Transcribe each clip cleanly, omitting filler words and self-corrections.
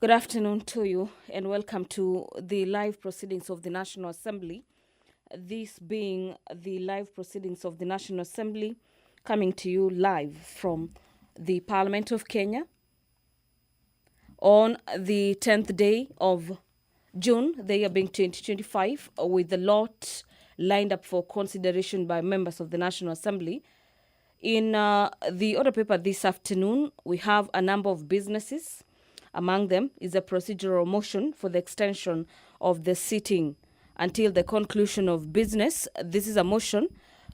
Good afternoon to you and welcome to the live proceedings of the National Assembly. This being the live proceedings of the National Assembly coming to you live from the Parliament of Kenya on the 10th day of June, the year being 2025, with the lot lined up for consideration by members of the National Assembly. In the order paper this afternoon, we have a number of businesses. Among them is a procedural motion for the extension of the sitting until the conclusion of business. This is a motion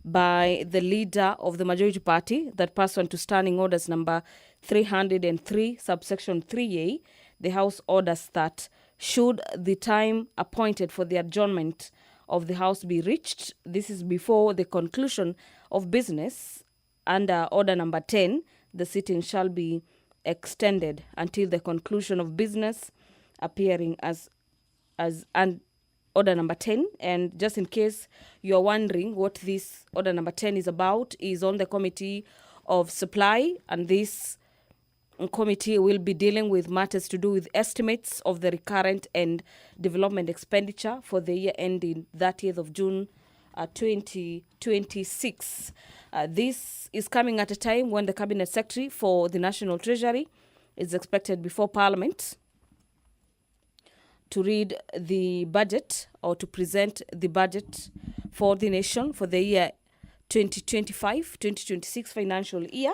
by the leader of the majority party that pursuant to Standing Orders number 303, subsection 3A, the House orders that should the time appointed for the adjournment of the House be reached, this is before the conclusion of business, under Order number 10, the sitting shall be extended until the conclusion of business, appearing as Order number 10. And just in case you're wondering what this Order number 10 is about, is on the Committee of Supply, and this committee will be dealing with matters to do with estimates of the recurrent and development expenditure for the year ending 30th of June 2026. This is coming at a time when the Cabinet Secretary for the National Treasury is expected before Parliament to read the budget or to present the budget for the nation for the year 2025-2026 financial year.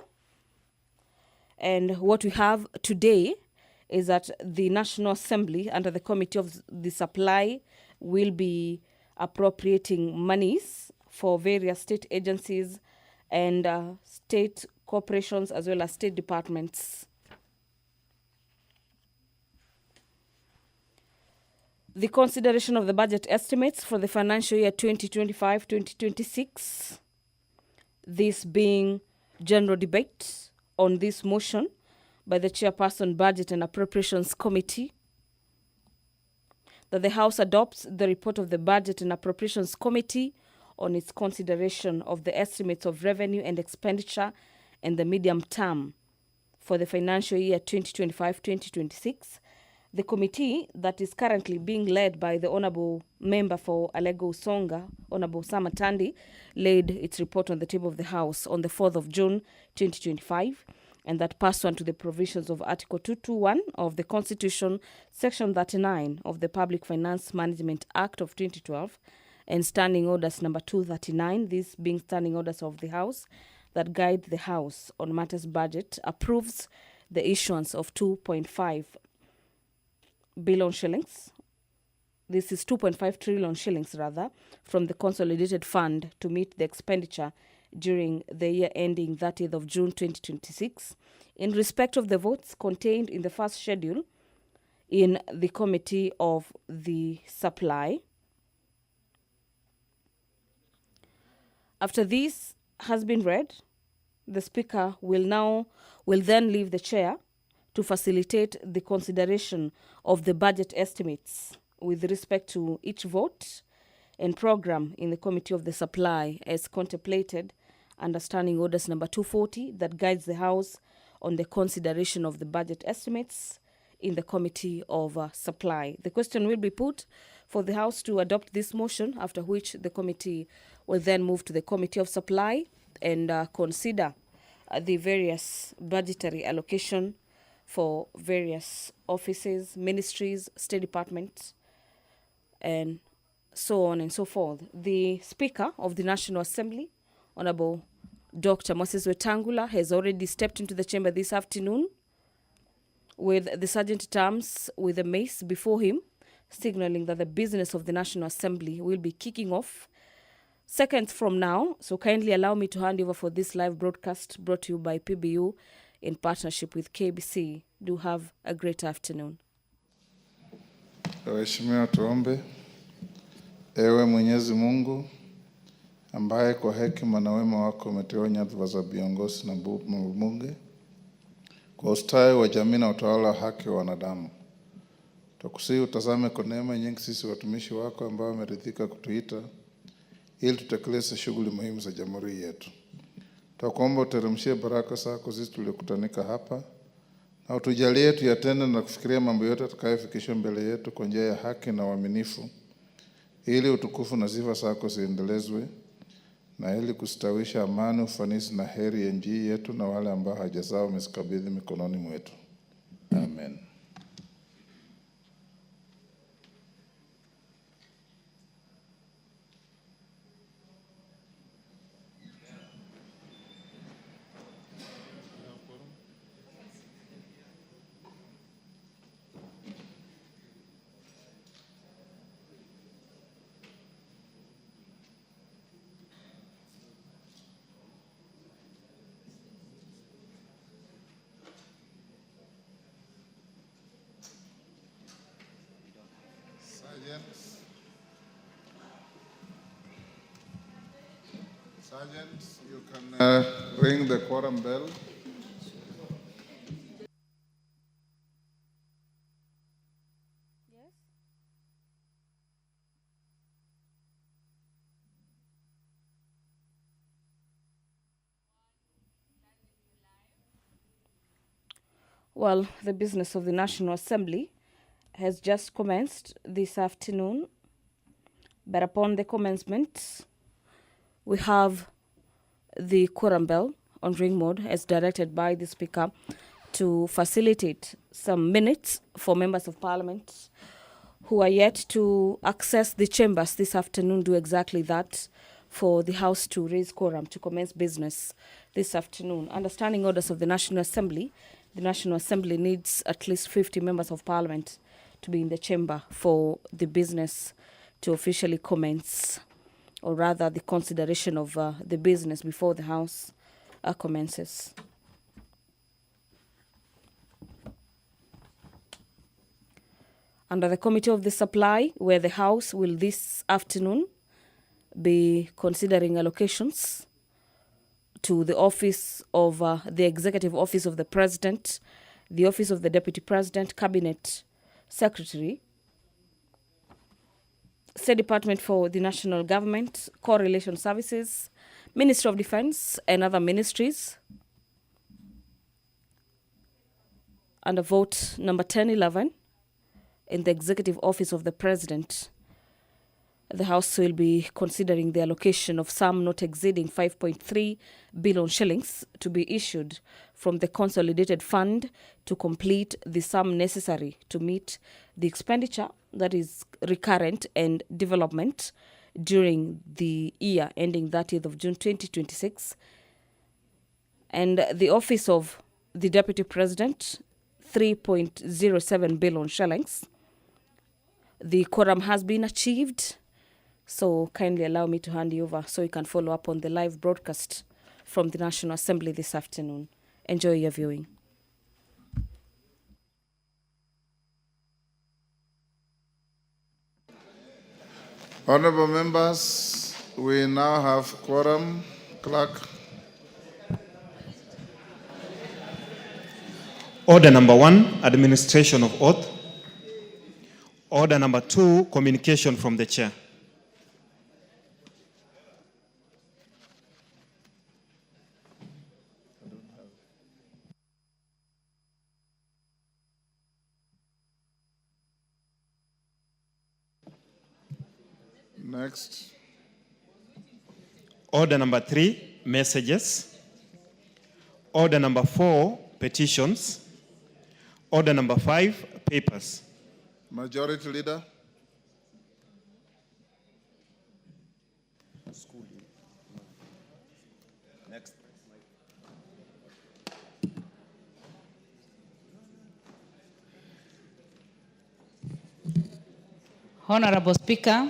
And what we have today is that the National Assembly, under the Committee of the Supply, will be appropriating monies for various state agencies and state corporations as well as state departments. The consideration of the budget estimates for the financial year 2025-2026, this being general debate on this motion by the Chairperson Budget and Appropriations Committee, that the House adopts the report of the Budget and Appropriations Committee on its consideration of the estimates of revenue and expenditure in the medium term for the financial year 2025-2026. The committee that is currently being led by the Honourable Member for Alego Usonga, Honourable Sama Tandi, laid its report on the table of the House on the 4th of June 2025, and that pursuant to the provisions of Article 221 of the Constitution, Section 39 of the Public Finance Management Act of 2012, and Standing Orders number 239, these being Standing Orders of the House that guide the House on matters budget, approves the issuance of 2.5 billion shillings. This is 2.5 trillion shillings rather, from the Consolidated Fund to meet the expenditure during the year ending 30th of June 2026 in respect of the votes contained in the first schedule in the Committee of the Supply. After this has been read, the Speaker will then leave the chair to facilitate the consideration of the budget estimates with respect to each vote and program in the Committee of the Supply as contemplated under Standing Orders number 240 that guides the House on the consideration of the budget estimates in the Committee of Supply. The question will be put for the House to adopt this motion, after which the committee will then move to the Committee of Supply and consider the various budgetary allocation for various offices, ministries, state departments, and so on and so forth. The Speaker of the National Assembly, Honorable Dr. Moses Wetangula, has already stepped into the chamber this afternoon with the Sergeant at Arms with a mace before him, signaling that the business of the National Assembly will be kicking off seconds from now. So kindly allow me to hand over for this live broadcast brought to you by PBU in partnership with KBC. Do have a great afternoon. Waheshimiwa, tuombe. Ewe Mwenyezi Mungu ambaye kwa hekima na wema wako umeteua nyadhifa za viongozi na bunge kwa ustawi wa jamii na utawala wa haki wa wanadamu, tukusihi utazame kwa neema nyingi sisi watumishi wako ambao wameridhika kutuita ili tutekeleze shughuli muhimu za jamhuri yetu. Tunakuomba uteremshie baraka zako sisi tuliokutanika hapa, na utujalie tuyatende na kufikiria mambo yote atakayofikishwa mbele yetu kwa njia ya haki na uaminifu, ili utukufu na sifa zako ziendelezwe, na ili kustawisha amani, ufanisi na heri ya nchi yetu na wale ambao haja zao umezikabidhi mikononi mwetu. Amen. Sergeants, you can ring the quorum bell. Well, the business of the National Assembly has just commenced this afternoon, but upon the commencement, we have the quorum bell on ring mode as directed by the Speaker to facilitate some minutes for members of Parliament who are yet to access the chambers this afternoon, do exactly that, for the House to raise quorum to commence business this afternoon. Understanding orders of the National Assembly, the National Assembly needs at least 50 members of Parliament to be in the chamber for the business to officially commence, or rather the consideration of the business before the House commences. Under the Committee of the Supply, where the House will this afternoon be considering allocations to the office of the Executive Office of the President, the Office of the Deputy President, Cabinet Secretary, State Department for the National Government, Correlation Services, Ministry of Defense, and other ministries. Under vote number 1011, in the Executive Office of the President, the House will be considering the allocation of sum not exceeding 5.3 billion shillings to be issued from the Consolidated Fund to complete the sum necessary to meet the expenditure that is recurrent and development during the year ending 30th of June 2026. And the Office of the Deputy President, 3.07 billion shillings. The quorum has been achieved, so kindly allow me to hand you over so you can follow up on the live broadcast from the National Assembly this afternoon. Enjoy your viewing. Honorable members, we now have quorum. Clerk. Order number 1, administration of oath. Order number 2, communication from the chair. Next. Order number 3, messages. Order number 4, petitions. Order number 5, papers. Majority Leader. Next. Honorable Speaker,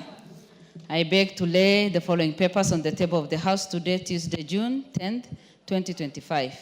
I beg to lay the following papers on the table of the House today, Tuesday, June 10th, 2025.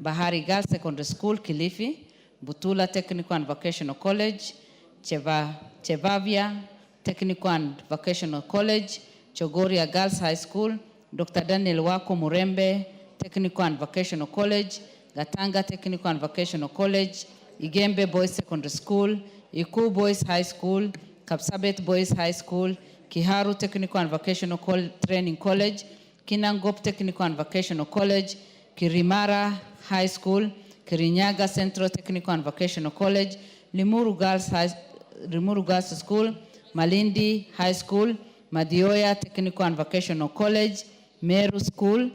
Bahari Girls Secondary School, Kilifi, Butula Technical and Vocational College, Chevavia Technical and Vocational College, Chogoria Girls High School, Dr. Daniel Wako Murembe Technical and Vocational College, Gatanga Technical and Vocational College, Igembe Boys Secondary School, Iku Boys High School, Kapsabet Boys High School, Kiharu Technical and Vocational Training College, Kinangop Technical and Vocational College, Kirimara High School, Kirinyaga Central Technical and Vocational College, Limuru Girls School, Malindi High School, Madioya Technical and Vocational College, Meru School,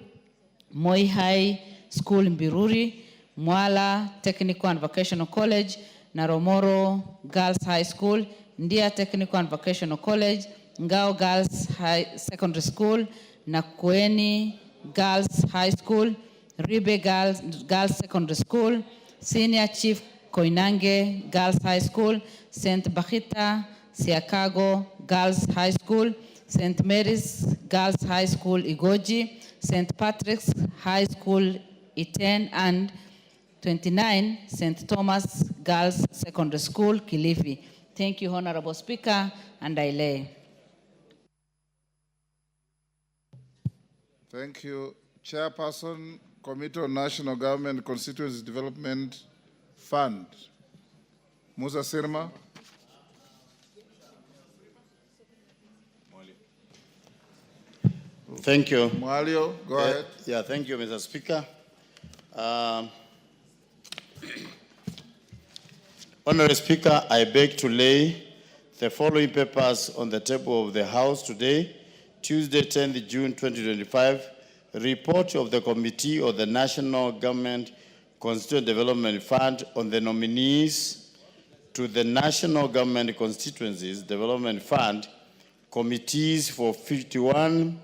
Moi High School in Biruri, Mwala Technical and Vocational College, Naromoro Girls High School, Ndia Technical and Vocational College, Ngao Girls Secondary School, Nakueni Girls High School, Ribe Girls Secondary School, Senior Chief Koinange Girls High School, St. Bakita Siakago Girls High School, St. Mary's Girls High School Igoji, St. Patrick's High School Iten, and 29 St. Thomas Girls Secondary School Kilifi. Thank you, Honorable Speaker, and I lay. Thank you. Chairperson, Committee on National Government Constituency Development Fund. Musa Sirma. Thank you. Mwalio, go ahead. Yeah, thank you, Mr. Speaker. Honorable Speaker, I beg to lay the following papers on the table of the House today, Tuesday, 10th June 2025. Report of the Committee of the National Government Constituent Development Fund on the nominees to the National Government Constituencies Development Fund committees for 51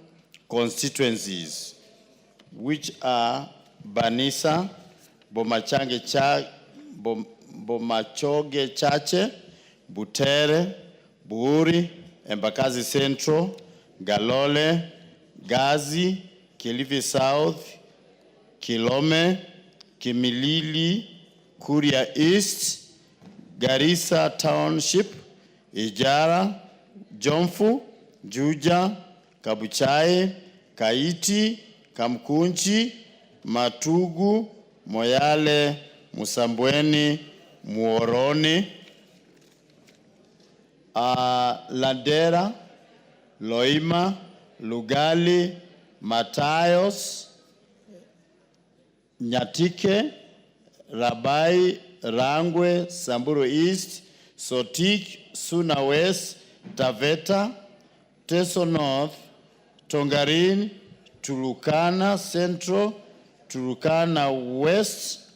constituencies, which are Banisa, Bomachoge Chache, Butere, Buuri, Embakazi Central, Galole, Gazi, Kilifi South, Kilome, Kimilili, Kuria East, Garissa Township, Ijara, Jomfu, Juja, Kabuchai, Kaiti, Kamkunchi, Matugu, Moyale, Musambweni, Muoroni, Landera, Loima, Lugali, Matayos, Nyatike, Rabai, Rangwe, Samburu East, Sotik, Suna West, Taveta, Teso North, Tongarin, Turukana Central, Turukana West,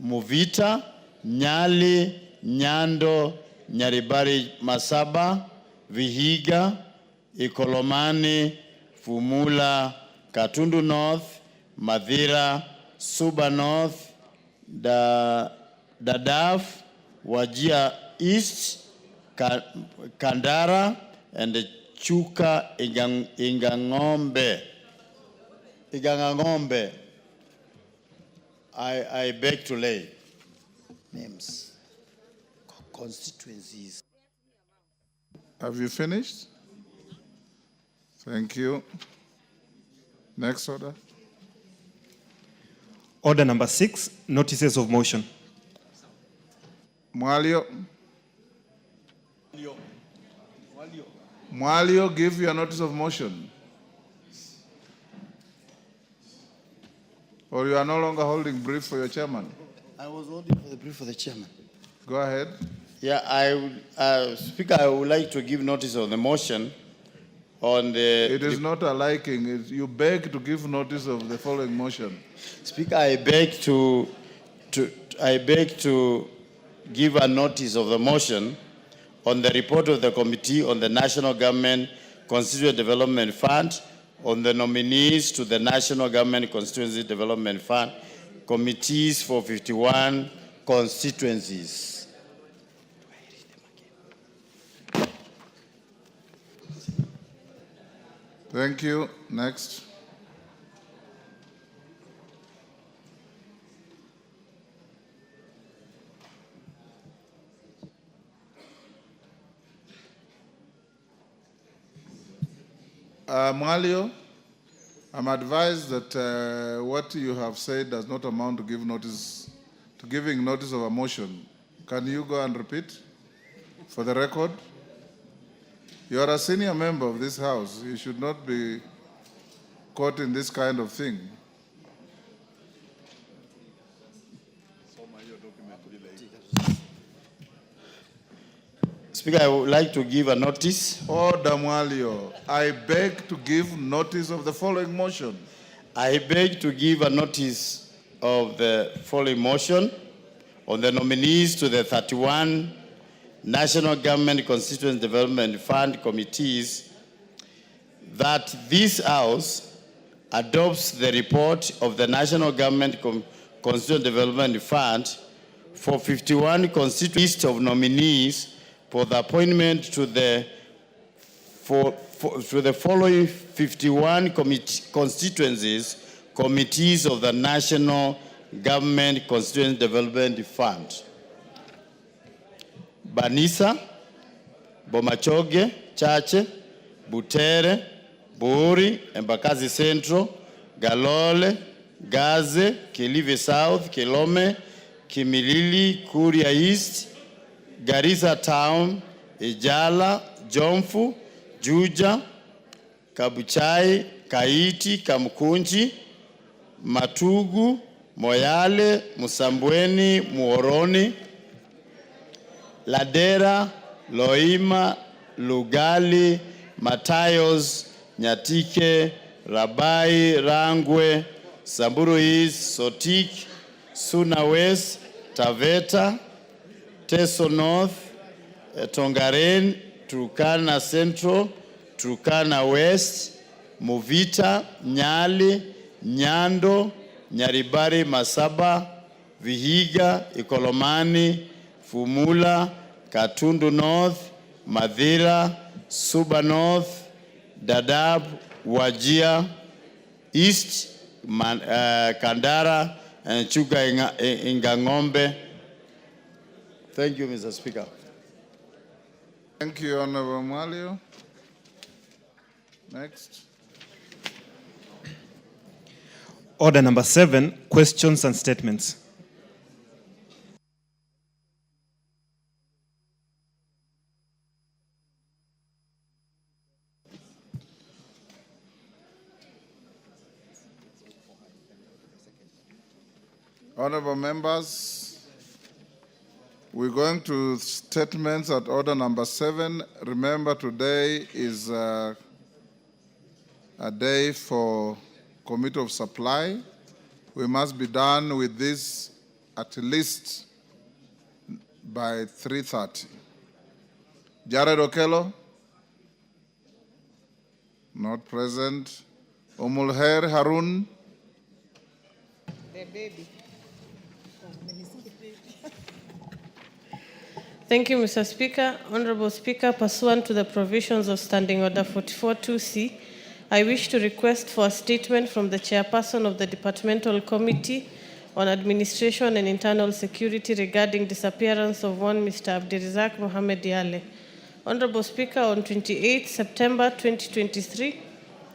Muvita, Nyali, Nyando, Nyaribari Masaba, Vihiga, Ikolomani, Fumula, Katundu North, Madhira, Suba North, Dadaab, Wajia East, Kandara, and the Chuka Ingangombe. I beg to lay names, constituencies. Have you finished? Thank you. Next order. Order number 6, notices of motion. Mwalio. Mwalio, give your notice of motion. Or you are no longer holding brief for your chairman? I was holding for the brief for the chairman. Go ahead. Yeah, Speaker, I would like to give notice of the motion on the... It is not a liking. You beg to give notice of the following motion. Speaker, I beg to give a notice of the motion on the report of the Committee on the National Government Constituent Development Fund on the nominees to the National Government Constituency Development Fund committees for 51 constituencies. Thank you. Next. Mwalio, I'm advised that what you have said does not amount to giving notice of a motion. Can you go and repeat for the record? You are a senior member of this House. You should not be caught in this kind of thing. Speaker, I would like to give a notice. Order, Mwalio. I beg to give notice of the following motion. I beg to give a notice of the following motion on the nominees to the 31 National Government Constituency Development Fund committees, that this House adopts the report of the National Government Constituency Development Fund for 51 constituencies of nominees for the appointment to the following 51 constituencies, committees of the National Government Constituency Development Fund. Banisa, Bomachoge, Chache, Butere, Buri, Embakazi Central, Galole, Gaze, Kilifi South, Kilome, Kimilili, Kuria East, Garissa Town, Ijala, Jomfu, Juja, Kabuchai, Kaiti, Kamkunji, Matugu, Moyale, Musambweni, Muoroni, Ladera, Loima, Lugali, Matayos, Nyatike, Rabai, Rangwe, Samburu East, Sotik, Suna West, Taveta, Teso North, Tongaren, Turkana Central, Turkana West, Muvita, Nyali, Nyando, Nyaribari, Masaba, Vihiga, Ikolomani, Fumula, Katundu North, Madhira, Suba North, Dadaab, Wajir East, Kandara, and Chuka Ingangombe. Thank you, Mr. Speaker. Thank you, Honorable Mwalio. Next. Order number 7, questions and statements. Honorable members, we're going to statements at order number 7. Remember, today is a day for Committee of Supply. We must be done with this at least by 3:30. Jared Okello? Not present. Umulher Harun? The baby. Thank you, Mr. Speaker. Honorable Speaker, pursuant to the provisions of Standing Order 44-2C, I wish to request for a statement from the Chairperson of the Departmental Committee on Administration and Internal Security regarding disappearance of one Mr. Abdirizak Mohamed Yale. Honorable Speaker, on 28 September 2023,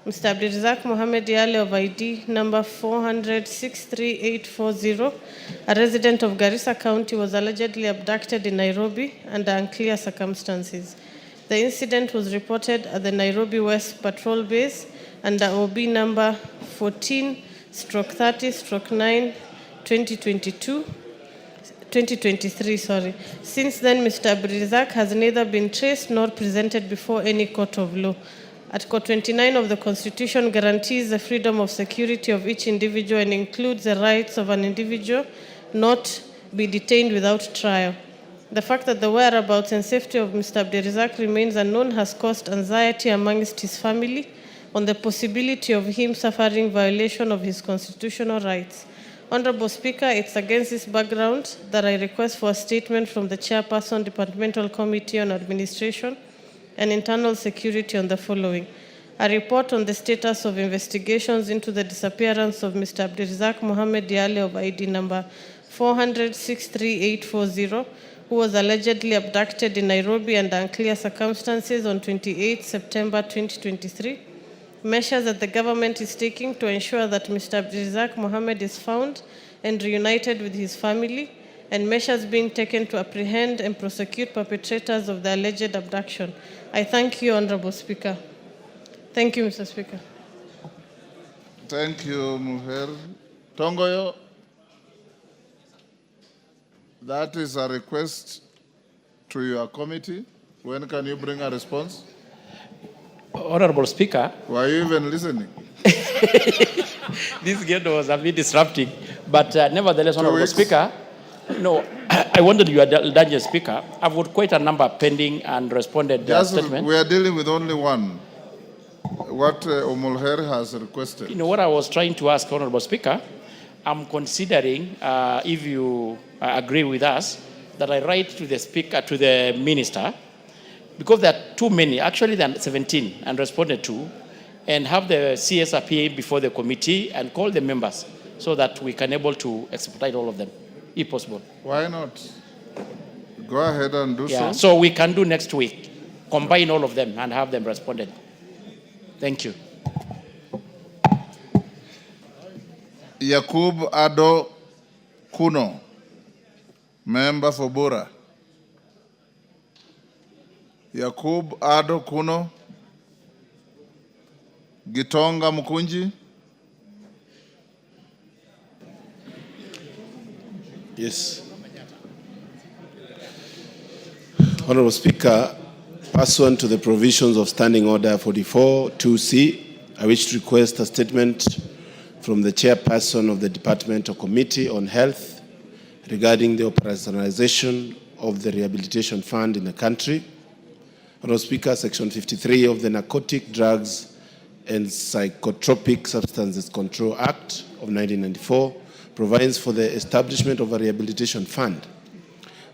Mr. Abdirizak Mohamed Yale of ID number 400-63840, a resident of Garissa County, was allegedly abducted in Nairobi under unclear circumstances. The incident was reported at the Nairobi West Patrol Base under OB number 14/30/9/2023. Since then, Mr. Abdirizak has neither been traced nor presented before any court of law. Article 29 of the Constitution guarantees the freedom of security of each individual and includes the rights of an individual not be detained without trial. The fact that the whereabouts and safety of Mr. Abdirizak remains unknown has caused anxiety amongst his family on the possibility of him suffering violation of his constitutional rights. Honorable Speaker, it's against this background that I request for a statement from the Chairperson, Departmental Committee on Administration and Internal Security on the following: a report on the status of investigations into the disappearance of Mr. Abdirizak Mohamed Yale of ID number 400-63840, who was allegedly abducted in Nairobi under unclear circumstances on 28 September 2023. Measures that the government is taking to ensure that Mr. Abdirizak Mohamed is found and reunited with his family, and measures being taken to apprehend and prosecute perpetrators of the alleged abduction. I thank you, Honorable Speaker. Thank you, Mr. Speaker. Thank you, Muher. Tongoyo, that is a request to your committee. When can you bring a response? Honorable Speaker, Were you even listening? this game was a bit disrupting, but nevertheless, Honorable weeks. Speaker, no, I wanted your indulgence, Speaker. I've got quite a number pending and responded statement. We are dealing with only one. What Omolher has requested. You know what I was trying to ask, Honorable Speaker? I'm considering, if you agree with us, that I write to the Speaker, to the Minister, because there are too many, actually there are 17 and responded to, and have the CS appear before the committee and call the members so that we can able to expedite all of them, if possible. Why not? Go ahead and do so. So we can do next week, combine all of them and have them responded. Thank you. Yakub Ado Kuno, member for Bora. Yakub Ado Kuno. Gitonga Mukunji. Yes. Honorable Speaker, pursuant to the provisions of Standing Order 44-2C, I wish to request a statement from the Chairperson of the Departmental Committee on Health regarding the operationalization of the Rehabilitation Fund in the country. Honorable Speaker, Section 53 of the Narcotic Drugs and Psychotropic Substances Control Act of 1994 provides for the establishment of a rehabilitation fund.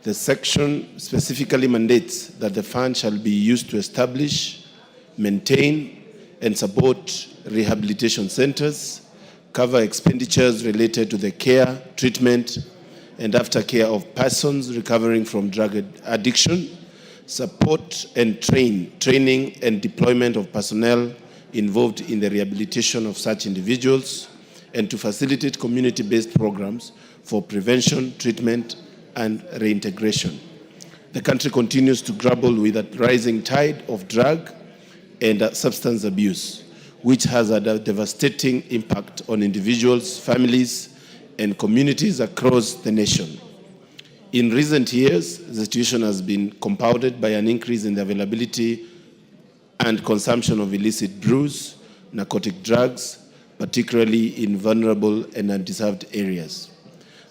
The section specifically mandates that the fund shall be used to establish, maintain, and support rehabilitation centers, cover expenditures related to the care, treatment, and aftercare of persons recovering from drug addiction, support and training and deployment of personnel involved in the rehabilitation of such individuals, and to facilitate community-based programs for prevention, treatment, and reintegration. The country continues to grapple with a rising tide of drug and substance abuse, which has had a devastating impact on individuals, families, and communities across the nation. In recent years, the situation has been compounded by an increase in the availability and consumption of illicit brews, narcotic drugs, particularly in vulnerable and undeserved areas.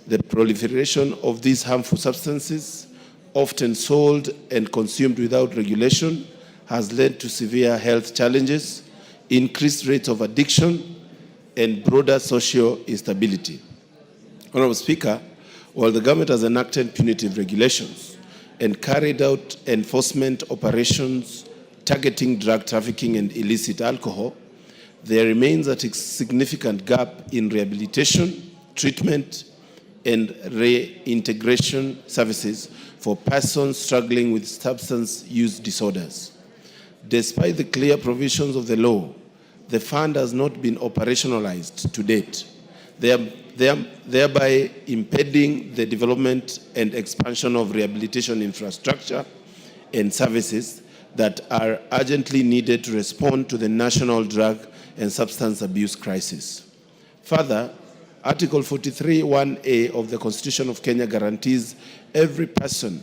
The proliferation of these harmful substances, often sold and consumed without regulation, has led to severe health challenges, increased rates of addiction, and broader social instability. Honorable Speaker, while the government has enacted punitive regulations and carried out enforcement operations targeting drug trafficking and illicit alcohol, there remains a significant gap in rehabilitation, treatment, and reintegration services for persons struggling with substance use disorders. Despite the clear provisions of the law, the fund has not been operationalized to date, thereby impeding the development and expansion of rehabilitation infrastructure and services that are urgently needed to respond to the national drug and substance abuse crisis. Further, Article 43(1)(a) of the Constitution of Kenya guarantees every person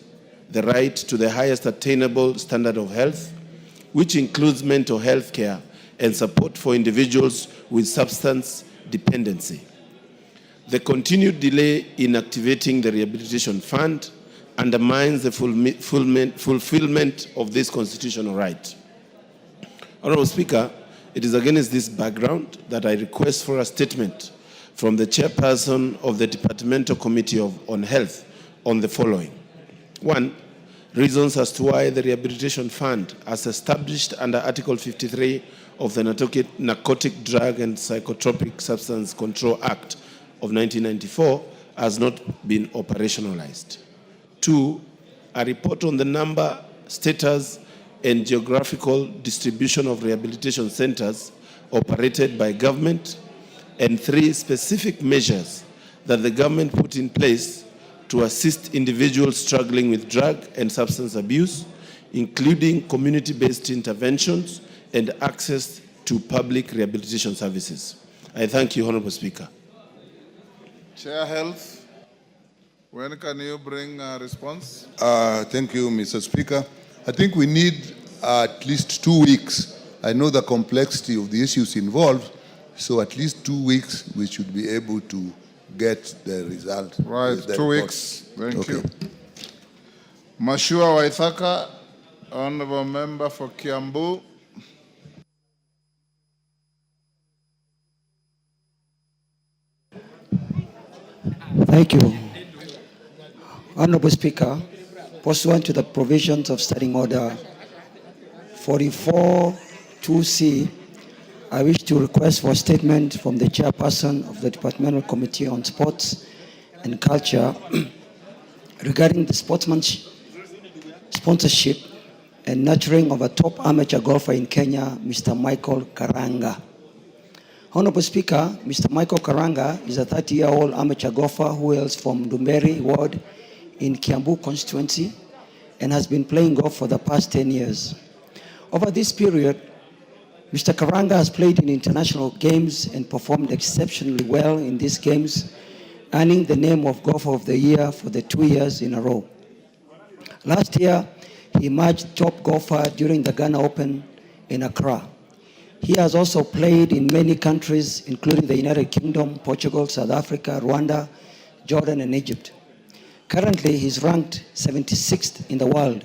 the right to the highest attainable standard of health, which includes mental health care and support for individuals with substance dependency. The continued delay in activating the Rehabilitation Fund undermines the fulfillment of this constitutional right. Honorable Speaker, it is against this background that I request for a statement from the Chairperson of the Departmental Committee on Health on the following. 1. Reasons as to why the Rehabilitation Fund, as established under Article 53 of the Narcotic Drug and Psychotropic Substance Control Act of 1994, has not been operationalized. 2. A report on the number, status, and geographical distribution of rehabilitation centers operated by government. And 3. Specific measures that the government put in place to assist individuals struggling with drug and substance abuse, including community-based interventions and access to public rehabilitation services. I thank you, Honorable Speaker. Chair Health, when can you bring a response? Thank you, Mr. Speaker. I think we need at least 2 weeks. I know the complexity of the issues involved, so at least 2 weeks we should be able to get the result. Right, the 2 report. weeks. Thank Okay. you. Mashua Waithaka, Honorable Member for Kiambu. Thank you. Honorable Speaker, pursuant to the provisions of Standing Order 44-2C, I wish to request for a statement from the chairperson of the Departmental Committee on Sports and Culture regarding the sponsorship and nurturing of a top amateur golfer in Kenya, Mr. Michael Karanga. Honorable Speaker, Mr. Michael Karanga is a 30-year-old amateur golfer who hails from Dumberi Ward in Kiambu constituency and has been playing golf for the past 10 years. Over this period, Mr. Karanga has played in international games and performed exceptionally well in these games, earning the name of Golfer of the Year for the 2 years in a row. Last year, he emerged top golfer during the Ghana Open in Accra. He has also played in many countries, including the United Kingdom, Portugal, South Africa, Rwanda, Jordan, and Egypt. Currently, he's ranked 76th in the world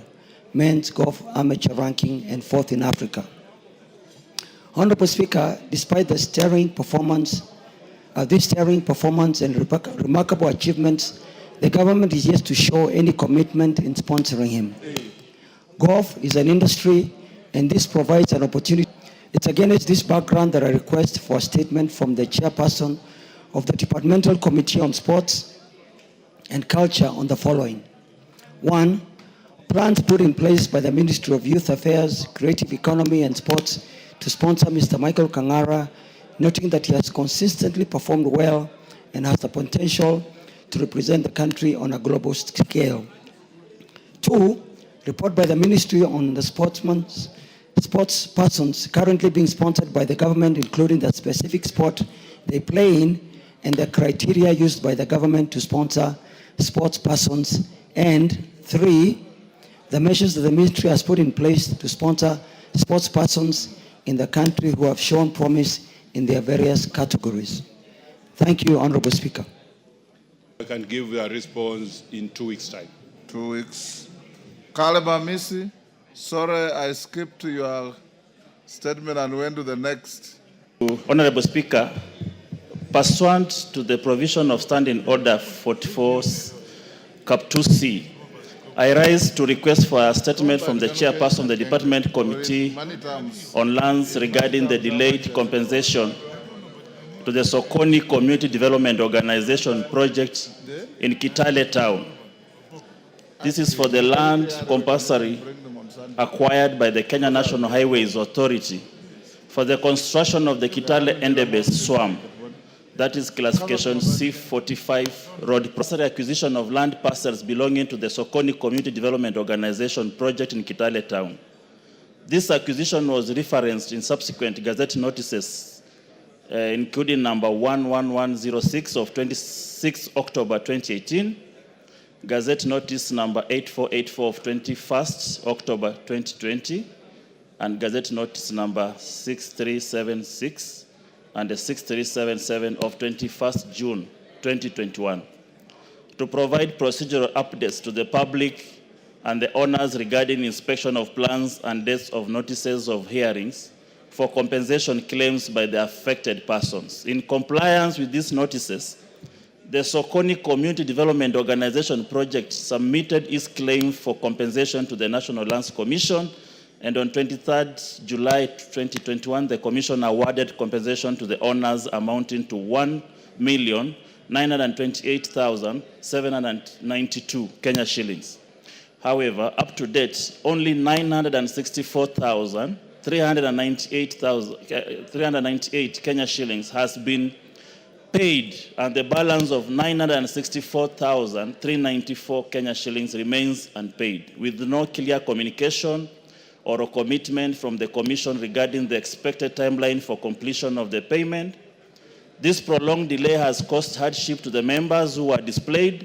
men's golf amateur ranking and 4th in Africa. Honorable Speaker, despite the sterling performance and remarkable achievements, the government is yet to show any commitment in sponsoring him. Golf is an industry, and this provides an opportunity. It's against this background that I request for a statement from the chairperson of the Departmental Committee on Sports and Culture on the following. 1, plans put in place by the Ministry of Youth Affairs, Creative Economy and Sports to sponsor Mr. Michael Kangara, noting that he has consistently performed well and has the potential to represent the country on a global scale. 2, report by the Ministry on the sports persons currently being sponsored by the government, including the specific sport they play in and the criteria used by the government to sponsor sports persons. And 3, the measures that the ministry has put in place to sponsor sports persons in the country who have shown promise in their various categories. Thank you, Honorable Speaker. I can give you a response in 2 weeks' time. 2 weeks. Kaleba Misi, sorry I skipped your statement and went to the next. Honorable Speaker, pursuant to the provision of Standing Order 44 Cap 2C, I rise to request for a statement from the chairperson of the Department Committee on Lands regarding the delayed compensation to the Sokoni Community Development Organization project in Kitale Town. This is for the land compulsory acquired by the Kenya National Highways Authority for the construction of the Kitale Endebe Swamp, that is classification C45 road. Compulsory acquisition of land parcels belonging to the Sokoni Community Development Organization project in Kitale Town. This acquisition was referenced in subsequent Gazette notices, including number 11106 of 26 October 2018, Gazette notice number 8484 of 21st October 2020, and Gazette notice number 6376 and the 6377 of 21st June 2021, to provide procedural updates to the public and the owners regarding inspection of plans and dates of notices of hearings for compensation claims by the affected persons. In compliance with these notices, the Sokoni Community Development Organization project submitted its claim for compensation to the National Lands Commission, and on 23rd July 2021, the Commission awarded compensation to the owners amounting to 1,928,792 Kenya shillings. However, up to date, only 398 Kenya shillings has been paid, and the balance of 964,394 Kenya shillings remains unpaid, with no clear communication or a commitment from the Commission regarding the expected timeline for completion of the payment. This prolonged delay has caused hardship to the members who were displaced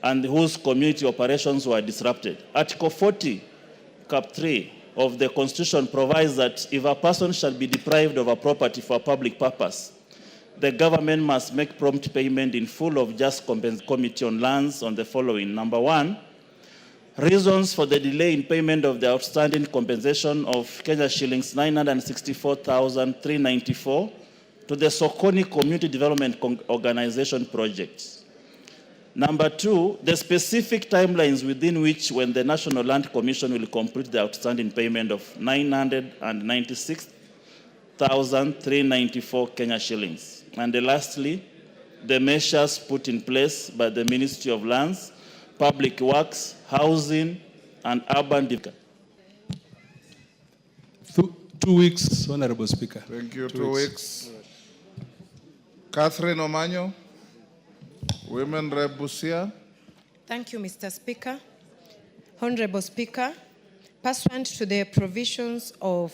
and whose community operations were disrupted. Article 40 Cap 3 of the Constitution provides that if a person shall be deprived of a property for a public purpose, the government must make prompt payment in full of just compensation. Committee on Lands on the following. Number 1, reasons for the delay in payment of the outstanding compensation of Kenya shillings 964,394 to the Sokoni Community Development Organization projects. Number 2, the specific timelines within which when the National Land Commission will complete the outstanding payment of 996,394 Kenya shillings. And lastly, the measures put in place by the Ministry of Lands, Public Works, Housing, and Urban Development. 2 weeks, Honorable Speaker. Thank you. 2 weeks. Catherine Omanyo, Women Rep Busia. Thank you, Mr. Speaker. Honorable Speaker, pursuant to the provisions of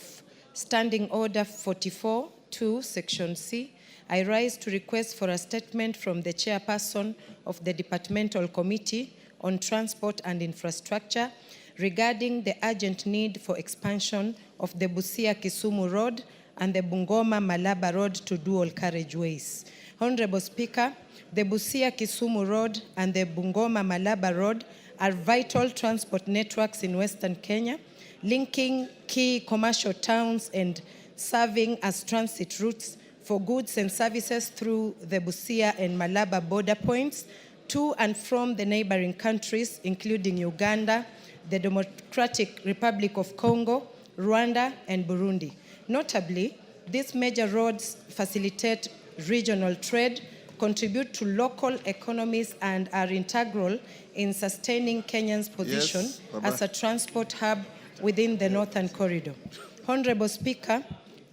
Standing Order 44(2), Section C, I rise to request for a statement from the Chairperson of the Departmental Committee on Transport and Infrastructure regarding the urgent need for expansion of the Busia-Kisumu Road and the Bungoma-Malaba Road to dual carriageways. Honorable Speaker, the Busia-Kisumu Road and the Bungoma-Malaba Road are vital transport networks in Western Kenya, linking key commercial towns and serving as transit routes for goods and services through the Busia and Malaba border points to and from the neighboring countries, including Uganda, the Democratic Republic of Congo, Rwanda, and Burundi. Notably, these major roads facilitate regional trade, contribute to local economies, and are integral in sustaining Kenya's position as a transport hub within the Northern Corridor. Honorable Speaker,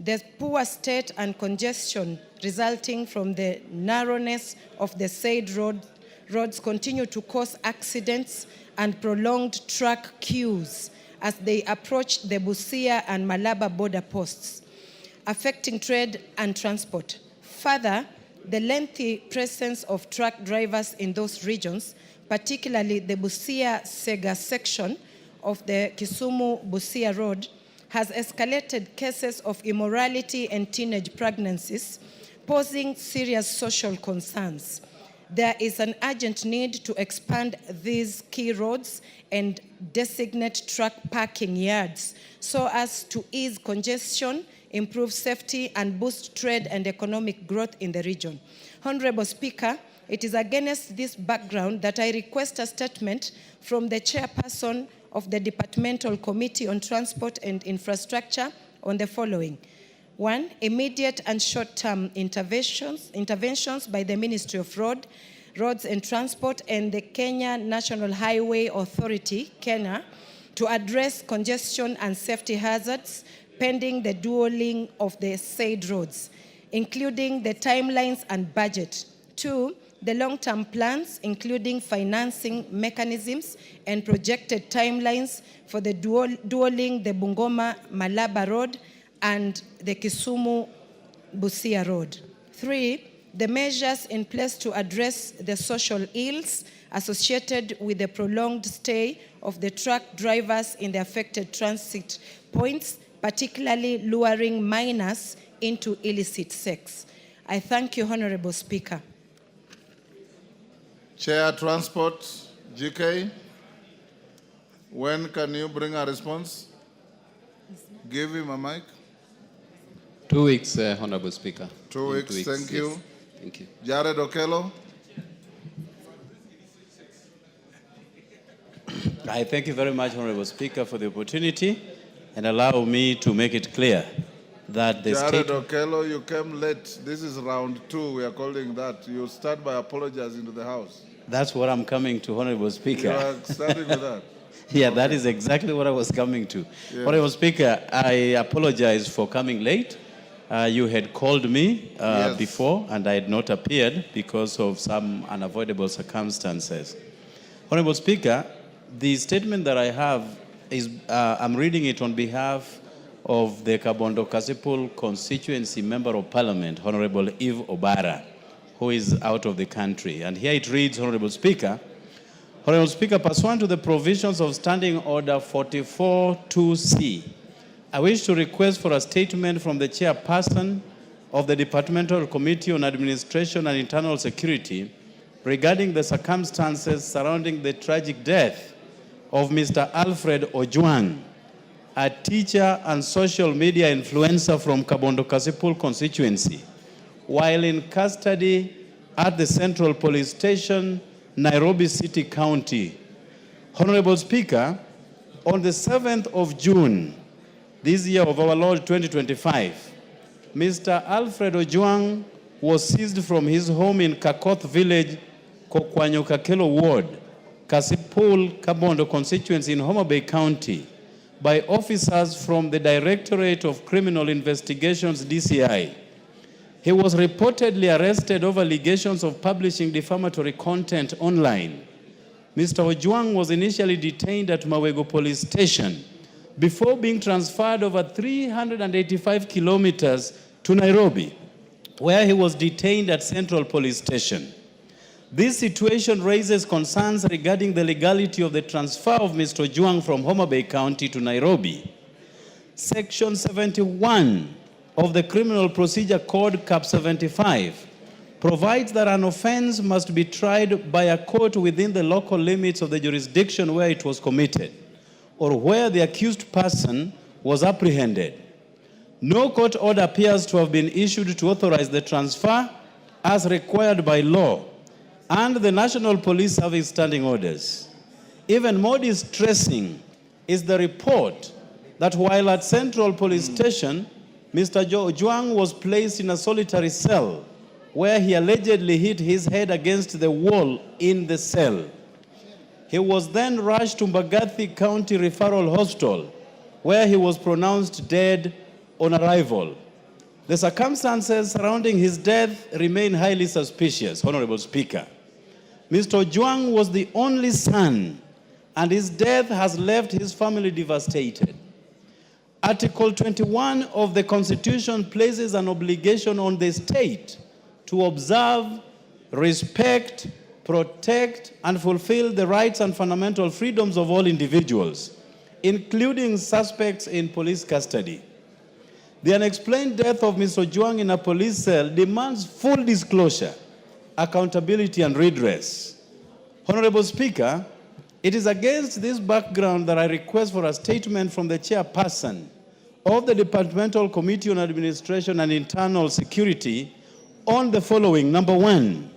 the poor state and congestion resulting from the narrowness of the said roads continue to cause accidents and prolonged truck queues as they approach the Busia and Malaba border posts, affecting trade and transport. Further, the lengthy presence of truck drivers in those regions, particularly the Busia-Sega section of the Kisumu-Busia Road, has escalated cases of immorality and teenage pregnancies, posing serious social concerns. There is an urgent need to expand these key roads and designate truck parking yards so as to ease congestion, improve safety, and boost trade and economic growth in the region. Honorable Speaker, it is against this background that I request a statement from the Chairperson of the Departmental Committee on Transport and Infrastructure on the following. 1, immediate and short-term interventions by the Ministry of Roads and Transport and the Kenya National Highway Authority, KENHA, to address congestion and safety hazards pending the dualling of the said roads, including the timelines and budget. 2, the long-term plans, including financing mechanisms and projected timelines for the dualling the Bungoma-Malaba Road and the Kisumu-Busia Road. 3, the measures in place to address the social ills associated with the prolonged stay of the truck drivers in the affected transit points, particularly luring minors into illicit sex. I thank you, Honorable Speaker. Chair Transport, GK, when can you bring a response? Give him a mic. 2 weeks, Honorable Speaker. 2 weeks, thank you. Yes. Thank you. Jared Okello. I thank you very much, Honorable Speaker, for the opportunity, and allow me to make it clear that the Jared state... Okello, you came late. This is round 2, we are calling that. You start by apologizing to the House. That's what I'm coming to, Honorable Speaker. You are starting with that. Yeah, that is exactly what I was coming to. Yes. Honorable Speaker, I apologize for coming late. You had called me before, and I had not appeared because of some unavoidable circumstances. Honorable Speaker, the statement that I have is, I'm reading it on behalf of the Kabondo Kasipul constituency member of parliament, Honorable Eve Obara, who is out of the country. And here it reads, Honorable Speaker, Honorable Speaker, pursuant to the provisions of Standing Order 44-2C, I wish to request for a statement from the chairperson of the Departmental Committee on Administration and Internal Security regarding the circumstances surrounding the tragic death of Mr. Alfred Ojwang, a teacher and social media influencer from Kabondo Kasipul constituency, while in custody at the Central Police Station, Nairobi City County. Honorable Speaker, on the 7th of June, this year of our Lord 2025, Mr. Alfred Ojwang was seized from his home in Kakoth Village, Kokwanyo Kakelo Ward, Kasipul, Kabondo constituency in Homa Bay County, by officers from the Directorate of Criminal Investigations, DCI. He was reportedly arrested over allegations of publishing defamatory content online. Mr. Ojwang was initially detained at Mawego Police Station before being transferred over 385 kilometers to Nairobi, where he was detained at Central Police Station. This situation raises concerns regarding the legality of the transfer of Mr. Ojwang from Homa Bay County to Nairobi. Section 71 of the Criminal Procedure Code, Cap 75, provides that an offense must be tried by a court within the local limits of the jurisdiction where it was committed, or where the accused person was apprehended. No court order appears to have been issued to authorize the transfer as required by law and the National Police Service standing orders. Even more distressing is the report that while at Central Police Station, Mr. Ojwang was placed in a solitary cell where he allegedly hit his head against the wall in the cell. He was then rushed to Mbagathi County Referral Hospital, where he was pronounced dead on arrival. The circumstances surrounding his death remain highly suspicious, Honorable Speaker. Mr. Ojwang was the only son, and his death has left his family devastated. Article 21 of the Constitution places an obligation on the state to observe, respect, protect, and fulfill the rights and fundamental freedoms of all individuals, including suspects in police custody. The unexplained death of Mr. Ojwang in a police cell demands full disclosure, accountability, and redress. Honorable Speaker, it is against this background that I request for a statement from the chairperson of the Departmental Committee on Administration and Internal Security on the following. Number one,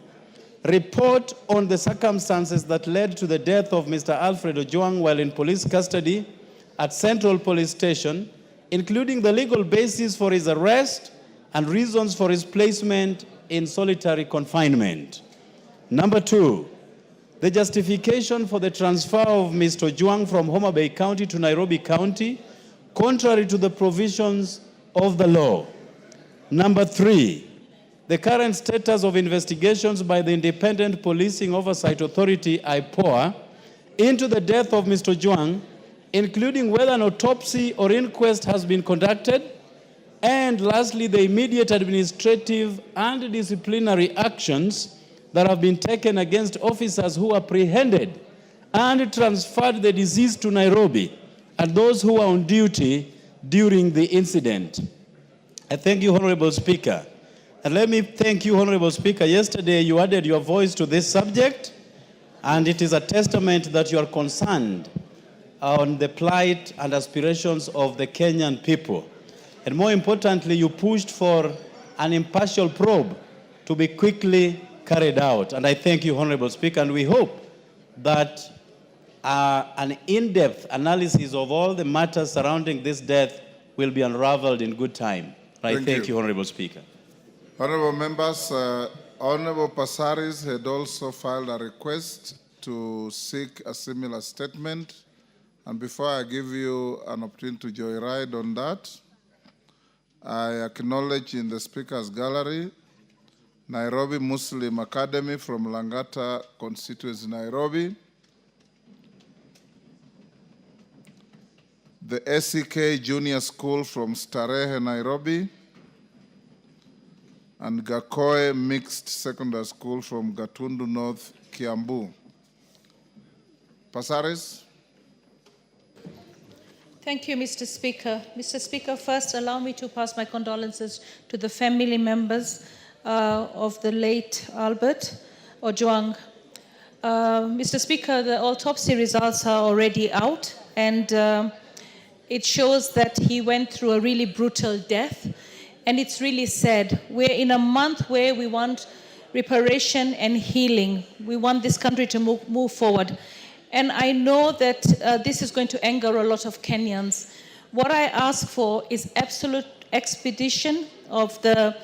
report on the circumstances that led to the death of Mr. Alfred Ojwang while in police custody at Central Police Station, including the legal basis for his arrest and reasons for his placement in solitary confinement. Number two, the justification for the transfer of Mr. Ojwang from Homa Bay County to Nairobi County, contrary to the provisions of the law. Number three, the current status of investigations by the Independent Policing Oversight Authority, IPOA, into the death of Mr. Ojwang, including whether an autopsy or inquest has been conducted, and lastly, the immediate administrative and disciplinary actions that have been taken against officers who apprehended and transferred the deceased to Nairobi and those who were on duty during the incident. I thank you, Honorable Speaker. And let me thank you, Honorable Speaker. Yesterday, you added your voice to this subject, and it is a testament that you are concerned on the plight and aspirations of the Kenyan people. And more importantly, you pushed for an impartial probe to be quickly carried out. And I thank you, Honorable Speaker, and we hope that an in-depth analysis of all the matters surrounding this death will be unraveled in good time. I thank you, Honorable Speaker. Honorable members, Honorable Salaries had also filed a request to seek a similar statement. And before I give you an opportunity to joyride on that, I acknowledge in the Speaker's gallery Nairobi Muslim Academy from Langata constituency, Nairobi, the SEK Junior School from Starehe, Nairobi, and Gakoe Mixed Secondary School from Gatundu North, Kiambu. Passaris. Thank you, Mr. Speaker. Mr. Speaker, first allow me to pass my condolences to the family members of the late Albert Ojwang. Mr. Speaker, the autopsy results are already out, and it shows that he went through a really brutal death, and it's really sad. We're in a month where we want reparation and healing. We want this country to move forward. And I know that this is going to anger a lot of Kenyans. What I ask for is absolute expedition of the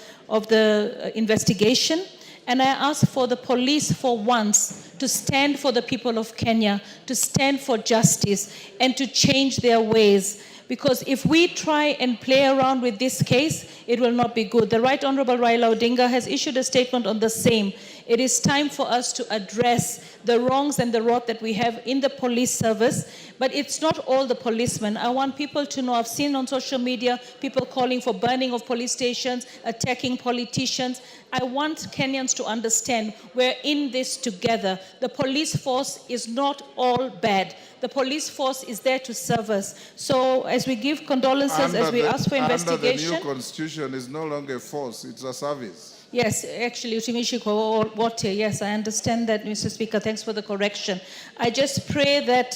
investigation. And I ask for the police for once to stand for the people of Kenya, to stand for justice, and to change their ways. Because if we try and play around with this case, it will not be good. The Right Honorable Raila Odinga has issued a statement on the same. It is time for us to address the wrongs and the rot that we have in the police service, but it's not all the policemen. I want people to know, I've seen on social media people calling for burning of police stations, attacking politicians. I want Kenyans to understand we're in this together. The police force is not all bad. The police force is there to serve us. So as we give condolences, as we ask for investigation. Under the new constitution, is no longer a force, it's a service. Yes, actually, yes, I understand that, Mr. Speaker. Thanks for the correction. I just pray that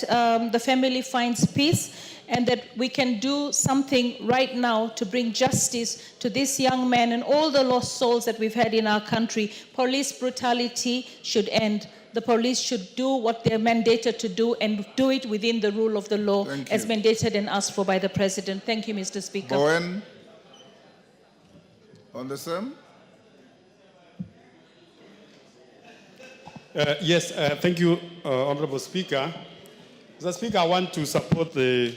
the family finds peace and that we can do something right now to bring justice to this young man and all the lost souls that we've had in our country. Police brutality should end. The police should do what they're mandated to do and do it within the rule of the law as mandated and asked for by the President. Thank you, Mr. Speaker. Bowen, on the same. Yes, thank you, Honorable Speaker. Mr. Speaker, I want to support the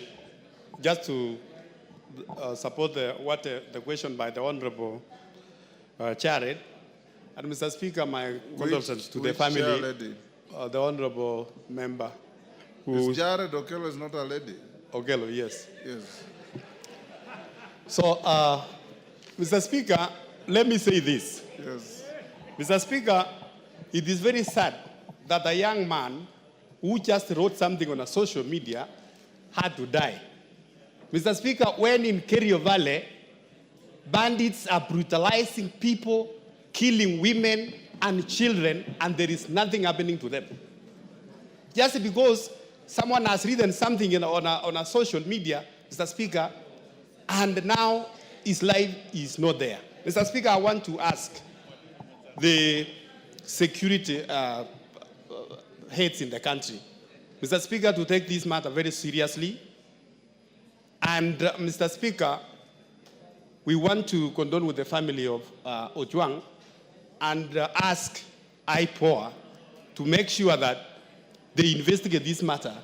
question by the Honorable Jared. And Mr. Speaker, my condolences to the family, the Honorable member. Is Jared Okello is not a lady? Okello, yes. Yes. So, Mr. Speaker, let me say this. Yes. Mr. Speaker, it is very sad that a young man who just wrote something on a social media had to die. Mr. Speaker, when in Kerio Valley, bandits are brutalizing people, killing women and children, and there is nothing happening to them. Just because someone has written something on a social media, Mr. Speaker, and now his life is not there. Mr. Speaker, I want to ask the security heads in the country, Mr. Speaker, to take this matter very seriously. And Mr. Speaker, we want to condole with the family of Ojwang and ask IPOA to make sure that they investigate this matter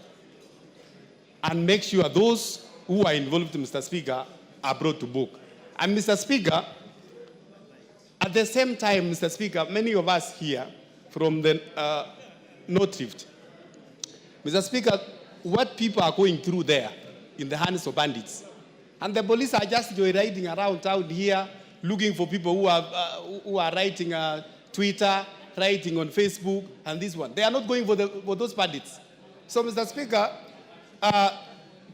and make sure those who are involved, Mr. Speaker, are brought to book. And Mr. Speaker, at the same time, Mr. Speaker, many of us here from the North Rift, Mr. Speaker, what people are going through there in the hands of bandits. And the police are just joyriding around town here, looking for people who are writing Twitter, writing on Facebook, and this one. They are not going for those bandits. So, Mr. Speaker,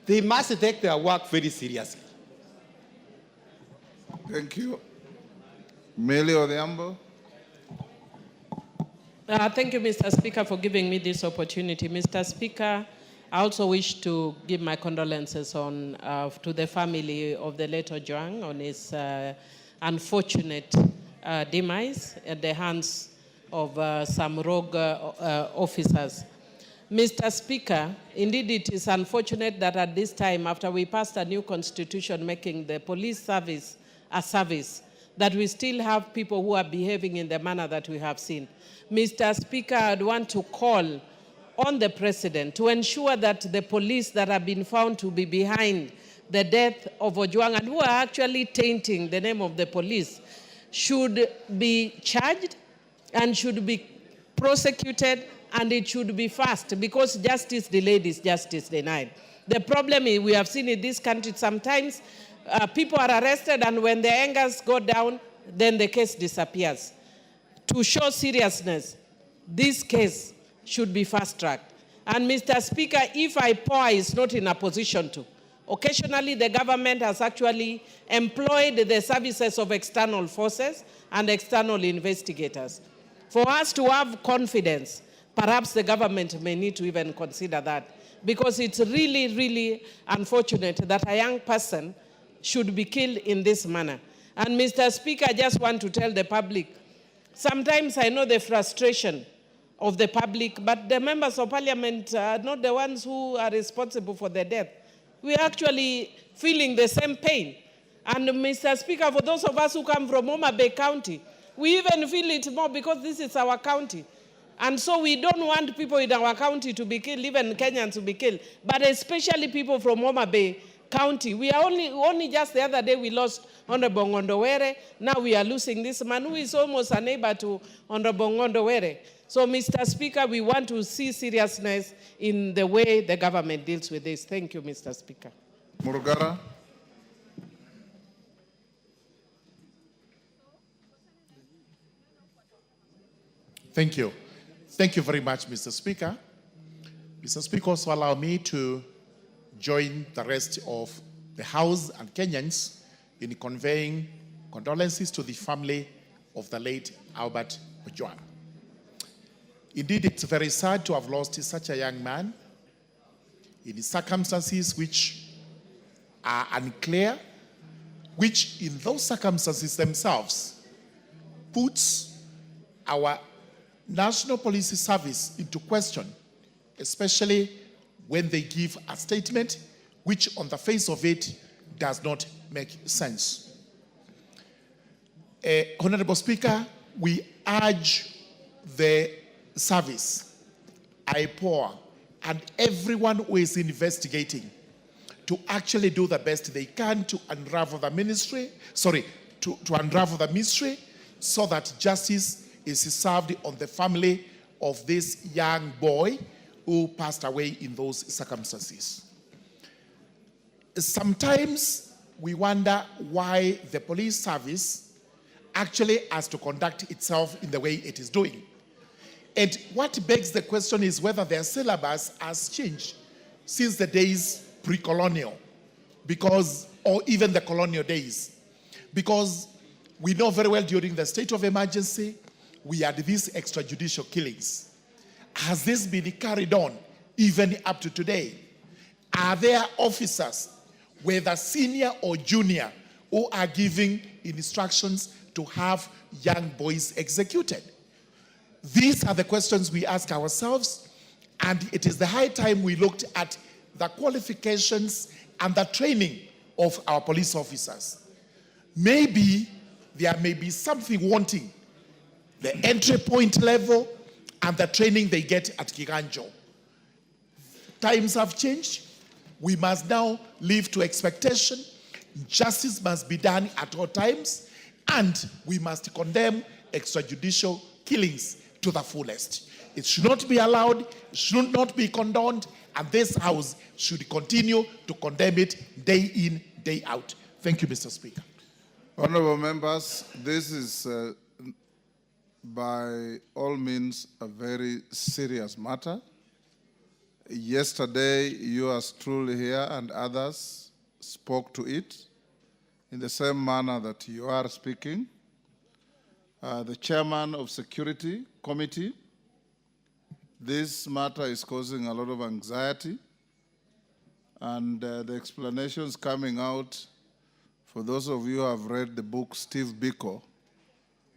they must take their work very seriously. Thank you. Millie Odhiambo. Thank you, Mr. Speaker, for giving me this opportunity. Mr. Speaker, I also wish to give my condolences to the family of the late Ojwang on his unfortunate demise at the hands of some rogue officers. Mr. Speaker, indeed it is unfortunate that at this time, after we passed a new constitution making the police service a service, that we still have people who are behaving in the manner that we have seen. Mr. Speaker, I'd want to call on the President to ensure that the police that have been found to be behind the death of Ojwang and who are actually tainting the name of the police should be charged and should be prosecuted, and it should be fast, because justice delayed is justice denied. The problem is we have seen in this country sometimes people are arrested, and when the angers go down, then the case disappears. To show seriousness, this case should be fast-tracked. And Mr. Speaker, if IPOA is not in a position to, occasionally the government has actually employed the services of external forces and external investigators. For us to have confidence, perhaps the government may need to even consider that, because it's really, really unfortunate that a young person should be killed in this manner. And Mr. Speaker, I just want to tell the public, sometimes I know the frustration of the public, but the members of parliament are not the ones who are responsible for the death. We are actually feeling the same pain. And Mr. Speaker, for those of us who come from Homa Bay County, we even feel it more because this is our county. And so we don't want people in our county to be killed, even Kenyans to be killed, but especially people from Homa Bay County. We are only just the other day we lost Honorable Ngondowere. Now we are losing this man who is almost a neighbor to Honorable Ngondowere. So, Mr. Speaker, we want to see seriousness in the way the government deals with this. Thank you, Mr. Speaker. Murugara. Thank you. Thank you very much, Mr. Speaker. Mr. Speaker, also allow me to join the rest of the House and Kenyans in conveying condolences to the family of the late Albert Ojwang. Indeed, it's very sad to have lost such a young man in circumstances which are unclear, which in those circumstances themselves puts our National Police Service into question, especially when they give a statement which on the face of it does not make sense. Honorable Speaker, we urge the service, IPOA, and everyone who is investigating to actually do the best they can to unravel the ministry, to unravel the mystery so that justice is served on the family of this young boy who passed away in those circumstances. Sometimes we wonder why the police service actually has to conduct itself in the way it is doing. And what begs the question is whether their syllabus has changed since the days pre-colonial, or even the colonial days. Because we know very well during the state of emergency, we had these extrajudicial killings. Has this been carried on even up to today? Are there officers, whether senior or junior, who are giving instructions to have young boys executed? These are the questions we ask ourselves, and it is the high time we looked at the qualifications and the training of our police officers. Maybe there may be something wanting, the entry point level and the training they get at Kiganjo. Times have changed. We must now live to expectation. Justice must be done at all times, and we must condemn extrajudicial killings to the fullest. It should not be allowed, it should not be condoned, and this House should continue to condemn it day in, day out. Thank you, Mr. Speaker. Honorable members, this is by all means a very serious matter. Yesterday, yours truly here and others spoke to it in the same manner that you are speaking. The chairman of Security Committee, this matter is causing a lot of anxiety, and the explanations coming out, for those of you who have read the book Steve Biko,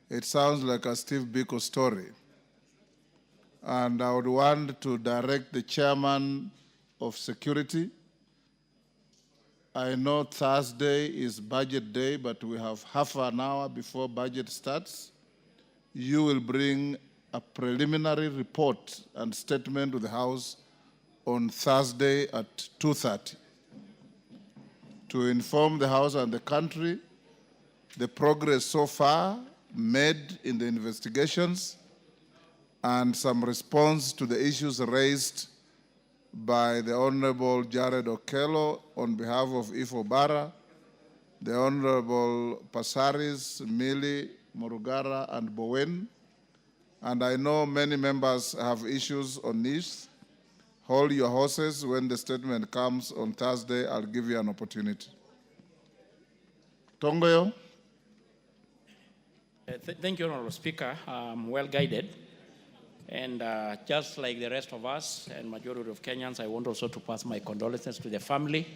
it sounds like a Steve Biko story. And I would want to direct the chairman of security. I know Thursday is budget day, but we have half an hour before budget starts. You will bring a preliminary report and statement to the House on Thursday at 2:30 to inform the House and the country the progress so far made in the investigations and some response to the issues raised by the Honorable Jared Okello on behalf of Ifo Bara, the Honorable Passaris, Mili, Morugara, and Bowen. And I know many members have issues on this. hold your horses. When the statement comes on Thursday, I'll give you an opportunity. Tongoyo? Thank you, Honorable Speaker. Well guided. And just like the rest of us and majority of Kenyans, I want also to pass my condolences to the family.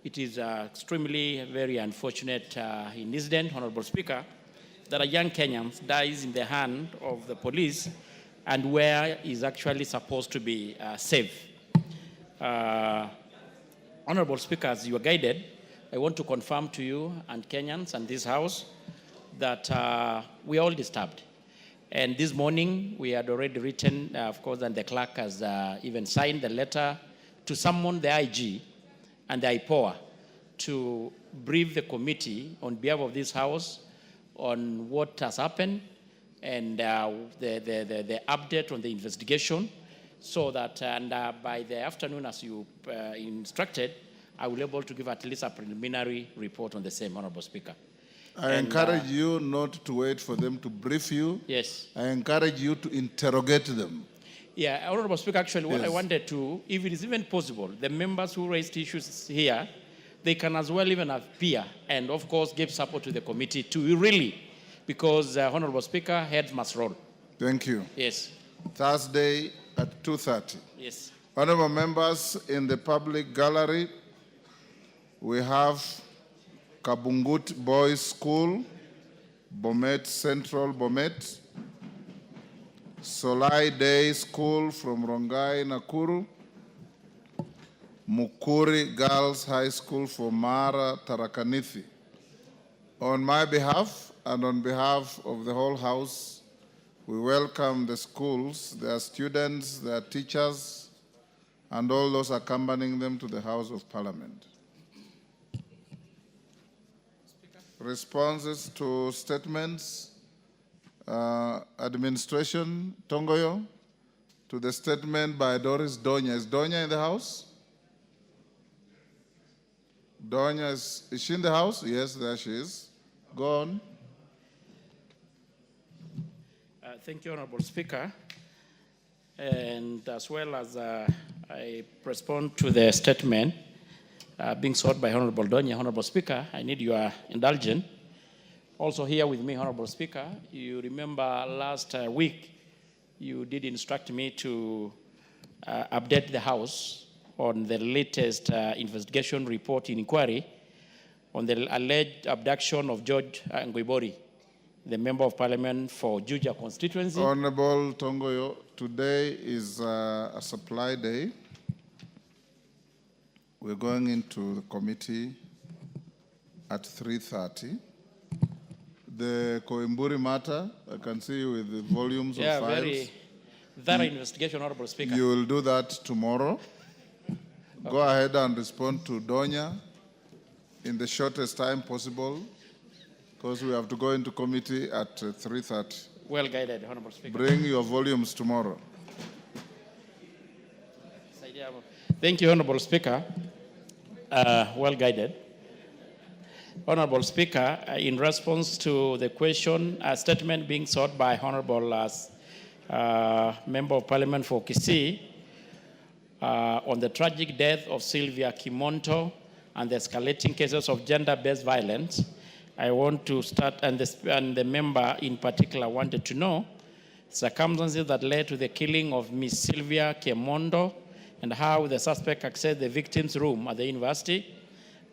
It is extremely very unfortunate incident, Honorable Speaker, that a young Kenyan dies in the hand of the police and where is actually supposed to be safe. Honorable Speaker, as you are guided, I want to confirm to you and Kenyans and this House that we are all disturbed. And this morning, we had already written, of course, and the clerk has even signed the letter to summon the IG and the IPOA to brief the committee on behalf of this House on what has happened and the update on the investigation, so that by the afternoon, as you instructed, I will be able to give at least a preliminary report on the same, Honorable Speaker. I encourage you not to wait for them to brief you. Yes. I encourage you to interrogate them. Yeah, Honorable Speaker, actually what I wanted to, if it is even possible, the members who raised issues here, they can as well even appear and of course give support to the committee to really, because Honorable Speaker, heads must roll. Thank you. Yes. Thursday at 2:30. Yes. Honorable members, in the public gallery, we have Kabungut Boys School, Bomet Central, Bomet, Solai Day School from Rongai, Nakuru, Mukuri Girls High School for Mara, Tarakaniti. On my behalf and on behalf of the whole House, we welcome the schools, their students, their teachers, and all those accompanying them to the House of Parliament. Responses to statements, administration, Tongoyo, to the statement by Doris Donya. Is Donya in the house? Donya, is she in the house? Yes, there she is. Go on. Thank you, Honorable Speaker. And as well as I respond to the statement being sought by Honorable Donya, Honorable Speaker, I need your indulgence. Also here with me, Honorable Speaker, you remember last week you did instruct me to update the House on the latest investigation report in inquiry on the alleged abduction of George Nguibori, the Member of Parliament for Juja constituency. Honorable Tongoyo, today is a supply day. We're going into the committee at 3:30. The Koimburi matter, I can see you with the volumes of files. Very thorough investigation, Honorable Speaker. You will do that tomorrow. Okay. Go ahead and respond to Donya in the shortest time possible, because we have to go into committee at 3:30. Well guided, Honorable Speaker. Bring your volumes tomorrow. Thank you, Honorable Speaker. Well guided. Honorable Speaker, in response to the question, a statement being sought by Honorable Member of Parliament for Kisii on the tragic death of Sylvia Kimonto and the escalating cases of gender-based violence, I want to start, and the member in particular wanted to know circumstances that led to the killing of Miss Sylvia Kimonto and how the suspect accessed the victim's room at the university,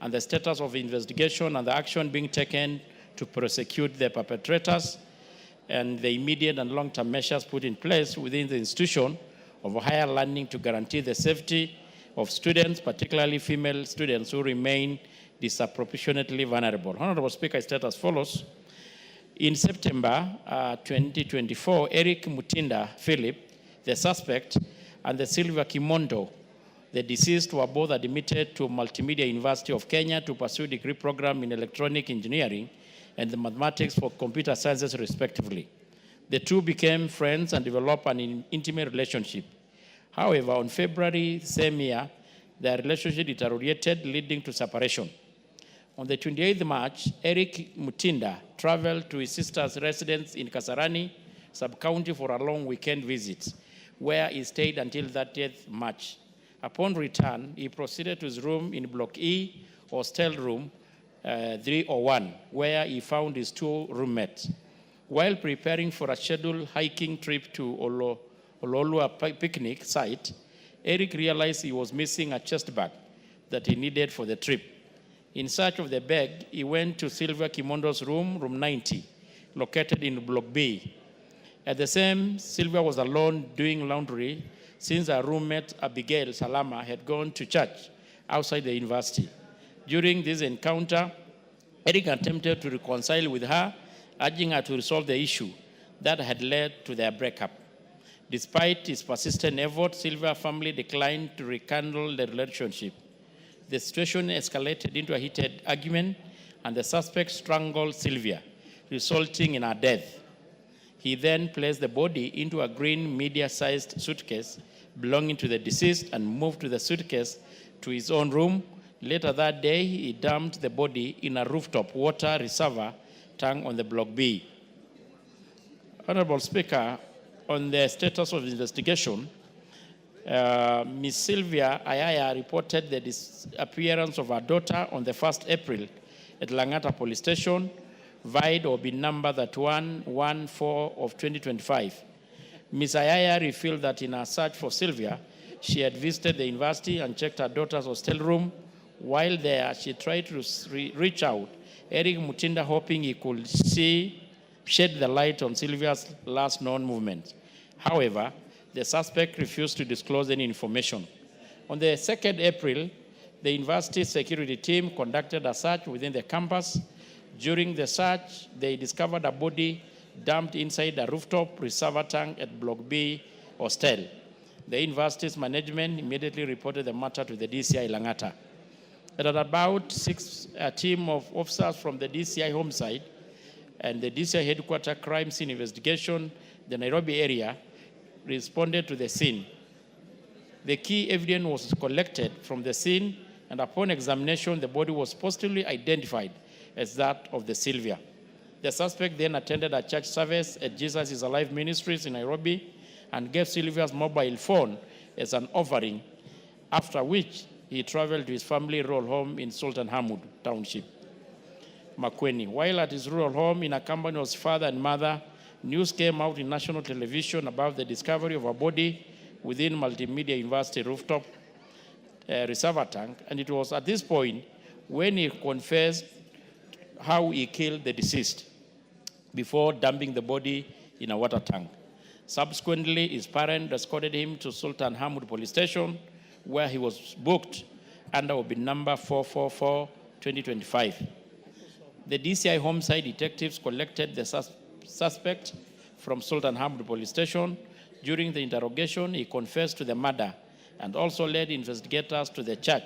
and the status of investigation and the action being taken to prosecute the perpetrators, and the immediate and long-term measures put in place within the institution of higher learning to guarantee the safety of students, particularly female students who remain disproportionately vulnerable. Honorable Speaker, I state as follows. In September 2024, Eric Mutinda Philip, the suspect, and the Sylvia Kimonto, the deceased, were both admitted to Multimedia University of Kenya to pursue a degree program in electronic engineering and the mathematics for computer sciences, respectively. The two became friends and developed an intimate relationship. However, on February same year, their relationship deteriorated, leading to separation. On the 28th March, Eric Mutinda traveled to his sister's residence in Kasarani, sub-county, for a long weekend visit, where he stayed until 30th March. Upon return, he proceeded to his room in Block E, hostel room 301, where he found his two roommates. While preparing for a scheduled hiking trip to Ololua picnic site, Eric realized he was missing a chest bag that he needed for the trip. In search of the bag, he went to Sylvia Kimondo's room, room 90, located in Block B. At the same, Sylvia was alone doing laundry since her roommate, Abigail Salama, had gone to church outside the university. During this encounter, Eric attempted to reconcile with her, urging her to resolve the issue that had led to their breakup. Despite his persistent efforts, Sylvia's family declined to rekindle the relationship. The situation escalated into a heated argument, and the suspect strangled Sylvia, resulting in her death. He then placed the body into a green media-sized suitcase belonging to the deceased and moved the suitcase to his own room. Later that day, he dumped the body in a rooftop water reservoir tank on the Block B. Honorable Speaker, on the status of the investigation, Ms. Sylvia Ayaya reported the disappearance of her daughter on the 1st April at Langata Police Station, VIDE or bin number 3114 of 2025. Ms. Ayaya revealed that in her search for Sylvia, she had visited the university and checked her daughter's hostel room. While there, she tried to reach out Eric Mutinda, hoping he could shed the light on Sylvia's last known movement. However, the suspect refused to disclose any information. On the 2nd April, the university security team conducted a search within the campus. During the search, they discovered a body dumped inside a rooftop reservoir tank at Block B hostel. The university's management immediately reported the matter to the DCI Langata. At about 6, a team of officers from the DCI homicide and the DCI headquarters crime scene investigation, the Nairobi area, responded to the scene. The key evidence was collected from the scene, and upon examination, the body was positively identified as that of the Sylvia. The suspect then attended a church service at Jesus is Alive Ministries in Nairobi and gave Sylvia's mobile phone as an offering, after which he traveled to his family rural home in Sultan Hamud Township, Makueni. While at his rural home in a company of his father and mother, news came out in national television about the discovery of a body within Multimedia University rooftop reservoir tank, and it was at this point when he confessed how he killed the deceased before dumping the body in a water tank. Subsequently, his parents escorted him to Sultan Hamud Police Station, where he was booked under OB number 444, 2025. The DCI homicide detectives collected the suspect from Sultan Hamud Police Station. During the interrogation, he confessed to the murder and also led investigators to the church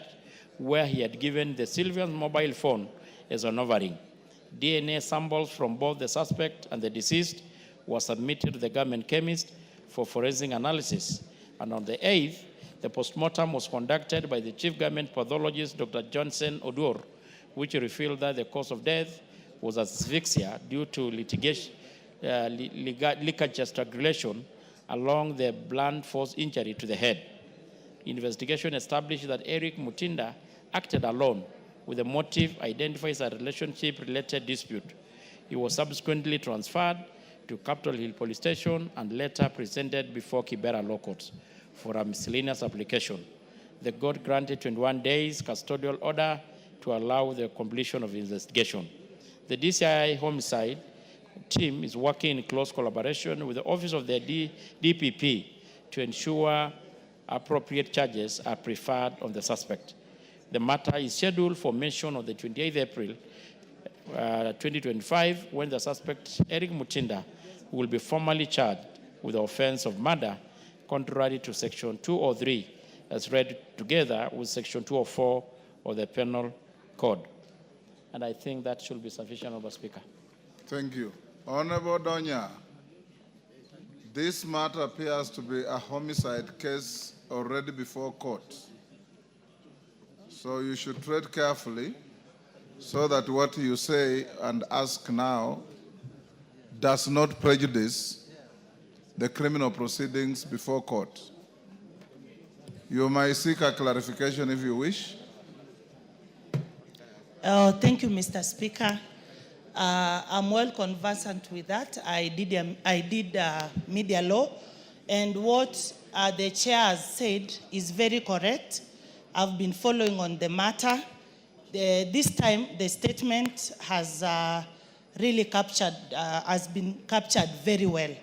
where he had given the Sylvia's mobile phone as an offering. DNA samples from both the suspect and the deceased were submitted to the government chemist for forensic analysis. And on the 8th, the postmortem was conducted by the chief government pathologist, Dr. Johnson Odur, which revealed that the cause of death was asphyxia due to leakage strangulation along the blunt force injury to the head. Investigation established that Eric Mutinda acted alone with the motive identified as a relationship-related dispute. He was subsequently transferred to Capitol Hill Police Station and later presented before Kibera Law Courts for a miscellaneous application. The court granted 21 days custodial order to allow the completion of the investigation. The DCI homicide team is working in close collaboration with the Office of the DPP to ensure appropriate charges are preferred on the suspect. The matter is scheduled for mention on the 28th April 2025, when the suspect, Eric Mutinda, will be formally charged with the offense of murder, contrary to Section 203, as read together with Section 204 of the Penal Code. And I think that should be sufficient, Honorable Speaker. Thank you. Honorable Donya, this matter appears to be a homicide case already before court. So you should tread carefully so that what you say and ask now does not prejudice the criminal proceedings before court. You might seek a clarification if you wish. Thank you, Mr. Speaker. I'm well conversant with that. I did media law, and what the chair has said is very correct. I've been following on the matter. This time, the statement has really has been captured very well.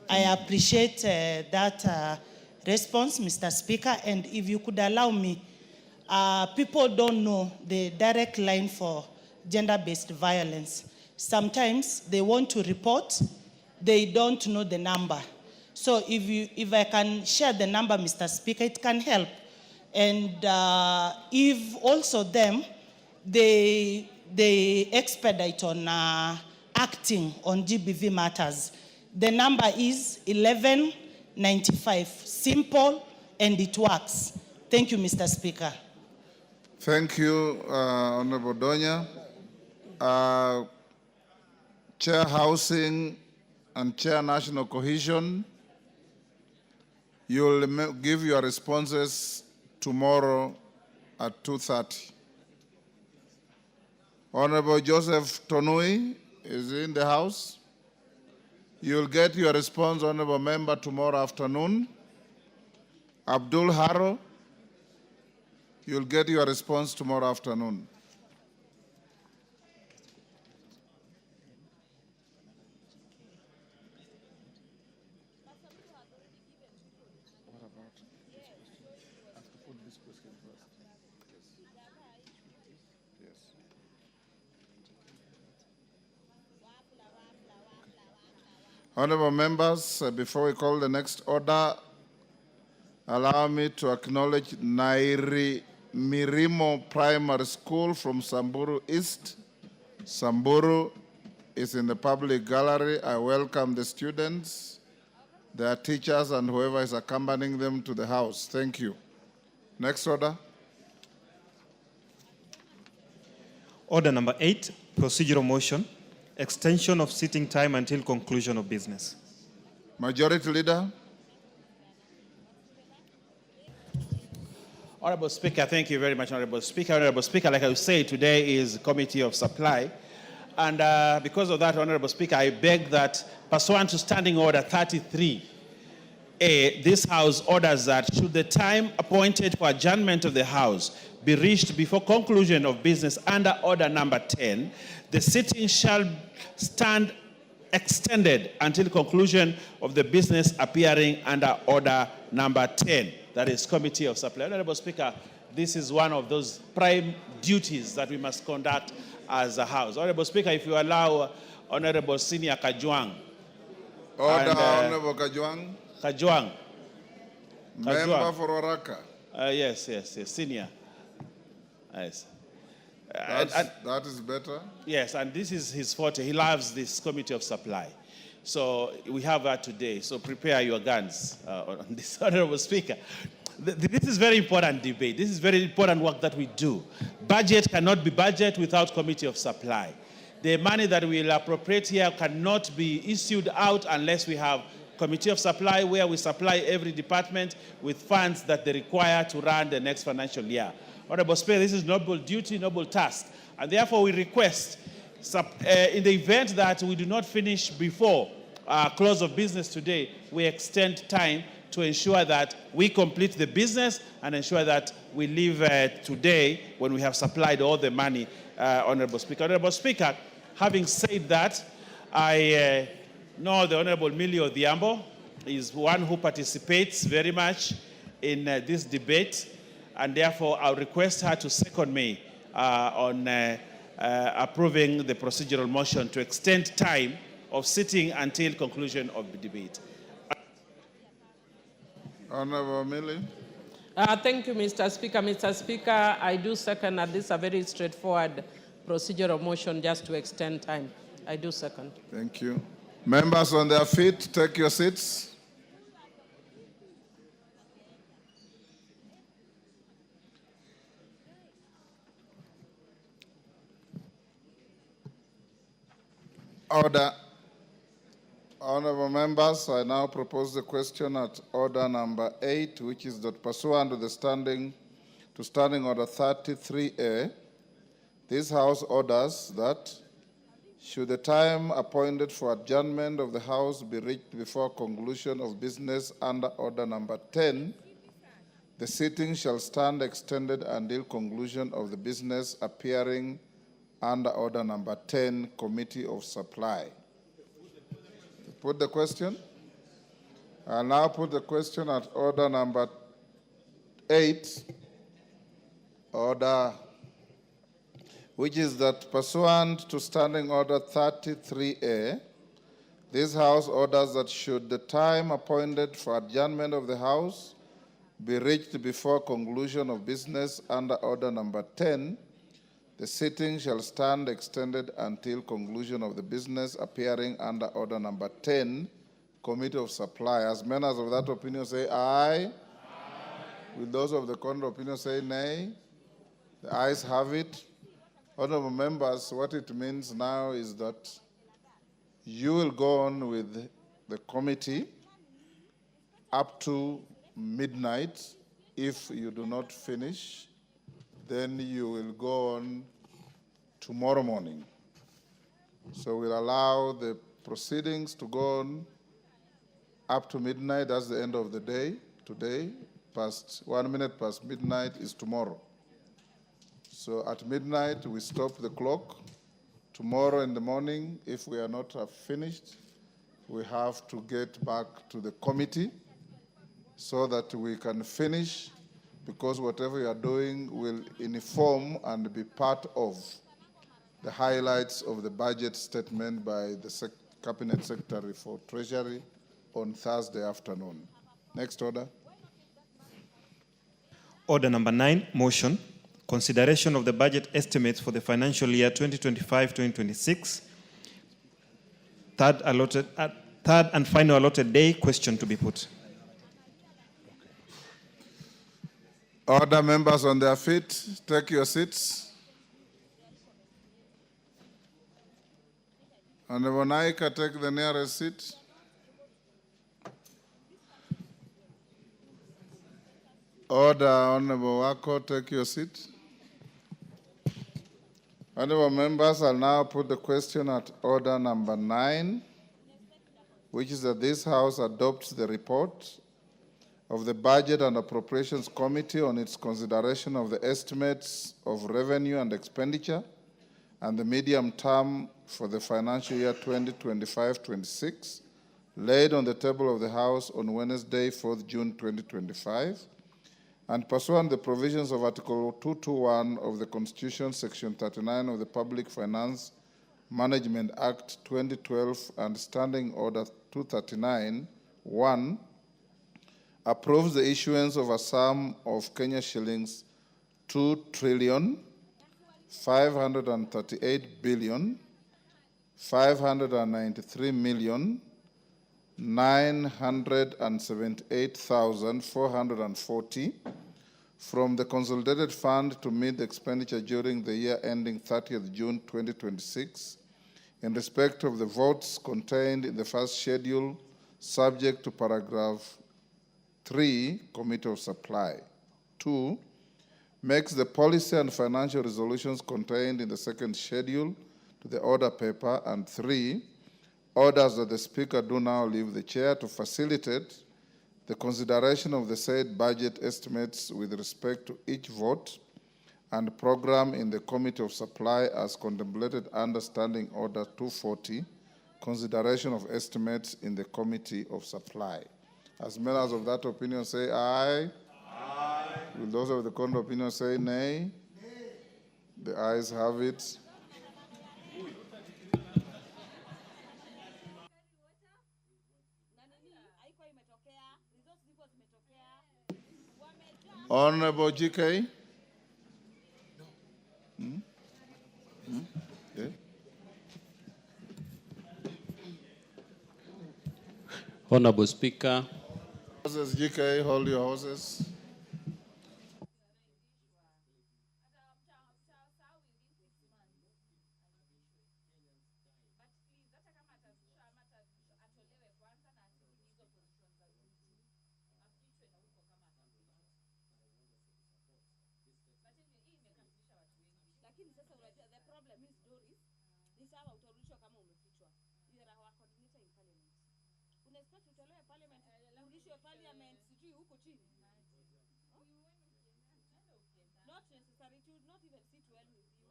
I appreciate that response, Mr. Speaker, and if you could allow me, people don't know the direct line for gender-based violence. Sometimes they want to report, they don't know the number. So if I can share the number, Mr. Speaker, it can help. And if also them, they expedite on acting on GBV matters. The number is 1195. Simple, and it works. Thank you, Mr. Speaker. Thank you, Honorable Donya. Chair Housing and Chair National Cohesion, you'll give your responses tomorrow at 2:30. Honorable Joseph Tonui is in the House. You'll get your response, Honorable Member, tomorrow afternoon. Abdul Haro, you'll get your response tomorrow afternoon. Honorable members, before we call the next order, allow me to acknowledge Nairi Mirimo Primary School from Samburu East. Samburu is in the public gallery. I welcome the students, their teachers, and whoever is accompanying them to the house. Thank you. Next order. Order number 8, procedural motion, extension of sitting time until conclusion of business. Majority Leader. Honorable Speaker, thank you very much, Honorable Speaker. Honorable Speaker, like I say, today is Committee of Supply. And because of that, Honorable Speaker, I beg that, pursuant to Standing Order 33A, this House orders that should the time appointed for adjournment of the House be reached before conclusion of business under Order number 10, the sitting shall stand extended until conclusion of the business appearing under Order number 10. That is Committee of Supply. Honorable Speaker, this is one of those prime duties that we must conduct as a House. Honorable Speaker, if you allow Honorable Senior Kajwang. Order, Honorable Kajwang. Kajwang. Member for Oraka. Yes, Senior. Yes. That is better. Yes, and this is his forte. He loves this Committee of Supply. So we have that today. So prepare your guns on this, Honorable Speaker. This is very important debate. This is very important work that we do. Budget cannot be budget without Committee of Supply. The money that we will appropriate here cannot be issued out unless we have Committee of Supply, where we supply every department with funds that they require to run the next financial year. Honorable Speaker, this is noble duty, noble task. And therefore we request, in the event that we do not finish before close of business today, we extend time to ensure that we complete the business and ensure that we leave today when we have supplied all the money, Honorable Speaker. Honorable Speaker, having said that, I know the Honorable Millie Odhiambo is one who participates very much in this debate, and therefore I'll request her to second me on approving the procedural motion to extend time of sitting until conclusion of the debate. Honorable Millie. Thank you, Mr. Speaker. Mr. Speaker, I do second that this is a very straightforward procedural motion just to extend time. I do second. Thank you. Members on their feet, take your seats. Order. Honorable members, I now propose the question at order number 8, which is that pursuant to the Standing Order 33A, this House orders that should the time appointed for adjournment of the House be reached before conclusion of business under order number 10, the sitting shall stand extended until conclusion of the business appearing under order number 10, Committee of Supply. Put the question. I'll now put the question at order number 8, order, which is that pursuant to Standing Order 33A, this House orders that should the time appointed for adjournment of the House be reached before conclusion of business under order number 10, the sitting shall stand extended until conclusion of the business appearing under order number 10, Committee of Supply. As members of that opinion say aye. Aye. Will those of the contrary opinion say nay? The ayes have it. Honorable members, what it means now is that you will go on with the committee up to midnight. If you do not finish, then you will go on tomorrow morning. So we'll allow the proceedings to go on up to midnight. That's the end of the day. Today, 1 minute past midnight is tomorrow. So at midnight, we stop the clock. Tomorrow in the morning, if we are not finished, we have to get back to the committee so that we can finish, because whatever you are doing will inform and be part of the highlights of the budget statement by the Cabinet Secretary for Treasury on Thursday afternoon. Next order. Order number 9, motion. Consideration of the budget estimates for the financial year 2025-2026. Third and final allotted day, question to be put. Order, members on their feet, take your seats. Honorable Naika, take the nearest seat. Order, Honorable Wako, take your seat. Honorable members, I'll now put the question at order number 9, which is that this House adopts the report of the Budget and Appropriations Committee on its consideration of the estimates of revenue and expenditure and the medium term for the financial year 2025-26, laid on the table of the House on Wednesday, 4th June 2025, and pursuant to the provisions of Article 221 of the Constitution, Section 39 of the Public Finance Management Act 2012 and Standing Order 239-1, approves the issuance of a sum of Kenya shillings 2,538,593,978,440 from the consolidated fund to meet the expenditure during the year ending 30th June 2026 in respect of the votes contained in the first schedule, subject to paragraph 3, Committee of Supply. 2, makes the policy and financial resolutions contained in the second schedule to the order paper. And 3, orders that the Speaker do now leave the chair to facilitate the consideration of the said budget estimates with respect to each vote and program in the Committee of Supply as contemplated under Standing Order 240, consideration of estimates in the Committee of Supply. As members of that opinion say aye. Aye. Will those of the contrary opinion say nay? Nay. The ayes have it. Honorable GK. Okay. Honorable Speaker. Horses, GK, hold your horses. sasa unajua the problem is Doris, ni sawa utarudishwa kama umefichwa. You are our coordinator in parliament. Una expect utolewe parliament, urudishwe parliament sijui huko chini. Not necessary, it would not even sit well with you.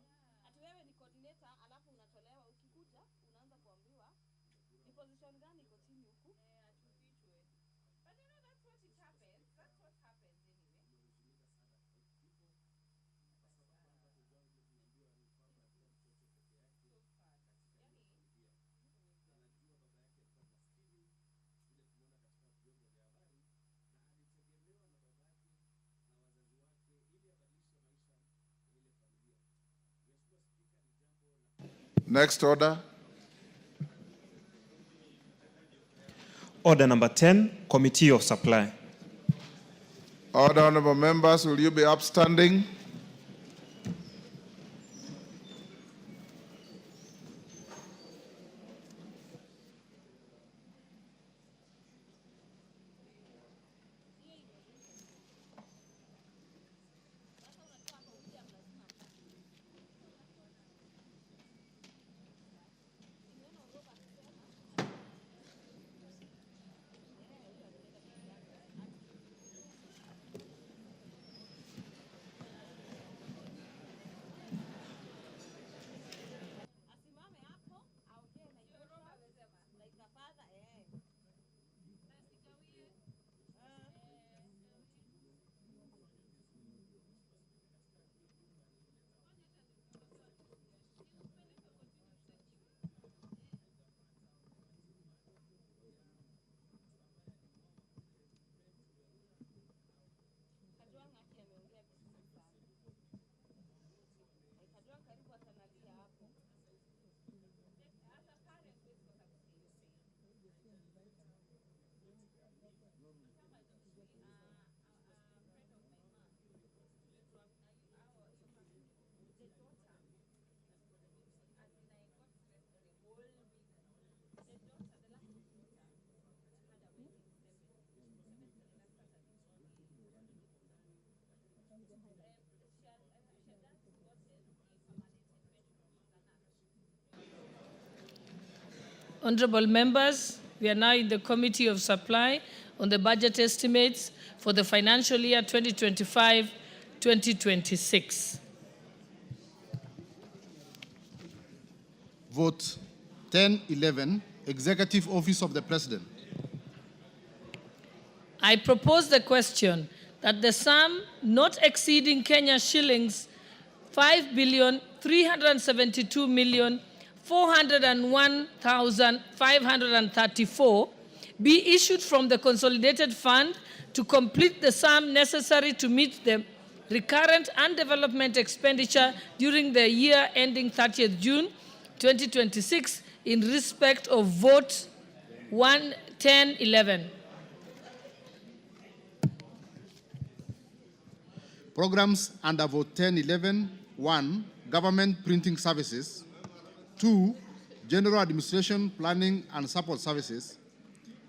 Ati wewe ni coordinator alafu unatolewa ukikuja unaanza kuambiwa ni position gani iko chini huku? Atufichwe. But you know that's what it happens. That's what happens anyway. Next order. Order number 10, Committee of Supply. Order, honorable members, will you be upstanding? Honorable members, we are now in the Committee of Supply on the budget estimates for the financial year 2025-2026. Vote 1011, Executive Office of the President. I propose the question that the sum not exceeding Kenya shillings 5,372,401,534 be issued from the consolidated fund to complete the sum necessary to meet the recurrent and development expenditure during the year ending 30th June 2026 in respect of vote 1011. Programs under vote 1011, 1, Government Printing Services, 2, General Administration, Planning and Support Services,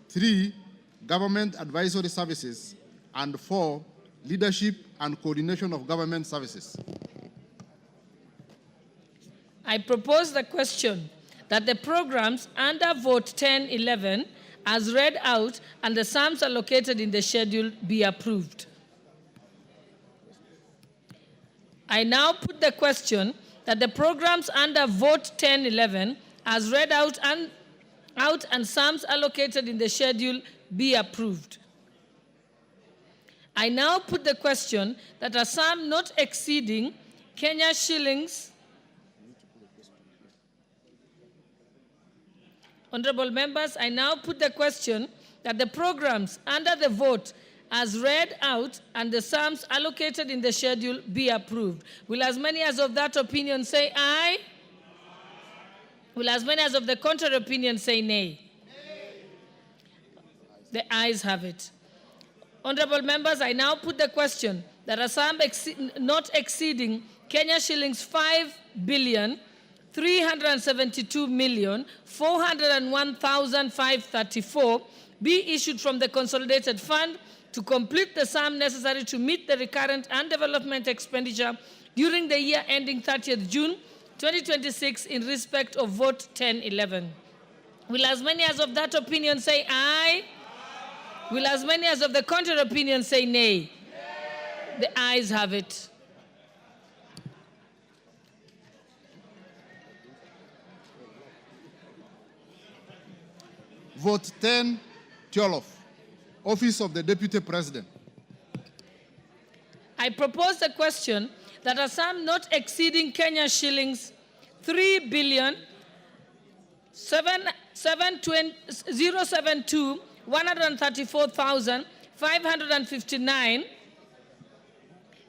3, Government Advisory Services, and 4, Leadership and Coordination of Government Services. I propose the question that the programs under vote 1011 as read out and the sums allocated in the schedule be approved. I now put the question that the programs under vote 1011 as read out and sums allocated in the schedule be approved. I now put the question that a sum not exceeding Kenya shillings. Honorable members, I now put the question that the programs under the vote as read out and the sums allocated in the schedule be approved. Will as many as of that opinion say aye? Will as many as of the contrary opinion say nay? The ayes have it. Honorable members, I now put the question that a sum not exceeding Kenya shillings 5,372,401,534 be issued from the consolidated fund to complete the sum necessary to meet the recurrent and development expenditure during the year ending 30th June 2026 in respect of vote 1011. Will as many as of that opinion say aye? Will as many as of the contrary opinion say nay? The ayes have it. Vote 10, Tiolof, Office of the Deputy President. I propose a question that a sum not exceeding Kenya shillings 3,072,134,559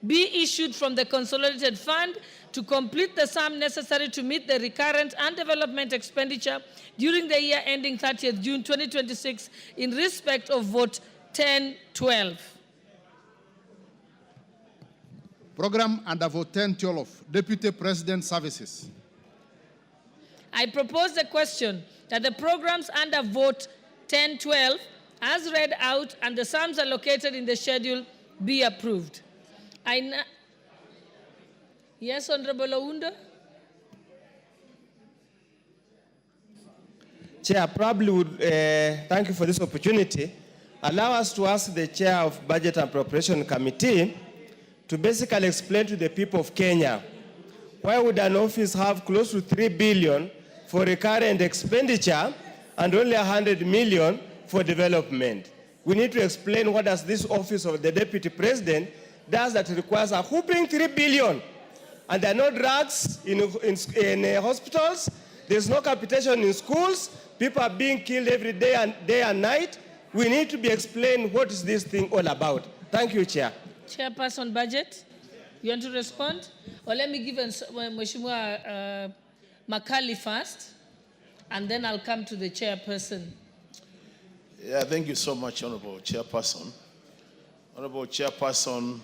be issued from the Consolidated Fund to complete the sum necessary to meet the recurrent and development expenditure during the year ending 30th June 2026 in respect of vote 1012. Program under vote 10, Tiolof, Deputy President Services. I propose the question that the programs under vote 1012 as read out and the sums allocated in the schedule be approved. Yes, Honorable Ounda. Chair, probably would thank you for this opportunity. Allow us to ask the Chair of Budget and Appropriation Committee to basically explain to the people of Kenya why would an office have close to 3 billion for recurrent expenditure and only 100 million for development. We need to explain what does this office of the Deputy President does that requires a whopping 3 billion. And there are no drugs in hospitals, there's no capitation in schools, people are being killed every day and night. We need to be explained what is this thing all about. Thank you, Chair. Chairperson Budget, you want to respond? Or let me give Mheshimiwa Makali first, and then I'll come to the chairperson. Yeah, thank you so much, Honorable Chairperson. Honorable Chairperson,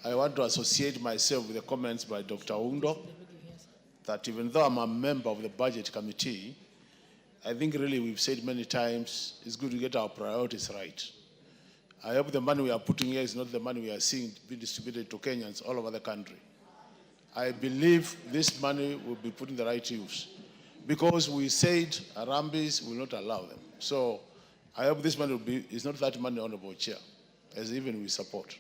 I want to associate myself with the comments by Dr. Undo that even though I'm a member of the Budget Committee, I think really we've said many times it's good to get our priorities right. I hope the money we are putting here is not the money we are seeing being distributed to Kenyans all over the country. I believe this money will be put in the right use because we said Harambes will not allow them. So I hope this money will be, it's not that money, Honorable Chair, as even we support.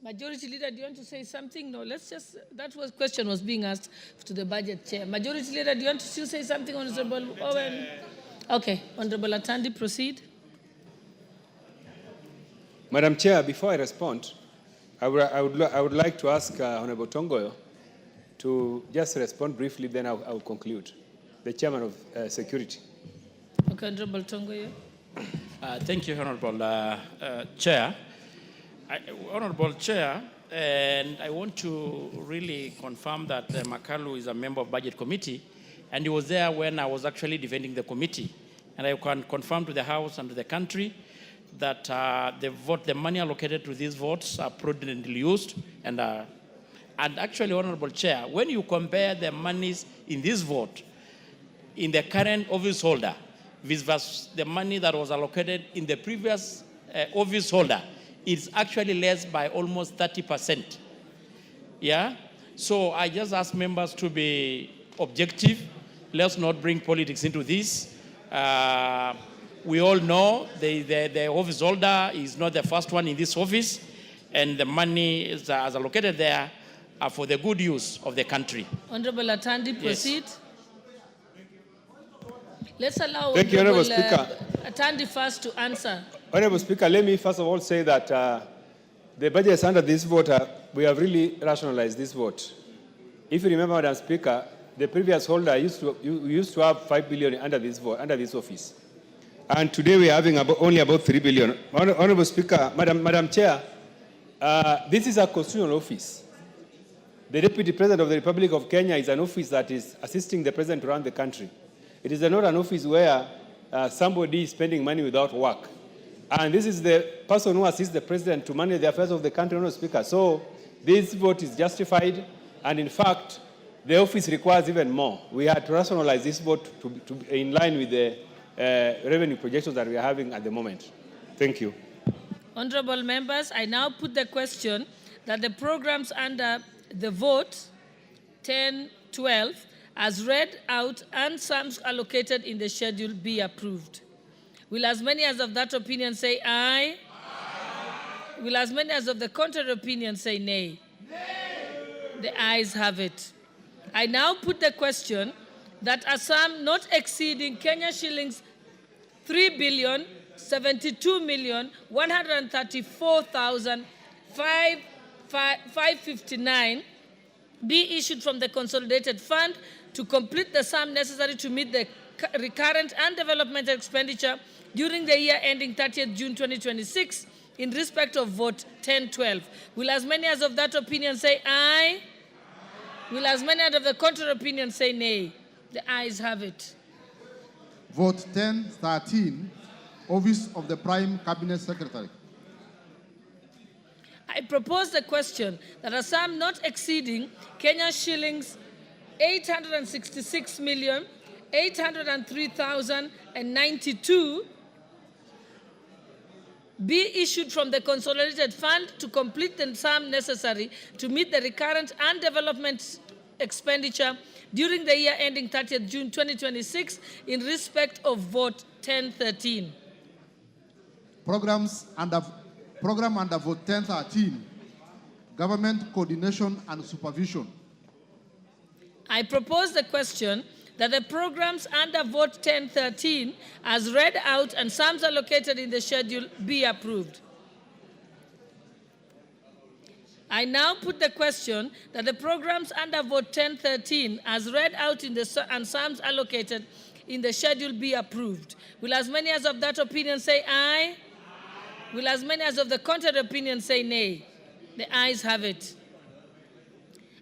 Majority Leader, do you want to say something? No, let's just, that was question was being asked to the Budget Chair. Majority Leader, do you want to still say something, Honorable Owen? Okay, Honorable Atandi, proceed. Madam Chair, before I respond, I would like to ask Honorable Tongoyo to just respond briefly, then I'll conclude. The Chairman of Security. Okay, Honorable Tongoyo. Thank you, Honorable Chair. Honorable Chair, and I want to really confirm that Makalu is a member of Budget Committee, and he was there when I was actually defending the committee. And I can confirm to the House and to the country that the money allocated to these votes are prudently used. And actually, Honorable Chair, when you compare the monies in this vote, in the current office holder, versus the money that was allocated in the previous office holder, it's actually less by almost 30%. Yeah? So I just ask members to be objective. Let's not bring politics into this. We all know the office holder is not the first one in this office, and the money is allocated there for the good use of the country. Honorable Atandi, proceed. Yes. Let's allow Honorable Speaker. Atandi first to answer. Honorable Speaker, let me first of all say that the budgets under this vote, we have really rationalized this vote. If you remember, Madam Speaker, the previous holder used to have 5 billion under this vote, under this office. And today we are having only about 3 billion. Honorable Speaker, Madam Chair, this is a constitutional office. The Deputy President of the Republic of Kenya is an office that is assisting the President to run the country. It is not an office where somebody is spending money without work. And this is the person who assists the President to manage the affairs of the country, Honorable Speaker. So this vote is justified, and in fact, the office requires even more. We had to rationalize this vote to in line with the revenue projections that we are having at the moment. Thank you. Honorable members, I now put the question that the programs under the vote 10-12 as read out and sums allocated in the schedule be approved. Will as many as of that opinion say aye? Aye. Will as many as of the contrary opinion say nay? Nay. The ayes have it. I now put the question that a sum not exceeding Kenya shillings 3,072,134,559 be issued from the consolidated fund to complete the sum necessary to meet the recurrent and development expenditure during the year ending 30th June 2026 in respect of vote 10-12. Will as many as of that opinion say aye? Will as many as of the contrary opinion say nay? The ayes have it. Vote 10-13, Office of the Prime Cabinet Secretary. I propose the question that a sum not exceeding Kenya shillings 866,803,092 be issued from the consolidated fund to complete the sum necessary to meet the recurrent and development expenditure during the year ending 30th June 2026 in respect of vote 10-13. Program under vote 10-13, Government Coordination and Supervision. I propose the question that the programs under vote 10-13 as read out and sums allocated in the schedule be approved. I now put the question that the programs under vote 10-13 as read out in the and sums allocated in the schedule be approved. Will as many as of that opinion say aye? Will as many as of the contrary opinion say nay? The ayes have it.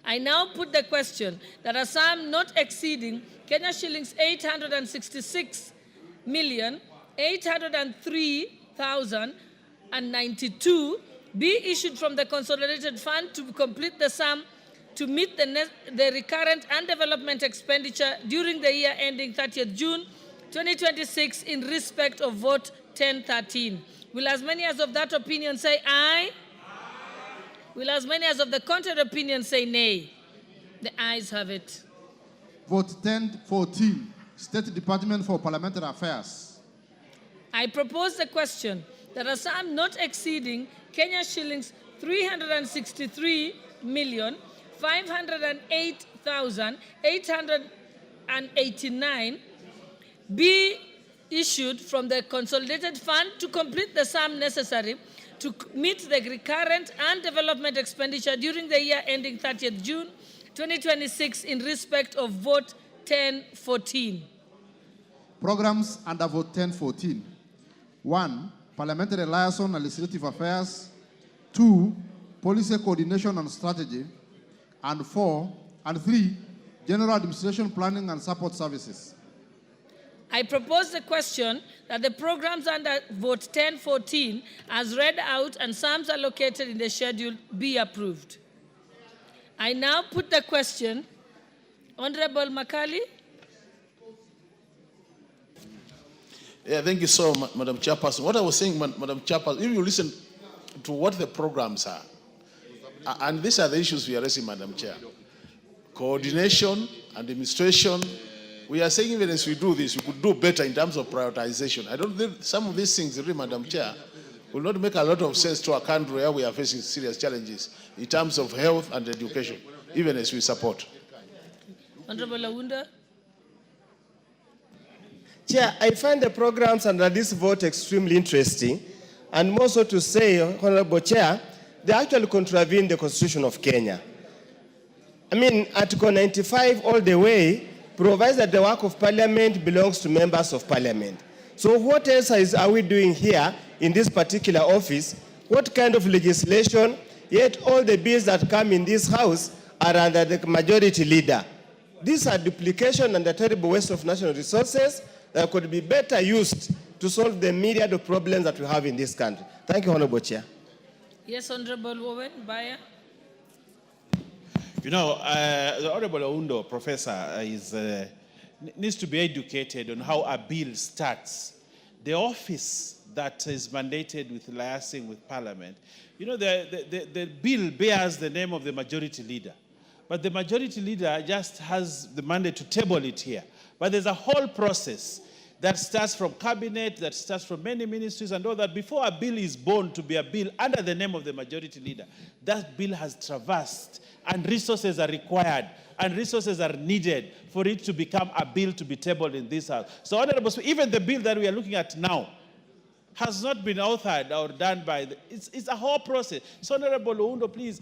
I now put the question that a sum not exceeding Kenya shillings 866,803,092 be issued from the consolidated fund to complete the sum to meet the recurrent and development expenditure during the year ending 30th June 2026 in respect of vote 10-13. Will as many as of that opinion say aye? Aye. Will as many as of the contrary opinion say nay? The ayes have it. Vote 10-14, State Department for Parliamentary Affairs. I propose the question that a sum not exceeding Kenya shillings 363,508,889 be issued from the consolidated fund to complete the sum necessary to meet the recurrent and development expenditure during the year ending 30th June 2026 in respect of vote 10-14. Programs under vote 10-14. 1. Parliamentary liaison and legislative affairs. 2. Policy coordination and strategy. And 3. General administration planning and support services. I propose the question that the programs under vote 10-14 as read out and sums allocated in the schedule be approved. I now put the question. Honorable Makali. Yeah, thank you so much, Madam Chairperson. What I was saying, Madam Chairperson, if you listen to what the programs are, and these are the issues we are raising, Madam Chair. Coordination, administration. We are saying even as we do this, we could do better in terms of prioritization. I don't think some of these things, really, Madam Chair, will not make a lot of sense to a country where we are facing serious challenges in terms of health and education, even as we support. Honorable Awunda. Chair, I find the programs under this vote extremely interesting, and more so to say, Honorable Chair, they actually contravene the Constitution of Kenya. I mean, Article 95 all the way provides that the work of Parliament belongs to members of Parliament. So what else are we doing here in this particular office? What kind of legislation? Yet all the bills that come in this house are under the majority leader. These are duplication and a terrible waste of national resources that could be better used to solve the myriad of problems that we have in this country. Thank you, Honorable Chair. Yes, Honorable Owen Baya. You know, the Honorable Oundo, Professor, needs to be educated on how a bill starts. The office that is mandated with liaising with Parliament. You know, the bill bears the name of the majority leader, but the majority leader just has the mandate to table it here. But there's a whole process that starts from cabinet, that starts from many ministries and all that. Before a bill is born to be a bill under the name of the majority leader, that bill has traversed, and resources are required, and resources are needed for it to become a bill to be tabled in this House. So, Honorable Speaker, even the bill that we are looking at now has not been authored or done by it's a whole process. So, Honorable Oundo, please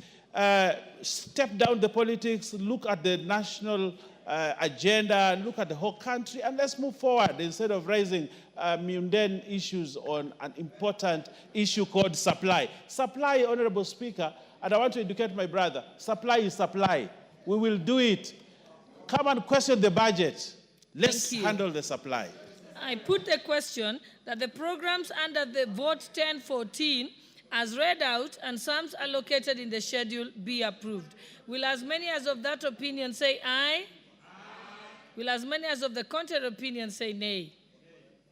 step down the politics, look at the national agenda, look at the whole country, and let's move forward instead of raising mundane issues on an important issue called supply. Supply, Honorable Speaker, and I want to educate my brother, supply is supply. We will do it. Come and question the budget. Let's handle the supply. I put the question that the programs under the vote 1014 as read out and sums allocated in the schedule be approved. Will as many as of that opinion say aye? Will as many as of the contrary opinion say nay?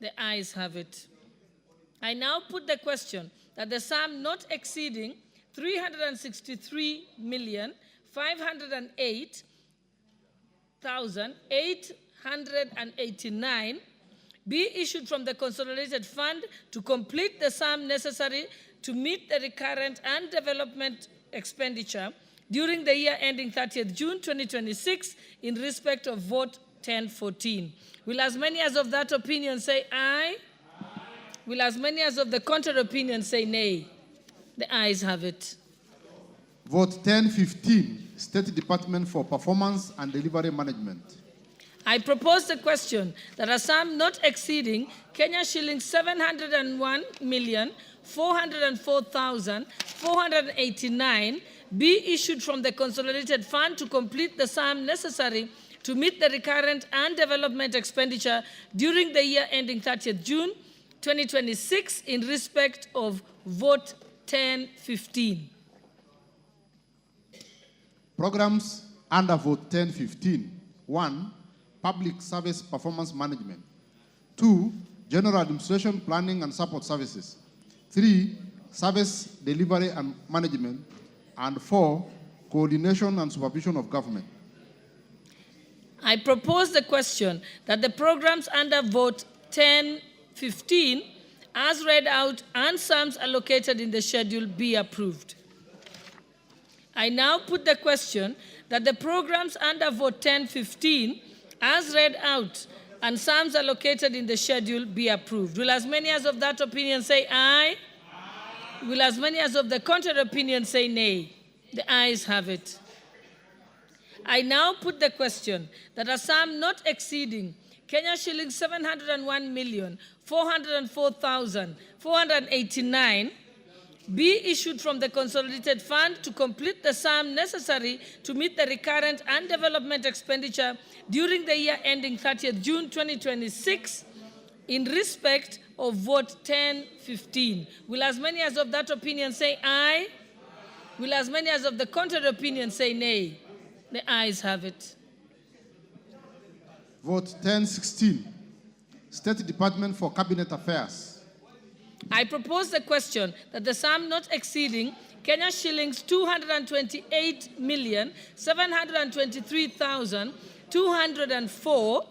The ayes have it. I now put the question that the sum not exceeding 363,508,889 be issued from the consolidated fund to complete the sum necessary to meet the recurrent and development expenditure during the year ending 30th June 2026 in respect of vote 1014. Will as many as of that opinion say aye? Will as many as of the contrary opinion say nay? The ayes have it. Vote 1015, State Department for Performance and Delivery Management. I propose the question that a sum not exceeding Kenya shillings 701,404,489 be issued from the consolidated fund to complete the sum necessary to meet the recurrent and development expenditure during the year ending 30th June 2026 in respect of vote 1015. Programs under vote 1015. 1. Public Service Performance Management. 2. General Administration, Planning and Support Services. 3. Service Delivery and Management. And 4. Coordination and Supervision of Government. I propose the question that the programs under vote 1015 as read out and sums allocated in the schedule be approved. I now put the question that the programs under vote 1015 as read out and sums allocated in the schedule be approved. Will as many as of that opinion say aye? Aye. Will as many as of the contrary opinion say nay? The ayes have it. I now put the question that a sum not exceeding Kenya shillings 701,404,489 be issued from the consolidated fund to complete the sum necessary to meet the recurrent and development expenditure during the year ending 30th June 2026 in respect of vote 1015. Will as many as of that opinion say aye? Will as many as of the contrary opinion say nay? The ayes have it. Vote 1016, State Department for Cabinet Affairs. I propose the question that the sum not exceeding Kenya shillings 228,723,204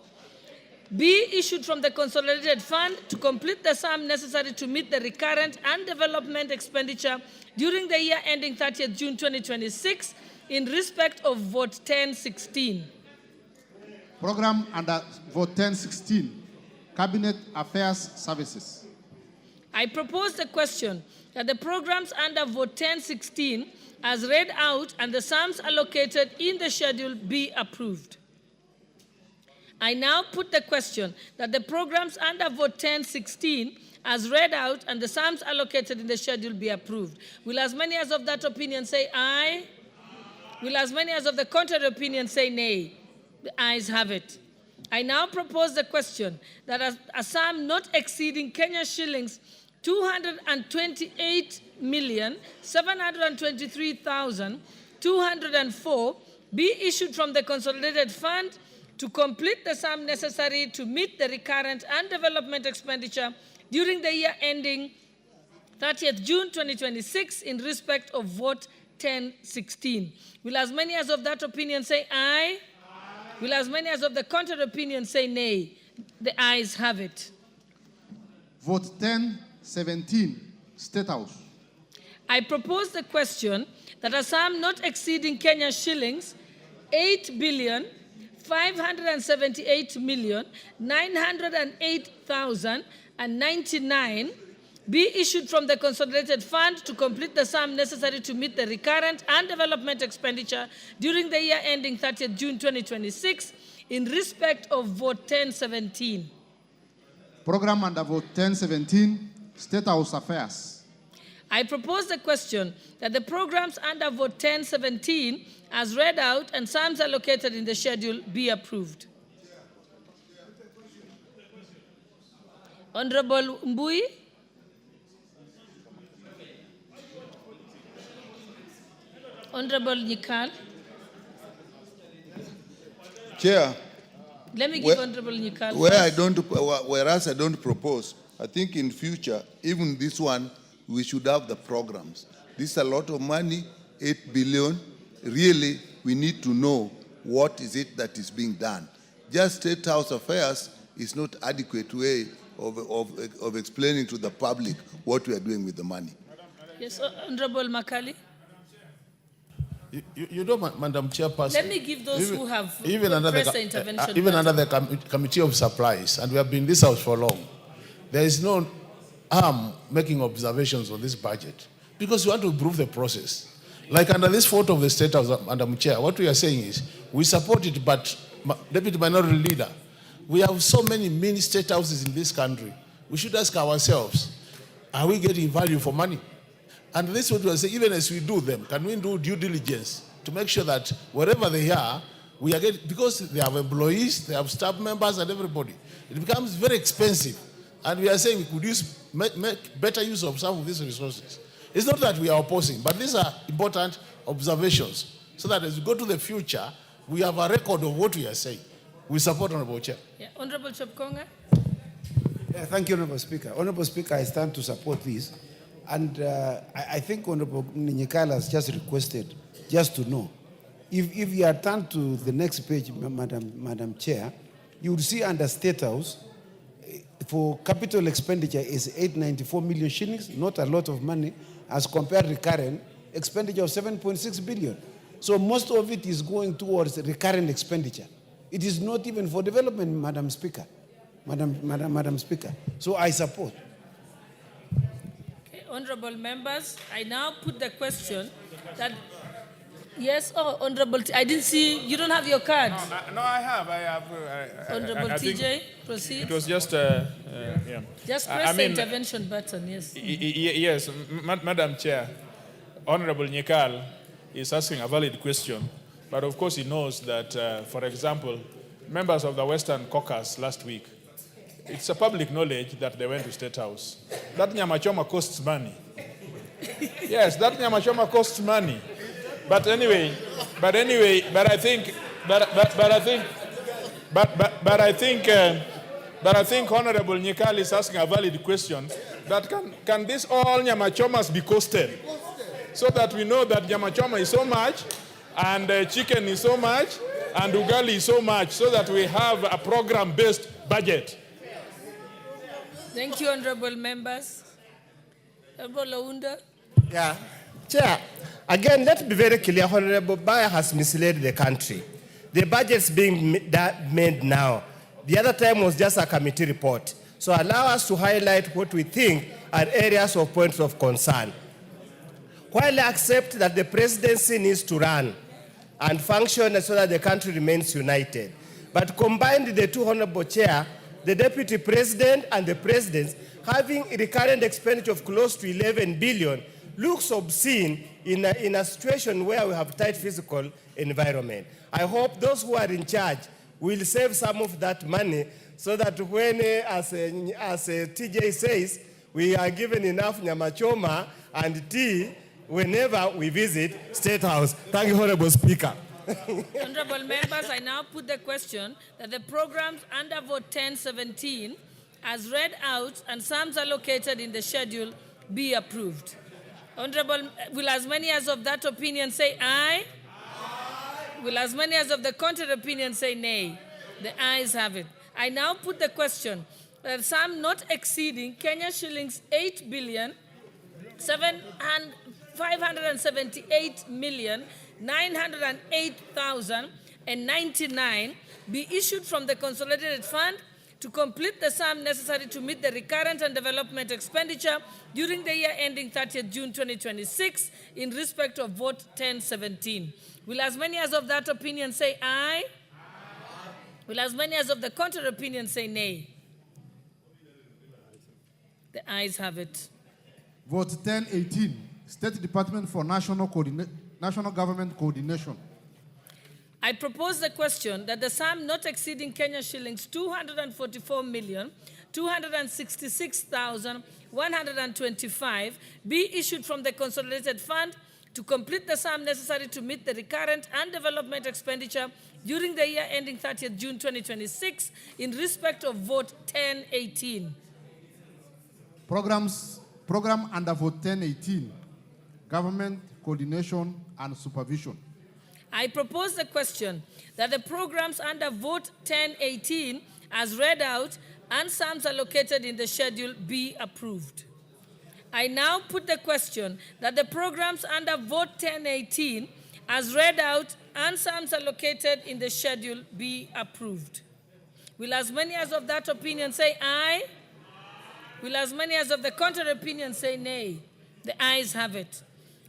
be issued from the consolidated fund to complete the sum necessary to meet the recurrent and development expenditure during the year ending 30th June 2026 in respect of vote 1016. Program under vote 1016, Cabinet Affairs Services. I propose the question that the programs under vote 1016 as read out and the sums allocated in the schedule be approved. I now put the question that the programs under vote 1016 as read out and the sums allocated in the schedule be approved. Will as many as of that opinion say aye? Will as many as of the contrary opinion say nay? The ayes have it. I now propose the question that a sum not exceeding Kenya shillings 228,723,204 be issued from the consolidated fund to complete the sum necessary to meet the recurrent and development expenditure during the year ending 30th June 2026 in respect of vote 1016. Will as many as of that opinion say aye? Will as many as of the contrary opinion say nay? The ayes have it. Vote 1017, State House. I propose the question that a sum not exceeding Kenya shillings 8,578,908,099 be issued from the consolidated fund to complete the sum necessary to meet the recurrent and development expenditure during the year ending 30th June 2026 in respect of vote 1017. Program under vote 1017, State House Affairs. I propose the question that the programs under vote 1017 as read out and sums allocated in the schedule be approved. Honorable Mbui. Honorable Nyikal. Chair. Let me give Honorable Nyikal. Whereas I don't propose, I think in future, even this one, we should have the programs. This is a lot of money, 8 billion. Really, we need to know what is it that is being done. Just State House affairs is not adequate way of explaining to the public what we are doing with the money. Yes, Honorable Makali. You know, Madam Chairperson. Let me give those who have pressed the intervention. Even under the Committee of Supplies, and we have been in this house for long, there is no harm making observations on this budget because we want to improve the process. Like under this photo of the State House, Madam Chair, what we are saying is we support it, but Deputy Minority Leader, we have so many mini state houses in this country. We should ask ourselves, are we getting value for money? And this is what we are saying, even as we do them, can we do due diligence to make sure that wherever they are, we are getting, because they have employees, they have staff members and everybody. It becomes very expensive. And we are saying we could make better use of some of these resources. It's not that we are opposing, but these are important observations so that as we go to the future, we have a record of what we are saying. We support Honorable Chair. Yeah. Honorable Chepkonga. Yeah, thank you, Honorable Speaker. Honorable Speaker, I stand to support this. And I think Honorable Nyikala has just requested just to know. If you are turned to the next page, Madam Chair, you will see under State House, for capital expenditure is 894 million shillings, not a lot of money, as compared to recurrent expenditure of 7.6 billion. So most of it is going towards recurrent expenditure. It is not even for development, Madam Speaker. Madam Speaker. So I support. Honorable members, I now put the question that, yes, Honorable, I didn't see, you don't have your card. No, I have. Honorable TJ, proceed. It was just, yeah. Just press the intervention button, yes. Yes, Madam Chair, Honorable Nyikal is asking a valid question, but of course he knows that, for example, members of the Western Caucus last week, it's a public knowledge that they went to State House. That nyamachoma costs money. Yes, that nyamachoma costs money. But I think Honorable Nyikal is asking a valid question that can this all nyamachomas be costed? So that we know that nyamachoma is so much, and chicken is so much, and ugali is so much, so that we have a program-based budget. Thank you, honorable members. Honorable Launda. Yeah. Chair, again, let's be very clear. Honorable Bayer has misled the country. The budget's being made now. The other time was just a committee report. So allow us to highlight what we think are areas of points of concern. While I accept that the presidency needs to run and function so that the country remains united, but combined the two, Honorable Chair, the Deputy President and the President having a recurrent expenditure of close to 11 billion looks obscene in a situation where we have tight physical environment. I hope those who are in charge will save some of that money so that when, as TJ says, we are given enough nyamachoma and tea whenever we visit State House. Thank you, Honorable Speaker. Honorable members, I now put the question that the programs under vote 1017 as read out and sums allocated in the schedule be approved. Honorable, will as many as of that opinion say aye? Aye. Will as many as of the contrary opinion say nay? The ayes have it. I now put the question that sum not exceeding Kenya shillings 578,908,099 be issued from the consolidated fund to complete the sum necessary to meet the recurrent and development expenditure during the year ending 30th June 2026 in respect of vote 1017. Will as many as of that opinion say aye? Aye. Will as many as of the contrary opinion say nay? The ayes have it. Vote 1018, State Department for National Government Coordination. I propose the question that the sum not exceeding Kenya shillings 244,266,125 be issued from the consolidated fund to complete the sum necessary to meet the recurrent and development expenditure during the year ending 30th June 2026 in respect of vote 1018. Program under vote 1018, Government Coordination and Supervision. I propose the question that the programs under vote 1018 as read out and sums allocated in the schedule be approved. I now put the question that the programs under vote 1018 as read out and sums allocated in the schedule be approved. Will as many as of that opinion say aye? Will as many as of the contrary opinion say nay? The ayes have it.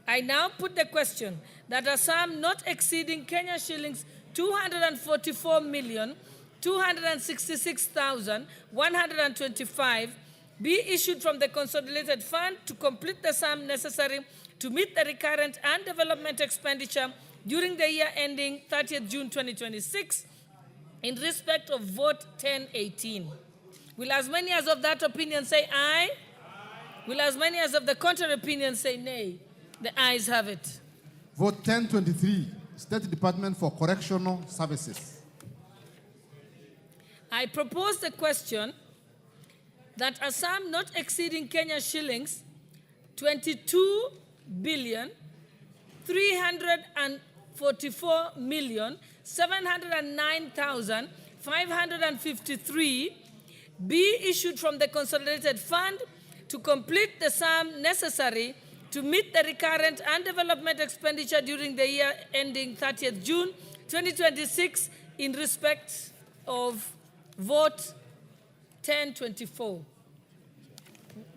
I now put the question that a sum not exceeding Kenya shillings 244,266,125 be issued from the consolidated fund to complete the sum necessary to meet the recurrent and development expenditure during the year ending 30th June 2026 in respect of vote 1018. Will as many as of that opinion say aye? Aye. Will as many as of the contrary opinion say nay? The ayes have it. Vote 1023, State Department for Correctional Services. I propose the question that a sum not exceeding Kenya shillings 22,344,709,553 be issued from the consolidated fund to complete the sum necessary to meet the recurrent and development expenditure during the year ending 30th June 2026 in respect of vote 1024.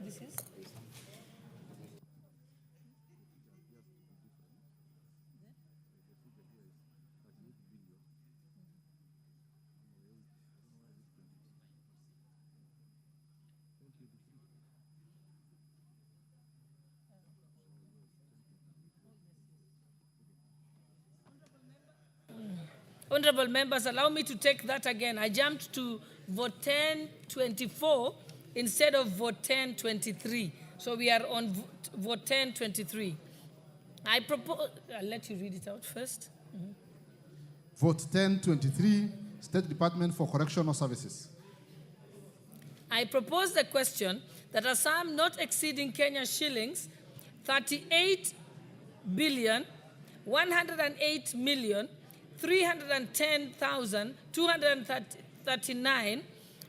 This is? Honorable members, allow me to take that again. I jumped to vote 1024 instead of vote 1023. So we are on vote 1023. I propose, I'll let you read it out first. Mm-hmm. Vote 1023, State Department for Correctional Services. I propose the question that a sum not exceeding Kenya shillings 38,108,310,239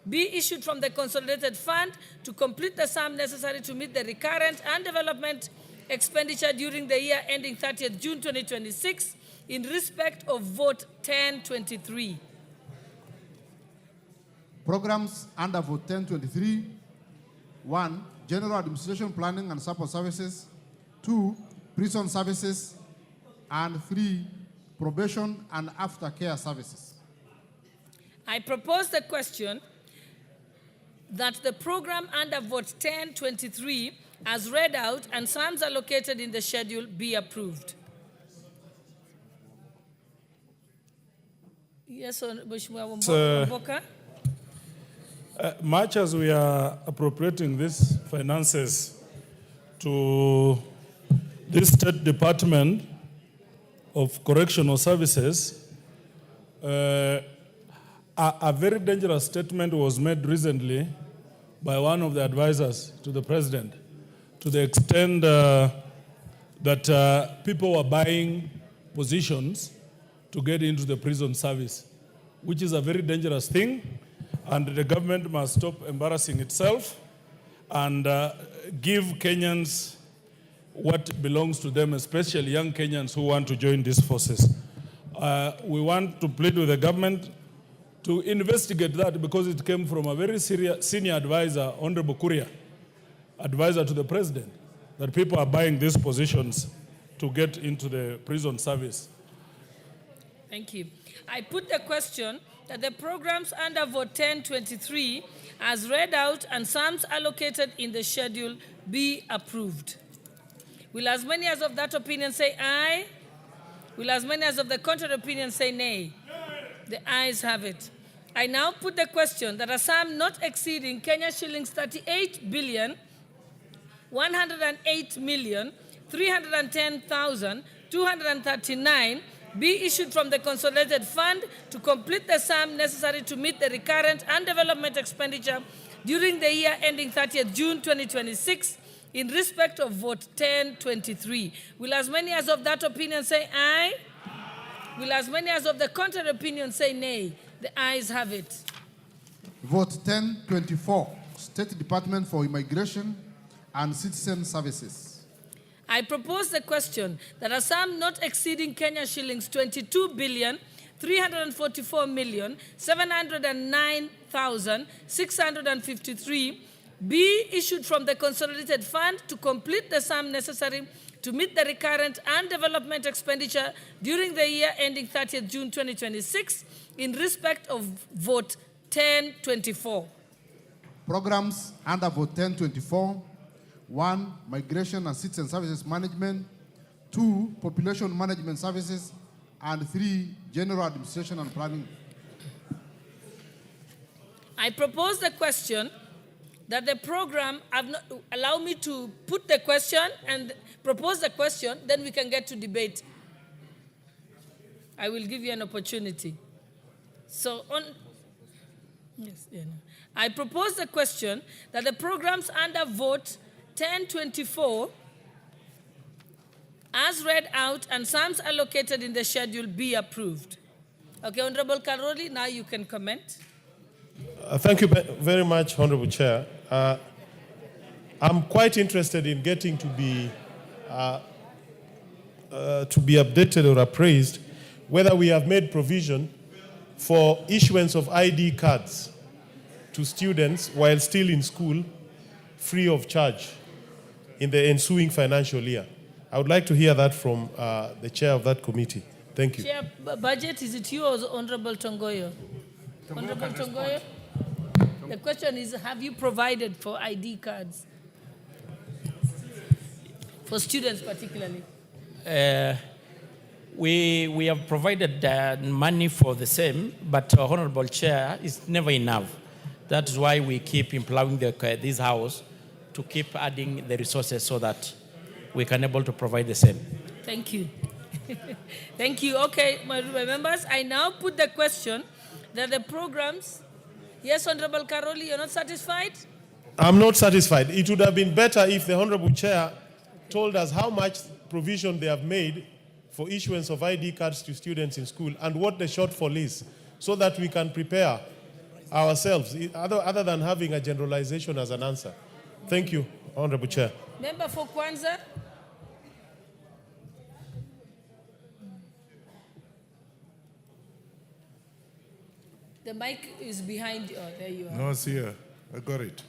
be issued from the consolidated fund to complete the sum necessary to meet the recurrent and development expenditure during the year ending 30th June 2026 in respect of vote 1023. Programs under vote 1023. 1. General Administration Planning and Support Services. 2. Prison Services. And 3. Probation and Aftercare Services. I propose the question that the program under vote 1023 as read out and sums allocated in the schedule be approved. Yes, Mheshimiwa Mboka. Much as we are appropriating these finances to this State Department of Correctional Services, a very dangerous statement was made recently by one of the advisors to the president, to the extent that people were buying positions to get into the prison service, which is a very dangerous thing, and the government must stop embarrassing itself and give Kenyans what belongs to them, especially young Kenyans who want to join these forces. We want to plead with the government to investigate that, because it came from a very senior advisor, Honorable Kuria, advisor to the president, that people are buying these positions to get into the prison service. Thank you. I put the question that the programs under Vote 1023 as read out and sums allocated in the schedule be approved. Will as many as of that opinion say aye? Will as many as of the contrary opinion say nay? The ayes have it. I now put the question that a sum not exceeding Kenya shillings 38,108,310,239 be issued from the consolidated fund to complete the sum necessary to meet the recurrent and development expenditure during the year ending 30th June 2026 in respect of Vote 1023. Will as many as of that opinion say aye? Will as many as of the contrary opinion say nay? The ayes have it. Vote 1024, State Department for Immigration and Citizen Services. I propose the question that a sum not exceeding Kenya shillings 22,344,709,653 be issued from the consolidated fund to complete the sum necessary to meet the recurrent and development expenditure during the year ending 30th June 2026 in respect of Vote 1024. Programs under Vote 1024. 1. Migration and Citizen Services Management. 2. Population Management Services. And 3. General Administration and Planning. I propose the question that the program, allow me to put the question and propose the question, then we can get to debate. I will give you an opportunity. So I propose the question that the programs under Vote 1024 as read out and sums allocated in the schedule be approved. Okay, Honorable Karoli, now you can comment. Thank you very much, Honorable Chair. I'm quite interested in getting to be updated or appraised whether we have made provision for issuance of ID cards to students while still in school free of charge in the ensuing financial year. I would like to hear that from the chair of that committee. Thank you. Chair, budget, is it you or Honorable Tongoyo? Honorable Tongoyo? The question is, have you provided for ID cards? For students particularly. We have provided money for the same, but Honorable Chair, it's never enough. That's why we keep employing this house to keep adding the resources so that we can able to provide the same. Thank you. Thank you. Okay, my members, I now put the question that the programs. Yes, Honorable Karoli, you're not satisfied? I'm not satisfied. It would have been better if the Honorable Chair told us how much provision they have made for issuance of ID cards to students in school and what the shortfall is, so that we can prepare ourselves, other than having a generalization as an answer. Thank you, Honorable Chair. Member for Kwanza. The mic is behind you. Oh, there you are. No, it's here. I got it.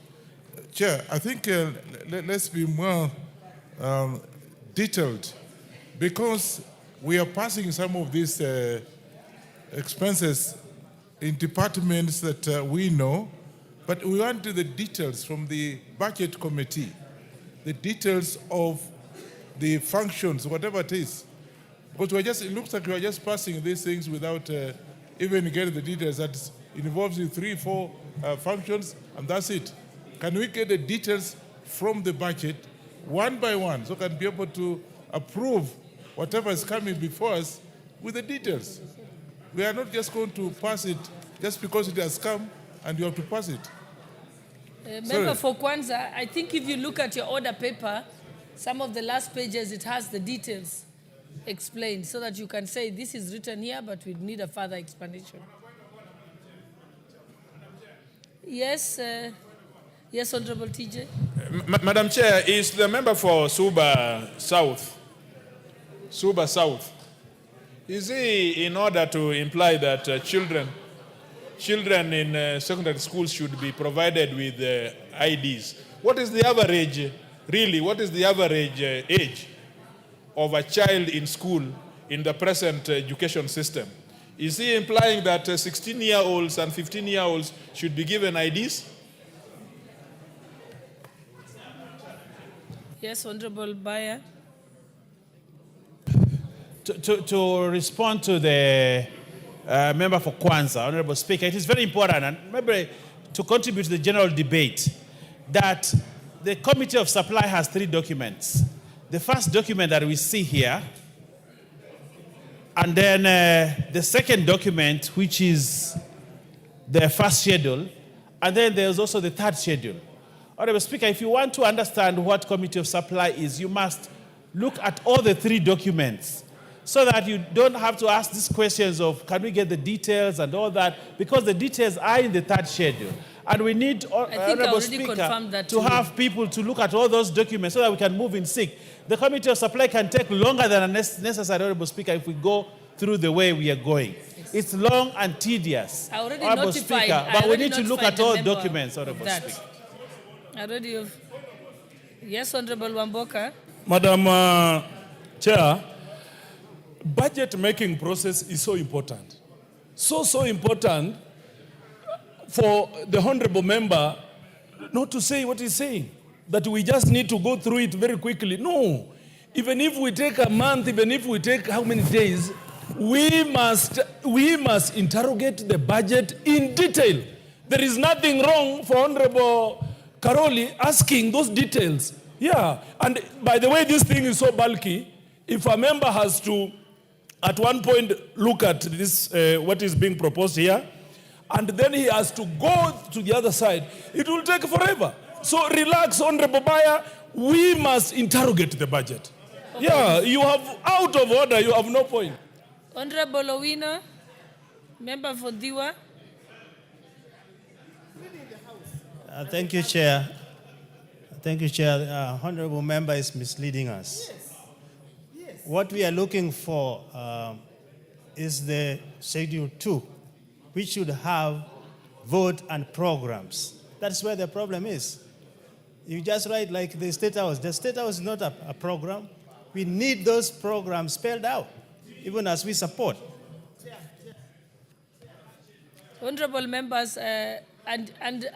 Chair, I think let's be more detailed, because we are passing some of these expenses in departments that we know, but we want the details from the budget committee, the details of the functions, whatever it is. Because it looks like we are just passing these things without even getting the details. That involves 3-4 functions, and that's it. Can we get the details from the budget one by one, so can be able to approve whatever is coming before us with the details? We are not just going to pass it just because it has come and you have to pass it. Member for Kwanza, I think if you look at your order paper, some of the last pages, it has the details explained so that you can say this is written here, but we need a further explanation. Yes, yes, Honorable TJ. Madam Chair, is the member for Suba South, is he in order to imply that children in secondary schools should be provided with IDs? What is the average, really, what is the average age of a child in school in the present education system? Is he implying that 16-year-olds and 15-year-olds should be given IDs? Yes, Honorable Bayer. To respond to the member for Kwanza, Honorable Speaker, it is very important, and maybe to contribute to the general debate, that the Committee of Supply has 3 documents. The first document that we see here, and then the second document, which is the first schedule, and then there's also the third schedule. Honorable Speaker, if you want to understand what Committee of Supply is, you must look at all the 3 documents so that you don't have to ask these questions of can we get the details and all that, because the details are in the third schedule. And we need, Honorable Speaker, to have people to look at all those documents so that we can move in sync. The Committee of Supply can take longer than necessary, Honorable Speaker, if we go through the way we are going. It's long and tedious, Honorable Speaker, but we need to look at all documents, Honorable Speaker. Yes, Honorable Wamboka. Madam Chair, budget making process is so important. So important for the honorable member not to say what he's saying, that we just need to go through it very quickly. No, even if we take a month, even if we take how many days, we must interrogate the budget in detail. There is nothing wrong for Honorable Karoli asking those details. Yeah, and by the way, this thing is so bulky, if a member has to, at one point, look at this, what is being proposed here, and then he has to go to the other side, it will take forever. So relax, Honorable Bayer, we must interrogate the budget. Okay. Yeah, you have, out of order, you have no point. Honorable Owino, member for Diwa. Thank you, Chair. Thank you, Chair. Honorable member is misleading us. Yes. What we are looking for is the Schedule 2, which should have vote and programs. That's where the problem is. You just write like the State House. The State House is not a program. We need those programs spelled out, even as we support. Honorable members, and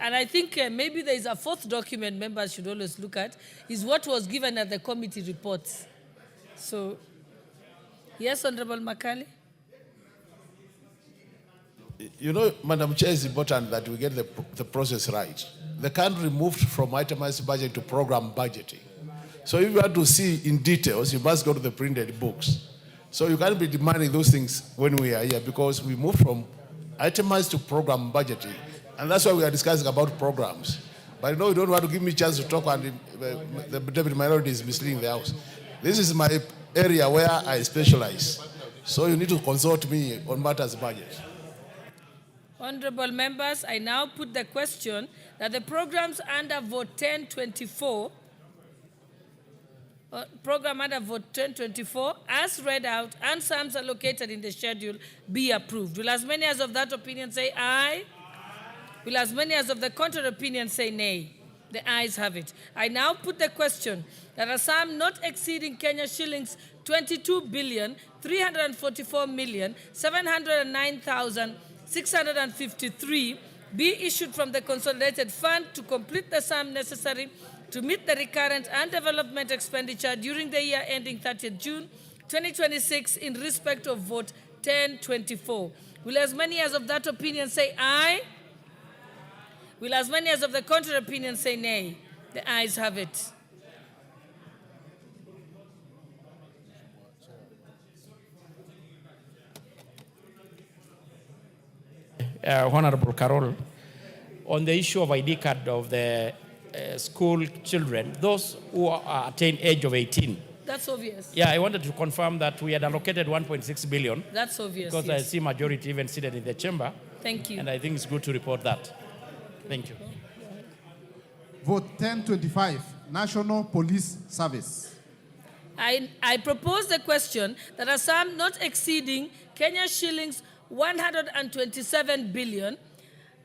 I think maybe there is a fourth document members should always look at, is what was given at the committee reports. So, yes, Honorable Makali. You know, Madam Chair, it's important that we get the process right. The country moved from itemized budget to program budgeting. So if you want to see in details, you must go to the printed books. So you can't be demanding those things when we are here, because we moved from itemized to program budgeting. And that's why we are discussing about programs. But you know, you don't want to give me a chance to talk, and the deputy minority is misleading the House. This is my area where I specialize. So you need to consult me on matters budget. Honorable members, I now put the question that the programs under Vote 1024, program under Vote 1024, as read out and sums allocated in the schedule, be approved. Will as many as of that opinion say aye? Will as many as of the contrary opinion say nay? The ayes have it. I now put the question that a sum not exceeding Kenya shillings 22,344,709,653 be issued from the consolidated fund to complete the sum necessary to meet the recurrent and development expenditure during the year ending 30th June 2026 in respect of Vote 1024. Will as many as of that opinion say aye? Will as many as of the contrary opinion say nay? The ayes have it. Honorable Carol, on the issue of ID card of the school children, those who attain age of 18. That's obvious. Yeah, I wanted to confirm that we had allocated 1.6 billion. That's obvious. Because yes. I see majority even seated in the chamber. Thank you. And I think it's good to report that. Thank you. Vote 1025, National Police Service. I propose the question that a sum not exceeding Kenya shillings 127 billion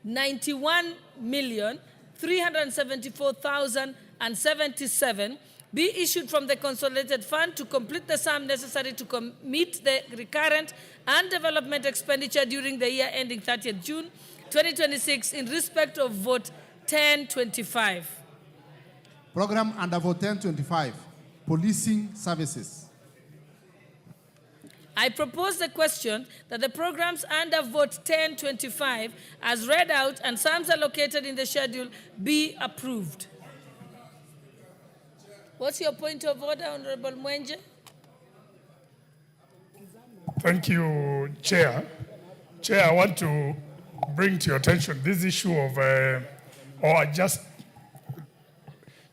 91 million 374,077 be issued from the consolidated fund to complete the sum necessary to meet the recurrent and development expenditure during the year ending 30th June 2026 in respect of vote 1025. Program under vote 1025, Policing Services. I propose the question that the programs under vote 1025 as read out and sums allocated in the schedule be approved. What's your point of order, Honorable Mwenje? Thank you, Chair. Chair, I want to bring to your attention this issue of, or just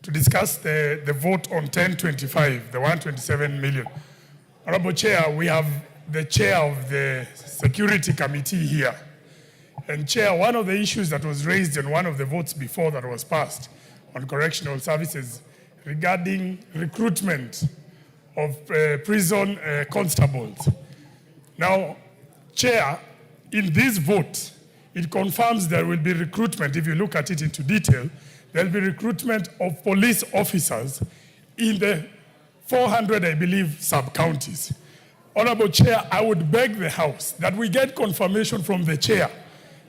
to discuss the vote on 1025, the 127 million. Honorable Chair, we have the chair of the Security Committee here. And Chair, one of the issues that was raised in one of the votes before that was passed on correctional services regarding recruitment of prison constables. Now, Chair, in this vote, it confirms there will be recruitment. If you look at it into detail, there will be recruitment of police officers in the 400, I believe, sub-counties. Honorable Chair, I would beg the House that we get confirmation from the Chair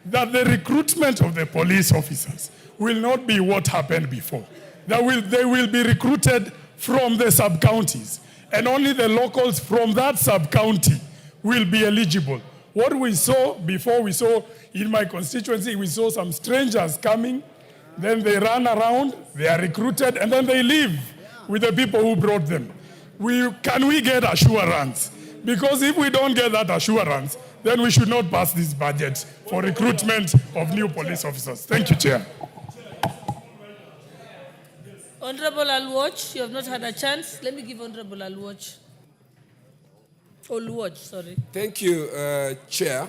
that the recruitment of the police officers will not be what happened before. They will be recruited from the sub-counties, and only the locals from that sub-county will be eligible. What we saw before, we saw in my constituency, we saw some strangers coming, then they run around, they are recruited, and then they leave with the people who brought them. Can we get assurance? Because if we don't get that assurance, then we should not pass this budget for recruitment of new police officers. Thank you, Chair. Honorable Alwatch, you have not had a chance. Let me give Honorable Alwatch. Oluwatch, sorry. Thank you, Chair.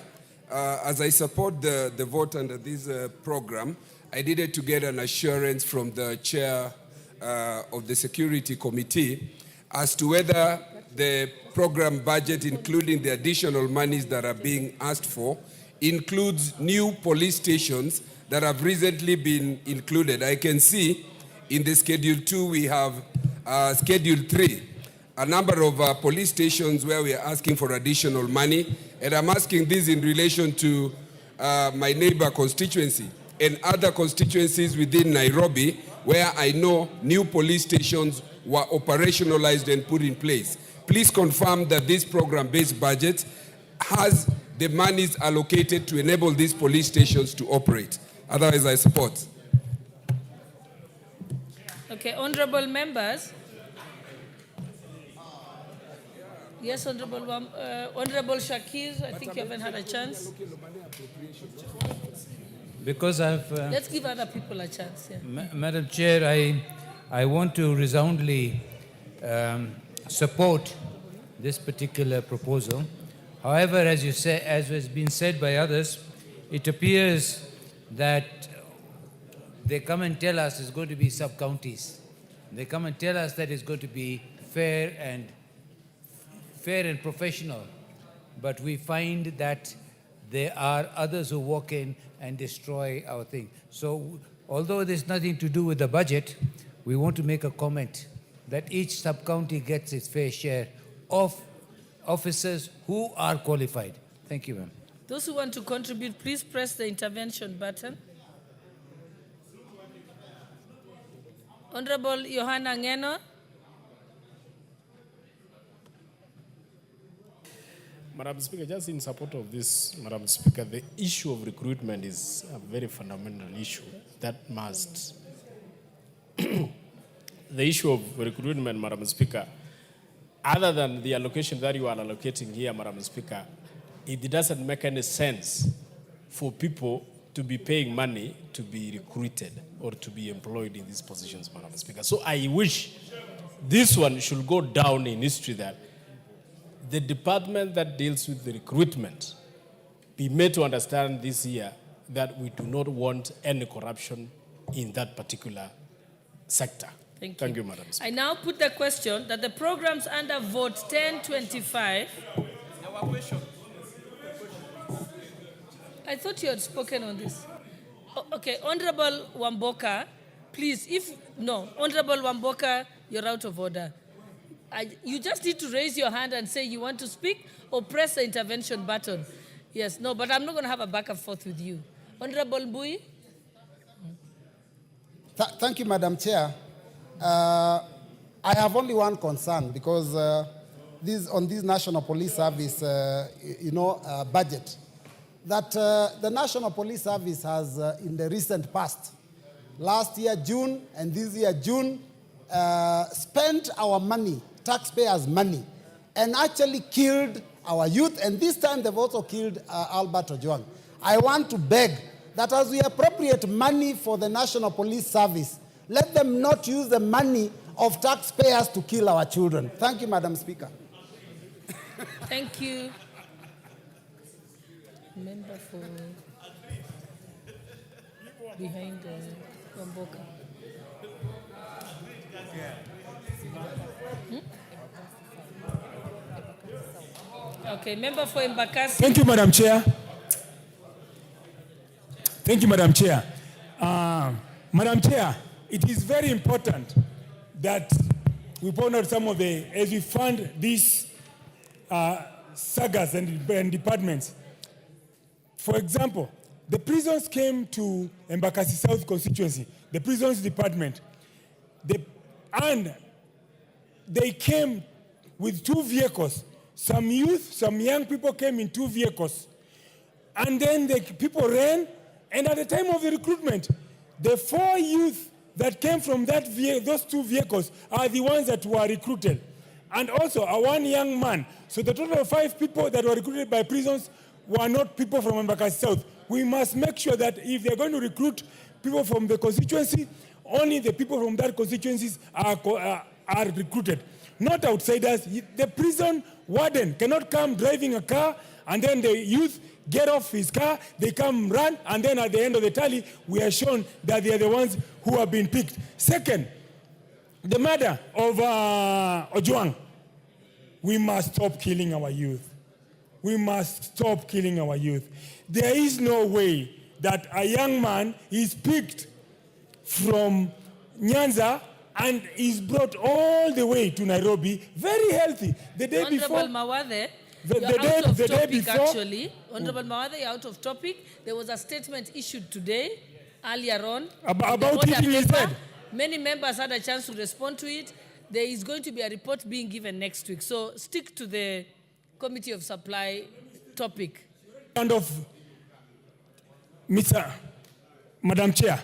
As I support the vote under this program, I needed to get an assurance from the Chair of the Security Committee as to whether the program budget, including the additional monies that are being asked for, includes new police stations that have recently been included. I can see in the Schedule 2 we have Schedule 3, a number of police stations where we are asking for additional money, and I'm asking this in relation to my neighbor constituency and other constituencies within Nairobi where I know new police stations were operationalized and put in place. Please confirm that this program-based budget has the monies allocated to enable these police stations to operate. Otherwise, I support. Okay, honorable members. Yes, Honorable Shakir, I think you haven't had a chance. Because I've... Let's give other people a chance. Yeah. Madam Chair, I want to resoundingly support this particular proposal. However, as you say, as has been said by others, it appears that they come and tell us it's going to be sub-counties. They come and tell us that it's going to be fair and professional. But we find that there are others who walk in and destroy our thing. So although there's nothing to do with the budget, we want to make a comment that each sub-county gets its fair share of officers who are qualified. Thank you, ma'am. Those who want to contribute, please press the intervention button. Honorable Johanna Ngeno. Madam Speaker, just in support of this, Madam Speaker, the issue of recruitment is a very fundamental issue that must... the issue of recruitment, Madam Speaker, other than the allocation that you are allocating here, Madam Speaker, it doesn't make any sense for people to be paying money to be recruited or to be employed in these positions, Madam Speaker. So I wish this one should go down in history, that the department that deals with the recruitment be made to understand this year that we do not want any corruption in that particular sector. Thank you, Madam Speaker. I now put the question that the programs under Vote 1025. I thought you had spoken on this. Okay, Honorable Wamboka, please, Honorable Wamboka, you're out of order. You just need to raise your hand and say you want to speak or press the intervention button. Yes, no, but I'm not going to have a back and forth with you. Honorable Mbui. Thank you, Madam Chair. I have only one concern because on this National Police Service, budget, that the National Police Service has, in the recent past, last year June and this year June, spent our money, taxpayers' money, and actually killed our youth, and this time they've also killed Albert Ojwang. I want to beg that as we appropriate money for the National Police Service, let them not use the money of taxpayers to kill our children. Thank you, Madam Speaker. Thank you. Member for behind Wamboka. Okay, member for Embakasi. Thank you, Madam Chair. Thank you, Madam Chair. Madam Chair, it is very important that we point out some of the, as we fund these sagas and departments. For example, the prisons came to Embakasi South constituency, the prisons department, and they came with 2 vehicles. Some youth, some young people came in 2 vehicles. And then the people ran, and at the time of the recruitment, the 4 youth that came from those 2 vehicles are the ones that were recruited. And also a 1 young man. So the total of 5 people that were recruited by prisons were not people from Embakasi South. We must make sure that if they're going to recruit people from the constituency, only the people from that constituencies are recruited, not outsiders. The prison warden cannot come driving a car and then the youth get off his car, they come run, and then at the end of the tally, we are shown that they are the ones who have been picked. Second, the murder of Ojwang. We must stop killing our youth. We must stop killing our youth. There is no way that a young man is picked from Nyanza and is brought all the way to Nairobi, very healthy. The day before. Honorable Mawathe, the day before. Actually, Honorable Mawathe, you're out of topic. There was a statement issued today, earlier on, about hitting his head. Many members had a chance to respond to it. There is going to be a report being given next week. So stick to the Committee of Supply topic. And of Madam Chair,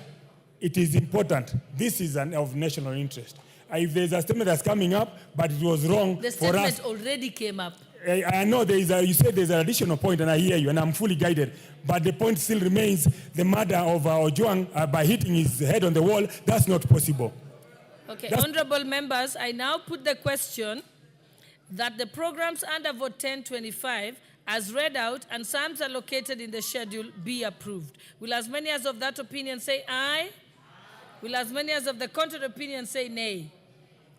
it is important. This is of national interest. If there's a statement that's coming up, but it was wrong the for us. The statement already came up. I know you said there's an additional point, and I hear you, and I'm fully guided. But the point still remains, the murder of Ojwang by hitting his head on the wall, that's not possible. Okay, honorable members, I now put the question that the programs under Vote 1025 as read out and sums allocated in the schedule be approved. Will as many as of that opinion say aye? Will as many as of the contrary opinion say nay?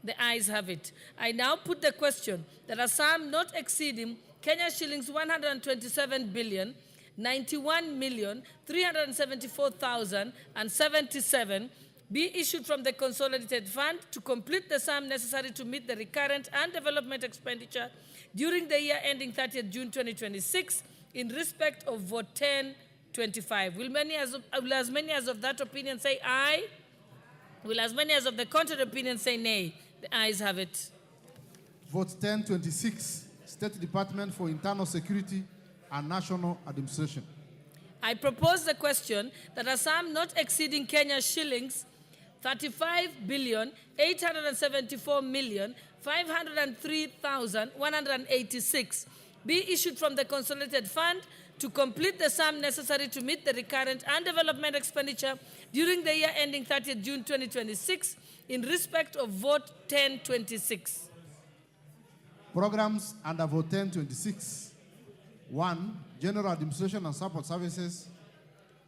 The ayes have it. I now put the question that a sum not exceeding Kenya shillings 127 billion, 91 million, 374,077 be issued from the Consolidated Fund to complete the sum necessary to meet the recurrent and development expenditure during the year ending 30th June 2026 in respect of Vote 1025. Will as many as of that opinion say aye? Will as many as of the contrary opinion say nay? The ayes have it. Vote 1026, State Department for Internal Security and National Administration. I propose the question that a sum not exceeding Kenya shillings 35,874,503,186 be issued from the Consolidated Fund to complete the sum necessary to meet the recurrent and development expenditure during the year ending 30th June 2026 in respect of vote 1026. Programs under vote 1026. 1. General Administration and Support Services.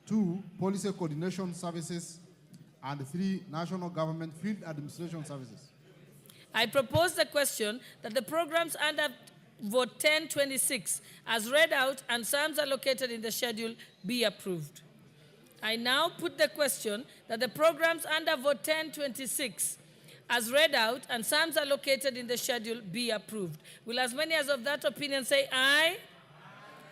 2. Policy Coordination Services. And 3. National Government Field Administration Services. I propose the question that the programs under vote 1026 as read out and sums allocated in the schedule be approved. I now put the question that the programs under vote 1026 as read out and sums allocated in the schedule be approved. Will as many as of that opinion say aye?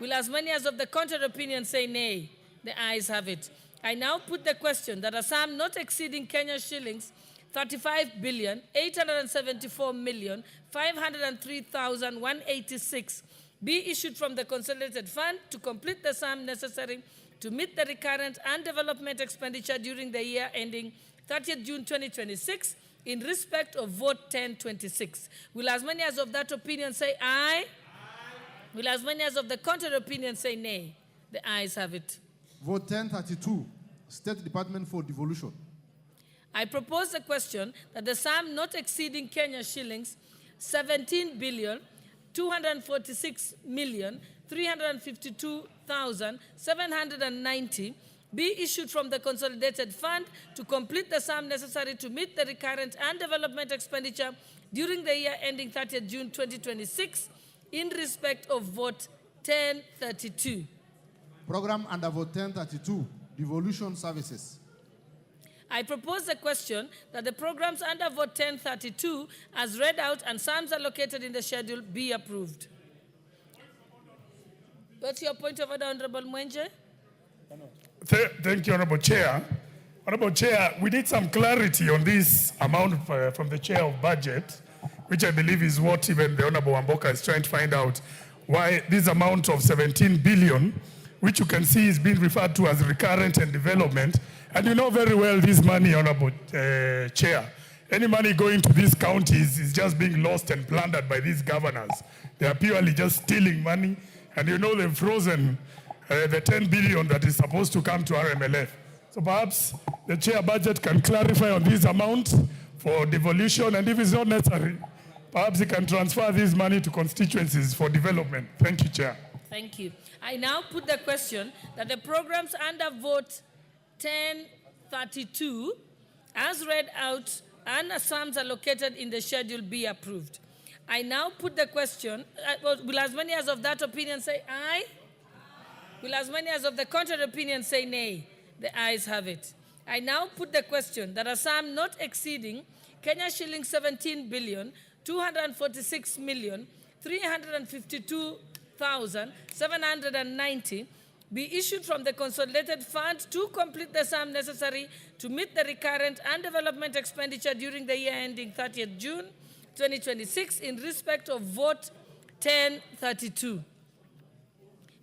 Will as many as of the contrary opinion say nay? The ayes have it. I now put the question that a sum not exceeding Kenya shillings 35,874,503,186 be issued from the consolidated fund to complete the sum necessary to meet the recurrent and development expenditure during the year ending 30th June 2026 in respect of vote 1026. Will as many as of that opinion say aye? Will as many as of the contrary opinion say nay? The ayes have it. Vote 1032, State Department for Devolution. I propose the question that the sum not exceeding Kenya shillings 17,246,352,790 be issued from the consolidated fund to complete the sum necessary to meet the recurrent and development expenditure during the year ending 30th June 2026 in respect of vote 1032. Program under vote 1032, Devolution Services. I propose the question that the programs under vote 1032 as read out and sums allocated in the schedule be approved. What's your point of order, Honorable Mwenje? Thank you, Honorable Chair. Honorable Chair, we need some clarity on this amount from the Chair of Budget, which I believe is what even the Honorable Wamboka is trying to find out, why this amount of 17 billion, which you can see is being referred to as recurrent and development. And you know very well this money, Honorable Chair. Any money going to these counties is just being lost and plundered by these governors. They are purely just stealing money. And you know they've frozen the 10 billion that is supposed to come to RMLF. So perhaps the Chair Budget can clarify on this amount for devolution, and if it's not necessary, perhaps he can transfer this money to constituencies for development. Thank you, Chair. Thank you. I now put the question that the programs under vote 1032 as read out and the sums allocated in the schedule be approved. I now put the question, will as many as of that opinion say aye? Will as many as of the contrary opinion say nay? The ayes have it. I now put the question that a sum not exceeding Kenya shillings 17,246,352,790 be issued from the consolidated fund to complete the sum necessary to meet the recurrent and development expenditure during the year ending 30th June 2026 in respect of vote 1032.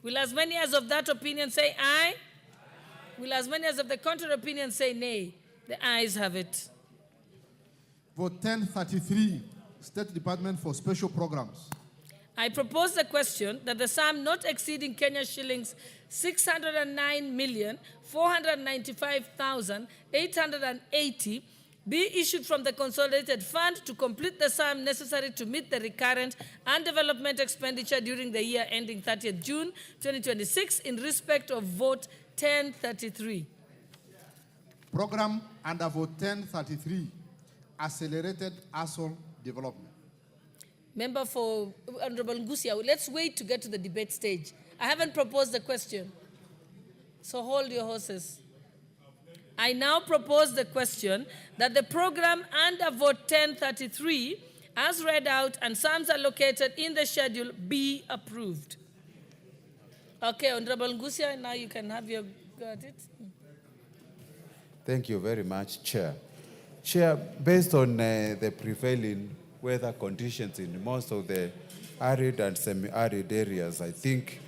Will as many as of that opinion say aye? Will as many as of the contrary opinion say nay? The ayes have it. Vote 1033, State Department for Special Programs. I propose the question that the sum not exceeding Kenya shillings 609,495,880 be issued from the consolidated fund to complete the sum necessary to meet the recurrent and development expenditure during the year ending 30th June 2026 in respect of vote 1033. Program under vote 1033, Accelerated ASOL Development. Member for Honorable Ngusia, let's wait to get to the debate stage. I haven't proposed the question, so hold your horses. I now propose the question that the program under vote 1033, as read out and sums allocated in the schedule, be approved. Okay, Honorable Ngusia, now you can have your go at it. Thank you very much, Chair. Chair, based on the prevailing weather conditions in most of the arid and semi-arid areas, I think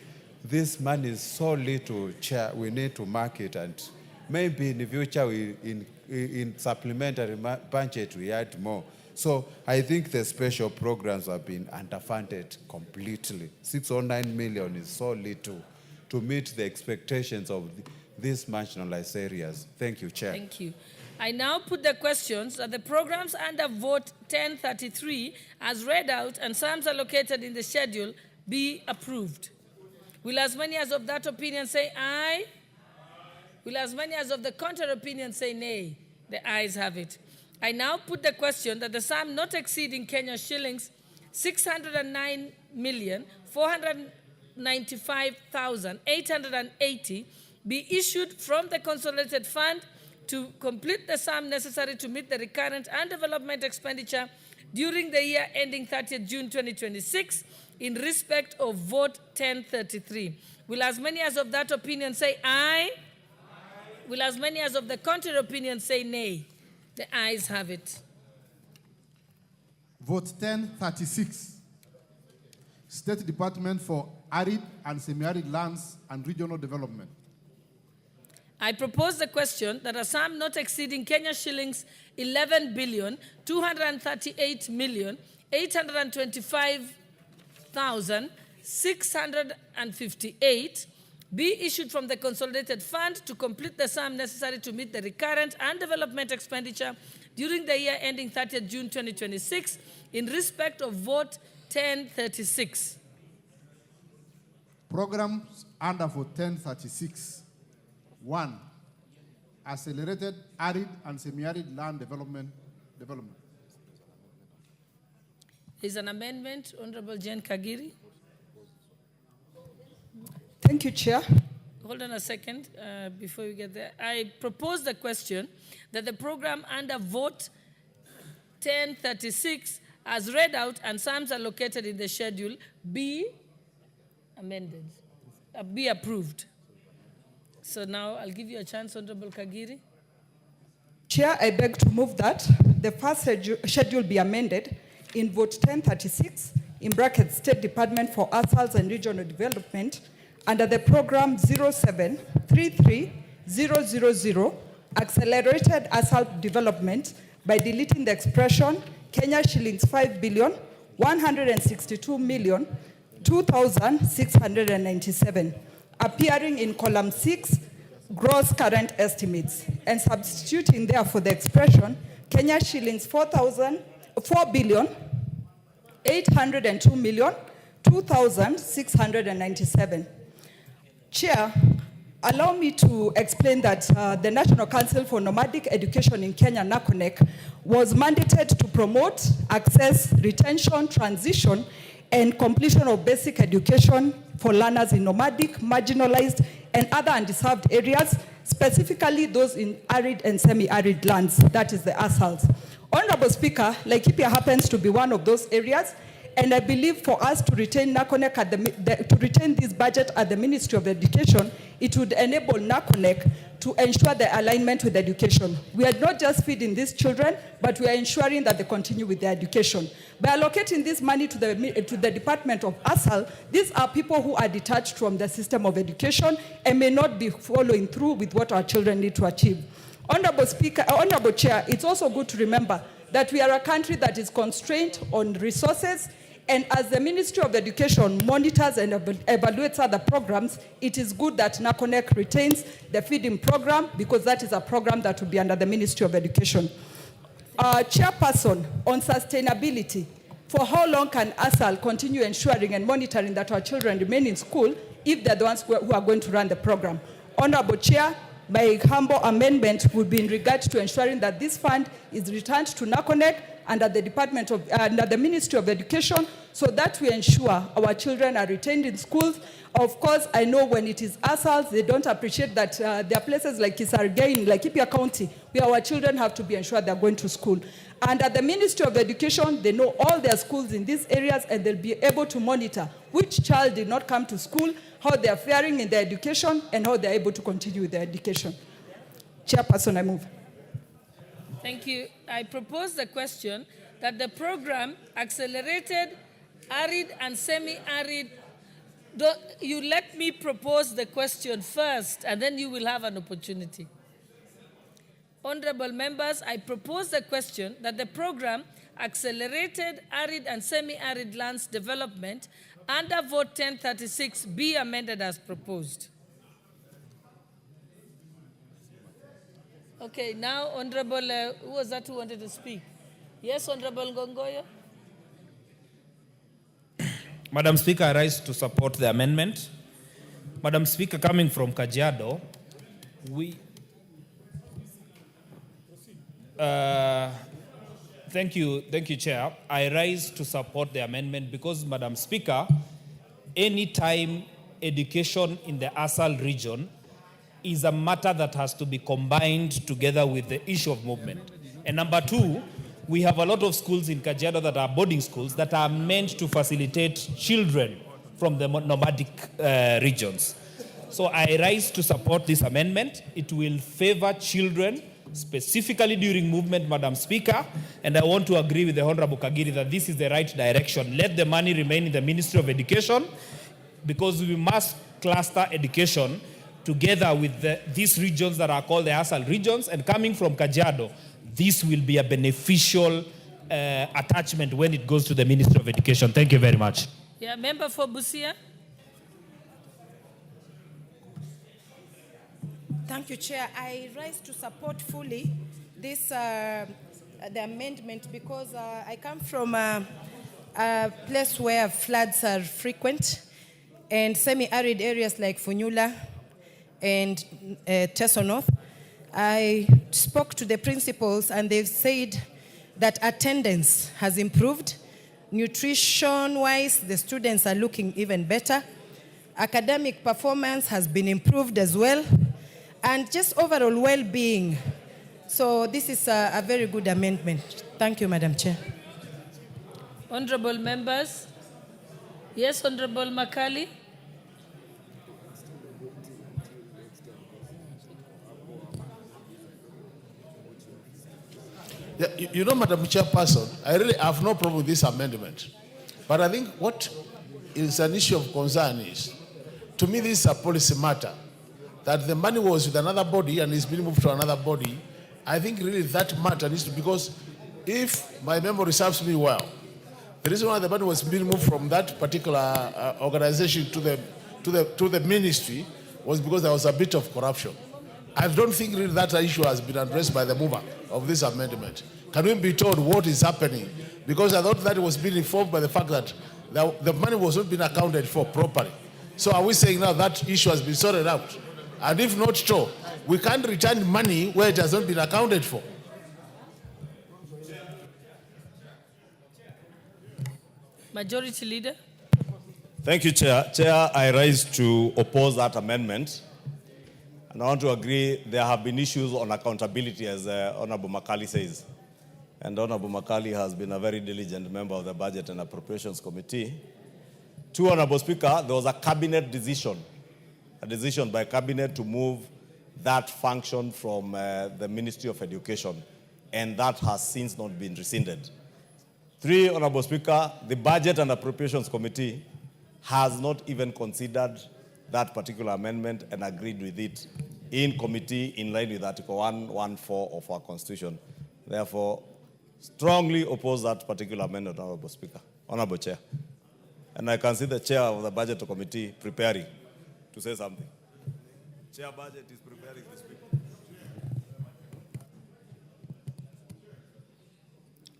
this money is so little, Chair, we need to mark it, and maybe in the future, in supplementary budget, we add more. So I think the special programs have been underfunded completely. 609 million is so little to meet the expectations of these marginalized areas. Thank you, Chair. Thank you. I now put the questions that the programs under vote 1033 as read out and sums allocated in the schedule be approved. Will as many as of that opinion say aye? Will as many as of the contrary opinion say nay? The ayes have it. I now put the question that the sum not exceeding Kenya shillings 609,495,880 be issued from the consolidated fund to complete the sum necessary to meet the recurrent and development expenditure during the year ending 30th June 2026 in respect of vote 1033. Will as many as of that opinion say aye? Will as many as of the contrary opinion say nay? The ayes have it. Vote 1036. State Department for Arid and Semi-Arid Lands and Regional Development. I propose the question that a sum not exceeding Kenya shillings 11,238,825,658 be issued from the consolidated fund to complete the sum necessary to meet the recurrent and development expenditure during the year ending 30th June 2026 in respect of vote 1036. Programs under vote 1036. 1. Accelerated arid and semi-arid land development. Is an amendment, Honorable Jane Kagiri. Thank you, Chair. Hold on a second before we get there. I propose the question that the program under vote 1036 as read out and sums allocated in the schedule be amended, be approved. So now I'll give you a chance, Honorable Kagiri. Chair, I beg to move that the first schedule be amended in vote 1036 in brackets State Department for Asphalt and Regional Development under the program 0733000 Accelerated Asphalt Development by deleting the expression Kenya shillings 5,162,002,697 appearing in column 6 gross current estimates and substituting therefore the expression Kenya shillings 4,802,002,697. Chair, allow me to explain that the National Council for Nomadic Education in Kenya, NACONEC, was mandated to promote access, retention, transition, and completion of basic education for learners in nomadic, marginalized, and other undeserved areas, specifically those in arid and semi-arid lands, that is the ASALs. Honorable Speaker, Laikipia happens to be one of those areas, and I believe for us to retain NACONEC to retain this budget at the Ministry of Education, it would enable NACONEC to ensure the alignment with education. We are not just feeding these children, but we are ensuring that they continue with their education. By allocating this money to the Department of ASAL, these are people who are detached from the system of education and may not be following through with what our children need to achieve. Honorable Speaker, Honorable Chair, it's also good to remember that we are a country that is constrained on resources, and as the Ministry of Education monitors and evaluates other programs, it is good that NACONEC retains the feeding program because that is a program that will be under the Ministry of Education. Chairperson, on sustainability, for how long can ASAL continue ensuring and monitoring that our children remain in school if they're the ones who are going to run the program? Honorable Chair, my humble amendment would be in regard to ensuring that this fund is returned to NACONEC under the Ministry of Education so that we ensure our children are retained in schools. Of course, I know when it is ASALs, they don't appreciate that there are places like Kisargei in Laikipia County where our children have to be ensured they're going to school. Under the Ministry of Education, they know all their schools in these areas and they'll be able to monitor which child did not come to school, how they are faring in their education, and how they're able to continue with their education. Chairperson, I move. Thank you. I propose the question that the program Accelerated Arid and Semi-Arid, you let me propose the question first and then you will have an opportunity. Honorable members, I propose the question that the program Accelerated Arid and Semi-Arid Lands Development under vote 1036 be amended as proposed. Okay, now Honorable, who was that who wanted to speak? Yes, Honorable Ngongoyo. Madam Speaker, I rise to support the amendment. Madam Speaker, coming from Kajiado, thank you, Chair. I rise to support the amendment because, Madam Speaker, anytime education in the ASAL region is a matter that has to be combined together with the issue of movement. And number two, we have a lot of schools in Kajiado that are boarding schools that are meant to facilitate children from the nomadic regions. So I rise to support this amendment. It will favor children, specifically during movement, Madam Speaker, and I want to agree with the Honorable Kagiri that this is the right direction. Let the money remain in the Ministry of Education because we must cluster education together with these regions that are called the ASAL regions, and coming from Kajiado, this will be a beneficial attachment when it goes to the Ministry of Education. Thank you very much. Yeah, member for Busia. Thank you, Chair. I rise to support fully this the amendment because I come from a place where floods are frequent and semi-arid areas like Funyula and Teso North. I spoke to the principals and they've said that attendance has improved. Nutrition-wise, the students are looking even better. Academic performance has been improved as well. And just overall well-being. So this is a very good amendment. Thank you, Madam Chair. Honorable members. Yes, Honorable Makali. Yeah, you know, Madam Chairperson, I really have no problem with this amendment. But I think what is an issue of concern is, to me, this is a policy matter. That the money was with another body and is being moved to another body. I think really that matter needs to, because if my memory serves me well, the reason why the money was being moved from that particular organization to the ministry was because there was a bit of corruption. I don't think really that issue has been addressed by the mover of this amendment. Can we be told what is happening? Because I thought that it was being informed by the fact that the money was not being accounted for properly. So are we saying now that issue has been sorted out? And if not so, we can't return money where it has not been accounted for. Majority Leader. Thank you, Chair. Chair, I rise to oppose that amendment. And I want to agree there have been issues on accountability, as Honorable Makali says. And Honorable Makali has been a very diligent member of the Budget and Appropriations Committee. To Honorable Speaker, there was a cabinet decision. A decision by cabinet to move that function from the Ministry of Education, and that has since not been rescinded. 3, Honorable Speaker, the Budget and Appropriations Committee has not even considered that particular amendment and agreed with it in committee in line with Article 114 of our Constitution. Therefore, strongly oppose that particular amendment, Honorable Speaker, Honorable Chair. And I can see the Chair of the Budget Committee preparing to say something. Chair Budget is preparing to speak.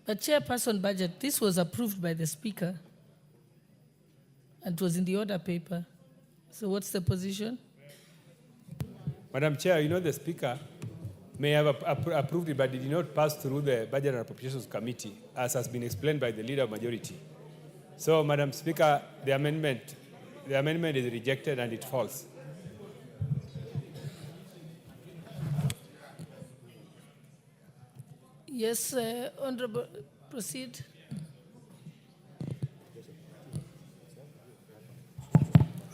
But Chairperson Budget, this was approved by the Speaker and it was in the order paper. So what's the position? Madam Chair, you know the Speaker may have approved it, but it did not pass through the Budget and Appropriations Committee, as has been explained by the Leader of Majority. So, Madam Speaker, the amendment is rejected and it falls. Yes, Honorable, proceed.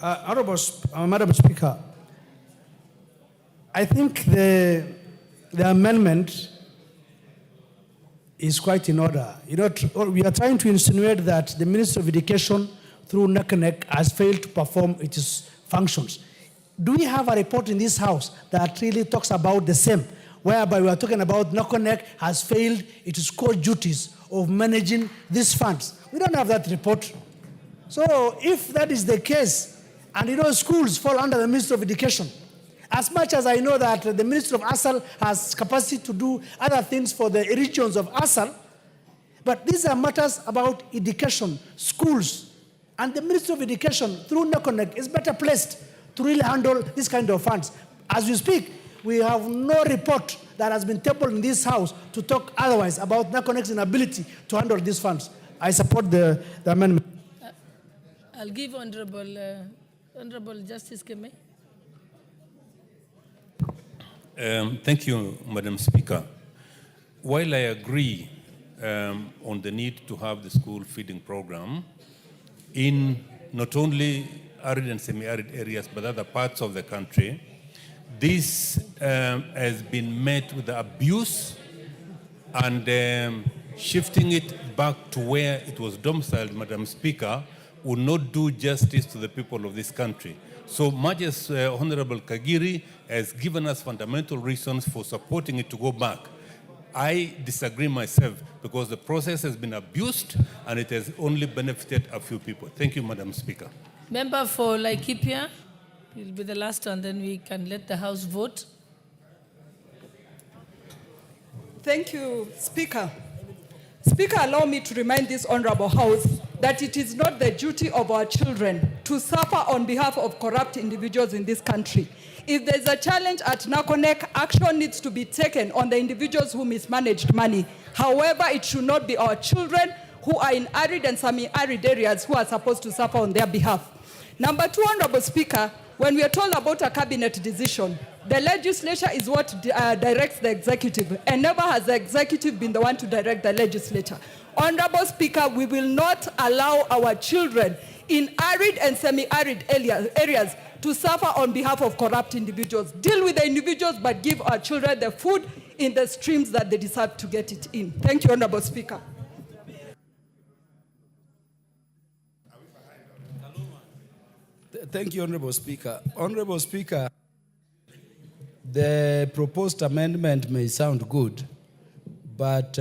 Madam Speaker, I think the amendment is quite in order. You know, we are trying to insinuate that the Ministry of Education, through NACNEC, has failed to perform its functions. Do we have a report in this House that really talks about the same, whereby we are talking about NACNEC has failed its core duties of managing these funds? We don't have that report. So if that is the case, and you know schools fall under the Ministry of Education, as much as I know that the Ministry of ASAL has capacity to do other things for the regions of ASAL, but these are matters about education, schools, and the Ministry of Education through NACONEC is better placed to really handle this kind of funds. As we speak, we have no report that has been tabled in this House to talk otherwise about NACONEC's inability to handle these funds. I support the amendment. I'll give Honorable Justice Keme. Thank you, Madam Speaker. While I agree on the need to have the school feeding program in not only arid and semi-arid areas, but other parts of the country, this has been met with abuse and shifting it back to where it was domiciled, Madam Speaker, will not do justice to the people of this country. So much as Honorable Kagiri has given us fundamental reasons for supporting it to go back, I disagree myself because the process has been abused and it has only benefited a few people. Thank you, Madam Speaker. Member for Laikipia, you'll be the last one, then we can let the House vote. Thank you, Speaker. Speaker, allow me to remind this Honorable House that it is not the duty of our children to suffer on behalf of corrupt individuals in this country. If there's a challenge at NACONEC, action needs to be taken on the individuals who mismanaged money. However, it should not be our children who are in arid and semi-arid areas who are supposed to suffer on their behalf. Number two, Honorable Speaker, when we are told about a cabinet decision, the legislature is what directs the executive, and never has the executive been the one to direct the legislature. Honorable Speaker, we will not allow our children in arid and semi-arid areas to suffer on behalf of corrupt individuals. Deal with the individuals, but give our children the food in the streams that they deserve to get it in. Thank you, Honorable Speaker. Thank you, Honorable Speaker. Honorable Speaker, the proposed amendment may sound good, but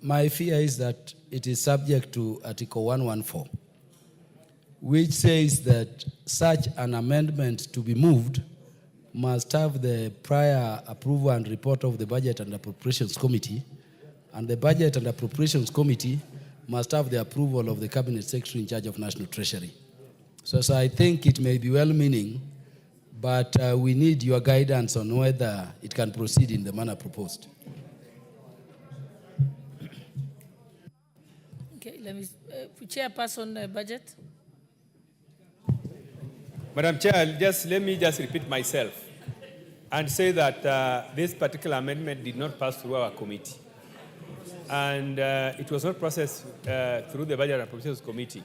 my fear is that it is subject to Article 114, which says that such an amendment to be moved must have the prior approval and report of the Budget and Appropriations Committee, and the Budget and Appropriations Committee must have the approval of the Cabinet Secretary in charge of National Treasury. So I think it may be well-meaning, but we need your guidance on whether it can proceed in the manner proposed. Okay, let me, Chairperson, budget. Madam Chair, let me repeat myself and say that this particular amendment did not pass through our committee. And it was not processed through the Budget and Appropriations Committee.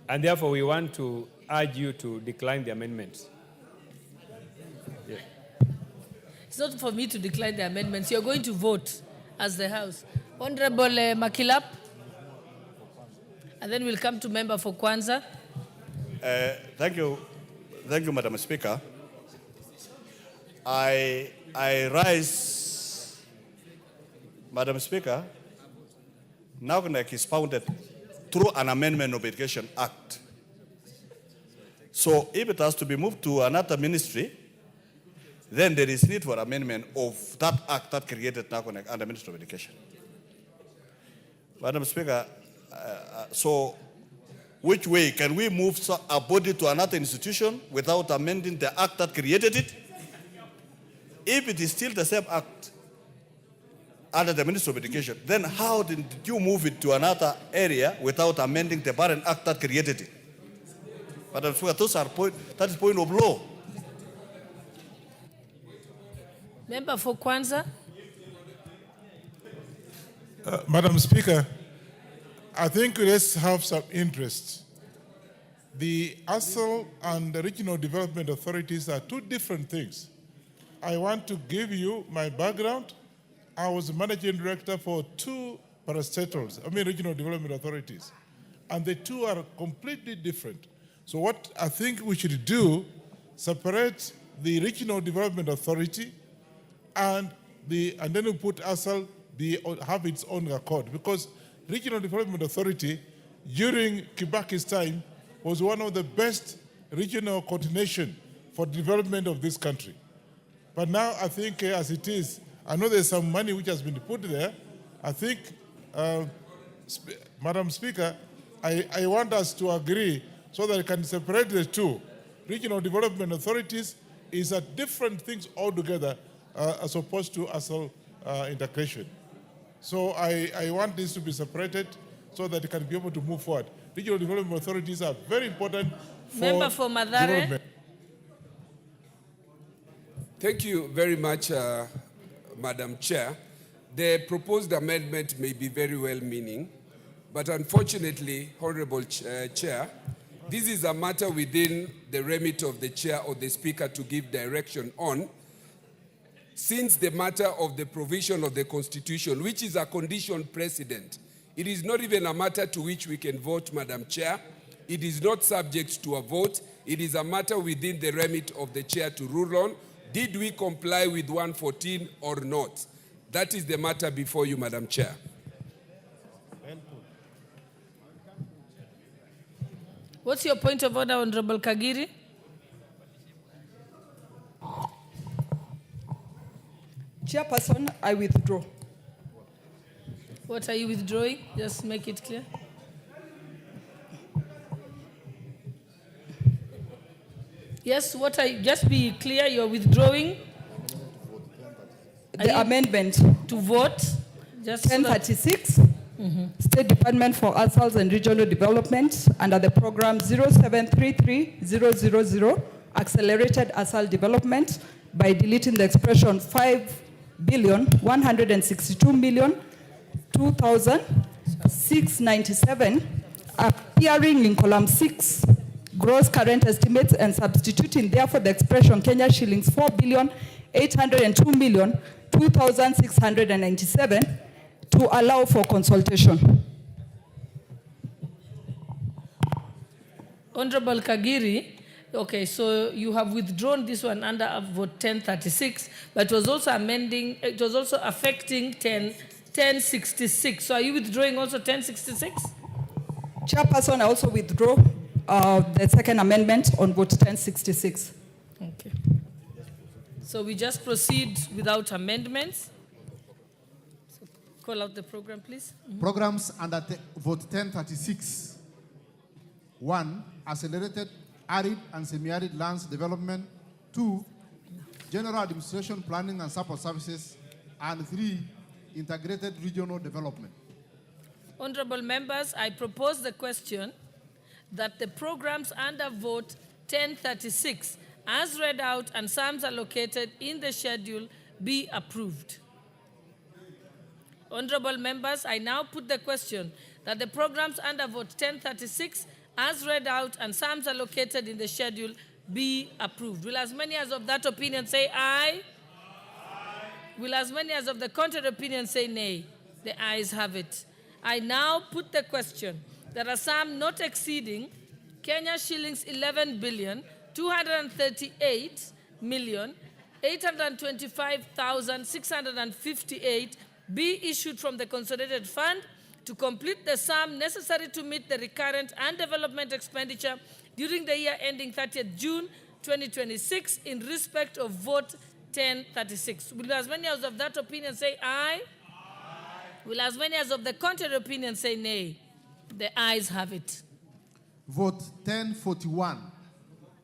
And therefore, we want to urge you to decline the amendment. Yeah. It's not for me to decline the amendments. You're going to vote as the House. Honorable Makilap. And then we'll come to member for Kwanza. Thank you, Madam Speaker. I rise, Madam Speaker, NACONEC is founded through an amendment of Education Act. So if it has to be moved to another ministry, then there is need for amendment of that act that created NACONEC and the Ministry of Education. Madam Speaker, so which way can we move a body to another institution without amending the act that created it? If it is still the same act under the Ministry of Education, then how did you move it to another area without amending the parent act that created it? Madam Speaker, that is point of law. Member for Kwanza. Madam Speaker, I think let's have some interest. The ASAL and the Regional Development Authorities are two different things. I want to give you my background. I was managing director for two parastatals, regional development authorities. And the two are completely different. So what I think we should do, separate the Regional Development Authority and then we put ASAL have its own accord. Because Regional Development Authority, during Kibaki's time, was one of the best regional coordination for development of this country. But now I think as it is, I know there's some money which has been put there. I think, Madam Speaker, I want us to agree so that I can separate the two. Regional development authorities is a different things altogether as opposed to ASAL integration. So I want this to be separated so that it can be able to move forward. Regional development authorities are very important for Member for Madare. development. Thank you very much, Madam Chair. The proposed amendment may be very well-meaning, but unfortunately, Honorable Chair, this is a matter within the remit of the Chair or the Speaker to give direction on, since the matter of the provision of the Constitution, which is a condition precedent, it is not even a matter to which we can vote, Madam Chair. It is not subject to a vote. It is a matter within the remit of the Chair to rule on. Did we comply with 114 or not? That is the matter before you, Madam Chair. What's your point of order, Honorable Kagiri? Chairperson, I withdraw. What are you withdrawing? Just make it clear. Yes, just be clear, you're withdrawing The amendment to vote. Just 1036, State Department for Asals and Regional Development under the program 0733000, Accelerated Asal Development, by deleting the expression 5,162,002,697, appearing in column 6, gross current estimates, and substituting therefore the expression Kenya shillings 4,802,2,697 to allow for consultation. Honorable Kagiri, okay, so you have withdrawn this one under vote 1036, but it was also affecting 1066. So are you withdrawing also 1066? Chairperson, I also withdraw the second amendment on vote 1066. Okay. So we just proceed without amendments. So call out the program, please. Programs under vote 1036. 1. Accelerated arid and semi-arid lands development. 2. General administration planning and support services. And 3. Integrated regional development. Honorable members, I propose the question that the programs under vote 1036, as read out and sums allocated in the schedule, be approved. Honorable members, I now put the question that the programs under vote 1036, as read out and sums allocated in the schedule, be approved. Will as many as of that opinion say aye? Aye. Will as many as of the contrary opinion say nay? The ayes have it. I now put the question that a sum not exceeding Kenya shillings 11,238,825,658 be issued from the consolidated fund to complete the sum necessary to meet the recurrent and development expenditure during the year ending 30th June 2026 in respect of vote 1036. Will as many as of that opinion say aye? Aye. Will as many as of the contrary opinion say nay? The ayes have it. Vote 1041.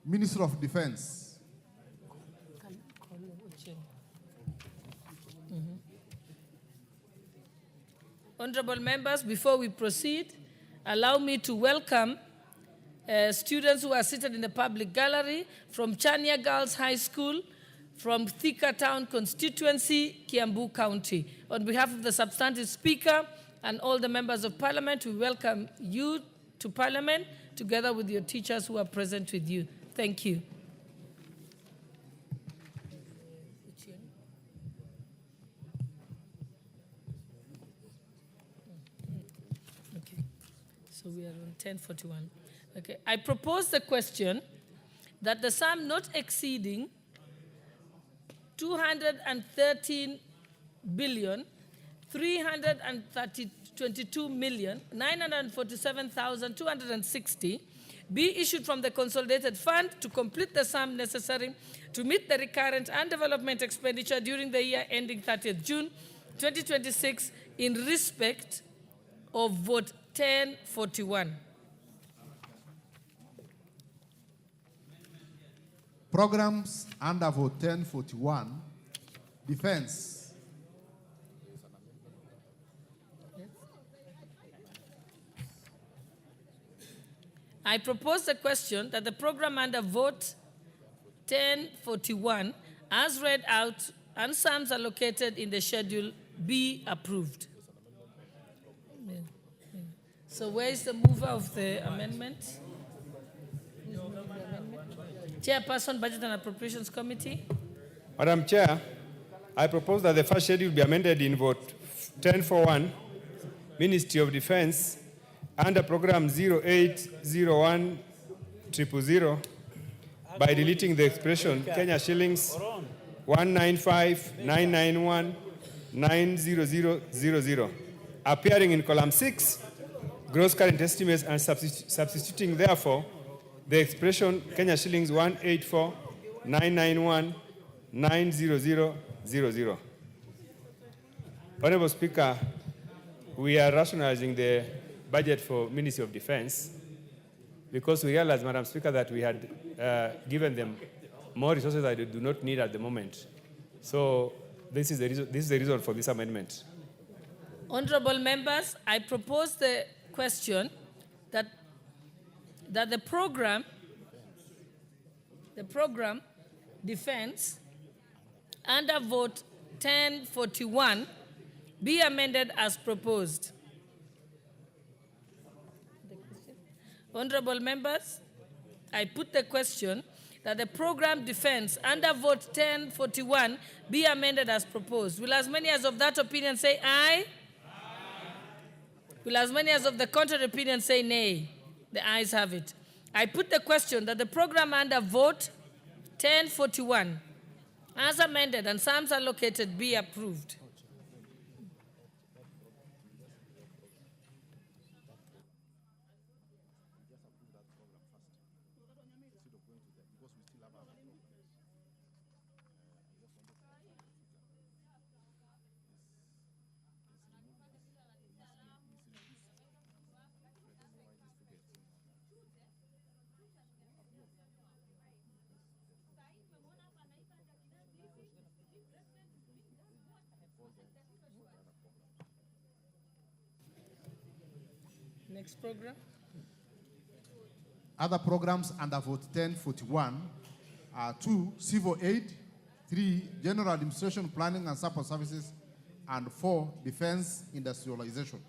Minister of Defense. Honorable members, before we proceed, allow me to welcome students who are seated in the public gallery from Chania Girls High School, from Thika Town constituency, Kiambu County. On behalf of the substantive speaker and all the members of parliament, we welcome you to parliament together with your teachers who are present with you. Thank you. Okay, so we are on 1041. Okay, I propose the question that the sum not exceeding 213,322,947,260 be issued from the consolidated fund to complete the sum necessary to meet the recurrent and development expenditure during the year ending 30th June 2026 in respect of vote 1041. Programs under vote 1041, defense. I propose the question that the program under vote 1041, as read out, and sums allocated in the schedule be approved. So where is the mover of the amendment? Who's moving the amendment? Chairperson, Budget and Appropriations Committee. Madam Chair, I propose that the first schedule be amended in vote 1041, Ministry of Defense, under program 0801 000, by deleting the expression Kenya shillings 195,991,90000, appearing in column 6, gross current estimates, and substituting therefore the expression Kenya shillings 184,991,90000. Honorable Speaker, we are rationalizing the budget for Ministry of Defense because we realized, Madam Speaker, that we had given them more resources that they do not need at the moment. So this is the reason for this amendment. Honorable members, I propose the question that the program defense under vote 1041 be amended as proposed. Honorable members, I put the question that the program defense under vote 1041 be amended as proposed. Will as many as of that opinion say aye? Aye. Will as many as of the contrary opinion say nay? The ayes have it. I put the question that the program under vote 1041 as amended and sums allocated be approved. Next program. Other programs under vote 1041 are 2, civil aid, 3, general administration, planning and support services, and 4, defense industrialization.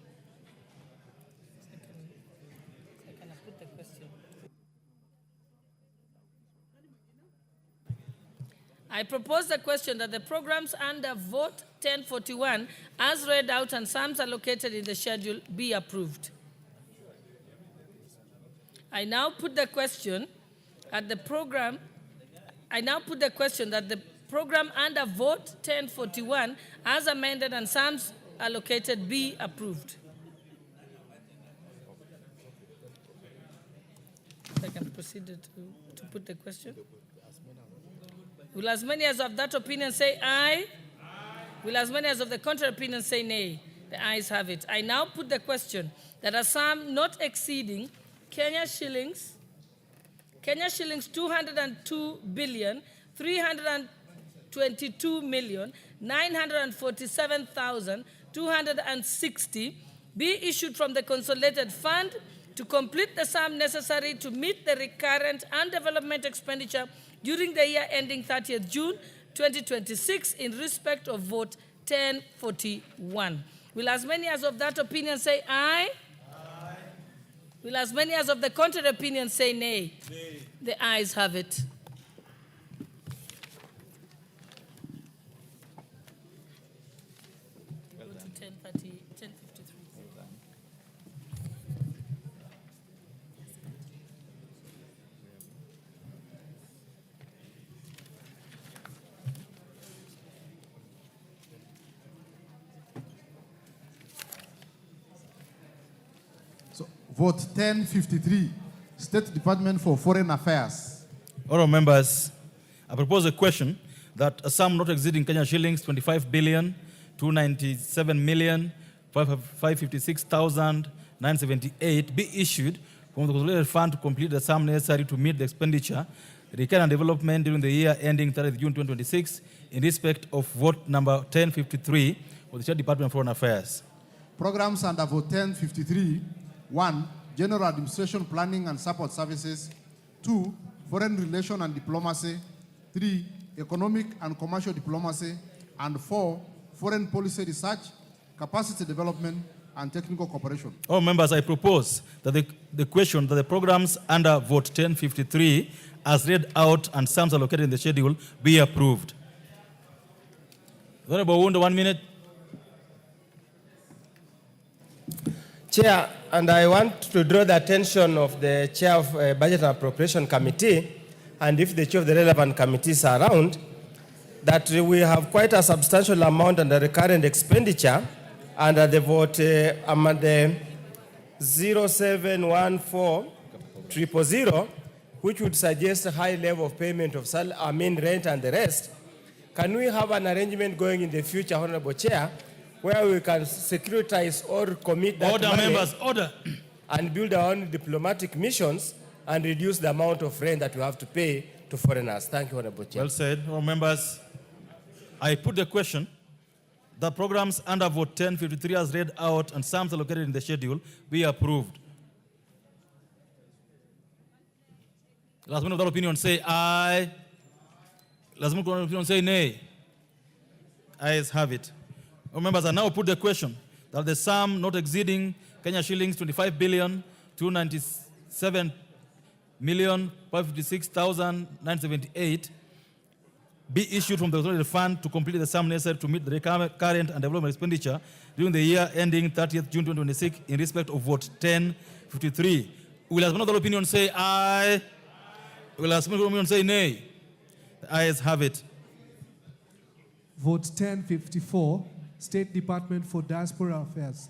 I propose the question that the programs under vote 1041 as read out and sums allocated in the schedule be approved. I now put the question that the program under vote 1041 as amended and sums allocated be approved. I can proceed to put the question. Will as many as of that opinion say aye? Aye. Will as many as of the contrary opinion say nay? The ayes have it. I now put the question that a sum not exceeding Kenya shillings 222,322,947,260 be issued from the consolidated fund to complete the sum necessary to meet the recurrent and development expenditure during the year ending 30th June 2026 in respect of vote 1041. Will as many as of that opinion say aye? Aye. Will as many as of the contrary opinion say nay? Nay. The ayes have it. Go to 1053. So vote 1053, State Department for Foreign Affairs. Honourable members, I propose a question that a sum not exceeding Kenya shillings 25,297,556,978 be issued from the consolidated fund to complete the sum necessary to meet the expenditure, return and development during the year ending 30th June 2026 in respect of vote number 1053 of the State Department of Foreign Affairs. Programs under vote 1053. 1. General Administration Planning and Support Services. 2. Foreign Relation and Diplomacy. 3. Economic and Commercial Diplomacy. And 4. Foreign Policy Research, Capacity Development, and Technical Cooperation. All members, I propose that the question that the programs under vote 1053 as read out and sums allocated in the schedule be approved. Honorable Wundo, 1 minute. Chair, and I want to draw the attention of the Chair of Budget and Appropriation Committee, and if the Chair of the relevant committees are around, that we have quite a substantial amount under the current expenditure under the vote among the 0714-000, which would suggest a high level of payment of rent and the rest. Can we have an arrangement going in the future, Honorable Chair, where we can securitize or commit that Order, money members, order. and build our own diplomatic missions and reduce the amount of rent that we have to pay to foreigners? Thank you, Honorable Chair. Well said. All members, I put the question. The programs under vote 1053 as read out and sums allocated in the schedule be approved. Last one of that opinion say aye. Last one of that opinion say nay. Ayes have it. All members, I now put the question that the sum not exceeding Kenya shillings 25,297,556,978 be issued from the consolidated fund to complete the sum necessary to meet the current and development expenditure during the year ending 30th June 2026 in respect of vote 1053. Will as one of the opinion say aye? Will as one of the opinion say nay? The ayes have it. Vote 1054, State Department for Diaspora Affairs.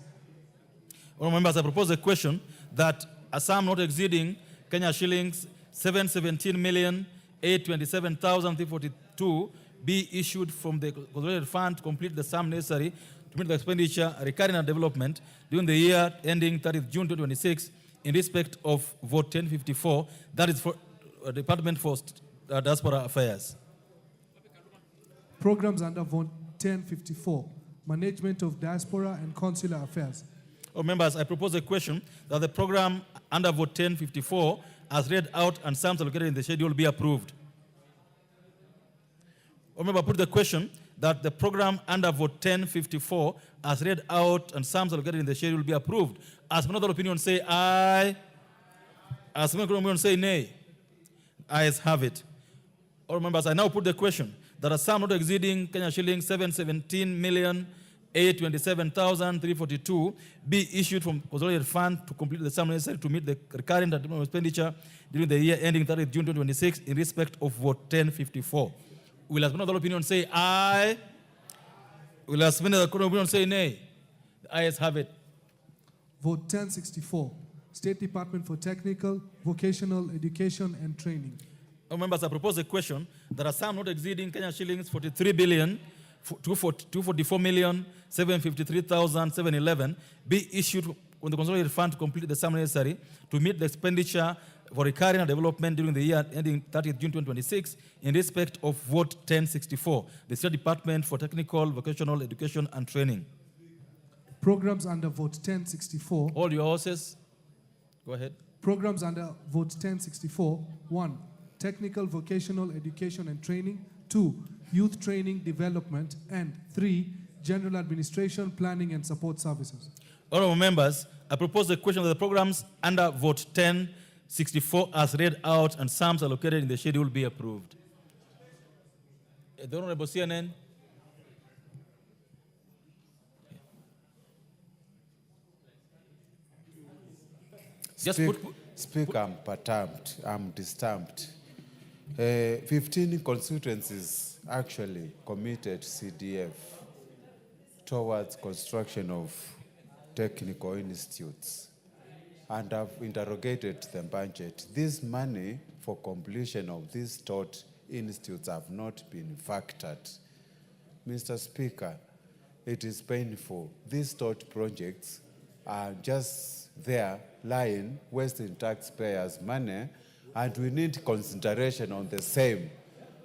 All members, I propose a question that a sum not exceeding Kenya shillings 717,827,342 be issued from the consolidated fund to complete the sum necessary to meet the expenditure, recurring and development during the year ending 30th June 2026 in respect of vote 1054, that is for Department for Diaspora Affairs. Programs under vote 1054, Management of Diaspora and Consular Affairs. All members, I propose a question that the program under vote 1054 as read out and sums allocated in the schedule be approved. All members, put the question that the program under vote 1054 as read out and sums allocated in the schedule be approved. As another opinion say aye. As another opinion say nay. Ayes have it. All members, I now put the question that a sum not exceeding Kenya shillings 717,827,342 be issued from consolidated fund to complete the sum necessary to meet the recurring and development expenditure during the year ending 30th June 2026 in respect of vote 1054. Will as another opinion say aye? Will as another opinion say nay? The ayes have it. Vote 1064, State Department for Technical, Vocational Education and Training. Members, I propose a question that a sum not exceeding Kenya shillings 43,244,753,711 be issued on the consolidated fund to complete the sum necessary to meet the expenditure for recurring and development during the year ending 30th June 2026 in respect of vote 1064, the State Department for Technical, Vocational Education and Training. Programs under vote 1064. All your horses. Go ahead. Programs under vote 1064. 1. Technical Vocational Education and Training. 2. Youth Training Development. And 3. General Administration, Planning and Support Services. Honorable members, I propose the question that the programs under vote 1064 as read out and sums allocated in the schedule be approved. The Honorable CNN. Speaker, I'm perturbed. I'm disturbed. 15 constituencies actually committed CDF towards construction of technical institutes. and I've interrogated the budget. This money for completion of these taught institutes have not been factored. Mr. Speaker, it is painful. These taught projects are just there, lying, wasting taxpayers' money, and we need consideration on the same.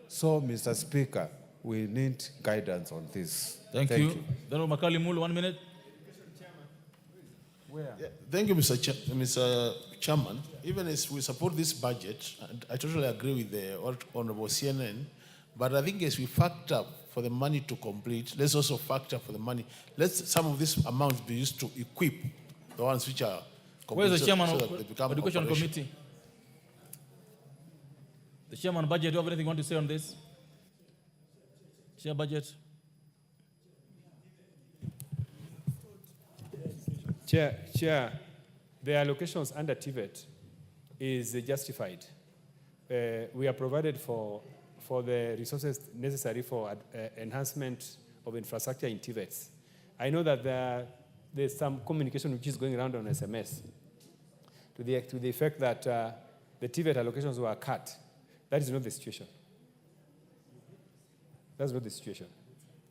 So, Mr. Speaker, we need guidance on this. Thank you. Then Makali Mulu, 1 minute. Where? Yeah, thank you, Mr. Chairman. Even as we support this budget, and I totally agree with the Honorable CNN, but I think as we factor for the money to complete, let's also factor for the money. Let's some of this amounts be used to equip the ones which are complete. Where is the chairman so of that they become Education operational. Committee? The chairman budget, do you have anything you want to say on this? Chair budget. Chair, the allocations under TVET is justified. We are provided for the resources necessary for enhancement of infrastructure in TVETs. I know that there's some communication which is going around on SMS to the effect that the TVET allocations were cut. That is not the situation. That's not the situation.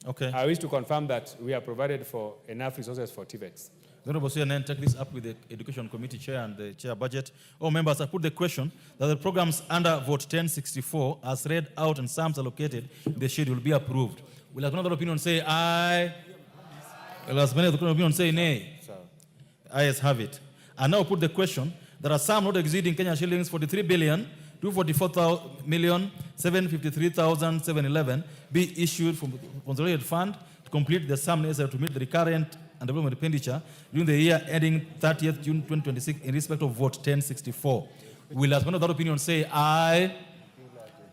Okay. I wish to confirm that we are provided for enough resources for TVETs. The Honorable CNN take this up with the Education Committee Chair and the Chair Budget. All members, I put the question that the programs under Vote 1064 as read out and sums allocated in the schedule will be approved. Will another opinion say aye? Will as many opinion say nay? Ayes have it. I now put the question that a sum not exceeding Kenya shillings 43,244,753,711 be issued from the consolidated fund to complete the sum necessary to meet the recurrent and development expenditure during the year ending 30th June 2026 in respect of Vote 1064. Will as many of that opinion say aye?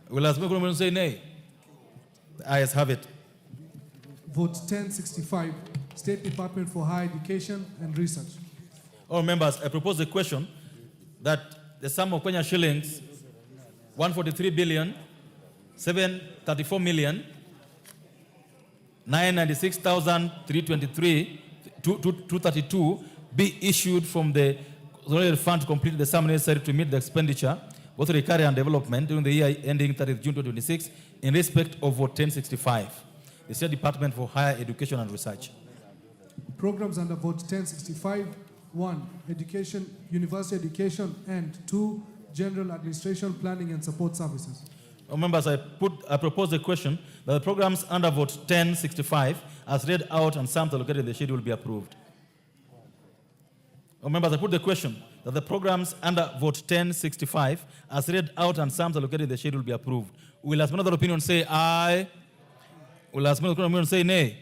Will as many of that opinion say nay? The ayes have it. Vote 1065, State Department for Higher Education and Research. All members, I propose the question that the sum of Kenya shillings 143 billion 734 million 996,323 232 be issued from the consolidated fund to complete the sum necessary to meet the expenditure, both recurring and development, during the year ending 30th June 2026, in respect of Vote 1065. The State Department for Higher Education and Research. Programs under Vote 1065, 1. Education, University Education, and 2. General Administration, Planning and Support Services. Members, I propose the question that the programs under Vote 1065, as read out and sums allocated in the schedule, will be approved. Members, I put the question that the programs under Vote 1065, as read out and sums allocated in the schedule, will be approved. Will as many other opinion say aye? Will as many other opinion say nay?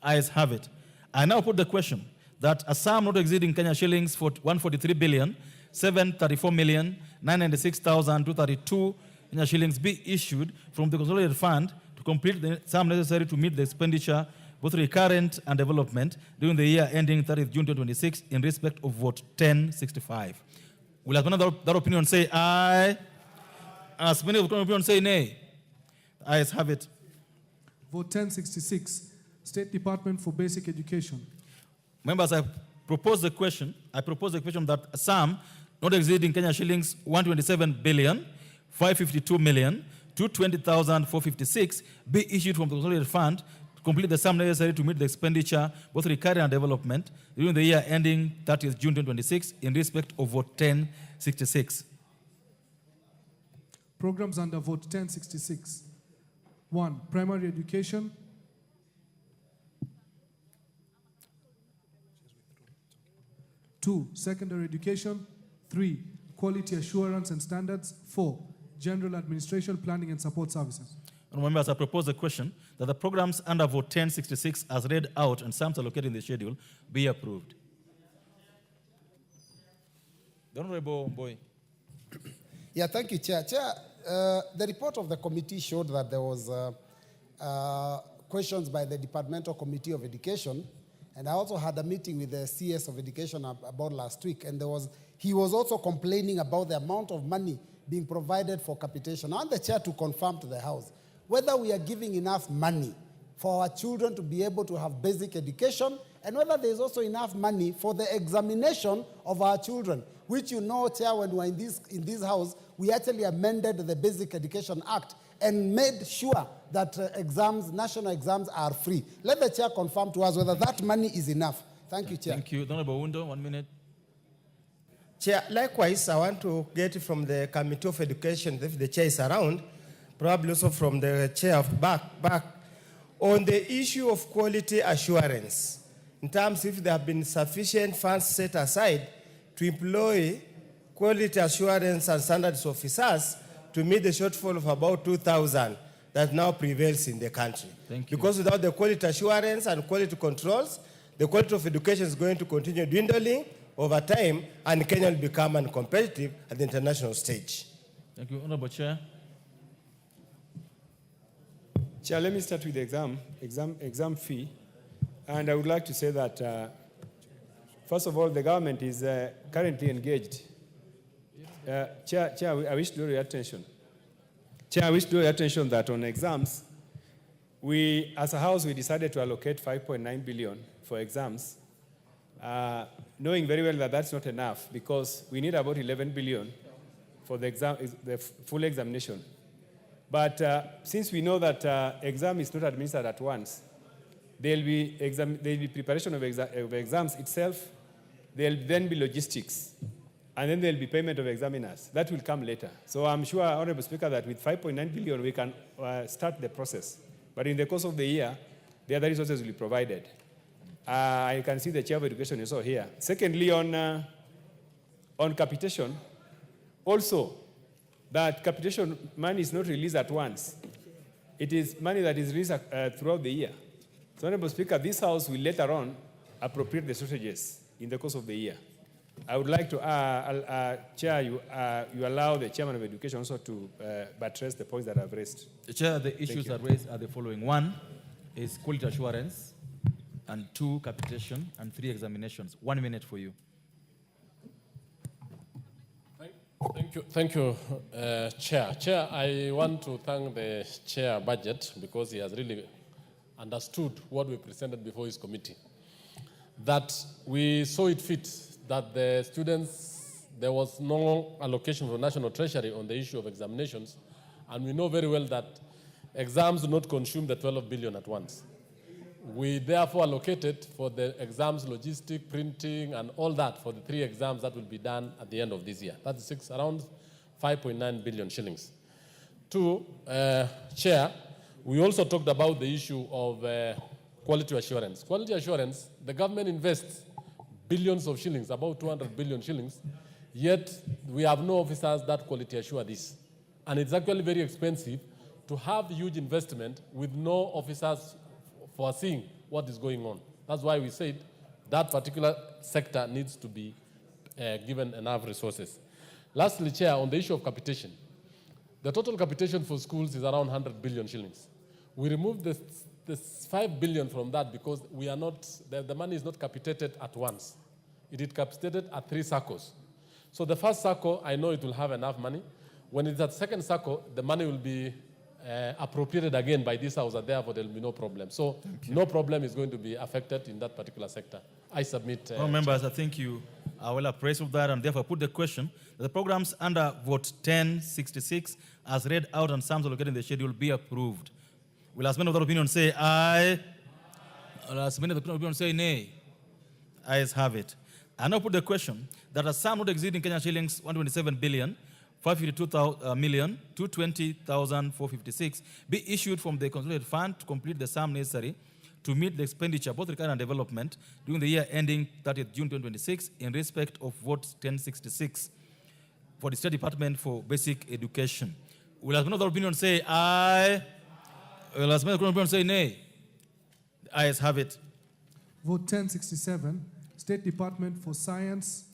Ayes have it. I now put the question that a sum not exceeding Kenya shillings for 143 billion 734 million 996,232 Kenya shillings be issued from the consolidated fund to complete the sum necessary to meet the expenditure, both recurrent and development, during the year ending 30th June 2026 in respect of Vote 1065. Will as many that opinion say aye? As many of the opinion say nay? Ayes have it. Vote 1066, State Department for Basic Education. Programs under Vote 1066. 1. Primary Education. 2. Secondary Education. 3. Quality Assurance and Standards. 4. General Administration, Planning and Support Services. Members, I propose the question that the programs under Vote 1066 as read out and sums allocated in the schedule be approved. The Honorable Boy. Yeah, thank you, Chair. Chair, the report of the committee showed that there was questions by the Departmental Committee of Education, and I also had a meeting with the CS of Education about last week, and he was also complaining about the amount of money being provided for capitation. I want the Chair to confirm to the House whether we are giving enough money for our children to be able to have basic education and whether there is also enough money for the examination of our children, which you know, Chair, when we were in this house, we actually amended the Basic Education Act and made sure that national exams are free. Let the Chair confirm to us whether that money is enough. Thank you, Chair. Thank you. Honorable Undo, 1 minute. Chair, likewise, I want to get from the Committee of Education, if the Chair is around, probably also from the Chair of back, on the issue of quality assurance, in terms if there have been sufficient funds set aside to employ quality assurance and standards officers to meet the shortfall of about 2,000 that now prevails in the country. Thank you. Because without the quality assurance and quality controls, the quality of education is going to continue dwindling over time, and Kenya will become uncompetitive at the international stage. Thank you. Honorable Chair. Chair, let me start with the exam fee. And I would like to say that, first of all, the government is currently engaged. Chair, I wish to draw your attention. Chair, I wish to draw your attention that on exams, we, as a House, we decided to allocate 5.9 billion for exams, knowing very well that that's not enough because we need about 11 billion for the full examination. But since we know that exam is not administered at once, there'll be preparation of exams itself, there'll then be logistics, and then there'll be payment of examiners. That will come later. So I'm sure, Honorable Speaker, that with 5.9 billion, we can start the process. But in the course of the year, the other resources will be provided. I can see the Chair of Education is also here. Secondly, on capitation, also, that capitation money is not released at once. It is money that is released throughout the year. So, Honorable Speaker, this House will later on appropriate the shortages in the course of the year. I would like to, Chair, you allow the Chairman of Education also to buttress the points that I've raised. Chair, the issues that raised are the following. 1 is quality assurance, and 2, capitation, and 3, examinations. 1 minute for you. Thank you, Chair. Chair, I want to thank the Chair Budget because he has really understood what we presented before his committee. That we saw it fit that the students, there was no allocation from National Treasury on the issue of examinations, and we know very well that exams do not consume the 12 billion at once. We therefore allocated for the exams, logistic, printing, and all that for the 3 exams that will be done at the end of this year. That is around 5.9 billion shillings. 2, Chair, we also talked about the issue of quality assurance. Quality assurance, the government invests billions of shillings, about 200 billion shillings, yet we have no officers that quality assure this. And it's actually very expensive to have huge investment with no officers foreseeing what is going on. That's why we said that particular sector needs to be given enough resources. Lastly, Chair, on the issue of capitation, the total capitation for schools is around 100 billion shillings. We removed the 5 billion from that because we are not, the money is not capitated at once. It is capitated at 3 circles. So the first circle, I know it will have enough money. When it's at second circle, the money will be appropriated again by this House, and therefore there will be no problem. So no problem is going to be affected in that particular sector. I submit. Members, I think you are well appraised of that, and therefore put the question that the programs under Vote 1066, as read out and sums allocated in the schedule, be approved. Will as many of the opinion say aye? Will as many of the opinion say nay? Ayes have it. I now put the question that a sum not exceeding Kenya shillings 127 billion 552,220,456 be issued from the consolidated fund to complete the sum necessary to meet the expenditure, both recurrent and development, during the year ending 30th June 2026 in respect of Vote 1066 for the State Department for Basic Education. Will as many of the opinion say aye? Will as many of the opinion say nay? The ayes have it. Vote 1067, State Department for Science,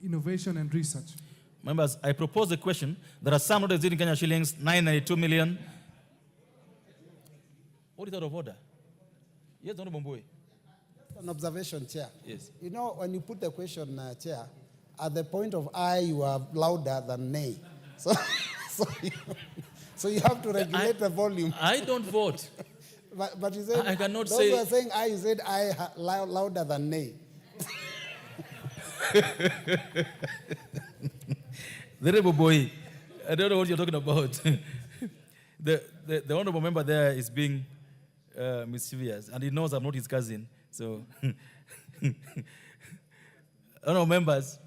Innovation and Research. Members, I propose the question that a sum not exceeding Kenya shillings 992 million. What is out of order? Yes, Honorable Boy. An observation, Chair. Yes. You know, when you put the question, Chair, at the point of aye, you are louder than nay. So you have to regulate the volume. I don't vote. But you said, I cannot those say. who are saying aye, you said aye louder than nay. The rebel boy, I don't know what you're talking about. the honorable member there is being mischievous, and he knows I'm not his cousin. So, honorable members,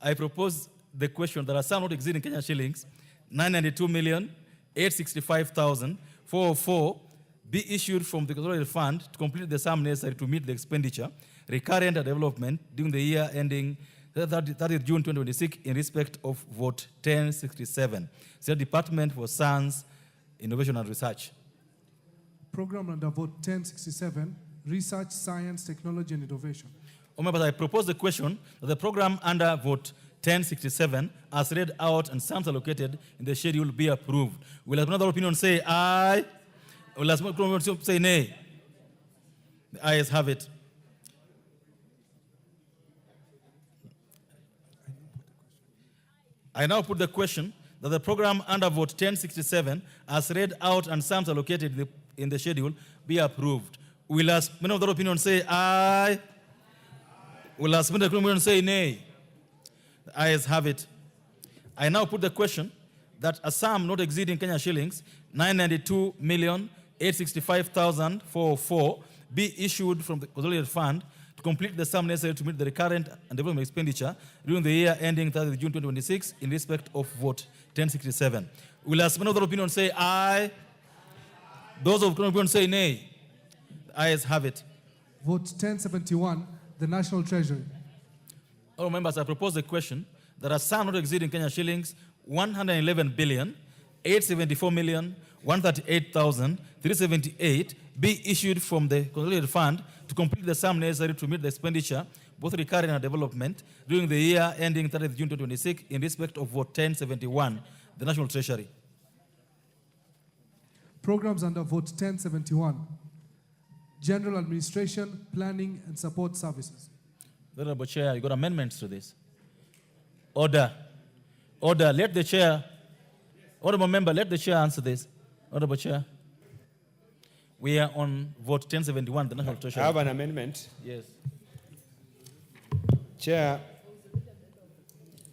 I propose the question that are some not exceeding Kenyan shillings, 992,865,404 be issued from the Consolidated Fund to complete the sum necessary to meet the expenditure recurrent and development during the year ending 30th June 2026 in respect of Vote 1067. State Department for Science, Innovation and Research. Program under Vote 1067, Research, Science, Technology and Innovation. Members, I propose the question that the program under Vote 1067, as read out and sums allocated in the schedule, be approved. Will another opinion say aye? Will another opinion say nay? The ayes have it. I now put the question that the program under Vote 1067, as read out and sums allocated in the schedule, be approved. Will as many of the opinion say aye? Will as many of the opinion say nay? The ayes have it. I now put the question that a sum not exceeding Kenya shillings 992,865,404 be issued from the Consolidated Fund to complete the sum necessary to meet the recurrent and development expenditure during the year ending 30th June 2026 in respect of Vote 1067. Will as many of the opinion say aye? Those of the opinion say nay? The ayes have it. Vote 1071, the National Treasury. All members, I propose the question that a sum not exceeding Kenya shillings 111,874,138,378 be issued from the Consolidated Fund to complete the sum necessary to meet the expenditure, both recurring and development, during the year ending 30th June 2026 in respect of Vote 1071, the National Treasury. Programs under Vote 1071, General Administration, Planning and Support Services. Honorable Chair, you got amendments to this. Order. Order. Let the chair, honorable member, let the chair answer this. Honorable Chair. We are on Vote 1071, the National Treasury. I have an amendment. Yes. Chair,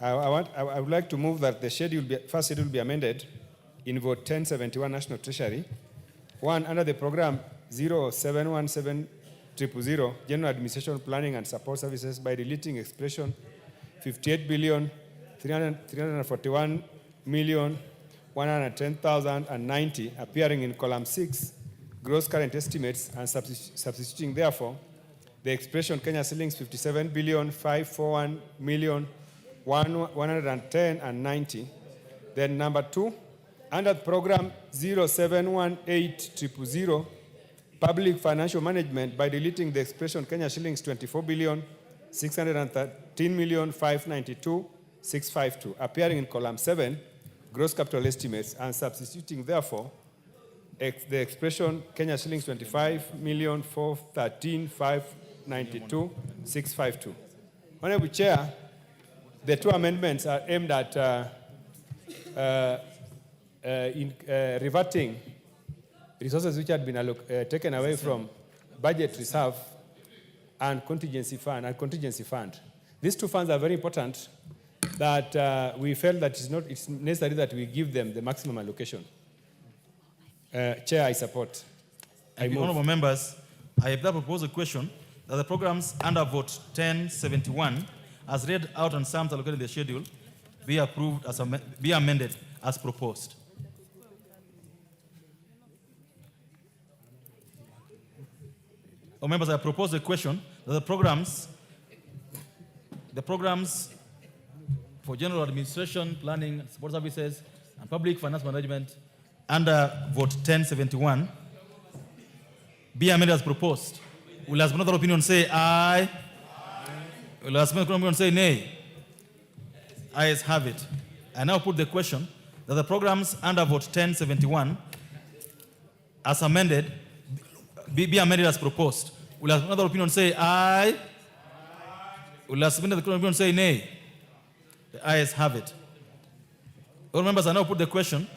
I would like to move that the first schedule be amended in Vote 1071 National Treasury. One, under the program 071700, General Administration, Planning and Support Services, by deleting expression 58,341,110,090 appearing in column 6, gross current estimates, and substituting therefore the expression Kenya shillings 57,541,110,90. Then number 2, under program 071800, Public Financial Management, by deleting the expression Kenya shillings 24,613,592,652 appearing in column 7, gross capital estimates, and substituting therefore the expression Kenya shillings 25,413,592,652. Honorable Chair, the two amendments are aimed at reverting resources which had been taken away from budget reserve and contingency fund. These two funds are very important that we felt that it's necessary that we give them the maximum allocation. Chair, I support. Honorable members, I have now proposed a question that the programs under Vote 1071, as read out and sums allocated in the schedule, be approved as be amended as proposed. Members, I propose a question that the programs for general administration, planning, support services, and public finance management under Vote 1071 be amended as proposed. Will as another opinion say aye? Will as another opinion say nay? Ayes have it. I now put the question that the programs under Vote 1071 as amended be amended as proposed. Will another opinion say aye? Will another opinion say nay? The ayes have it. All members, I now put the question.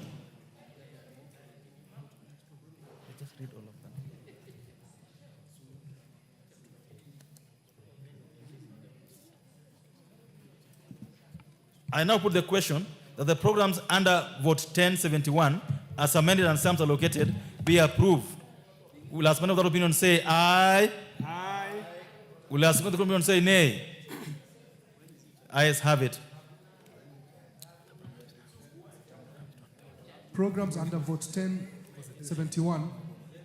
I now put the question that the programs under vote 1071 as amended and sums allocated be approved. Will as many of that opinion say aye? Aye. Will as many of the opinion say nay? Ayes have it. Programs under vote 1071.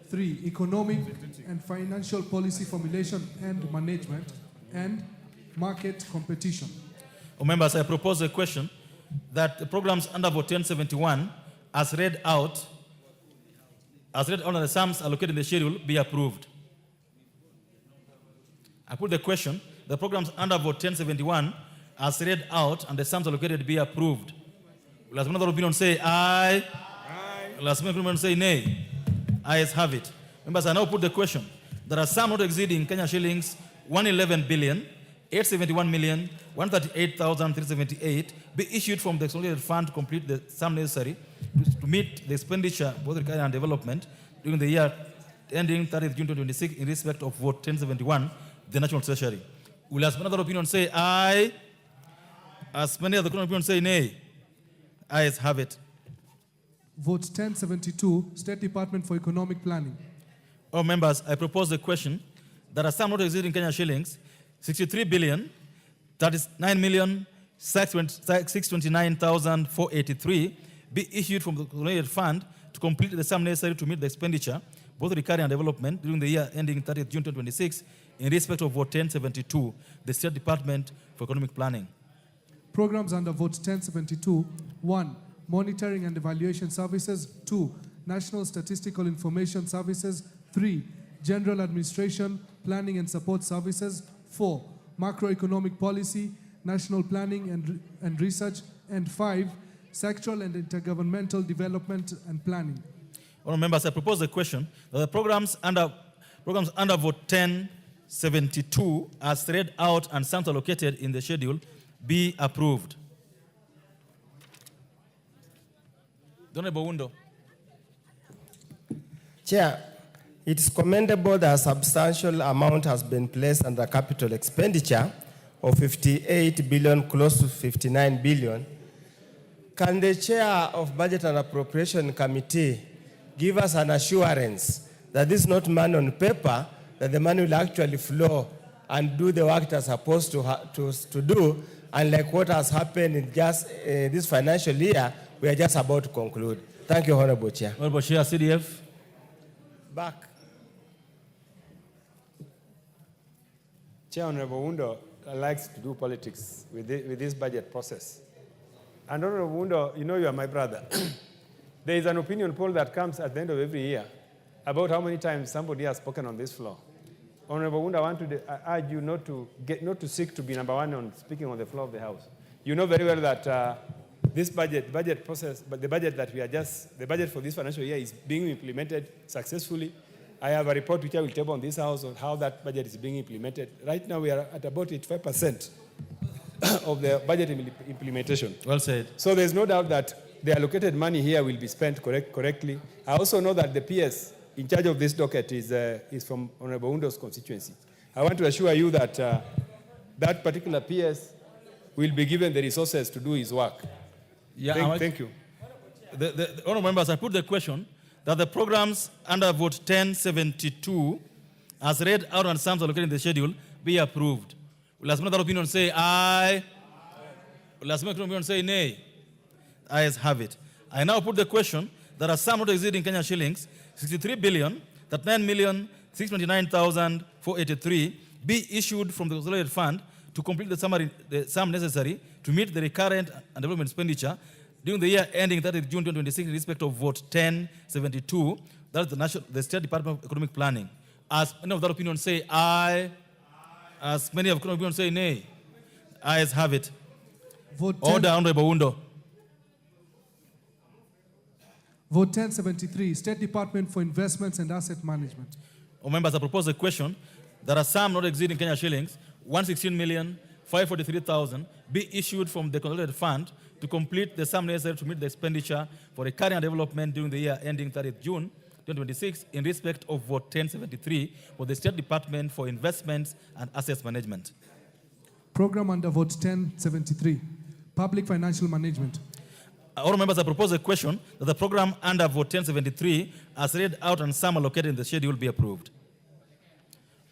3. Economic and financial policy formulation and management and market competition. Members, I propose a question that the programs under vote 1071 as read out under the sums allocated in the schedule be approved. I put the question, the programs under vote 1071 as read out and the sums allocated be approved. Will as another opinion say aye? Aye. Will as another opinion say nay? Ayes have it. Members, I now put the question. There are some not exceeding Kenya shillings 111,871,138,378 be issued from the consolidated fund to complete the sum necessary to meet the expenditure both recurring and development during the year ending 30th June 2026 in respect of vote 1071, the National Treasury. Will as many other opinion say aye? As many other opinion say nay? Ayes have it. Vote 1072, State Department for Economic Planning. All members, I propose the question that a sum not exceeding Kenya shillings 63,39,629,483 be issued from the consolidated fund to complete the sum necessary to meet the expenditure, both recurring and development, during the year ending 30th June 2026 in respect of vote 1072, the State Department for Economic Planning. Programs under vote 1072. 1. Monitoring and Evaluation Services. 2. National Statistical Information Services. 3. General Administration, Planning and Support Services. 4. Macroeconomic Policy, National Planning and Research. And 5. Sectoral and Intergovernmental Development and Planning. Honourable members, I propose the question that the programs under vote 1072 as read out and sums allocated in the schedule be approved. Honourable Wundo. Chair, it is commendable that a substantial amount has been placed under capital expenditure of 58 billion, close to 59 billion. Can the chair of Budget and Appropriation Committee give us an assurance that this is not money on paper, that the money will actually flow and do the work it is supposed to do, unlike what has happened in just this financial year, we are just about to conclude. Thank you, Honorable Chair. Honorable Chair, CDF. Back. Chair Honorable Wundo likes to do politics with this budget process. And Honorable Wundo, you know you are my brother. There is an opinion poll that comes at the end of every year about how many times somebody has spoken on this floor. Honorable Wundo, I want to urge you not to seek to be number one on speaking on the floor of the House. You know very well that this budget process, but the budget for this financial year is being implemented successfully. I have a report which I will table on this House on how that budget is being implemented. Right now we are at about 85% of the budget implementation. Well said. So there's no doubt that the allocated money here will be spent correctly. I also know that the PS in charge of this docket is from Honorable Wundo's constituency. I want to assure you that that particular PS will be given the resources to do his work. Yeah, thank you. The honourable members, I put the question that the programs under vote 1072, as read out and sums allocated in the schedule, be approved. Will as another opinion say aye? Will as another opinion say nay? Ayes have it. I now put the question that a sum not exceeding Kenya shillings 63,39,629,483 be issued from the consolidated fund to complete the sum necessary to meet the recurrent and development expenditure during the year ending 30th June 2026 in respect of vote 1072, that is the State Department of Economic Planning. As many of that opinion say aye, as many of that opinion say nay, ayes have it. Vote Order, Honorable Wundo. Vote 1073, State Department for Investments and Asset Management. Members, I propose a question that a sum not exceeding Kenya shillings 116,543,000 be issued from the consolidated fund to complete the sum necessary to meet the expenditure for recurring and development during the year ending 30th June 2026 in respect of vote 1073 for the State Department for Investments and Assets Management. Program under vote 1073. Public financial management. All members, I propose a question that the program under vote 1073 as read out and some allocated in the schedule be approved.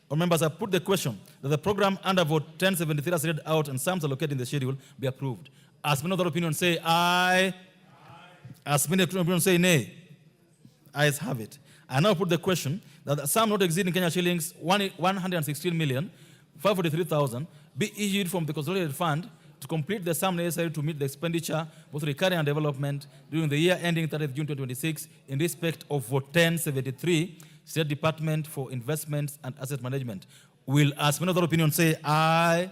All members, I put the question that the program under vote 1073 as read out and sums allocated in the schedule be approved. As many other opinions say aye. As many other opinions say nay. Ayes have it. I now put the question that the sum not exceeding Kenya shillings 116,543,000 be issued from the consolidated fund to complete the sum necessary to meet the expenditure, both recurring and development, during the year ending 30th June 2026 in respect of vote 1073, State Department for Investments and Asset Management. Will as many other opinions say aye?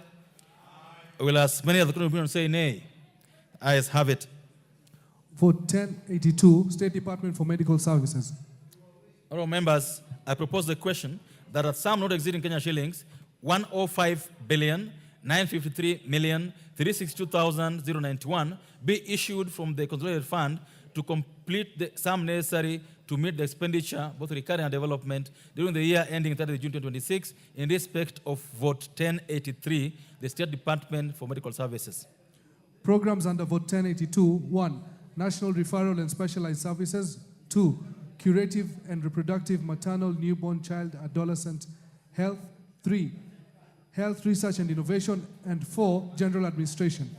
Will as many other opinions say nay? Ayes have it. Vote 1082, State Department for Medical Services. Honourable members, I propose the question that a sum not exceeding Kenya shillings 105,953,362,091 be issued from the consolidated fund to complete the sum necessary to meet the expenditure, both recurring and development, during the year ending 30 June 2026 in respect of vote 1083, the State Department for Medical Services. Programs under vote 1082. 1. National Referral and Specialized Services. 2. Curative and Reproductive Maternal, Newborn, Child, Adolescent Health. 3. Health Research and Innovation. And 4. General Administration.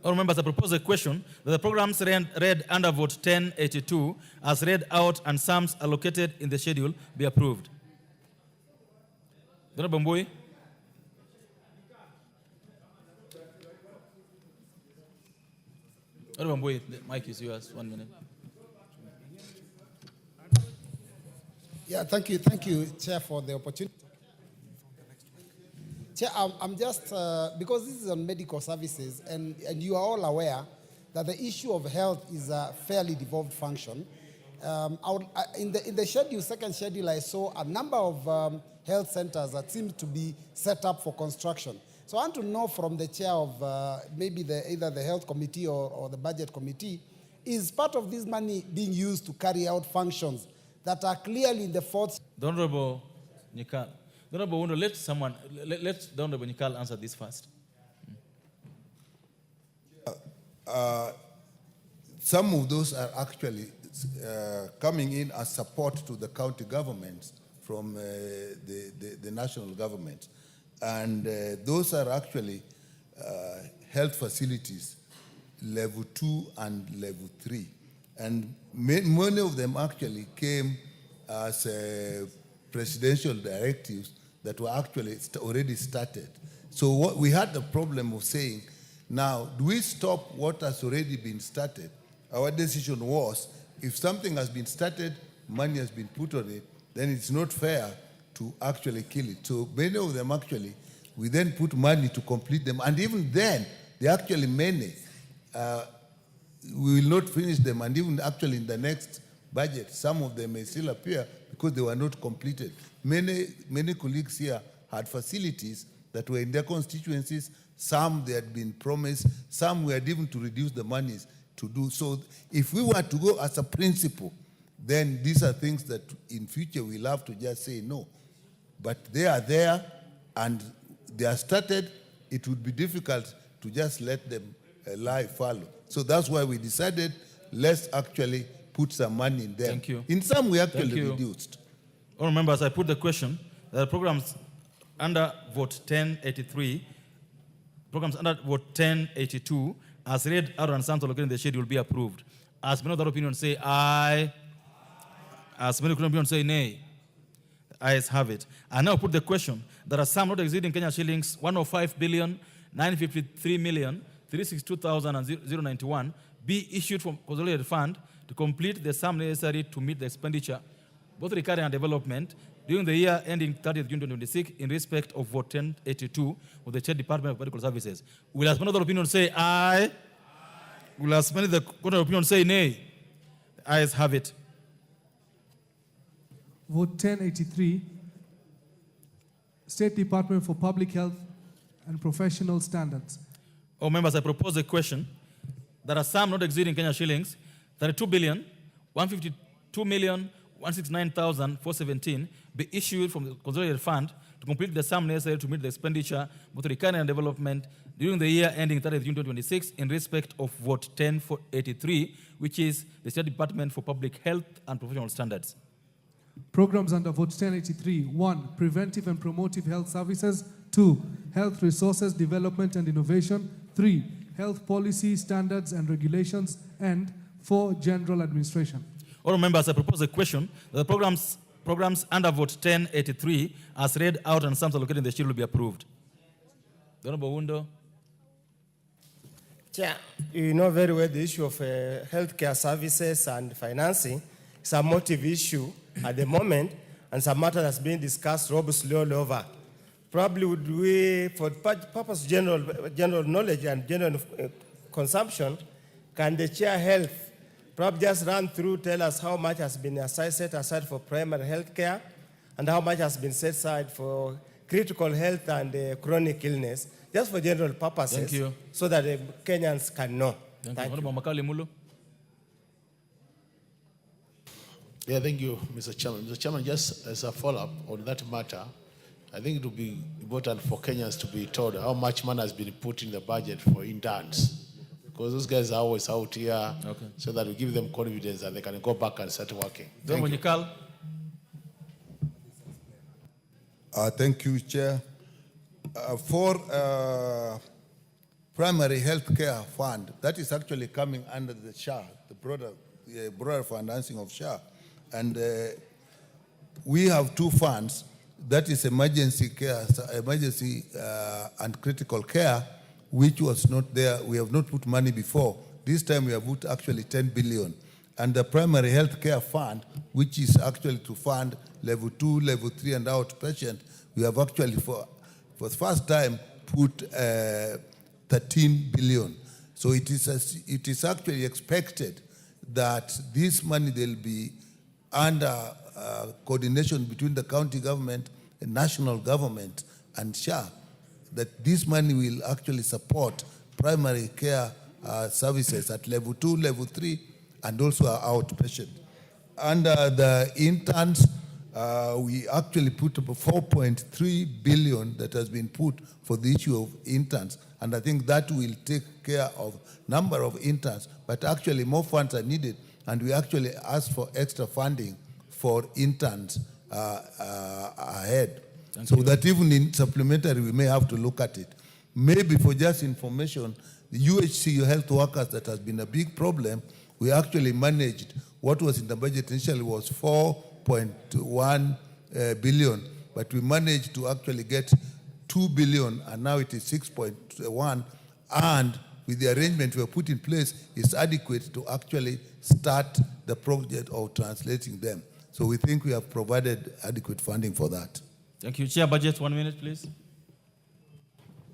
All members, I propose a question that the programs read under vote 1082 as read out and sums allocated in the schedule be approved. Honorable Mbui. Honorable Mbui, the mic is yours. 1 minute. Yeah, thank you, Chair, for the opportunity. Chair, I'm just, because this is on medical services, and you are all aware that the issue of health is a fairly devolved function. In the schedule, second schedule, I saw a number of health centers that seem to be set up for construction. So I want to know from the chair of maybe either the health committee or the budget committee, is part of this money being used to carry out functions that are clearly in the fourth? The Honorable Nikal. The Honorable Undo, let the Honorable Nikal answer this first. Some of those are actually coming in as support to the county governments from the national government. And those are actually health facilities, level 2 and level 3. And many of them actually came as presidential directives that were actually already started. So what we had the problem of saying, now, do we stop what has already been started? Our decision was, if something has been started, money has been put on it, then it's not fair to actually kill it. So many of them actually, we then put money to complete them. And even then, they actually many, we will not finish them. And even actually in the next budget, some of them may still appear because they were not completed. Many colleagues here had facilities that were in their constituencies. Some they had been promised. Some we had even to reduce the monies to do. So if we were to go as a principle, then these are things that in future we'll have to just say no. But they are there and they are started. It would be difficult to just let them lie fallow. So that's why we decided let's actually put some money in them. Thank you. In some we actually reduced. All members, I put the question that the programs under vote 1083, programs under vote 1082, as read out and sums allocated in the schedule will be approved. As many other opinions say aye, as many opinions say nay. Ayes have it. I now put the question that a sum not exceeding Kenya shillings 105,953,362,091 be issued from consolidated fund to complete the sum necessary to meet the expenditure, both recurring and development, during the year ending 30th June 2026 in respect of vote 1082 of the State Department of Medical Services. Will as many other opinions say aye? Will as many other opinions say nay? Ayes have it. Vote 1083, State Department for Public Health and Professional Standards. All members, I propose a question that a sum not exceeding Kenya shillings 32,152,169,417 be issued from the consolidated fund to complete the sum necessary to meet the expenditure, both recurring and development, during the year ending 30th June 2026 in respect of vote 1083, which is the State Department for Public Health and Professional Standards. Programs under vote 1083. 1. Preventive and promotive health services. 2. Health resources development and innovation. 3. Health policy, standards and regulations. And 4. General administration. All members, I propose a question that the programs under vote 1083 as read out and sums allocated in the schedule will be approved. The Honorable Wundo. Chair, you know very well the issue of healthcare services and financing is a motive issue at the moment, and it's a matter that's being discussed robustly all over. Probably would we, for purpose of general knowledge and general consumption, can the chair health probably just run through, tell us how much has been set aside for primary health care and how much has been set aside for critical health and chronic illness, just for general purposes. Thank you. So that Kenyans can know. Thank you. Honorable Makali Mulu. Yeah, thank you, Mr. Chairman. Mr. Chairman, just as a follow-up on that matter, I think it would be important for Kenyans to be told how much money has been put in the budget for interns. Because those guys are always out here, so that we give them confidence that they can go back and start working. Thank you. Thank you, Chair. For primary health care fund, that is actually coming under the SHA, the broader financing of SHA. And we have two funds, that is emergency care, emergency and critical care, which was not there. We have not put money before. This time we have put actually 10 billion. And the primary health care fund, which is actually to fund level 2, level 3 and outpatient, we have actually for the first time put 13 billion. So it is actually expected that this money will be under coordination between the county government, the national government and SHA, that this money will actually support primary care services at level 2, level 3, and also our outpatient. Under the interns, we actually put up 4.3 billion that has been put for the issue of interns. And I think that will take care of number of interns, but actually more funds are needed. And we actually asked for extra funding for interns ahead. So that even in supplementary, we may have to look at it. Maybe for just information, the UHC health workers, that has been a big problem. We actually managed, what was in the budget initially was 4.1 billion, but we managed to actually get 2 billion, and now it is 6.1, and with the arrangement we have put in place, is adequate to actually start the project of translating them. So we think we have provided adequate funding for that. Thank you. Chair, budget, 1 minute, please.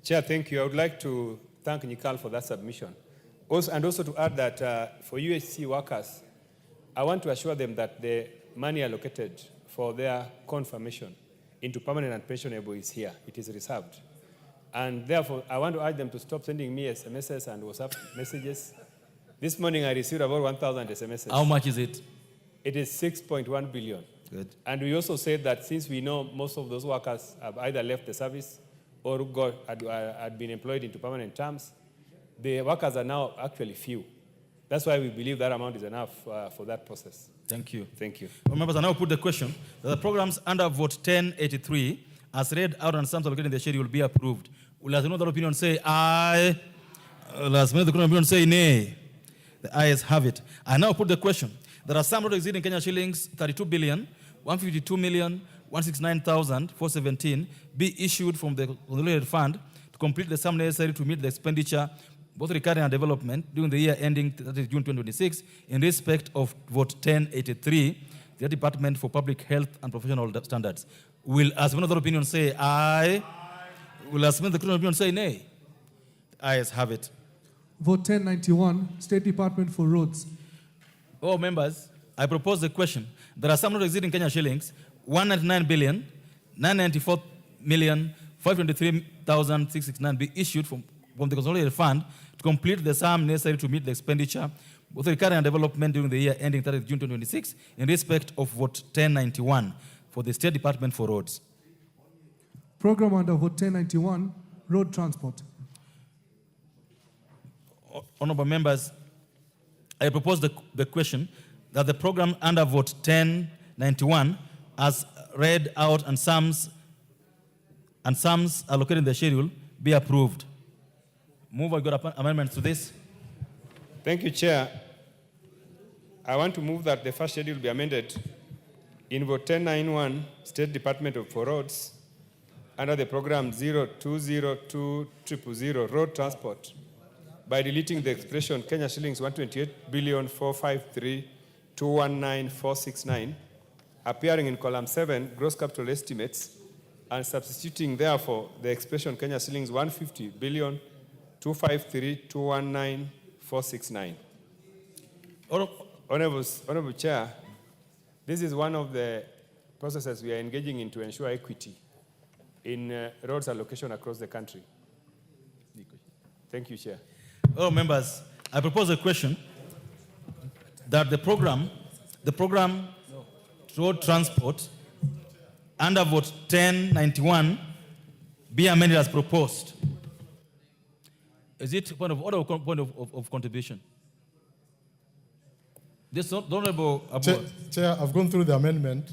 Chair, thank you. I would like to thank Nikal for that submission. Also to add that for UHC workers, I want to assure them that the money allocated for their confirmation into permanent and pensionable is here. It is reserved. And therefore, I want to urge them to stop sending me SMSs and WhatsApp messages. This morning, I received about 1,000 SMSs. How much is it? It is 6.1 billion. Good. And we also said that since we know most of those workers have either left the service or had been employed into permanent terms, the workers are now actually few. That's why we believe that amount is enough for that process. Thank you. Thank you. Well, members, I now put the question that the programs under vote 1083, as read out and sums allocated in the schedule, will be approved. Will as another opinion say aye? Will as another opinion say nay? The ayes have it. I now put the question. There are some not exceeding Kenya shillings 32 billion, 152 million, 169,417 be issued from the consolidated fund to complete the sum necessary to meet the expenditure, both recurring and development, during the year ending 30 June 2026 in respect of vote 1083, the Department for Public Health and Professional Standards. Will as another opinion say aye? Will as another opinion say nay? The ayes have it. Vote 1091, State Department for Roads. Oh, members, I propose the question. There are some not exceeding Kenya shillings 199 billion, 994 million, 523,669 be issued from the consolidated fund to complete the sum necessary to meet the expenditure, both recurring and development, during the year ending 30 June 2026 in respect of vote 1091 for the State Department for Roads. Program under vote 1091, Road Transport. Honorable members, I propose the question that the program under vote 1091 as read out and sums allocated in the schedule be approved. Move, I got amendments to this. Thank you, Chair. I want to move that the first schedule be amended in vote 1091, State Department for Roads, under the program 020200 Road Transport, by deleting the expression Kenya shillings 128,453,219,469, appearing in column 7, gross capital estimates, and substituting therefore the expression Kenya shillings 150,253,219,469. Honorable Chair, this is one of the processes we are engaging in to ensure equity in roads allocation across the country. Thank you, Chair. Oh, members, I propose a question that the program road transport under vote 1091 be amended as proposed. Is it point of order or point of contribution? This honorable Chair, I've gone through the amendment.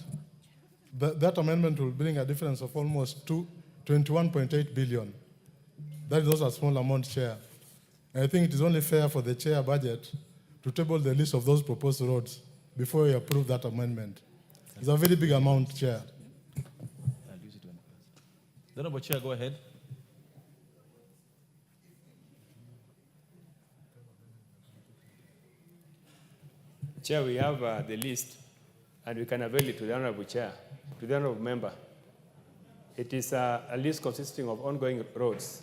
That amendment will bring a difference of almost 21.8 billion. That is also a small amount, Chair. And I think it is only fair for the Chair budget to table the list of those proposed roads before we approve that amendment. It's a very big amount, Chair. The honorable Chair, go ahead. Chair, we have the list, and we can avail it to the Honorable Chair, to the Honorable Member. It is a list consisting of ongoing roads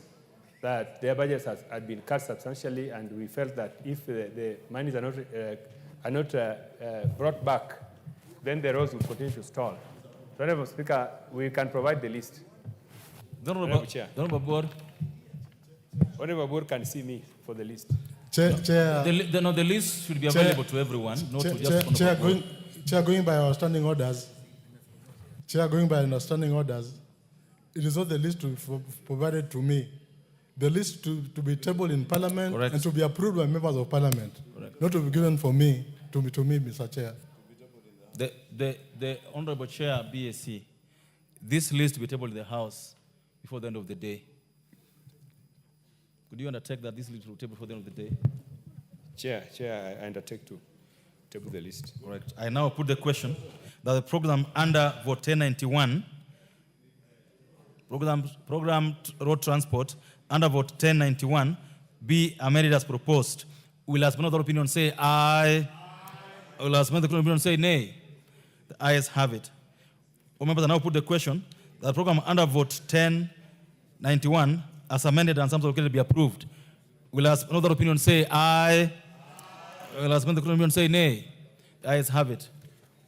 that their budgets had been cut substantially, and we felt that if the monies are not brought back, then the roads will continue to stall. So, Honorable Speaker, we can provide the list. Honorable Chair. Honorable Board. Honorable Board can see me for the list. Chair, the list should be available to everyone, not to just Chair, going by our standing orders. Chair, going by our standing orders, it is not the list to be provided to me. The list to be tabled in Parliament. Correct. And to be approved by members of Parliament. Correct. Not to be given for me, to me, Mr. Chair. The Honorable Chair, BAC, this list to be tabled in the House before the end of the day. Could you undertake that this list will be tabled before the end of the day? Chair, I undertake to table the list. Correct. I now put the question that the program under vote 1091, program road transport under vote 1091 be amended as proposed. Will as another opinion say aye? Will as another opinion say nay? The ayes have it. All members, I now put the question that the program under vote 1091 as amended and some located be approved. Will as another opinion say aye? Will as another opinion say nay? The ayes have it.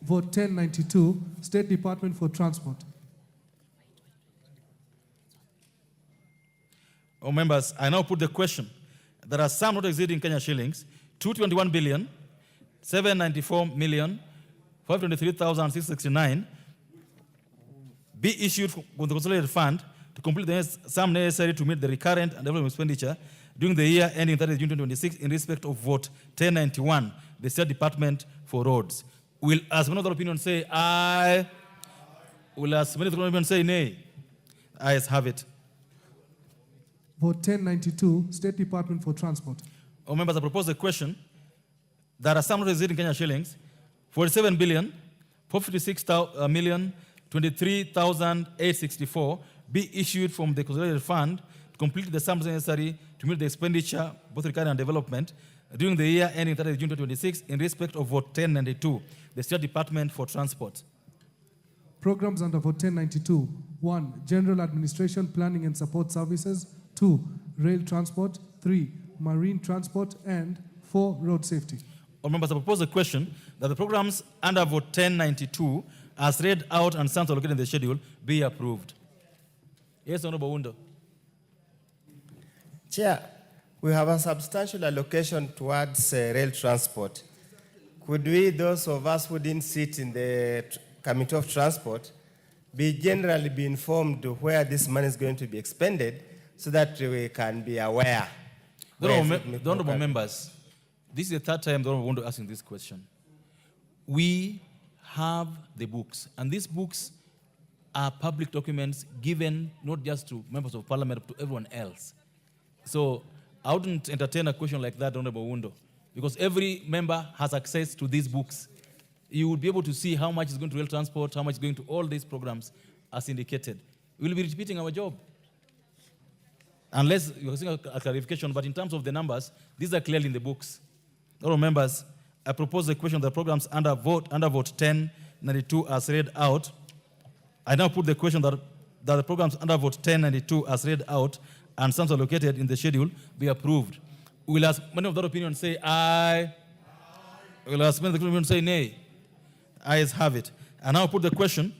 Vote 1092, State Department for Transport. Oh, members, I now put the question. There are some not exceeding Kenya shillings, 221 billion, 794 million, 523,669 be issued from the consolidated fund to complete the sum necessary to meet the recurrent and development expenditure during the year ending 30 June 2026 in respect of vote 1091, the State Department for Roads. Will as many other opinion say aye? Will as many other opinion say nay? Ayes have it. Vote 1092, State Department for Transport. Oh, members, I propose a question that are some not exceeding Kenya shillings, 47 billion, 456 million, 23,864 be issued from the consolidated fund to complete the sums necessary to meet the expenditure, both recurrent and development, during the year ending 30 June 2026 in respect of vote 1092, the State Department for Transport. Programs under vote 1092. 1. General Administration, Planning and Support Services. 2. Rail Transport. 3. Marine Transport. And 4. Road Safety. All members, I propose a question that the programs under vote 1092 as read out and sums allocated in the schedule be approved. Yes, Honorable Undo. Chair, we have a substantial allocation towards rail transport. Could we, those of us who didn't sit in the Committee of Transport, be informed where this money is going to be expended so that we can be aware? The honorable members, this is the third time the honorable want to ask this question. We have the books, and these books are public documents given not just to members of parliament, but to everyone else. So I wouldn't entertain a question like that, Honorable Wundo, because every member has access to these books. You will be able to see how much is going to rail transport, how much is going to all these programs as indicated. We'll be repeating our job. Unless you're seeing a clarification, but in terms of the numbers, these are clearly in the books. Honorable members, I propose the question of the programs under vote 1092 as read out. I now put the question that the programs under vote 1092 as read out and sums allocated in the schedule be approved. Will as many of that opinion say aye? Will as many of the opinion say nay? Ayes have it. I now put the question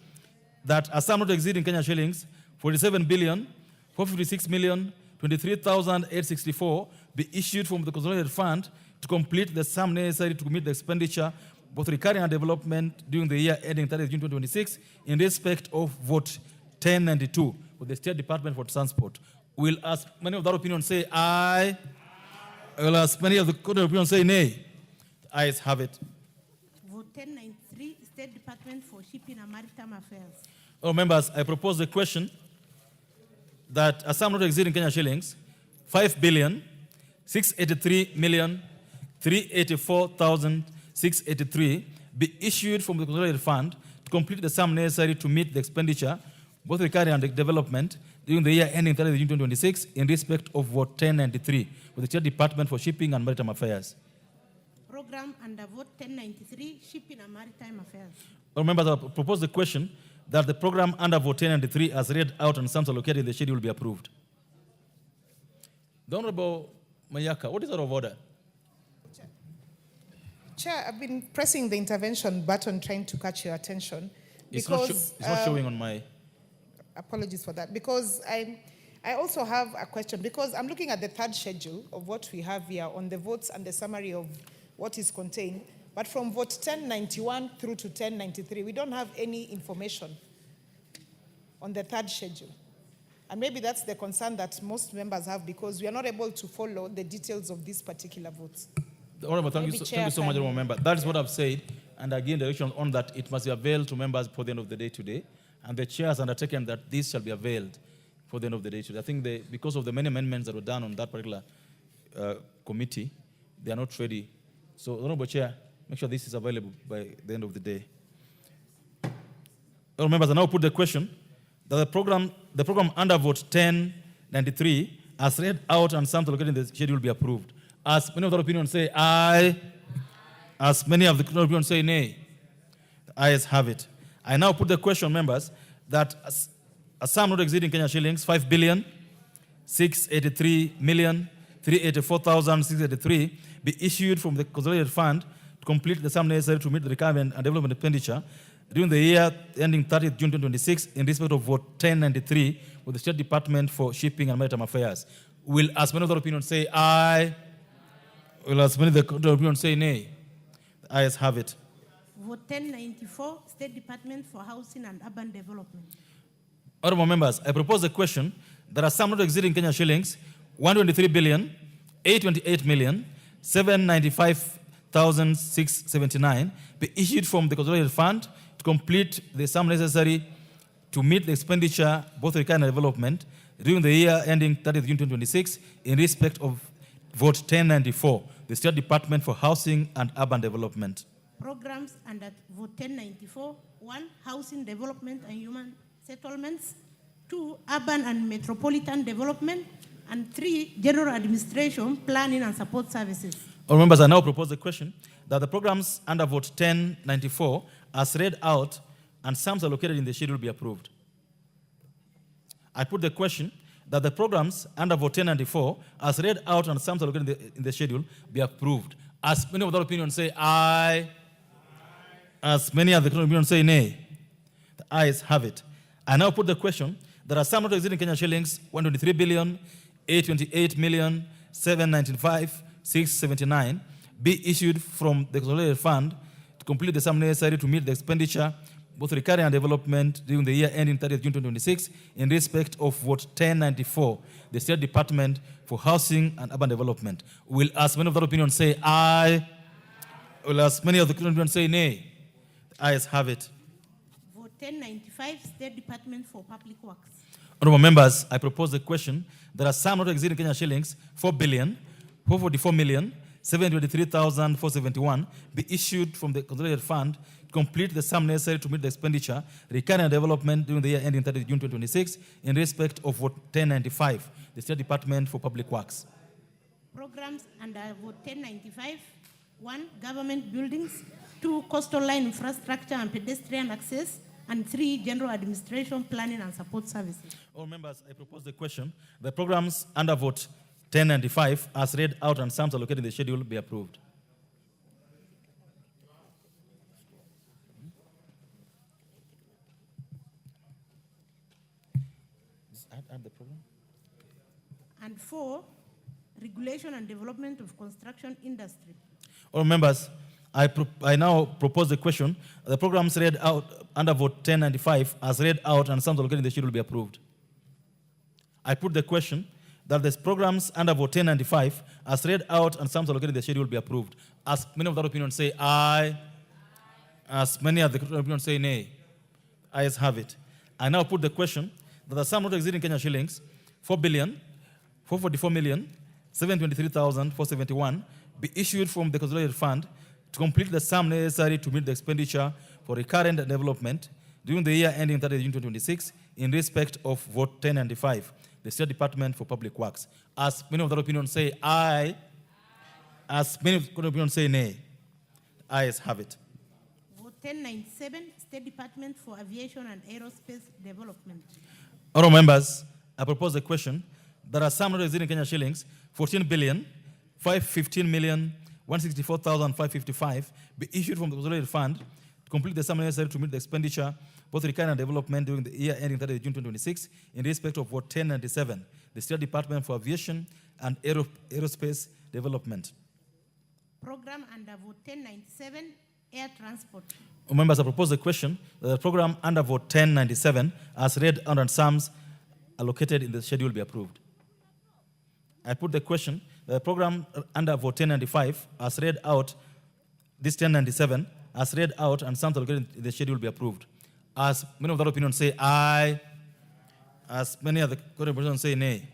that a sum not exceeding Kenya shillings 47,456,023,864 be issued from the consolidated fund to complete the sum necessary to meet the expenditure, both recurring and development, during the year ending 30th June 2026, in respect of vote 1092 with the State Department for Transport. Will as many of that opinion say aye? Will as many of the opinion say nay? Ayes have it. Vote 1093, State Department for Shipping and Maritime Affairs. Oh, members, I propose the question that a sum not exceeding Kenya shillings 5,683,384,683 be issued from the consolidated fund to complete the sum necessary to meet the expenditure, both recurring and development, during the year ending 30th June 2026, in respect of vote 1093 with the State Department for Shipping and Maritime Affairs. Program under vote 1093, Shipping and Maritime Affairs. All members, I propose the question that the program under vote 1093 as read out and sums allocated in the schedule be approved. The Honorable Mayaka, what is out of order? Chair, I've been pressing the intervention button trying to catch your attention. It's not showing on my... Apologies for that. Because I also have a question, because I'm looking at the third schedule of what we have here on the votes and the summary of what is contained. But from vote 1091 through to 1093, we don't have any information on the third schedule. And maybe that's the concern that most members have, because we are not able to follow the details of these particular votes. Honorable, thank you so much, Honorable Member. That is what I've said, and again, direction on that it must be availed to members for the end of the day today, and the chair has undertaken that this shall be availed for the end of the day today. I think because of the many amendments that were done on that particular committee, they are not ready. So, Honorable Chair, make sure this is available by the end of the day. Honorable members, I now put the question that the program under vote 1093, as read out and sums allocated in the schedule, be approved. As many of the opinion say aye, as many of the opinion say nay, the ayes have it. I now put the question, members, that a sum not exceeding Kenya shillings 5,683,384,683 be issued from the consolidated fund to complete the sum necessary to meet the recurrent and development expenditure during the year ending 30th June 2026 in respect of vote 1093 with the State Department for Shipping and Maritime Affairs. Will as many of the opinion say aye? Will as many of the opinion say nay? The ayes have it. Vote 1094, State Department for Housing and Urban Development. Honorable members, I propose a question that a sum not exceeding Kenya shillings 123,828,795,679 be issued from the consolidated fund to complete the sum necessary to meet the expenditure, both recurring and development, during the year ending 30th June 2026 in respect of vote 1094, the State Department for Housing and Urban Development. Programs under vote 1094, 1, Housing Development and Human Settlements, 2, Urban and Metropolitan Development, and 3, General Administration, Planning and Support Services. All members, I now propose the question that the programs under vote 1094 as read out and sums allocated in the schedule be approved. I put the question that the programs under vote 1094 as read out and sums allocated in the schedule be approved. As many of the opinion say aye, as many of the opinion say nay, the ayes have it. I now put the question that a sum not exceeding Kenya shillings 123,828,795,679 be issued from the consolidated fund to complete the sum necessary to meet the expenditure, both recurring and development during the year ending 30th June 2026 in respect of vote 1094, the State Department for Housing and Urban Development. Will as many of that opinion say aye? Will as many of the opinion say nay? The ayes have it. Vote 1095, State Department for Public Works. Honorable members, I propose the question. There are some not exceeding Kenya shillings 4,444,723,471 be issued from the consolidated fund to complete the sum necessary to meet the expenditure, recurring and development during the year ending 30 June 2026 in respect of vote 1095, the State Department for Public Works. Programs under vote 1095, 1. Government buildings, 2. Coastal line infrastructure and pedestrian access, and 3. General administration, planning and support services. All members, I propose the question. The programs under vote 1095 as read out and sums allocated in the schedule be approved. Add the program. And 4. Regulation and development of construction industry. All members, I now propose the question. The programs read out under vote 1095 as read out and sums allocated in the schedule be approved. I put the question that the programs under vote 1095 as read out and sums allocated in the schedule be approved. As many of that opinion say aye, as many of the opinion say nay. Ayes have it. I now put the question that the sum not exceeding Kenya shillings 4,444,723,471 be issued from the consolidated fund to complete the sum necessary to meet the expenditure for recurrent development during the year ending 30 June 2026 in respect of vote 1095, the State Department for Public Works. As many of that opinion say aye, as many of the opinion say nay. Ayes have it. Vote 1097, State Department for Aviation and Aerospace Development. Honourable members, I propose the question. There are some not exceeding Kenya shillings 14,515,164,555 be issued from the consolidated fund to complete the sum necessary to meet the expenditure, both recurring and development during the year ending 30 June 2026 in respect of vote 1097, the State Department for Aviation and Aerospace Development. Program under vote 1097, Air Transport. Members, I propose the question that the program under vote 1097 as read out and sums allocated in the schedule be approved. I put the question that the program under vote 1095 as read out, this 1097 as read out and sums allocated in the schedule be approved. As many of that opinion say aye, as many of the opinion say nay.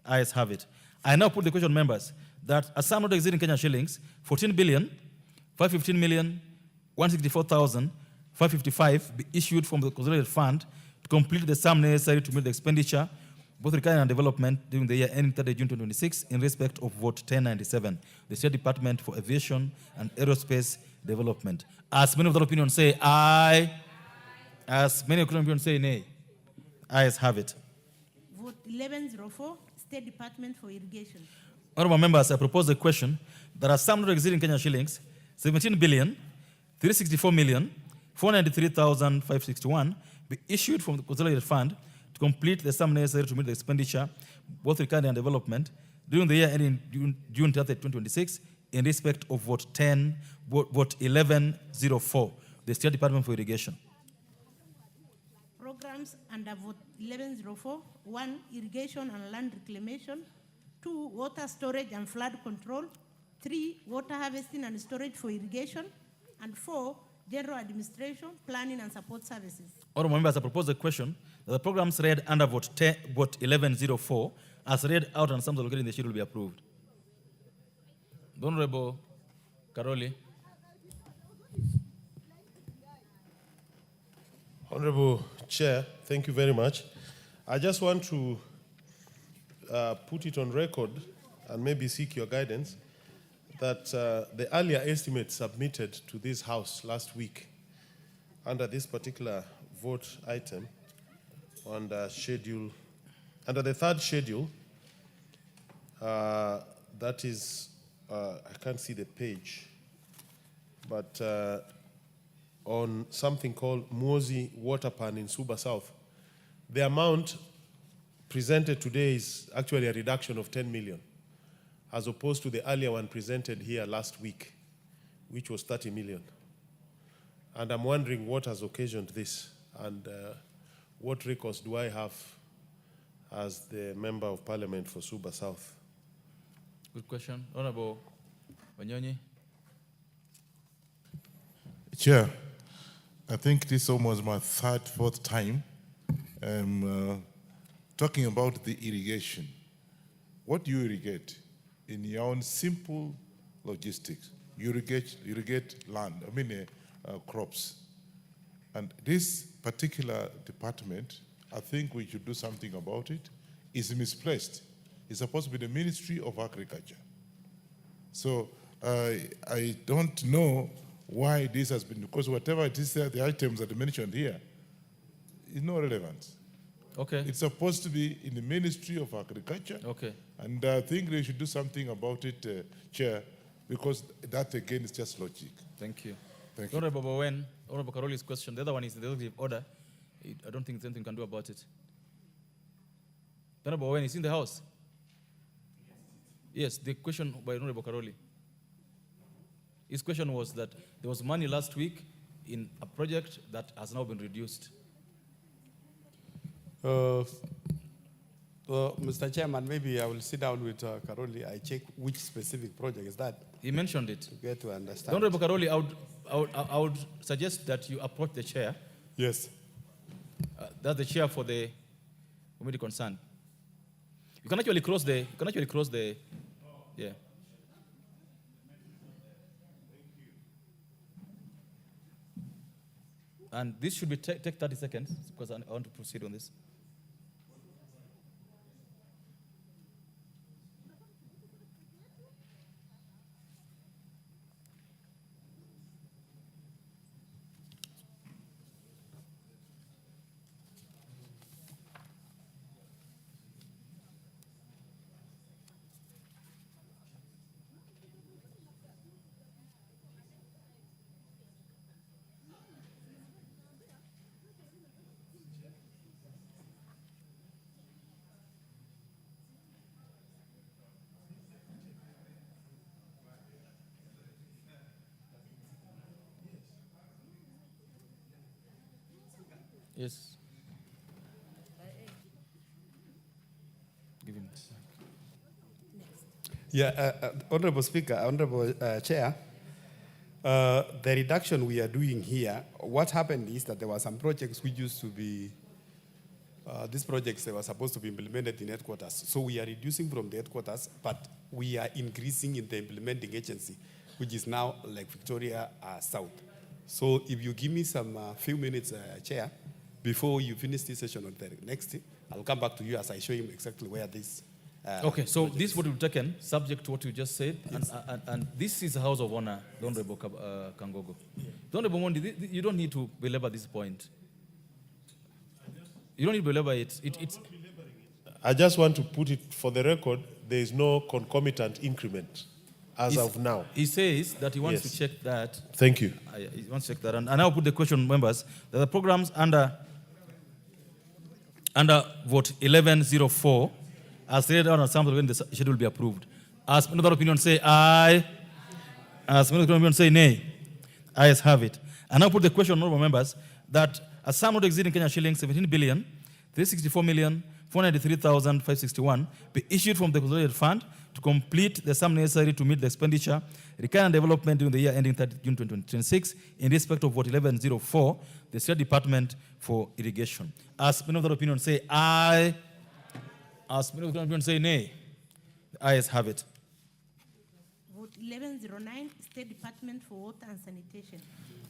Ayes have it. I now put the question, members, that a sum not exceeding Kenya shillings 14,515,164,555 be issued from the consolidated fund to complete the sum necessary to meet the expenditure, both recurring and development during the year ending 30 June 2026 in respect of vote 1097, the State Department for Aviation and Aerospace Development. As many of that opinion say aye, as many of the opinion say nay. Ayes have it. Vote 1104, State Department for Irrigation. Honourable members, I propose the question. There are some not exceeding Kenya shillings 17,364,493,561 be issued from the consolidated fund to complete the sum necessary to meet the expenditure, both recurring and development, during the year ending June 30, 2026, in respect of vote 1104, the State Department for Irrigation. Programs under vote 1104, 1. Irrigation and land reclamation, 2. Water storage and flood control, 3. Water harvesting and storage for irrigation, and 4. General administration, planning and support services. Honourable members, I propose the question that the programs read under vote 1104 as read out and sums allocated in the schedule will be approved. The Honourable Karoli. Honourable Chair, thank you very much. I just want to put it on record and maybe seek your guidance that the earlier estimate submitted to this House last week under this particular vote item on the schedule, under the third schedule, that is, I can't see the page, but on something called Muozi Water Pan in Suba South, the amount presented today is actually a reduction of 10 million, as opposed to the earlier one presented here last week, which was 30 million. And I'm wondering what has occasioned this, and what records do I have as the Member of Parliament for Suba South? Good question. Honorable Wanyonyi. Chair, I think this is almost my fourth time talking about the irrigation. What do you irrigate? In your own simple logistics, you irrigate land, crops. And this particular department, I think we should do something about it, is misplaced. It's supposed to be the Ministry of Agriculture. So I don't know why this has been, because whatever it is, the items that are mentioned here, is no relevance. Okay. It's supposed to be in the Ministry of Agriculture. Okay. And I think they should do something about it, Chair, because that again is just logic. Thank you. Thank you. Honorable Bowen, Honorable Karoli's question. The other one is the executive order. I don't think there's anything you can do about it. Honorable Bowen is in the house. Yes, the question by Honorable Karoli. His question was that there was money last week in a project that has now been reduced. Mr. Chairman, maybe I will sit down with Karoli. I check which specific project is that. He mentioned it. To get to understand. Honorable Karoli, I would suggest that you approach the chair. Yes. That's the chair for the committee concerned. You can actually close the, yeah. And this should be take 30 seconds because I want to proceed on this. Yes. Give him this. Yeah, Honorable Speaker, Honorable Chair, the reduction we are doing here, what happened is that there were some projects which used to be, these projects they were supposed to be implemented in headquarters. So we are reducing from the headquarters, but we are increasing in the implementing agency, which is now like Victoria South. So if you give me some few minutes, Chair, before you finish this session on the next, I'll come back to you as I show him exactly where this. Okay, so this would be taken, subject to what you just said, yes. and this is the House of Honor, the Honorable Kangogo. The Honorable Mondi, you don't need to belabor this point. You don't need to belabor it. I just want to put it for the record, there is no concomitant increment as of now. He says that he wants to check that. Thank you. He wants to check that. And I'll put the question, members, that the programs under vote 1104, as read out on sample when the schedule will be approved. As another opinion say aye. As another opinion say nay. Ayes have it. And I'll put the question, honorable members, that a sum not exceeding Kenya shillings 17,364,493,561 be issued from the consolidated fund to complete the sum necessary to meet the expenditure required and development during the year ending 30 June 2026 in respect of vote 1104, the State Department for Irrigation. As many of the opinion say aye. As many of the opinion say nay. The ayes have it. Vote 1109, State Department for Water and Sanitation.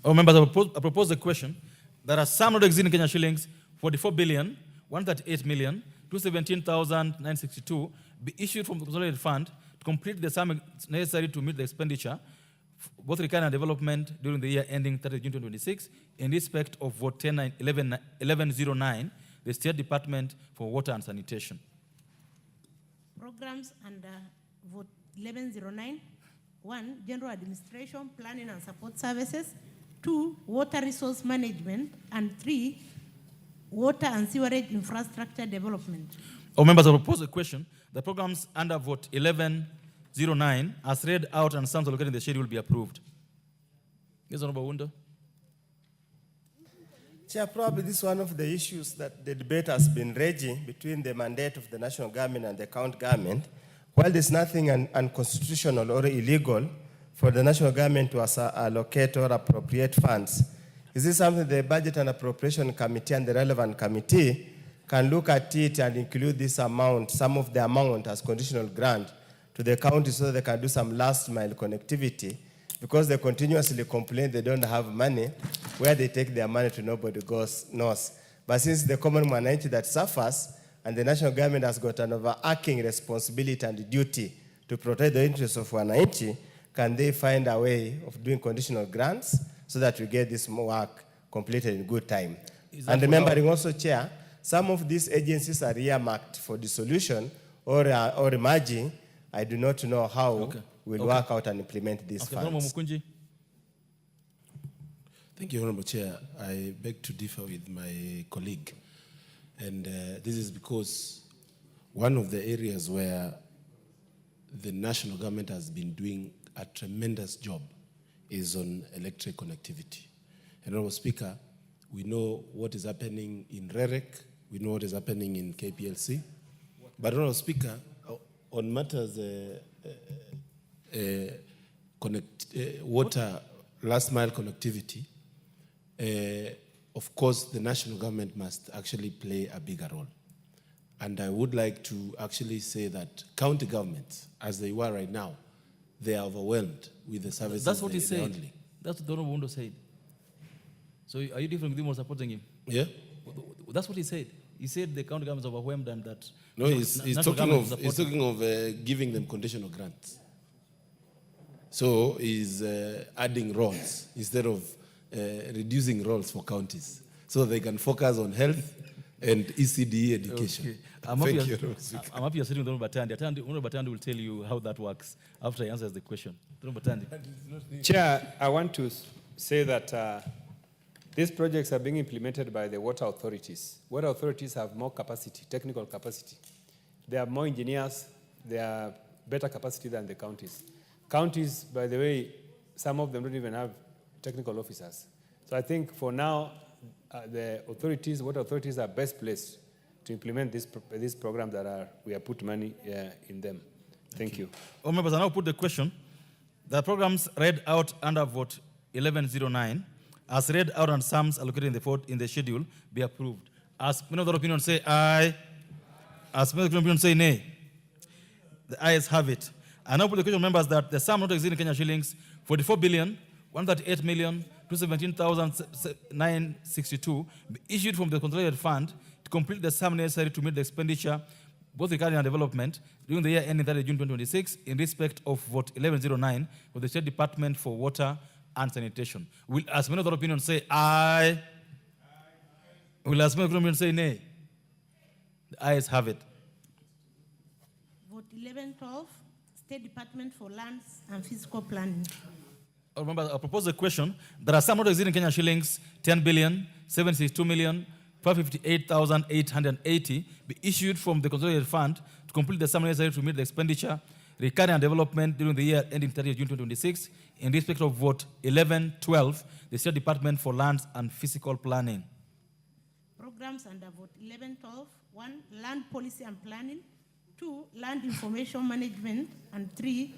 Oh, members, I propose the question that a sum not exceeding Kenya shillings 44,138,217,962 be issued from the consolidated fund to complete the sum necessary to meet the expenditure, both required and development during the year ending 30 June 2026, in respect of vote 1109, the State Department for Water and Sanitation. Programs under vote 1109, 1, General Administration, Planning and Support Services, 2, Water Resource Management, and 3, Water and Sewerage Infrastructure Development. Oh, members, I propose a question. The programs under vote 1109, as read out and sums allocated in the schedule, will be approved. Yes, Honorable Wundo. Chair, probably this is one of the issues that the debate has been raging between the mandate of the national government and the county government. While there's nothing unconstitutional or illegal for the national government to allocate or appropriate funds, is this something the Budget and Appropriation Committee and the relevant committee can look at it and include this amount, some of the amount as conditional grant to the county so that they can do some last mile connectivity, because they continuously complain they don't have money. Where they take their money to, nobody knows. But since the common mwananchi that suffers and the national government has got an overarching responsibility and duty to protect the interests of wananchi, can they find a way of doing conditional grants so that we get this work completed in good time? And remembering also, Chair, some of these agencies are earmarked for dissolution or emerging. I do not know how we'll work out and implement these funds. Thank you, Honorable Chair. I beg to differ with my colleague. And this is because one of the areas where the national government has been doing a tremendous job is on electric connectivity. And Honorable Speaker, we know what is happening in REREC, we know what is happening in KPLC. But Honorable Speaker, on matters water last mile connectivity, of course, the national government must actually play a bigger role. And I would like to actually say that county governments, as they were right now, they are overwhelmed with the services. That's what he said. That's what Honorable Wundo said. So are you different with him or supporting him? Yeah. That's what he said. He said the county government is overwhelmed and that... No, he's talking of giving them conditional grants. So he's adding roles instead of reducing roles for counties, so they can focus on health and ECD education. Okay. I'm happy you're sitting with Honorable Batandi. Honorable Batandi will tell you how that works after he answers the question. Honorable Batandi. Chair, I want to say that these projects are being implemented by the water authorities. Water authorities have more capacity, technical capacity. They have more engineers. They have better capacity than the counties. Counties, by the way, some of them don't even have technical officers. So I think for now, the authorities, water authorities are best placed to implement these programs that we have put money in them. Thank you. All members, I now put the question. The programs read out under vote 1109, as read out on sums allocated in the vote in the schedule, be approved. As many of the opinion say aye, as many of the opinion say nay. The ayes have it. I now put the question, members, that the sum not exceeding Kenya shillings 44,138,217,962 be issued from the consolidated fund to complete the sum necessary to meet the expenditure, both regarding and development, during the year ending 30 June 2026, in respect of vote 1109 of the State Department for Water and Sanitation. Will as many of the opinion say aye? Will as many of the opinion say nay? The ayes have it. Vote 1112, State Department for Lands and Physical Planning. Remember, I propose a question. There are some not exceeding Kenya shillings 10,762,558,880 be issued from the consolidated fund to complete the sum necessary to meet the expenditure, recurring and development during the year ending 30 June 2026, in respect of vote 1112, the State Department for Lands and Physical Planning. Programs under vote 1112, 1, Land Policy and Planning, 2, Land Information Management, and 3,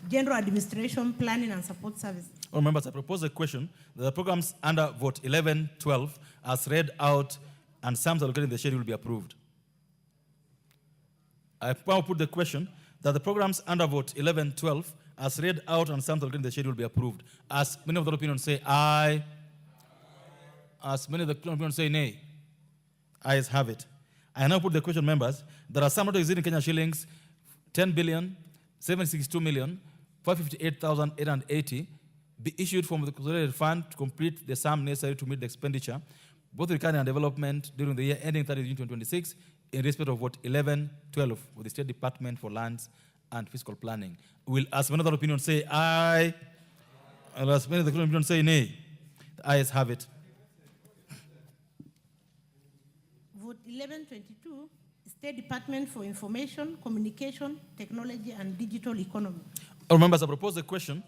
General Administration, Planning and Support Service. All members, I propose a question that the programs under vote 1112, as read out and sums allocated in the schedule, will be approved. I now put the question that the programs under vote 1112, as read out and sums allocated in the schedule, will be approved. As many of the opinions say aye, as many of the opinions say nay, ayes have it. I now put the question, members, there are some not exceeding Kenya shillings 10,762,558,880 be issued from the consolidated fund to complete the sum necessary to meet the expenditure, both recurring and development, during the year ending 30 June 2026, in respect of vote 1112 with the State Department for Lands and Fiscal Planning. Will as many other opinions say aye? Will as many other opinions say nay? The ayes have it. Vote 1122, State Department for Information, Communication, Technology and Digital Economy. All members, I propose a question.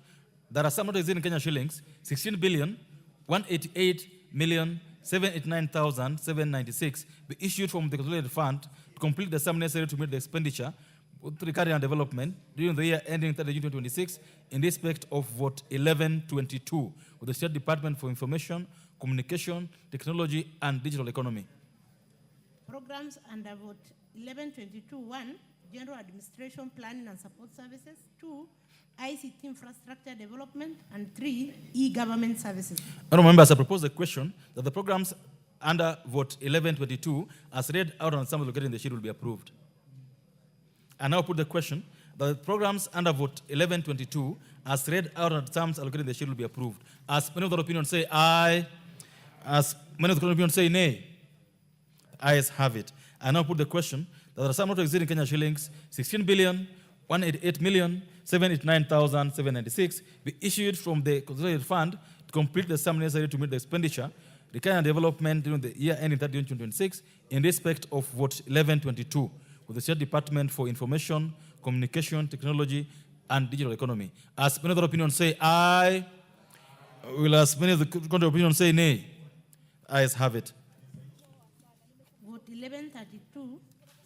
There are some not exceeding Kenya shillings 16,188,7 789,796 be issued from the consolidated fund to complete the sum necessary to meet the expenditure with recurring and development during the year ending 30 June 2026 in respect of vote 1122 with the State Department for Information, Communication, Technology and Digital Economy. Programs under vote 1122-1, General Administration, Planning and Support Services. 2, ICT Infrastructure Development. And 3, E-Government Services. Honourable members, I propose a question that the programs under vote 1122 as read out on some located in the sheet will be approved. I now put the question that the programs under vote 1122 as read out on terms allocated in the sheet will be approved. As many of the opinions say aye, as many of the opinions say nay, ayes have it. I now put the question that the sum not exceeding Kenya shillings 16,188,789,796 be issued from the consolidated fund to complete the sum necessary to meet the expenditure, recurring and development during the year ending 30 June 2026 in respect of vote 1122 with the State Department for Information, Communication, Technology and Digital Economy. As many of the opinions say aye, will as many of the contrary opinions say nay, ayes have it. Vote 1132,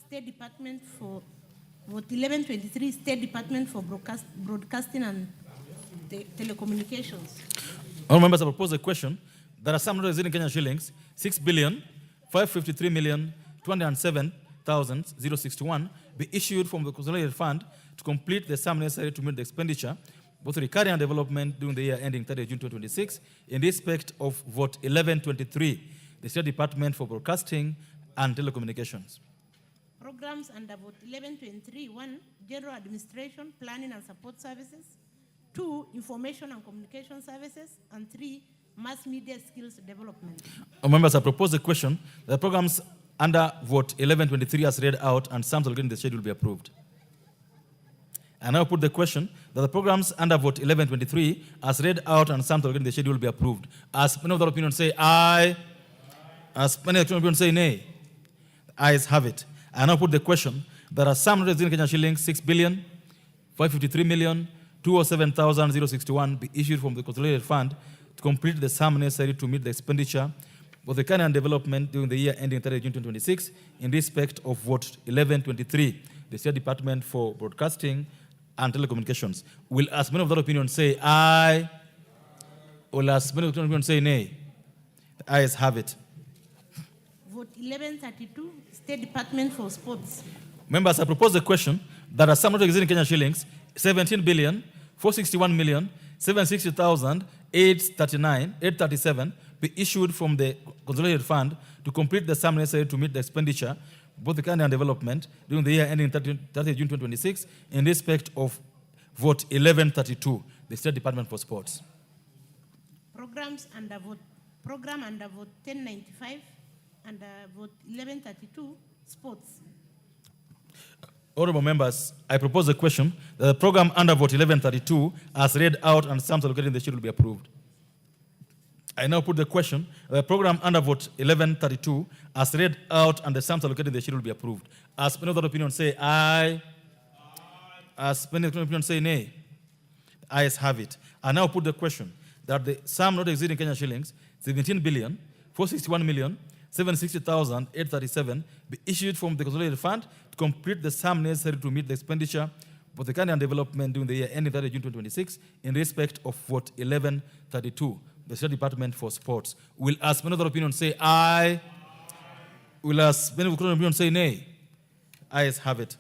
State Department for vote 1123, State Department for Broadcasting and Telecommunications. All members, I propose a question that a sum not exceeding Kenya shillings 6,553,207,061 be issued from the consolidated fund to complete the sum necessary to meet the expenditure, both recurring and development during the year ending 30 June 2026, in respect of vote 1123, the State Department for Broadcasting and Telecommunications. Programs under vote 1123-1, General Administration, Planning and Support Services. 2, Information and Communication Services. And 3, Mass Media Skills Development. Members, I propose a question that the programs under vote 1123 as read out and sums allocated in the schedule will be approved. And now put the question that the programs under vote 1123 as read out and sums allocated in the schedule will be approved. As many of the opinions say aye, as many of the opinions say nay, ayes have it. I now put the question that a sum not exceeding Kenya shillings 6,553,207,061 be issued from the consolidated fund to complete the sum necessary to meet the expenditure of the recurring and development during the year ending 30 June 2026 in respect of vote 1123, the State Department for Broadcasting and Telecommunications. Will as many of that opinion say aye, or as many of that opinion say nay? The ayes have it. Vote 1132, State Department for Sports. Members, I propose the question that a sum not exceeding Kenya shillings 17,461,760,837 be issued from the consolidated fund to complete the sum necessary to meet the expenditure, both the recurring and development, during the year ending 30 June 2026 in respect of vote 1132, the State Department for Sports. Programs under vote, program under vote 1095, under vote 1132, Sports. Honorable members, I propose a question that the program under vote 1132 as read out and sums allocated in the sheet will be approved. I now put the question that the program under vote 1132 as read out and the sums allocated in the sheet will be approved. As many of the opinions say aye, as many of the opinions say nay, the ayes have it. I now put the question that the sum not exceeding Kenya shillings 17,461,760,837 be issued from the consolidated fund to complete the sum necessary to meet the expenditure for the recurring and development during the year ending 30 June 2026 in respect of vote 1132, the State Department for Sports. Will as many of the opinions say aye? Will as many of the opinions say nay? Ayes have it.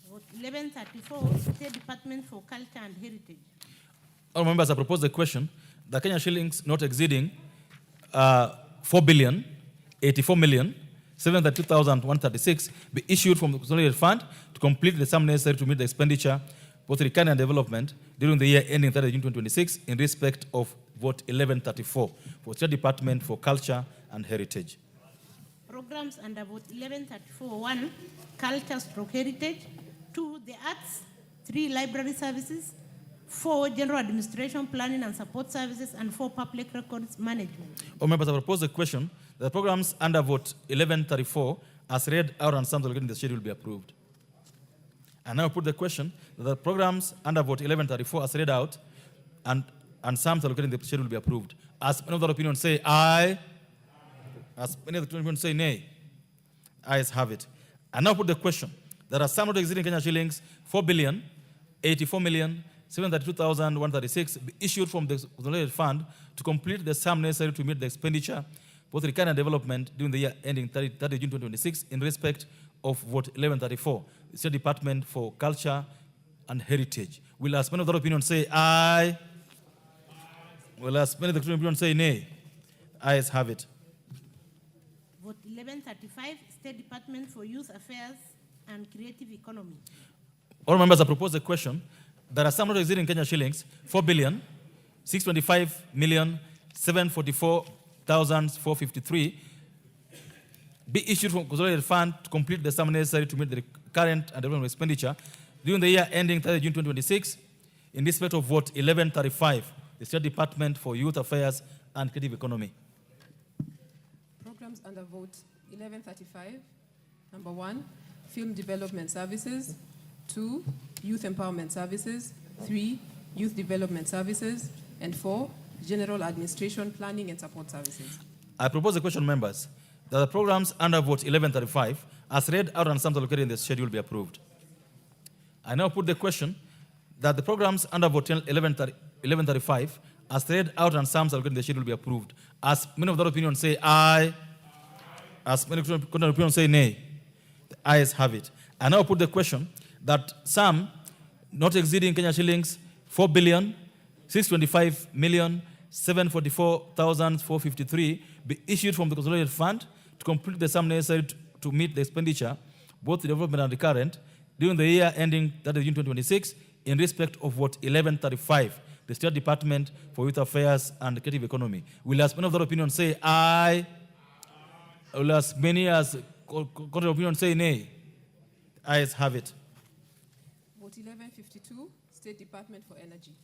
Vote 1134, State Department for Culture and Heritage. All members, I propose the question that Kenya shillings not exceeding 4,084,732,136 be issued from the consolidated fund to complete the sum necessary to meet the expenditure, both recurring and development, during the year ending 30 June 2026 in respect of vote 1134 for State Department for Culture and Heritage. Programs under vote 1134-1, Culture/Heritage. 2, the Arts. 3, Library Services. 4, General Administration, Planning and Support Services. And 4, Public Records Management. All members, I propose the question that the programs under vote 1134 as read out and sums allocated in the schedule will be approved. I now put the question that the programs under vote 1134 as read out and sums allocated in the schedule will be approved. As many of the opinions say aye, As many of the 20 say nay. Ayes have it. I now put the question. There are some not exceeding Kenya shillings 4,084,732,136 issued from the consolidated fund to complete the sum necessary to meet the expenditure, both recurrent and development, during the year ending 30 June 2026 in respect of Vote 1134, the State Department for Culture and Heritage. Will as many of the opinion say aye? Will as many of the opinion say nay? Ayes have it. Vote 1135, State Department for Youth Affairs and Creative Economy. All members have proposed a question. There are some not exceeding Kenya shillings 4,625,744,453 be issued from consolidated fund to complete the sum necessary to meet the current and development expenditure during the year ending 30 June 2026 in respect of Vote 1135, the State Department for Youth Affairs and Creative Economy. Programs under Vote 1135. Number 1, Film Development Services. 2, Youth Empowerment Services. 3, Youth Development Services. And 4, General Administration, Planning and Support Services. I propose a question, members, that the programs under Vote 1135, as read out and sums allocated in the schedule, be approved. I now put the question that the programs under Vote 1135, as read out and sums allocated in the schedule, be approved. As many of the opinion say aye, as many of the opinion say nay, the ayes have it. I now put the question that sum not exceeding Kenya shillings 4,625,744,453 be issued from the consolidated fund to complete the sum necessary to meet the expenditure, both the development and recurrent, during the year ending 30 June 2026 in respect of Vote 1135, the State Department for Youth Affairs and Creative Economy. Will as many of the opinion say aye? Will as many as contrary opinion say nay? Ayes have it. Vote 1152, State Department for Energy.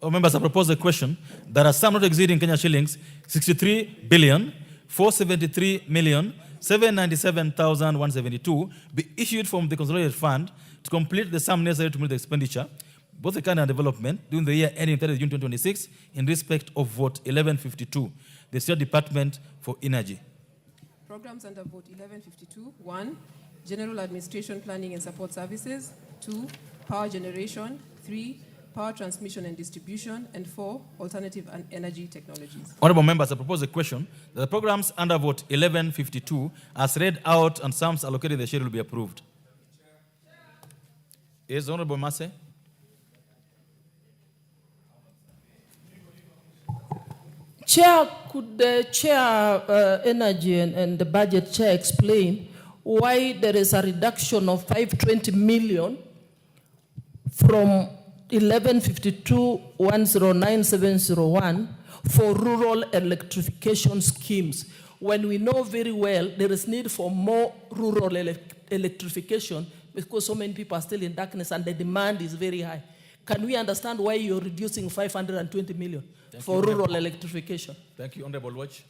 All members have proposed a question. There are some not exceeding Kenya shillings 63,473,797,172 be issued from the consolidated fund to complete the sum necessary to meet the expenditure, both the current and development, during the year ending 30 June 2026 in respect of Vote 1152, the State Department for Energy. Programs under Vote 1152. 1, General Administration, Planning and Support Services. 2, Power Generation. 3, Power Transmission and Distribution. And 4, Alternative and Energy Technologies. Honorable members, I propose a question that the programs under Vote 1152, as read out and sums allocated in the schedule, be approved. Yes, Honorable Massey. Chair, could the Chair Energy and the Budget Chair explain why there is a reduction of 520 million from 1152-109-701 for rural electrification schemes, when we know very well there is need for more rural electrification because so many people are still in darkness and the demand is very high? Can we understand why you're reducing 520 million for rural electrification? Thank you, Honorable Watch.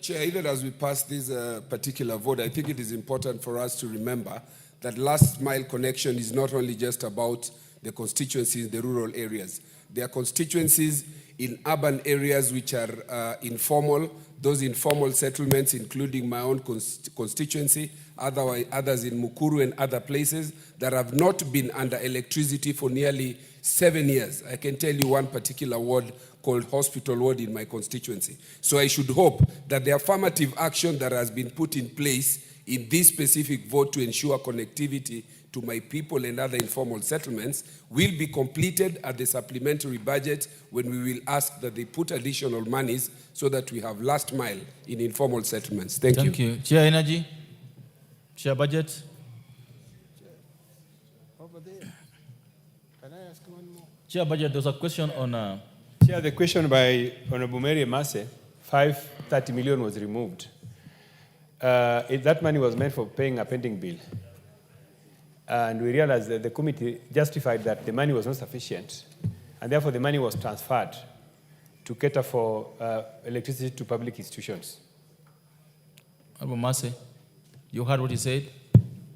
Chair, even as we pass this particular vote, I think it is important for us to remember that last mile connection is not only just about the constituencies in the rural areas. There are constituencies in urban areas which are informal, those informal settlements, including my own constituency, others in Mukuru and other places that have not been under electricity for nearly 7 years. I can tell you one particular ward called Hospital Ward in my constituency. So I should hope that the affirmative action that has been put in place in this specific vote to ensure connectivity to my people and other informal settlements will be completed at the supplementary budget when we will ask that they put additional monies so that we have last mile in informal settlements. Thank you. Thank you. Chair Energy, Chair Budget. Over there. Can I ask one more? Chair Budget, there's a question on... Chair, the question by Honorable Mary Massey, 530 million was removed. That money was meant for paying a pending bill. And we realized that the committee justified that the money was not sufficient, and therefore the money was transferred to cater for electricity to public institutions. Honorable Massey, you heard what he said?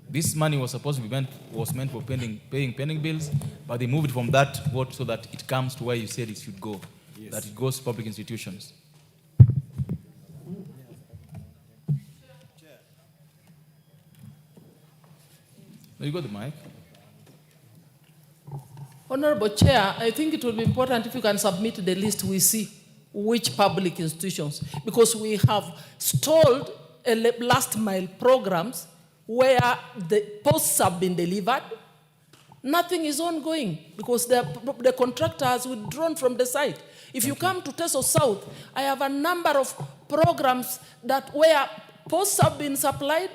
This money was supposed to be meant for paying pending bills, but they moved from that vote so that it comes to where you said it should go, yes, that it goes to public institutions. No, you got the mic. Honorable Chair, I think it will be important if you can submit the list we see, which public institutions, because we have stalled last mile programs where the posts have been delivered. Nothing is ongoing because the contractor has withdrawn from the site. If you come to Teso South, I have a number of programs that where posts have been supplied,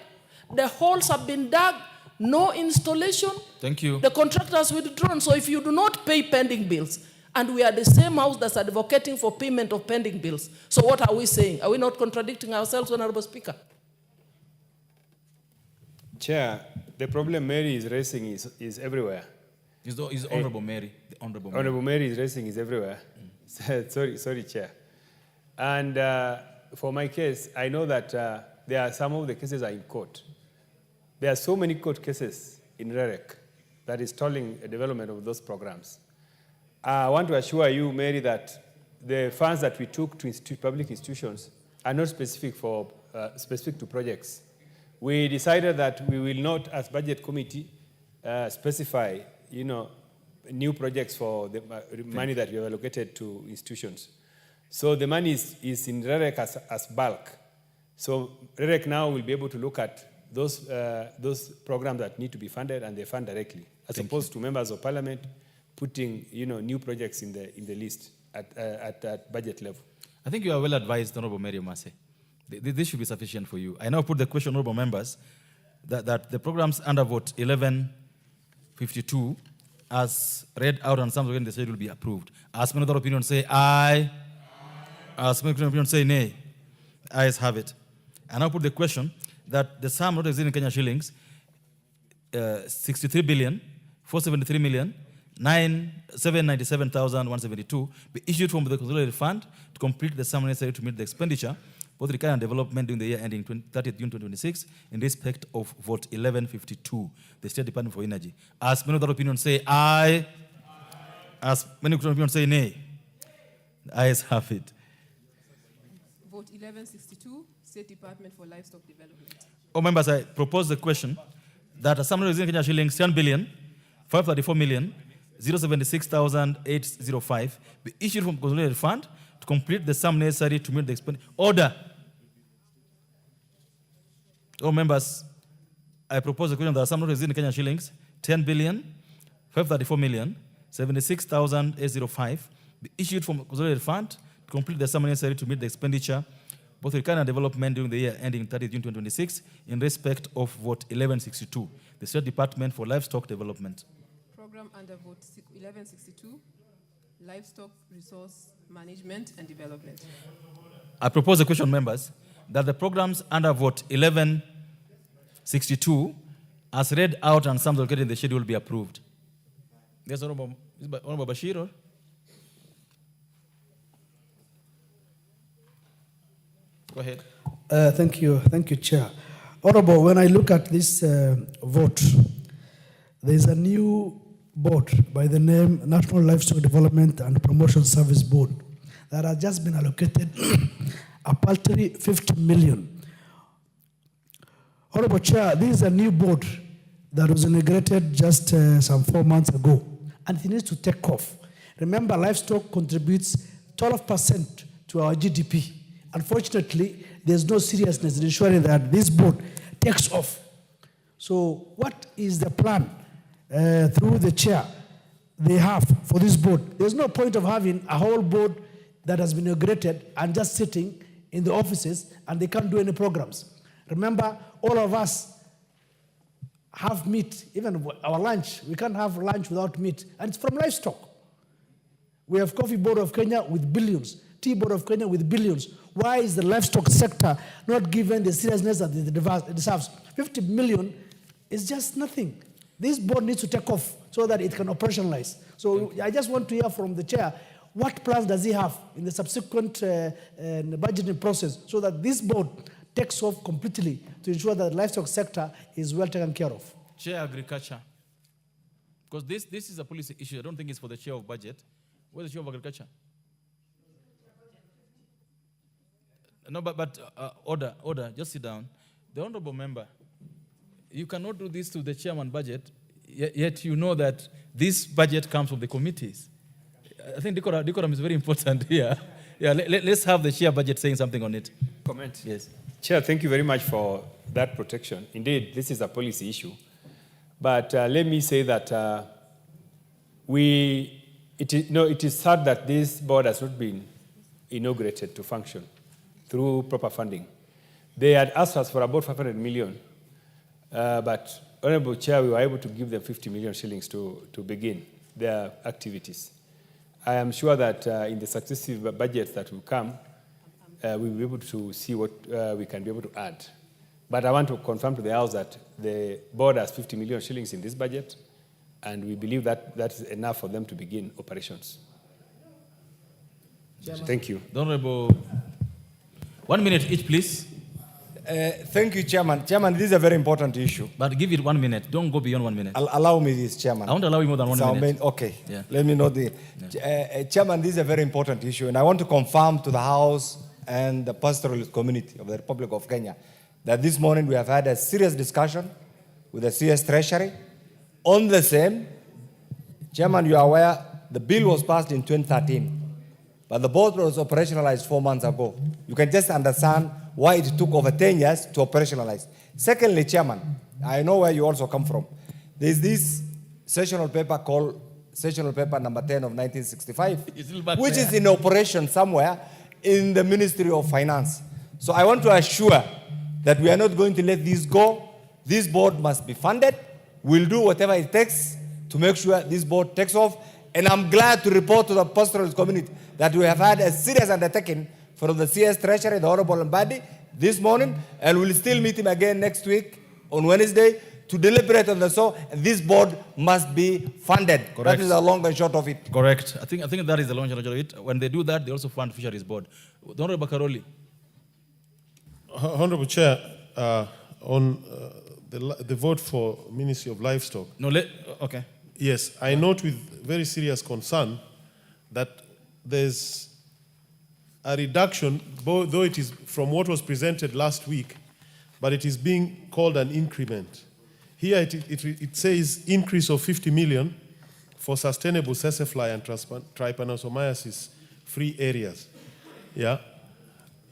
the holes have been dug, no installation. Thank you. The contractor has withdrawn. So if you do not pay pending bills, and we are the same house that's advocating for payment of pending bills, so what are we saying? Are we not contradicting ourselves, Honorable Speaker? Chair, the problem Mary is raising is everywhere. Is Honorable Mary. The Honorable Mary. Honorable Mary is raising is everywhere. Sorry, Chair. And for my case, I know that there are some of the cases are in court. There are so many court cases in REREC that is stalling the development of those programs. I want to assure you, Mary, that the funds that we took to public institutions are not specific to projects. We decided that we will not, as budget committee, specify, new projects for the money that we have allocated to institutions. So the money is in REREC as bulk. So REREC now will be able to look at those programs that need to be funded, and they fund directly, as opposed to members of parliament putting new projects in the list at budget level. I think you are well advised, Honorable Mary Omase. This should be sufficient for you. I now put the question, Honorable members, that the programs under vote 1152, as read out and some again, the schedule will be approved. As many other opinions say aye. As many other opinions say nay. Ayes have it. I now put the question that the sum not exceeding Kenya shillings 63,473,797,172 be issued from the consolidated fund to complete the sum necessary to meet the expenditure both recurrent and development during the year ending 30th June 2026 in respect of vote 1152, the State Department for Energy. As many other opinions say aye. As many other opinions say nay. The ayes have it. Vote 1162, State Department for Livestock Development. Oh, members, I propose the question that a sum of Kenya shillings 10,534,076,805 be issued from consolidated fund to complete the sum necessary to meet the expenditure. Order. Oh, members, I propose the question that a sum of Kenya shillings 10,534,076,805 be issued from consolidated fund to complete the sum necessary to meet the expenditure both recurrent and development during the year ending 30th June 2026 in respect of vote 1162, the State Department for Livestock Development. Program under vote 1162, Livestock Resource Management and Development. I propose the question, members, that the programs under vote 1162, as read out and sums located in the schedule, be approved. Yes, Honorable Bashir. Go ahead. Thank you, Chair. Honorable, when I look at this vote, there is a new board by the name National Livestock Development and Promotion Service Board that has just been allocated a paltry 50 million. Honorable Chair, this is a new board that was inaugurated just some 4 months ago, and it needs to take off. Remember, livestock contributes 12% to our GDP. Unfortunately, there's no seriousness in ensuring that this board takes off. So what is the plan through the chair they have for this board? There's no point of having a whole board that has been inaugurated and just sitting in the offices and they can't do any programs. Remember, all of us have meat, even our lunch. We can't have lunch without meat, and it's from livestock. We have Coffee Board of Kenya with billions, Tea Board of Kenya with billions. Why is the livestock sector not given the seriousness that it deserves? 50 million is just nothing. This board needs to take off so that it can operationalize. So I just want to hear from the chair, what plans does he have in the subsequent budgeting process so that this board takes off completely to ensure that the livestock sector is well taken care of? Chair Agriculture. Because this is a policy issue. I don't think it's for the chair of budget. Where's the chair of agriculture? No, but order, just sit down. The honorable member You cannot do this to the chairman budget, yet you know that this budget comes from the committees. I think decorum is very important here. Yeah, let's have the chair budget saying something on it. Comment. Yes. Chair, thank you very much for that protection. Indeed, this is a policy issue. But let me say that it is sad that this board has not been inaugurated to function through proper funding. They had asked us for about 500 million, but Honorable Chair, we were able to give them 50 million shillings to begin their activities. I am sure that in the successive budgets that will come, we will be able to see what we can be able to add. But I want to confirm to the House that the board has 50 million shillings in this budget, and we believe that that is enough for them to begin operations. Chairman. Thank you. The Honorable, 1 minute each, please. Thank you, Chairman. Chairman, this is a very important issue. But give it 1 minute. Don't go beyond 1 minute. Allow me this, Chairman. I won't allow you more than 1 minute. Okay. Yeah. Let me know the... Chairman, this is a very important issue, and I want to confirm to the House and the pastoral community of the Republic of Kenya that this morning we have had a serious discussion with the CS Treasury on the same. Chairman, you are aware the bill was passed in 2013, but the board was operationalized 4 months ago. You can just understand why it took over 10 years to operationalize. Secondly, Chairman, I know where you also come from. There's this sessional paper called Sessional Paper number 10 of 1965, which is in operation somewhere in the Ministry of Finance. So I want to assure that we are not going to let this go. This board must be funded. We'll do whatever it takes to make sure this board takes off. And I'm glad to report to the pastoral community that we have had a serious undertaking from the CS Treasury, the Honorable Mbadi, this morning, and we'll still meet him again next week on Wednesday to deliberate on the so. This board must be funded. Correct. That is the long and short of it. Correct. I think that is the long and short of it. When they do that, they also fund Fisheries Board. The Honorable Karoli. Honorable Chair, on the vote for Ministry of Livestock. Okay. Yes, I note with very serious concern that there's a reduction, though it is from what was presented last week, but it is being called an increment. Here it says increase of 50 million for sustainable sesefly and trypanosomiasis-free areas. Yeah.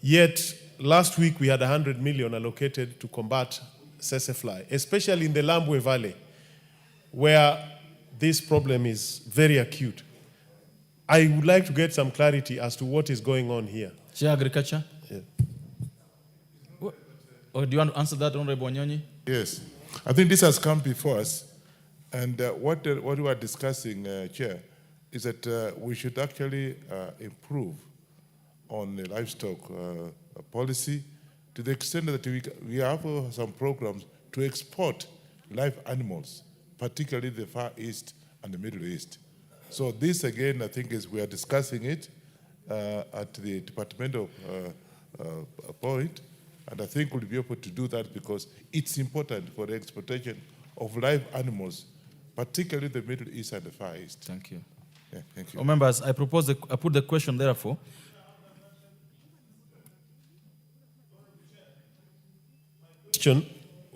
Yet last week we had 100 million allocated to combat sesefly, especially in the Lambwe Valley, where this problem is very acute. I would like to get some clarity as to what is going on here. Chair Agriculture? Yeah. Or do you want to answer that, Honorable Wanyonyi? Yes. I think this has come before us, and what we are discussing, Chair, is that we should actually improve on the livestock policy to the extent that we have some programs to export live animals, particularly the Far East and the Middle East. So this, again, I think we are discussing it at the departmental point, and I think we'll be able to do that because it's important for the exportation of live animals, particularly the Middle East and the Far East. Thank you. Yeah, thank you. Oh, members, I put the question therefore.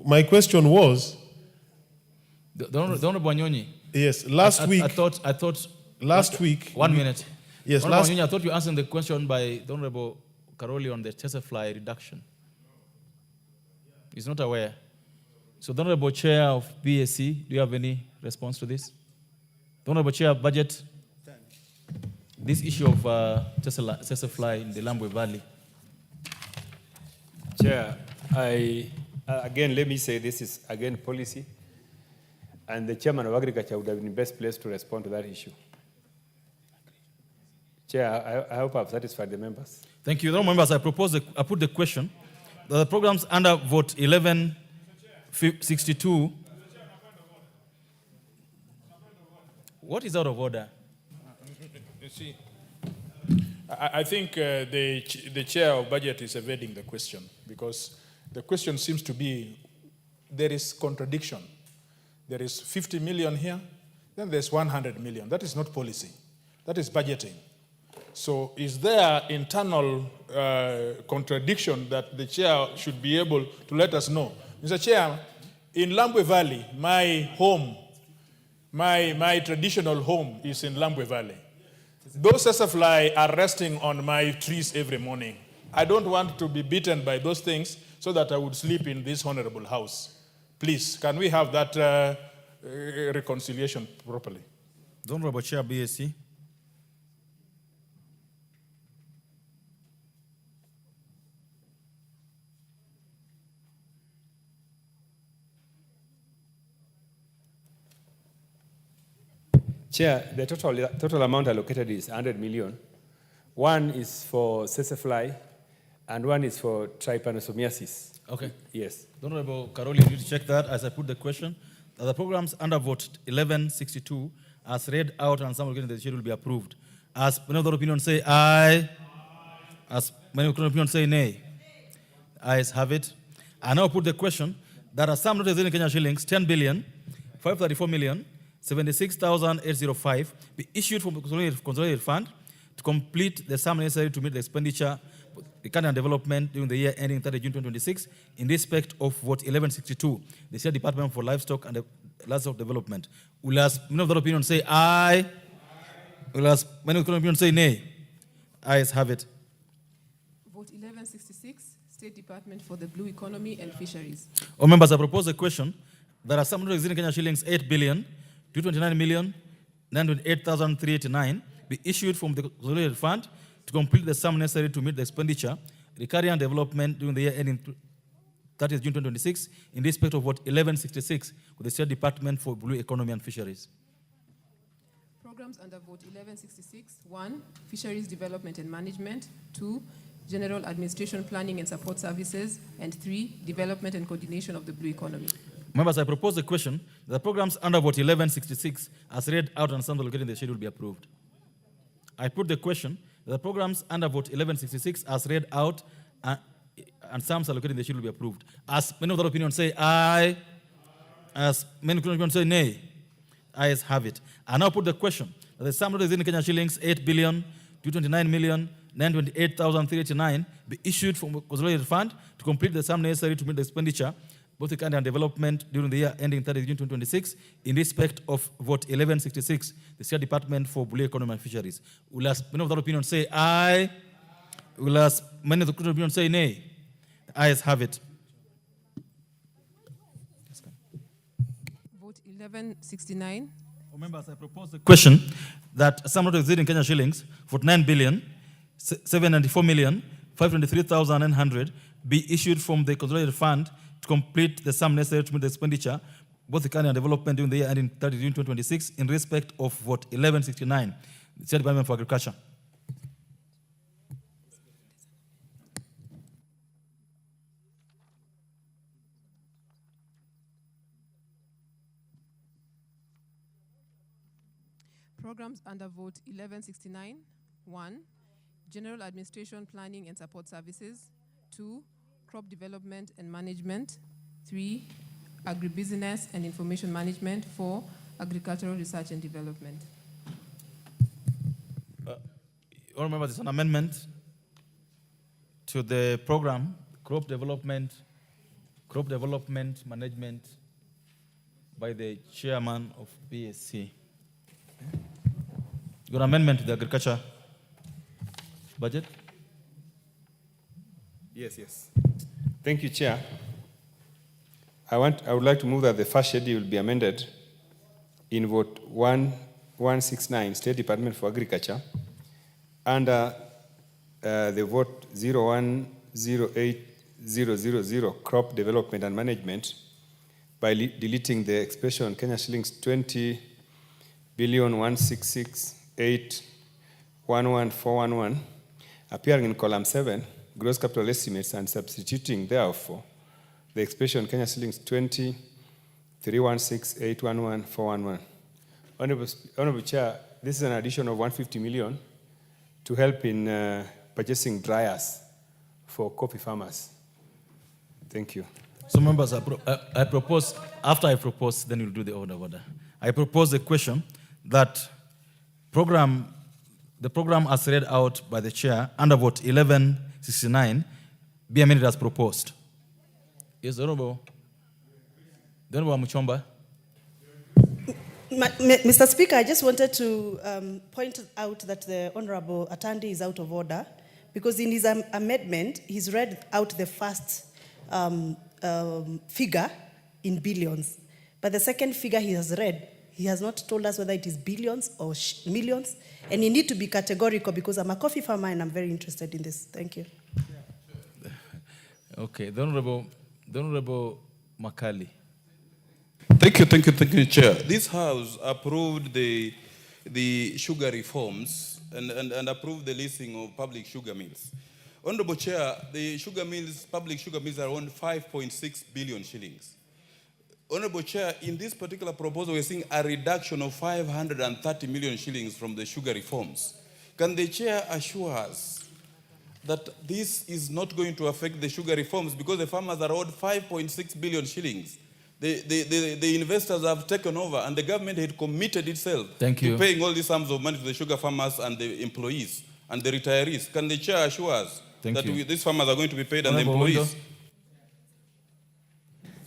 My question was... The Honorable Wanyonyi. Yes, last week... I thought... Last week... 1 minute. Yes, Honorable Wanyonyi, I thought you answered the question by the Honorable Karoli on the fly reduction. He's not aware. So the Honorable Chair of BSC, do you have any response to this? The Honorable Chair of Budget, this issue of fly in the Lambwe Valley. Chair, again, let me say this is, again, policy, and the Chairman of Agriculture would have been best placed to respond to that issue. Chair, I hope I've satisfied the members. Thank you. Members, I put the question. The programs under vote 1162. What is out of order? You see, I think the chair of budget is evading the question because the question seems to be there is contradiction. There is 50 million here, then there's 100 million. That is not policy. That is budgeting. So is there internal contradiction that the chair should be able to let us know? Mr. Chair, In Lambwe Valley, my home, my traditional home is in Lambwe Valley. Those sassafly are resting on my trees every morning. I don't want to be beaten by those things so that I would sleep in this honorable house. Please, can we have that reconciliation properly? The Honorable Chair, BSc. Chair, the total amount allocated is 100 million. One is for sassafly, and one is for trypanosomiasis. Okay. Yes. The Honorable Karoli, you need to check that as I put the question. The programs under vote 1162, as read out and some of the schedule will be approved. As many of the opinions say aye, as many of the opinions say nay. Ayes have it. I now put the question that a sum not exceeding Kenya shillings 10 billion 534 million 76,805 be issued from the consolidated fund to complete the sum necessary to meet the expenditure recurrent and development during the year ending 30 June 2026 in respect of vote 1162, the State Department for Livestock and Livestock Development. Will as many of the opinion say aye? Will as many of the opinion say nay? Ayes have it. Vote 1166, State Department for the Blue Economy and Fisheries. All members, I propose a question. There are some not exceeding Kenya shillings 8 billion 229 million 928,389 be issued from the consolidated fund to complete the sum necessary to meet the expenditure recurrent and development during the year ending 30th June 2026 in respect of what 1166 with the State Department for Blue Economy and Fisheries. Programs under vote 1166, 1, Fisheries Development and Management, 2, General Administration Planning and Support Services, and 3, Development and Coordination of the Blue Economy. Members, I propose a question that the programs under vote 1166 as read out and some located in the schedule be approved. I put the question that the programs under vote 1166 as read out and some located in the schedule be approved. As many of the opinions say aye, as many of the opinions say nay, ayes have it. I now put the question that the sum is in Kenya shillings 8 billion 229 million 928,389 be issued from the consolidated fund to complete the sum necessary to meet the expenditure both the and development during the year ending 30 June 2026 in respect of vote 1166, the State Department for Blue Economy and Fisheries. Will as many of the opinions say aye? Will as many of the opinions say nay? The ayes have it. Vote 1169. Members, I propose the question that sum not exceeding Kenya shillings 49 billion 794 million 523,900 be issued from the consolidated fund to complete the sum necessary to meet the expenditure, both the current and development during the year ending 30 June 2026 in respect of vote 1169, the State Department for Agriculture. Programs under vote 1169, 1, General Administration Planning and Support Services, 2, Crop Development and Management, 3, Agribusiness and Information Management, 4, Agricultural Research and Development. All members, it's an amendment to the program, Crop Development Management by the chairman of BSc. Your amendment to the agriculture budget? Yes. Thank you, Chair. I would like to move that the first schedule be amended in vote 1169, State Department for Agriculture, under the vote 0108000, Crop Development and Management, by deleting the expression Kenya shillings 20,166,811,411, appearing in column 7, gross capital estimates, and substituting therefore the expression Kenya shillings 20,316,811,411. Honorable Chair, this is an addition of 150 million to help in purchasing dryers for coffee farmers. Thank you. So members, I propose, after I propose, then you'll do the order. I propose the question that the program as read out by the chair under vote 1169 be amended as proposed. Yes, Honorable. Then Muchomba. Mr. Speaker, I just wanted to point out that the Honorable Atandi is out of order because in his amendment, he's read out the first figure in billions. But the second figure he has read, he has not told us whether it is billions or millions. And you need to be categorical because I'm a coffee farmer and I'm very interested in this. Thank you. Okay, the Honorable Makali. Thank you, Chair. This House approved the sugar reforms and approved the listing of public sugar mills. Honorable Chair, the sugar mills, public sugar mills are around 5.6 billion shillings. Honorable Chair, in this particular proposal, we're seeing a reduction of 530 million shillings from the sugar reforms. Can the Chair assure us that this is not going to affect the sugar reforms because the farmers are owed 5.6 billion shillings? The investors have taken over and the government had committed itself to paying all these sums of money to the sugar farmers and the employees and the retirees. Can the Chair assure us that these farmers are going to be paid and the employees?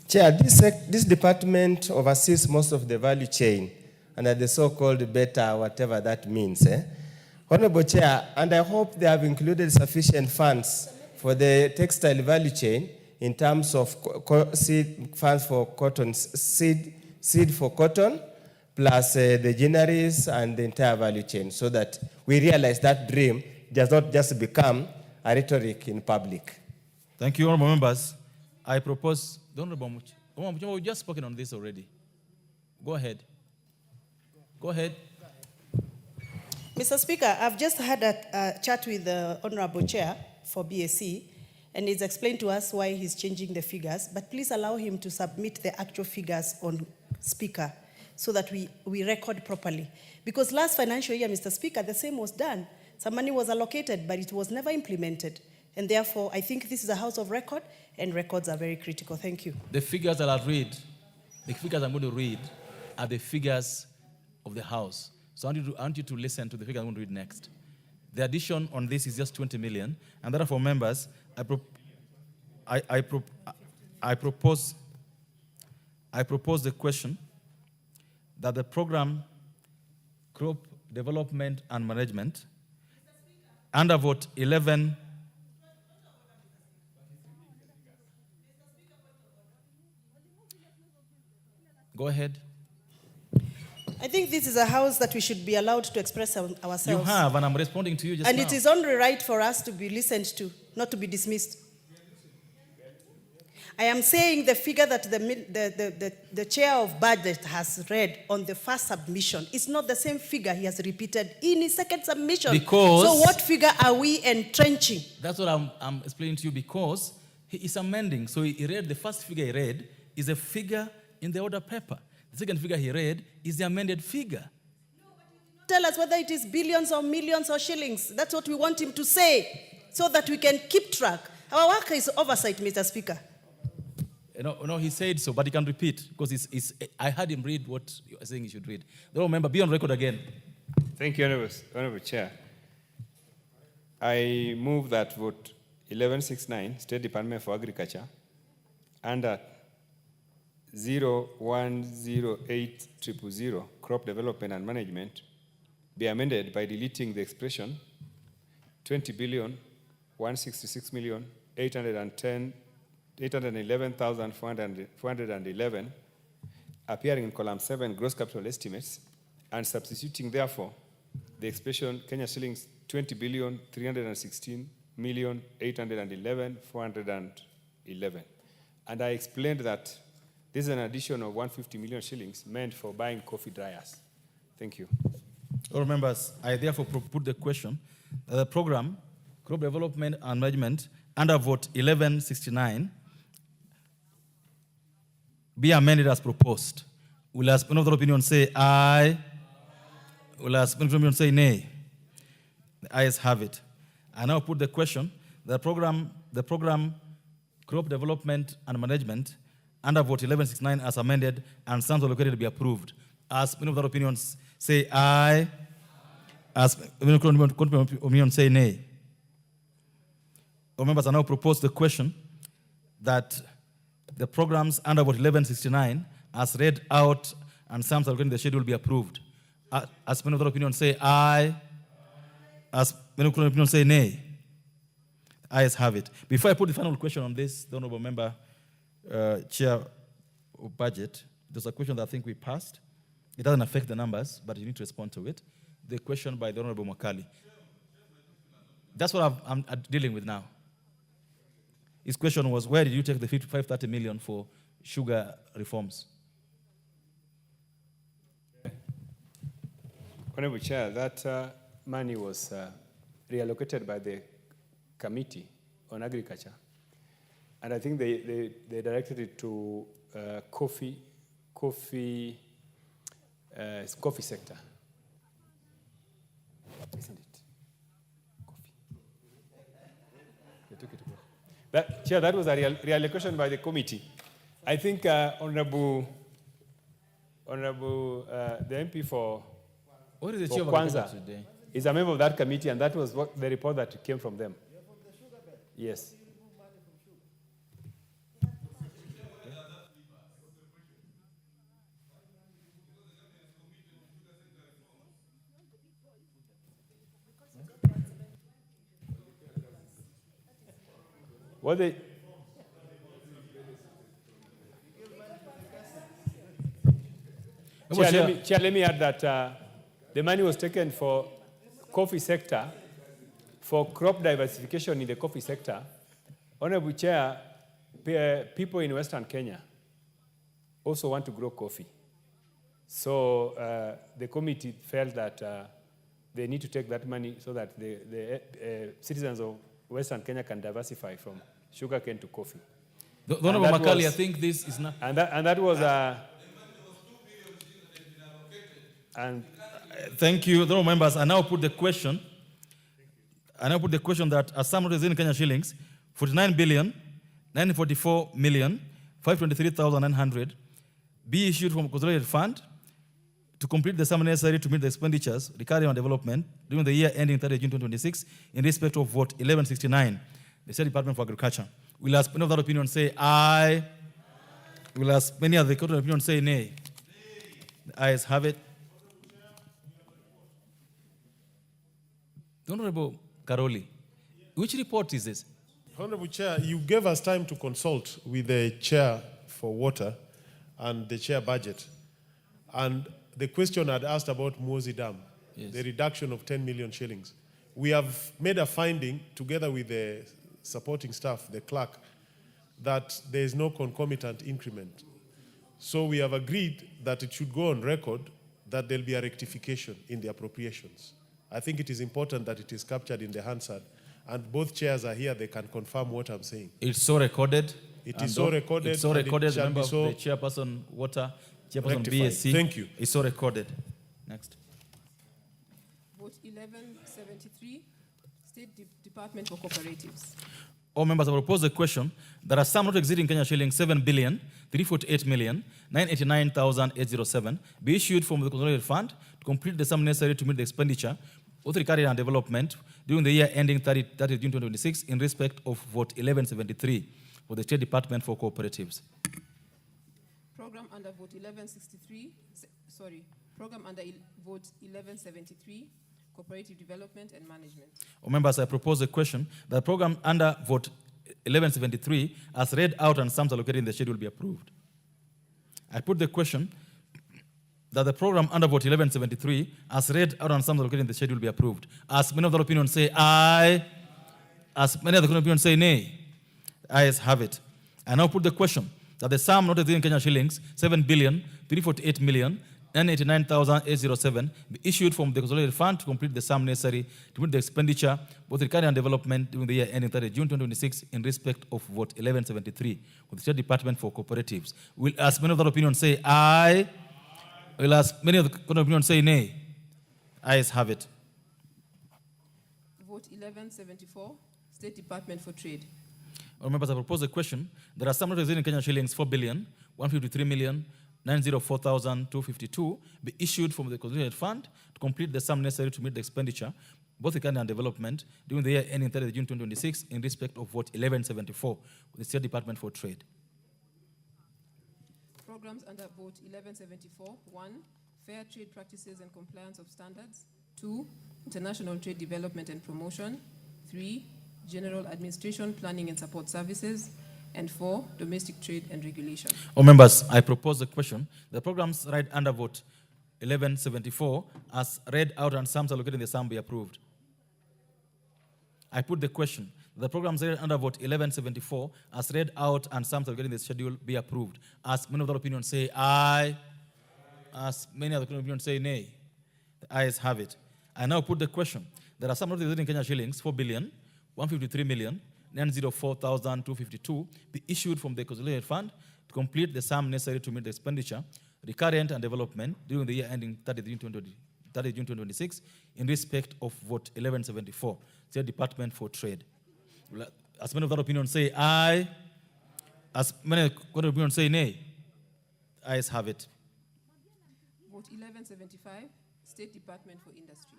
Chair, this department oversees most of the value chain under the so-called beta, whatever that means. Honorable Chair, and I hope they have included sufficient funds for the textile value chain in terms of seed funds for cotton, seed for cotton, plus the granaries and the entire value chain, so that we realize that dream does not just become a rhetoric in public. Thank you, honorable members. I propose, the Honorable Muchomba, we've just spoken on this already. Go ahead. Go ahead. Mr. Speaker, I've just had a chat with the Honorable Chair for BAC, and he's explained to us why he's changing the figures, but please allow him to submit the actual figures on Speaker so that we record properly. Because last financial year, Mr. Speaker, the same was done. Some money was allocated, but it was never implemented. And therefore, I think this is a house of record, and records are very critical. Thank you. The figures that I'll read, the figures I'm going to read are the figures of the House. So I want you to listen to the figure I'm going to read next. The addition on this is just 20 million, and therefore, members, I propose the question that the program crop development and management under vote 11. Go ahead. I think this is a house that we should be allowed to express ourselves. You have, and I'm responding to you just now. And it is only right for us to be listened to, not to be dismissed. I am saying the figure that the chair of budget has read on the first submission is not the same figure he has repeated in his second submission. Because so what figure are we entrenching? That's what I'm explaining to you, because he is amending. So he read, the first figure he read is a figure in the order paper. The second figure he read is the amended figure. Tell us whether it is billions or millions or shillings. That's what we want him to say, so that we can keep track. Our work is oversight, Mr. Speaker. No, he said so, but he can repeat, because I heard him read what you are saying he should read. Don't remember, be on record again. Thank you, Honorable Chair. I move that vote 1169, State Department for Agriculture, under 0108000, Crop Development and Management, be amended by deleting the expression 20,166,811,411 appearing in column 7, gross capital estimates, and substituting, therefore, the expression Kenya shillings 20,316,811,411. And I explained that this is an addition of 150 million shillings meant for buying coffee dryers. Thank you. All members, I therefore put the question that the program, Crop Development and Management, under vote 1169, be amended as proposed. Will as one of the opinion say aye? Will as one of the opinion say nay? The ayes have it. I now put the question, the program Crop Development and Management, under vote 1169 as amended, and sums allocated to be approved. As many of the opinions say aye, as many of the opinions say nay. All members, I now propose the question that the programs under Vote 1169 as read out and sums allocated in the schedule be approved. As many of the opinion say aye, as many of the opinion say nay. Ayes have it. Before I put the final question on this, the Honorable Member, Chair of Budget, there's a question that I think we passed. It doesn't affect the numbers, but you need to respond to it. The question by the Honorable Makali. That's what I'm dealing with now. His question was, where did you take the 55-30 million for sugar reforms? Honorable Chair, that money was reallocated by the Committee on Agriculture, and I think they directed it to coffee sector, isn't it? Coffee. They took it to that, Chair, that was a reallocation by the committee. I think Honorable the MP for what is the chair Kwanza today? Is a member of that committee, and that was what the report that came from them. Yes. What they Chair, let me add that the money was taken for coffee sector, for crop diversification in the coffee sector. Honorable Chair, people in Western Kenya also want to grow coffee. So the committee felt that they need to take that money so that the citizens of Western Kenya can diversify from sugarcane to coffee. The Honorable Makali, I think this is not... And that was... Thank you, the members. I now put the question. That a sum of in Kenya shillings, 49,944,523,900 be issued from consolidated fund to complete the sum necessary to meet the expenditures recurring on development during the year ending 30 June 2026 in respect of Vote 1169, the State Department for Agriculture. Will as many of that opinion say aye? Will as many of the court of opinion say nay? The ayes have it. Honorable Karoli, which report is this? Honorable Chair, you gave us time to consult with the Chair for Water and the Chair Budget. And the question had asked about Muozi Dam, yes, the reduction of 10 million shillings. We have made a finding, together with the supporting staff, the clerk, that there is no concomitant increment. So we have agreed that it should go on record that there'll be a rectification in the appropriations. I think it is important that it is captured in the Hansard, and both chairs are here, they can confirm what I'm saying. It's so recorded. It is so recorded. It's so recorded. The member of so the chairperson Water, chairperson rectified. BSc. Thank you. It's so recorded. Next. Vote 1173, State Department for Cooperatives. All members have proposed the question. There are some not exceeding Kenya shilling 7,348,989,807 be issued from the consolidated fund to complete the sum necessary to meet the expenditure of recurring and development during the year ending 30 June 2026 in respect of Vote 1173 for the State Department for Cooperatives. Program under Vote 1163, Program under Vote 1173, Cooperative Development and Management. All members, I propose a question. The program under Vote 1173, as read out and sums allocated in the schedule, be approved. I put the question that the program under Vote 1173, as read out and sums allocated in the schedule, be approved. As many of the opinions say aye, as many of the opinions say nay, ayes have it. I now put the question that the sum not exceeding Kenya shillings 7,348,989,807 be issued from the consolidated fund to complete the sum necessary to meet the expenditure both recurring and development during the year ending 30 June 2026 in respect of Vote 1173 with the State Department for Cooperatives. Will as many of the opinions say aye? Will as many of the opinions say nay? Ayes have it. Vote 1174, State Department for Trade. All members, I propose a question. There are some not exceeding Kenya shillings 4,153,904,252 be issued from the consolidated fund to complete the sum necessary to meet the expenditure, both recurring and development, during the year ending 30 June 2026 in respect of Vote 1174 with the State Department for Trade. Programs under vote 1174. 1. Fair trade practices and compliance of standards. 2. International trade development and promotion. 3. General administration, planning and support services. And 4. Domestic trade and regulation. All members, I propose the question. The programs read under vote 1174 as read out and sums allocated in the sum be approved. I put the question. The programs read under vote 1174 as read out and sums allocated in the schedule be approved. As many of the opinions say aye, as many of the opinions say nay. The ayes have it. I now put the question. There are some of the in Kenya shillings, 4,153,904,252 be issued from the consolidated fund to complete the sum necessary to meet the expenditure, recurrent and development during the year ending 30 June 2026 in respect of vote 1174, State Department for Trade. As many of that opinion say aye, as many of that opinion say nay, ayes have it. Vote 1175, State Department for Industry.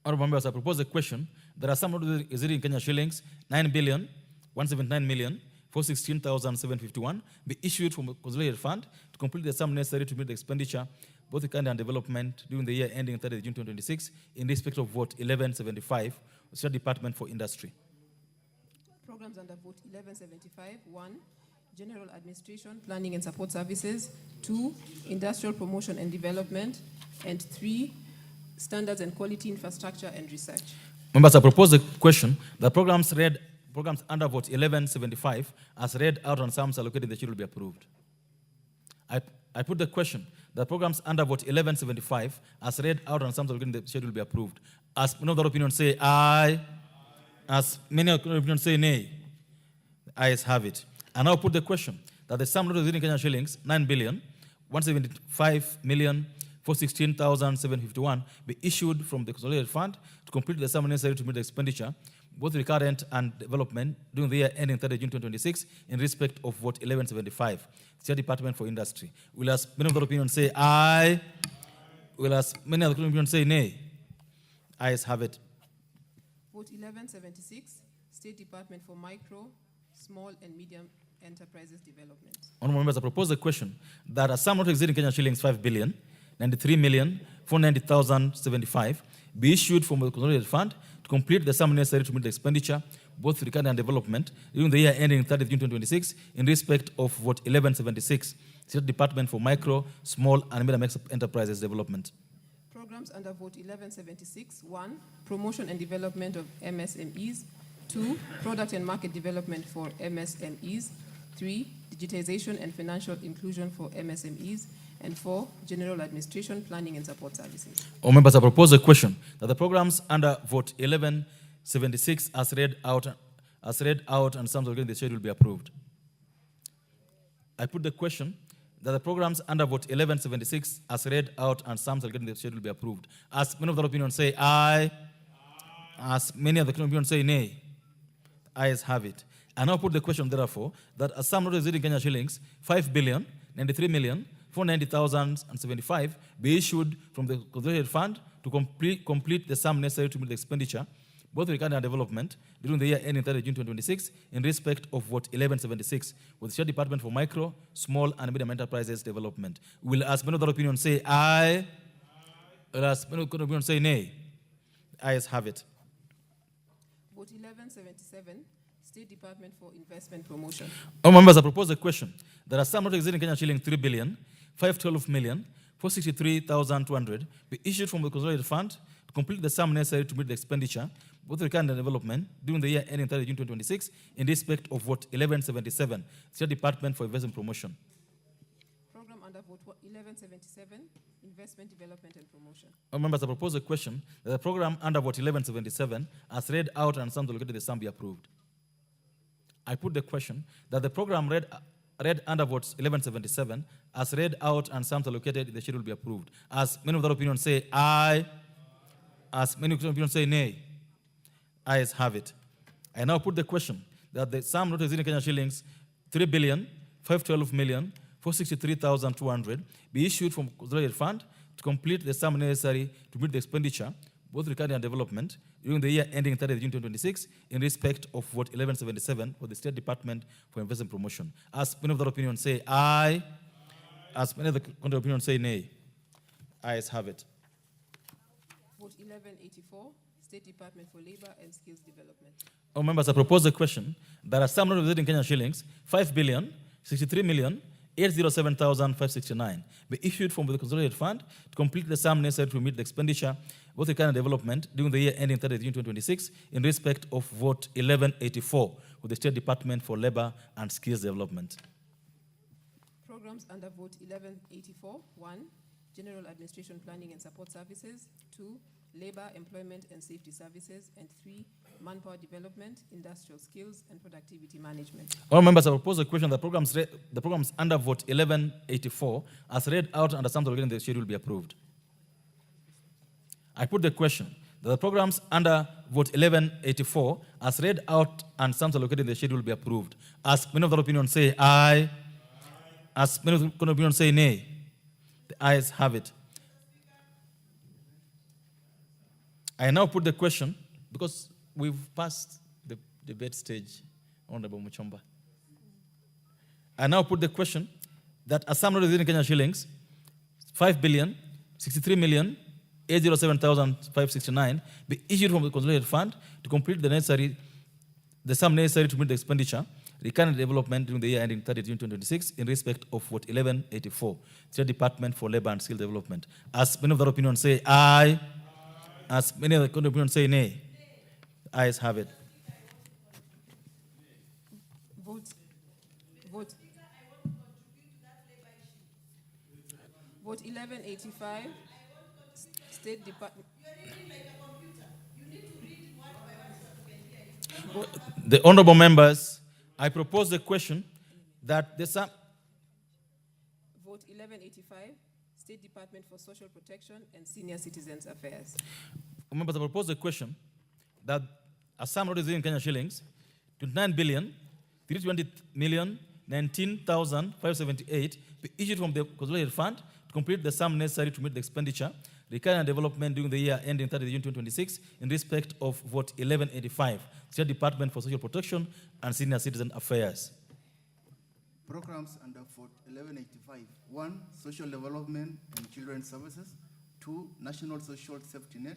Honorable members, I propose a question. There are some of the in Kenya shillings, 9,179,416,751 be issued from a consolidated fund to complete the sum necessary to meet the expenditure, both recurrent and development during the year ending 30 June 2026 in respect of vote 1175, State Department for Industry. Programs under vote 1175. 1. General administration, planning and support services. 2. Industrial promotion and development. And 3. Standards and quality infrastructure and research. Members, I propose a question. The programs under vote 1175 as read out on sums allocated in the schedule will be approved. I put the question. The programs under vote 1175 as read out on sums allocated in the schedule will be approved. As many of the opinions say aye, as many of the opinions say nay, the ayes have it. I now put the question that the sum of the Kenya shillings, 9,175,416,751 be issued from the consolidated fund to complete the sum necessary to meet the expenditure, both recurrent and development during the year ending 30 June 2026 in respect of vote 1175, State Department for Industry. Will as many of the opinions say aye? Will as many of the opinions say nay? Ayes have it. Vote 1176, State Department for Micro, Small and Medium Enterprises Development. Honorable members, I propose a question that a sum not exceeding Kenya shillings 5,093,490,075 be issued from the consolidated fund to complete the sum necessary to meet the expenditure, both recurrent and development, during the year ending 30 June 2026 in respect of vote 1176, State Department for Micro, Small and Medium Enterprises Development. Programs under vote 1176. 1. Promotion and development of MSMEs. 2. Product and market development for MSMEs. 3. Digitization and financial inclusion for MSMEs. And 4. General administration, planning and support services. All members, I propose a question that the programs under vote 1176 as read out and sums allocated in the schedule will be approved. I put the question that the programs under vote 1176 as read out and sums allocated in the schedule will be approved. As many of the opinions say aye, as many of the opinions say nay, ayes have it. I now put the question, therefore, that a sum not exceeding Kenya shillings 5,093,490,075 be issued from the consolidated fund to complete the sum necessary to meet the expenditure, both recurrent and development, during the year ending 30 June 2026 in respect of vote 1176 with the State Department for Micro, Small and Medium Enterprises Development. Will as many of the opinions say aye? Will as many of the opinions say nay? Ayes have it. Vote 1177, State Department for Investment Promotion. All members, I propose a question. There are some not exceeding Kenya shilling 3,512,463,200 be issued from the consolidated fund to complete the sum necessary to meet the expenditure, both recurrent and development, during the year ending 30 June 2026 in respect of vote 1177, State Department for Investment Promotion. Program under vote 1177, Investment Development and Promotion. All members, I propose a question that the program under vote 1177 as read out and sums allocated the sum be approved. I put the question that the program read under votes 1177 as read out and sums allocated in the schedule will be approved. As many of the opinions say aye, as many of the opinions say nay, ayes have it. I now put the question that the sum not exceeding Kenya shillings 3,512,463,200 be issued from consolidated fund to complete the sum necessary to meet the expenditure, both recurrent and development, during the year ending 30 June 2026 in respect of vote 1177 for the State Department for Investment Promotion. As many of the opinions say aye, As many of the contrary opinion say nay. Ayes have it. Vote 1184, State Department for Labor and Skills Development. All members, I propose the question that a sum not represented in Kenyan shillings, 5,063,807,569, be issued from the consolidated fund to complete the sum necessary to meet the expenditure both the current development during the year ending 30th June 2026 in respect of vote 1184 with the State Department for Labor and Skills Development. Programs under vote 1184, 1, General Administration Planning and Support Services, 2, Labor, Employment and Safety Services, and 3, Manpower Development, Industrial Skills and Productivity Management. All members, I propose a question that the programs under vote 1184 as read out under some allocated in the schedule be approved. I put the question that the programs under vote 1184 as read out and sums allocated in the schedule be approved. As many of the opinion say aye, as many of the opinion say nay, the ayes have it. I now put the question, because we've passed the debate stage, Honorable Muchomba. I now put the question that a sum not represented in Kenyan shillings, 5,063,807,569 be issued from the consolidated fund to complete the sum necessary to meet the expenditure, recurrent development during the year ending 30th June 2026 in respect of vote 1184, State Department for Labor and Skill Development. As many of the opinion say aye, as many of the opinion say nay, the ayes have it. Vote 1185, State Department. The honorable members, I propose the question that the sum. Vote 1185, State Department for Social Protection and Senior Citizens Affairs. Members, I propose the question that a sum not represented in Kenyan shillings, 29,320,019,578 be issued from the consolidated fund to complete the sum necessary to meet the expenditure, recurrent development during the year ending 30th June 2026 in respect of vote 1185, State Department for Social Protection and Senior Citizen Affairs. Programs under vote 1185, 1, Social Development and Children's Services, 2, National Social Safety Net,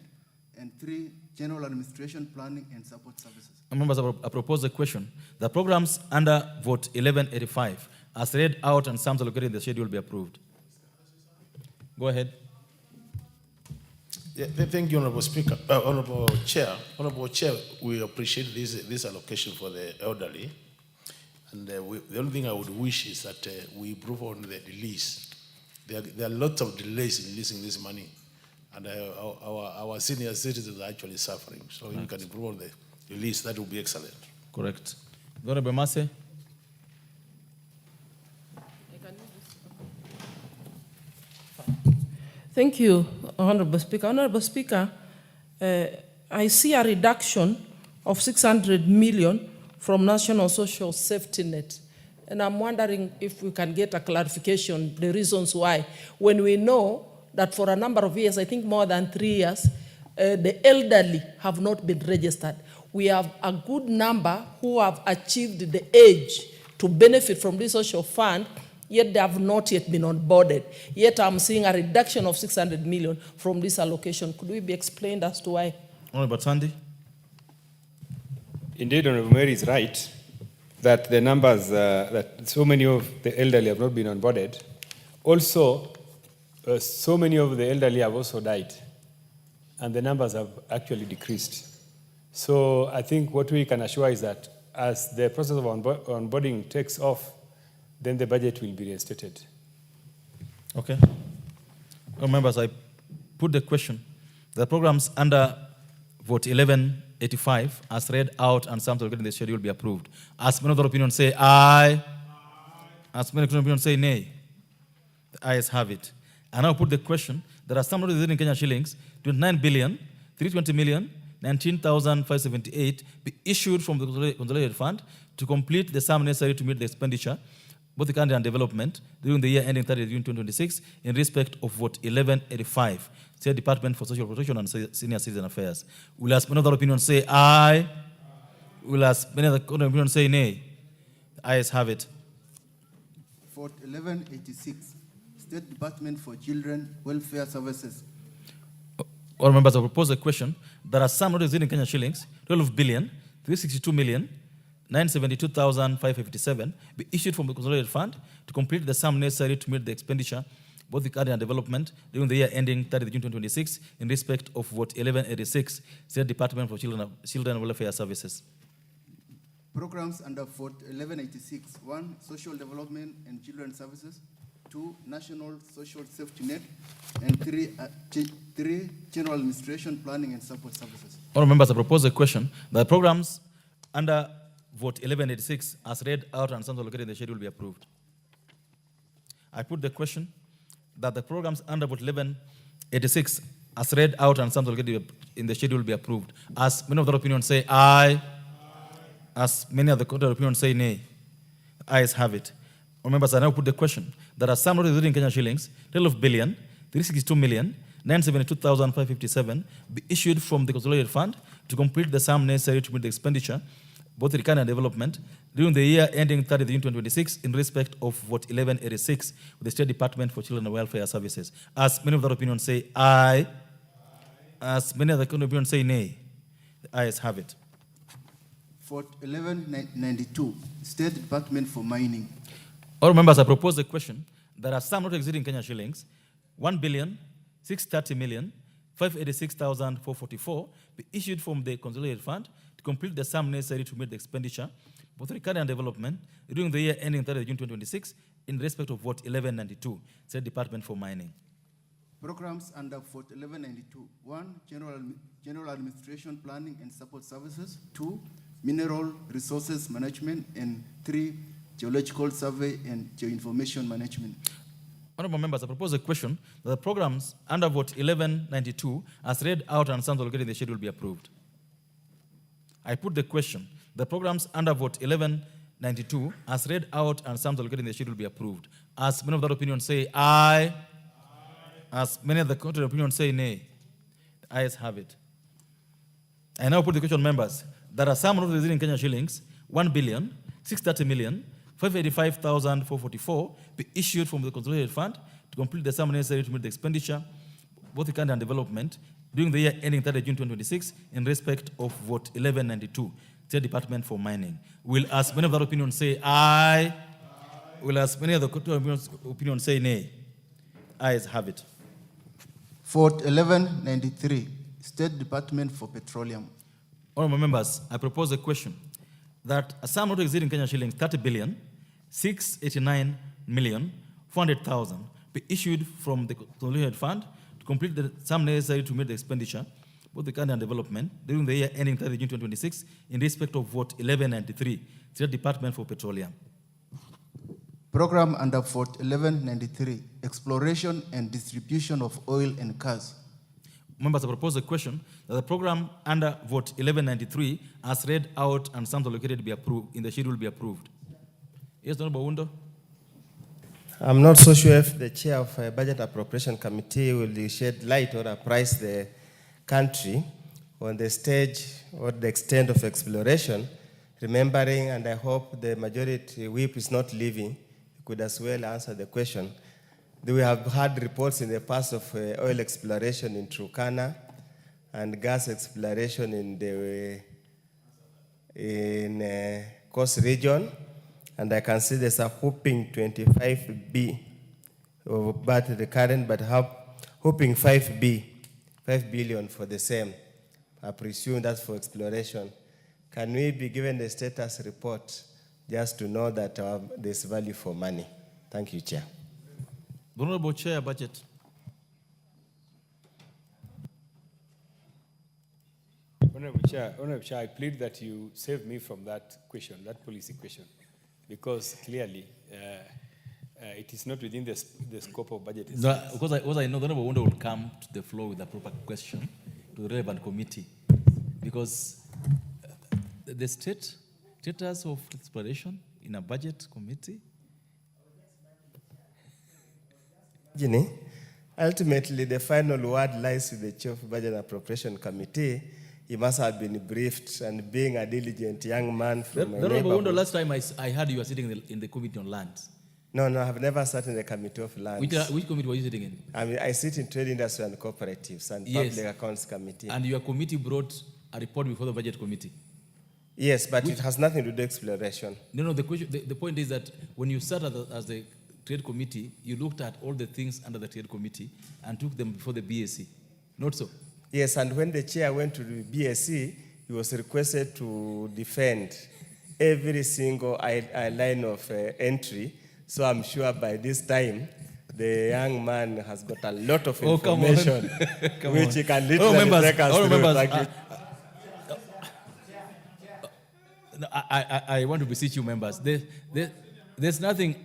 and 3, General Administration Planning and Support Services. Members, I propose the question. The programs under vote 1185 as read out and sums allocated in the schedule be approved. Go ahead. Yeah, thank you, Honorable Speaker, Honorable Chair. Honorable Chair, we appreciate this allocation for the elderly. And the only thing I would wish is that we improve on the release. There are lots of delays in releasing this money. And our senior citizens are actually suffering. So if you can improve on the release, that would be excellent. Correct. Honorable Mase. Thank you, Honorable Speaker. Honorable Speaker, I see a reduction of 600 million from National Social Safety Net. And I'm wondering if we can get a clarification, the reasons why. When we know that for a number of years, I think more than 3 years, the elderly have not been registered. We have a good number who have achieved the age to benefit from this social fund, yet they have not yet been onboarded. Yet I'm seeing a reduction of 600 million from this allocation. Could we be explained as to why? Honorable Tandy. Indeed, Honorable Mary is right that the numbers, that so many of the elderly have not been onboarded. Also, so many of the elderly have also died, and the numbers have actually decreased. So I think what we can assure is that as the process of onboarding takes off, then the budget will be reinstated. Okay. Well, members, I put the question. The programs under vote 1185 as read out and sums allocated in the schedule be approved. As many of the opinion say aye. As many of the opinion say nay. The ayes have it. I now put the question that as sum not represented in Kenyan shillings, 29,320,019,578 be issued from the consolidated fund to complete the sum necessary to meet the expenditure, both the current and development, during the year ending 30th June 2026 in respect of vote 1185, State Department for Social Protection and Senior Citizen Affairs. Will as many of the opinion say aye? Will as many of the opinion say nay? The ayes have it. Vote 1186, State Department for Children Welfare Services. All members, I propose a question. There are some not exceeding Kenya shillings, 12 billion, 362 million, 972,557 be issued from the consolidated fund to complete the sum necessary to meet the expenditure, both the current and development, during the year ending 30 June 2026, in respect of Vote 1186, State Department for Children Welfare Services. Programs under Vote 1186. 1. Social Development and Children Services. 2. National Social Safety Net. And 3. General Administration Planning and Support Services. All members, I propose a question. The programs under Vote 1186, as read out and sums allocated in the schedule, be approved. I put the question that the programs under Vote 1186, as read out and sums allocated in the schedule, be approved. As many of the opinions say aye, as many of the court opinions say nay, the ayes have it. All members, I now put the question that as some not exceeding Kenya shillings, 12 billion, 362 million, 972,557 be issued from the consolidated fund to complete the sum necessary to meet the expenditure, both the recurrent and development, during the year ending 30 June 2026, in respect of Vote 1186 with the State Department for Children Welfare Services. As many of the opinions say aye, as many of the opinions say nay, the ayes have it. Vote 1192, State Department for Mining. All members, I propose the question that are some not exceeding Kenya shillings, 1,630,586,444 be issued from the consolidated fund to complete the sum necessary to meet the expenditure, both recurrent and development, during the year ending 30 June 2026, in respect of Vote 1192, State Department for Mining. Programs under Vote 1192. 1. General Administration Planning and Support Services. 2. Mineral Resources Management. And 3. Geological Survey and Geoinformation Management. Honorable members, I propose a question that the programs under Vote 1192, as read out and sums allocated in the schedule, be approved. I put the question: the programs under Vote 1192, as read out and sums allocated in the schedule, be approved. As many of the opinions say aye, as many of the contrary opinions say nay, the ayes have it. I now put the question, members, that are some not exceeding Kenya shillings, 1,630,585,444 be issued from the consolidated fund to complete the sum necessary to meet the expenditure, both the current and development, during the year ending 30 June 2026, in respect of Vote 1192, State Department for Mining. Will as many of the opinions say aye? Will as many of the opinions say nay? Ayes have it. Vote 1193, State Department for Petroleum. Honorable members, I propose a question that a sum not exceeding Kenya shillings 30 billion, 689,400,000 be issued from the consolidated fund to complete the sum necessary to meet the expenditure, both the current and development, during the year ending 30 June 2026, in respect of Vote 1193, State Department for Petroleum. Program under Vote 1193, Exploration and Distribution of Oil and Gas. Members, I propose a question that the program under Vote 1193, as read out and sums allocated, be approved in the schedule, be approved. Yes, Honorable Wundo. I'm not so sure if the chair of Budget Appropriation Committee will shed light or apprise the country on the stage or the extent of exploration, remembering, and I hope the majority whip is not leaving, could as well answer the question. We have had reports in the past of oil exploration in Turkana and gas exploration in the Coast region, and I can see there's a whooping 25B about the current, but whooping 5 billion for the same. I presume that's for exploration. Can we be given the status report just to know that there's value for money? Thank you, Chair. Honorable Chair, Budget. Honorable Chair, I plead that you save me from that question, that policy question, because clearly it is not within the scope of budget. No, because I know the Honorable Wundo will come to the floor with a proper question to the relevant committee, because the status of exploration in a budget committee. Ultimately, the final word lies with the Chair of Budget and Appropriation Committee. He must have been briefed, and being a diligent young man from my neighborhood. Last time I heard you were sitting in the Committee on Lands. No, I have never sat in the Committee of Lands. Which committee were you sitting in? I sit in Trade, Industry and Cooperatives and Yes. Public Accounts Committee. And your committee brought a report before the Budget Committee. Yes, but it has nothing to do with exploration. No, the point is that when you sat as the Trade Committee, you looked at all the things under the Trade Committee and took them before the BSc. Not so? Yes, and when the chair went to the BSc, he was requested to defend every single line of entry. So I'm sure by this time, the young man has got a lot of information, which he can literally take us through. I want to beseech you, members. There's nothing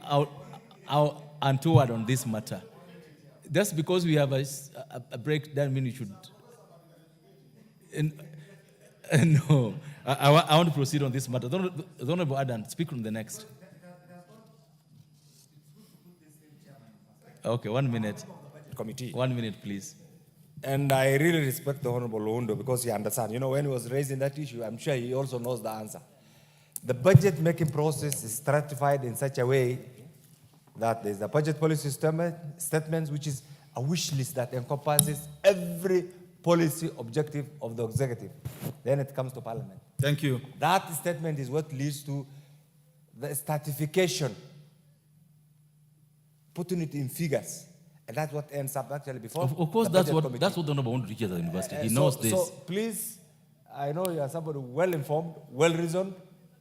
untoward on this matter. Just because we have a break doesn't mean we should. No, I want to proceed on this matter. The Honorable Adan, speak on the next. Okay, 1 minute. Committee. 1 minute, please. And I really respect the Honorable Oundo because he understands. You know, when he was raising that issue, I'm sure he also knows the answer. The budget-making process is stratified in such a way that there's a budget policy statement, which is a wish list that encompasses every policy objective of the executive. Then it comes to Parliament. Thank you. That statement is what leads to the stratification, putting it in figures. And that's what ends up actually before. Of course, that's what the Honorable Oundo teaches at the university. He knows this. So please, I know you are somebody well-informed, well-reasoned,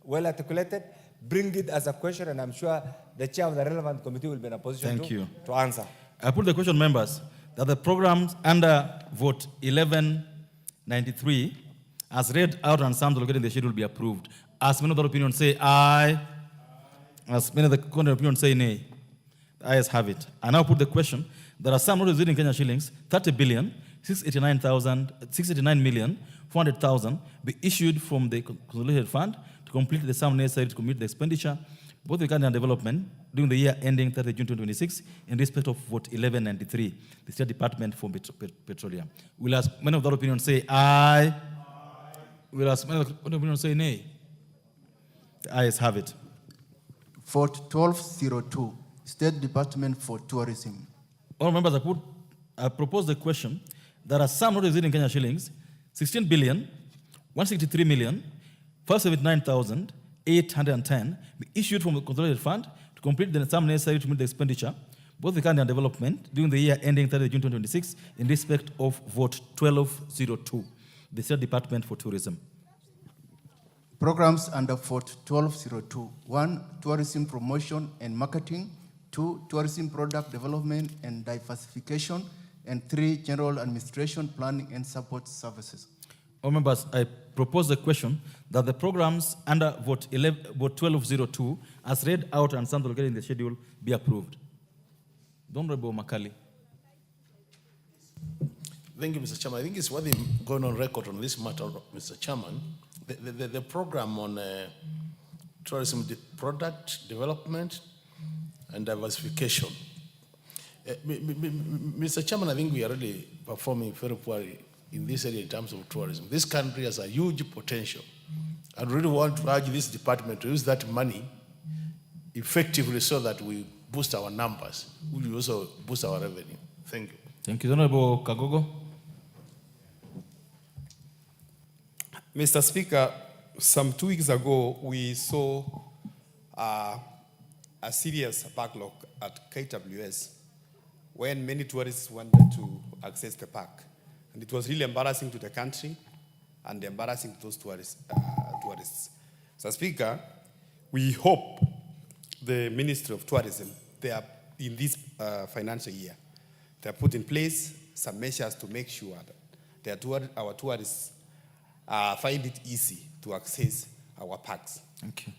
well-articulated. Bring it as a question, and I'm sure the chair of the relevant committee will be in a position to answer. I put the question, members, that the programs under vote 1193, as read out and sums located in the schedule, be approved. As many of the opinions say aye, as many of the contrary opinions say nay. The ayes have it. I now put the question. There are some notices in Kenya shillings, 30,689,400,000 be issued from the consolidated fund to complete the sum necessary to commit the expenditure, both the and development, during the year ending 30 June 2026, in respect of vote 1193, the State Department for Petroleum. Will as many of the opinions say aye? Will as many of the opinions say nay? The ayes have it. Vote 1202, State Department for Tourism. All members, I propose the question. There are some notices in Kenya shillings, 16,163,579,810 be issued from the consolidated fund to complete the sum necessary to meet the expenditure, both the and development, during the year ending 30 June 2026, in respect of vote 1202, the State Department for Tourism. Programs under vote 1202. 1, tourism promotion and marketing. 2, tourism product development and diversification. And 3, general administration, planning and support services. All members, I propose the question that the programs under vote 1202, as read out and some located in the schedule, be approved. The Honorable Makali. Thank you, Mr. Chairman. I think it's worth going on record on this matter, Mr. Chairman. The program on tourism product development and diversification. Mr. Chairman, I think we are really performing very poorly in this area in terms of tourism. This country has a huge potential. I really want to urge this department to use that money effectively so that we boost our numbers. We will also boost our revenue. Thank you. Thank you. Honorable Kagogo. Mr. Speaker, some 2 weeks ago, we saw a serious backlog at KWS when many tourists wanted to access the park. And it was really embarrassing to the country and embarrassing to those tourists. Mr. Speaker, we hope the Ministry of Tourism, they are in this financial year, they have put in place some measures to make sure that our tourists find it easy to access our parks. Thank you.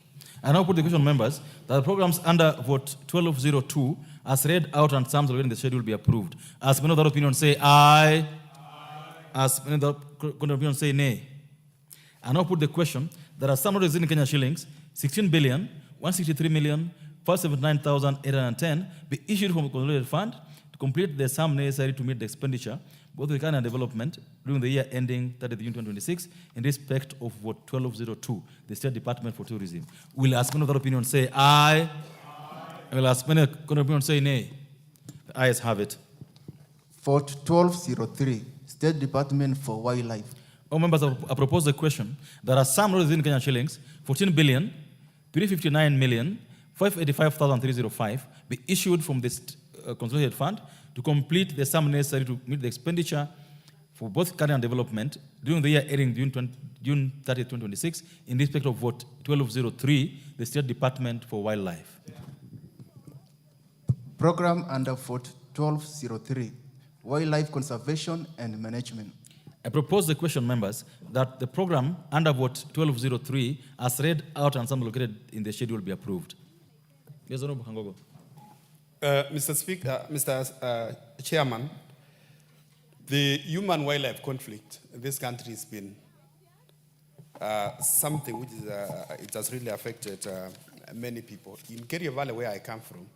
I now put the question, members, that the programs under vote 1202, as read out and sums already in the schedule, be approved. As many of the opinions say aye, as many of the opinions say nay. I now put the question, there are some notices in Kenya shillings, 16,163,579,810 be issued from the consolidated fund to complete the sum necessary to meet the expenditure, both the and development, during the year ending 30 June 2026, in respect of vote 1202, the State Department for Tourism. Will as many of the opinions say aye? I will ask many opinion say nay. The ayes have it. Vote 1203, State Department for Wildlife. All members have proposed a question. There are some roads in Kenya shillings, 14 billion, 359 million, 585,305 be issued from this consolidated fund to complete the sum necessary to meet the expenditure for both current and development during the year ending June 30, 2026, in respect of vote 1203, the State Department for Wildlife. Program under vote 1203, Wildlife Conservation and Management. I propose the question, members, that the program under vote 1203, as read out and some located in the schedule, be approved. Yes, Honorable Hangogo. Mr. Speaker, Mr. Chairman, the human-wildlife conflict in this country has been something which is, it has really affected many people. In Kerio Valley, where I come from,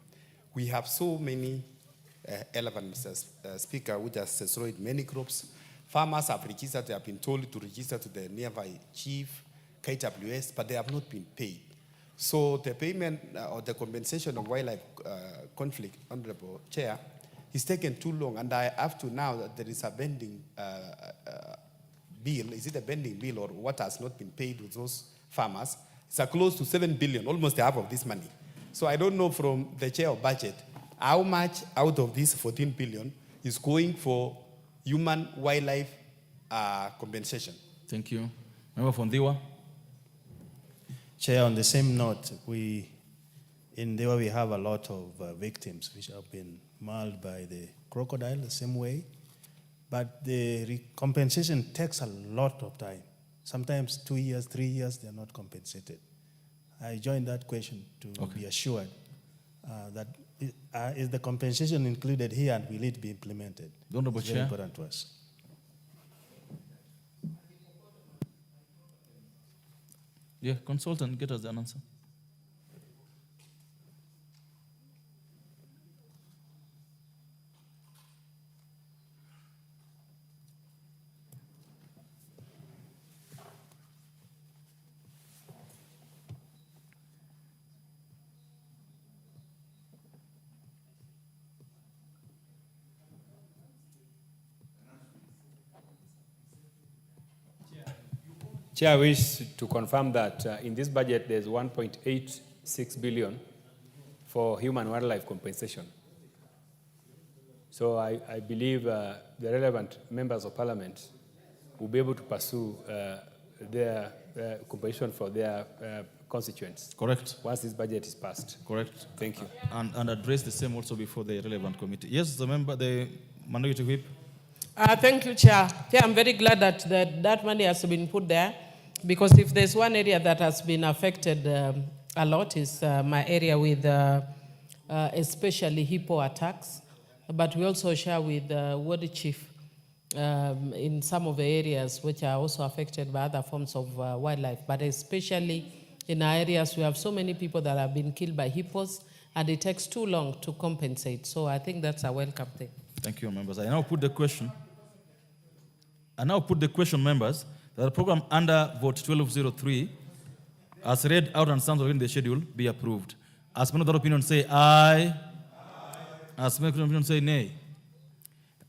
we have so many elephants, Mr. Speaker, which has destroyed many crops. Farmers have registered, they have been told to register to the nearby chief, KWS, but they have not been paid. So the payment or the compensation of wildlife conflict, Honorable Chair, is taken too long, and I have to now that there is a pending bill. Is it a pending bill or what has not been paid with those farmers? It's a close to 7 billion, almost half of this money. So I don't know from the chair of budget how much out of this 14 billion is going for human wildlife compensation. Thank you. Member from Diwa. Chair, on the same note, in Diwa we have a lot of victims which have been mauled by the crocodile the same way, but the compensation takes a lot of time. Sometimes 2 years, 3 years, they're not compensated. I joined that question to be assured that is the compensation included here and will it be implemented? Honorable It's very Chair. important to us. Yeah, consultant, get us the answer. Chair, I wish to confirm that in this budget there's 1.86 billion for human wildlife compensation. So I believe the relevant members of parliament will be able to pursue their compensation for their constituents. Correct. Once this budget is passed. Correct. Thank you. And address the same also before the relevant committee. Yes, the member, the minority whip. Thank you, Chair. Chair, I'm very glad that that money has been put there, because if there's one area that has been affected a lot is my area with especially hippo attacks. But we also share with Ward Chief in some of the areas which are also affected by other forms of wildlife, but especially in our areas we have so many people that have been killed by hippos, and it takes too long to compensate. So I think that's a welcome thing. Thank you, members. I now put the question, members, that the program under vote 1203, as read out and sounds in the schedule, be approved. As many other opinion say aye. As many other opinion say nay.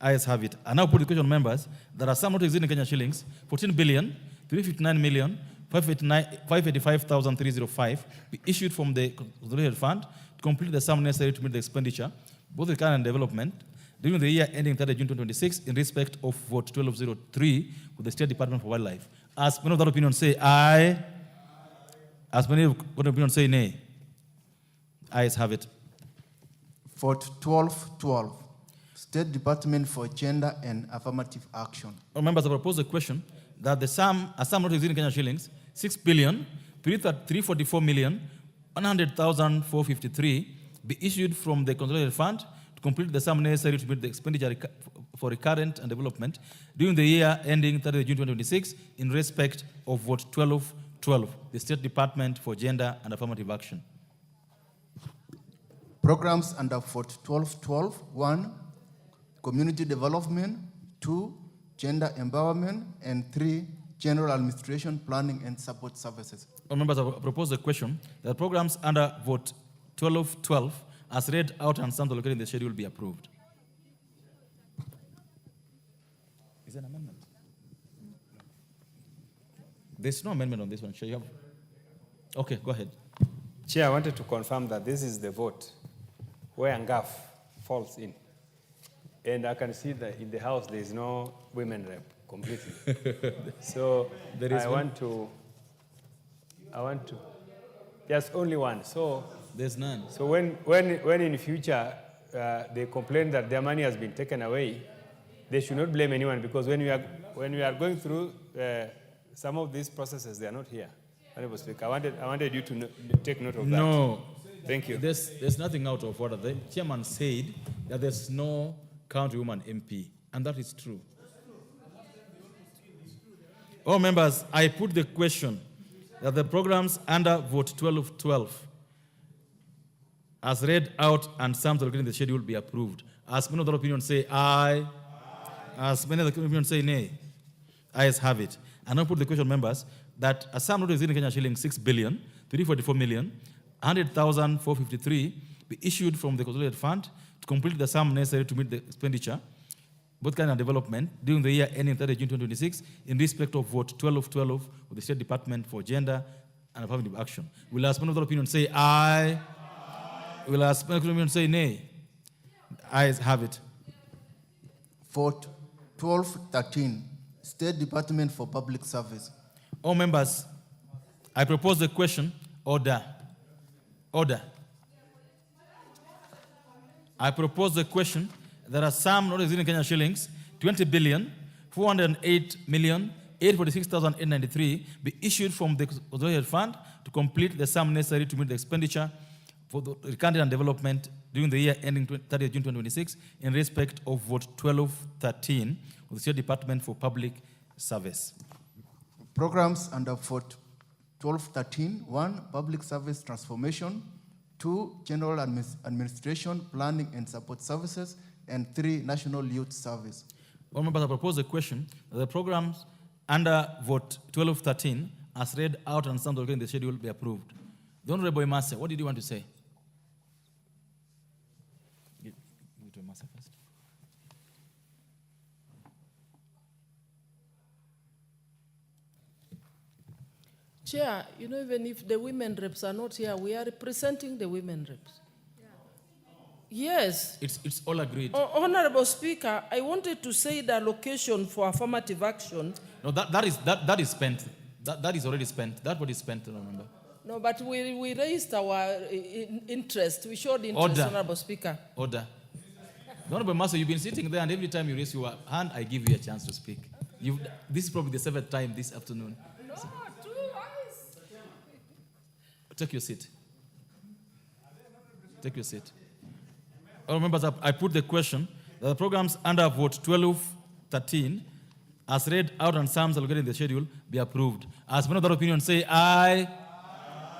Ayes have it. I now put the question, members, there are some not existing Kenya shillings, 14 billion, 359 million, 585,305 be issued from the consolidated fund to complete the sum necessary to meet the expenditure, both the current and development, during the year ending 30 June 2026, in respect of vote 1203 with the State Department for Wildlife. As many of that opinion say aye, as many of that opinion say nay. Ayes have it. Vote 1212, State Department for Gender and Affirmative Action. All members, I propose a question that the sum not exceeding Kenya shillings, 6 billion, 344 million, 100,453 be issued from the consolidated fund to complete the sum necessary to meet the expenditure for recurrent and development during the year ending 30 June 2026 in respect of vote 1212, the State Department for Gender and Affirmative Action. Programs under vote 1212, 1, Community Development, 2, Gender Empowerment, and 3, General Administration, Planning and Support Services. All members, I propose a question that programs under vote 1212, as read out and sums allocated in the schedule be approved. Is there an amendment? There's no amendment on this one. Sure, you have. Okay, go ahead. Chair, I wanted to confirm that this is the vote where Ngaf falls in. And I can see that in the House there is no women rep completely. So There is I want to, there's only one. So there's none. So when in future they complain that their money has been taken away, they should not blame anyone, because when we are going through some of these processes, they are not here. Honorable Speaker, I wanted you to take note of that. No. Thank you. There's nothing out of order. The chairman said that there's no countrywoman MP, and that is true. All members, I put the question that the programs under vote 1212 as read out and sums allocated in the schedule be approved. As many of the opinions say aye, as many of the opinions say nay, ayes have it. And I put the question, members, that a sum not exceeding Kenya shilling 6,344,100,453 be issued from the consolidated fund to complete the sum necessary to meet the expenditure, both kind and development, during the year ending 30 June 2026, in respect of vote 1212 of the State Department for Gender and Affirmative Action. Will as many of the opinions say aye? Will as many of the opinions say nay? Ayes have it. Vote 1213, State Department for Public Service. All members, I propose the question. Order. Order. I propose the question that a sum not exceeding Kenya shillings 20,408,846,893 be issued from the consolidated fund to complete the sum necessary to meet the expenditure for the recurrent and development during the year ending 30th June 2026 in respect of vote 1213 of the State Department for Public Service. Programs under vote 1213, 1, Public Service Transformation, 2, General Administration, Planning and Support Services, and 3, National Youth Service. All members, I propose a question that the programs under vote 1213 as read out and sums allocated in the schedule be approved. The Honorable Imase, what did you want to say? Give it to Imase first. Chair, you know, even if the women reps are not here, we are representing the women reps. Yes. It's all agreed. Honorable Speaker, I wanted to say the allocation for affirmative action. No, that is spent. That is already spent. That what is spent, remember. No, but we raised our interest. We showed interest, Order. Honorable Speaker. Order. Honorable Master, you've been sitting there, and every time you raise your hand, I give you a chance to speak. This is probably the 7th time this afternoon. No, 2 eyes. Take your seat. Take your seat. All members, I put the question that the programs under vote 1213 as read out and sums allocated in the schedule be approved. As many of the opinions say aye,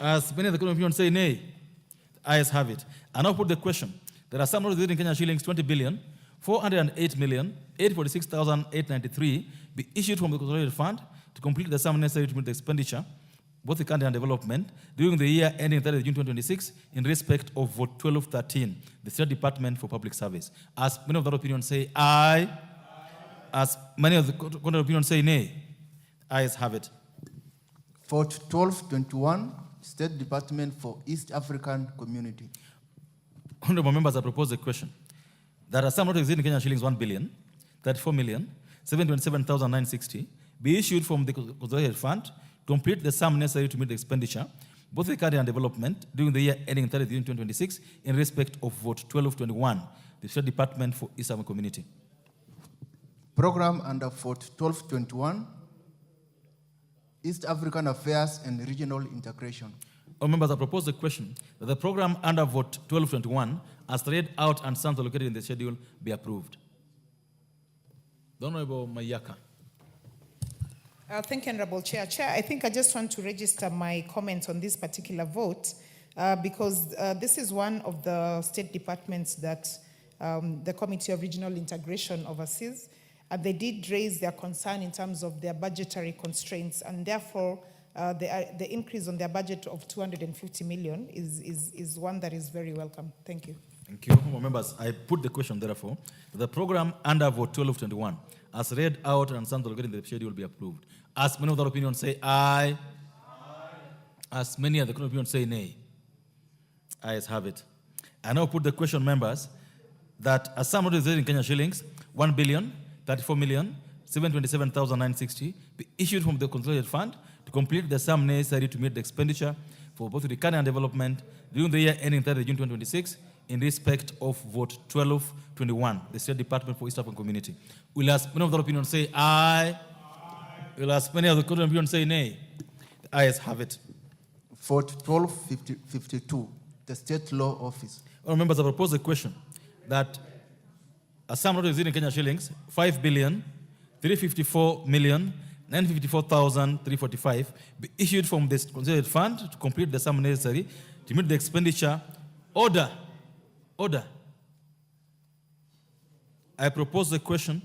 as many of the opinions say nay, ayes have it. I now put the question that a sum in Kenya shillings 20,408,846,893 be issued from the consolidated fund to complete the sum necessary to meet the expenditure, both the country and development, during the year ending 30 June 2026 in respect of vote 1213, the State Department for Public Service. As many of the opinions say aye, as many of the opinions say nay, ayes have it. Vote 1221, State Department for East African Community. Honorable members, I propose a question that a sum not exceeding Kenya shillings 1,034,727,960 be issued from the consolidated fund to complete the sum necessary to meet the expenditure, both the country and development, during the year ending 30 June 2026 in respect of vote 1221, the State Department for East African Community. Program under vote 1221, East African Affairs and Regional Integration. All members, I propose the question that the program under vote 1221, as read out and sums allocated in the schedule, be approved. The Honorable Mayaka. Thank you, Honorable Chair. Chair, I think I just want to register my comments on this particular vote because this is one of the state departments that the Committee of Regional Integration oversees. They did raise their concern in terms of their budgetary constraints, and therefore the increase on their budget of 250 million is one that is very welcome. Thank you. Thank you. Honourable members, I put the question, therefore, that the program under vote 1221, as read out and some allocated in the schedule, will be approved. As many of the opinion say aye. As many of the opinion say nay. Ayes have it. I now put the question, members, that a sum of in Kenya shillings 1,034,727,960 be issued from the consolidated fund to complete the sum necessary to meet the expenditure for both recurring and development during the year ending 30 June 2026 in respect of vote 1221, the State Department for East African Community. Will as many of the opinion say aye? Will as many of the opinion say nay? The ayes have it. Vote 1252, the State Law Office. All members, I propose a question that a sum of in Kenya shillings 5,354,954,345 be issued from this consolidated fund to complete the sum necessary to meet the expenditure. Order. I propose the question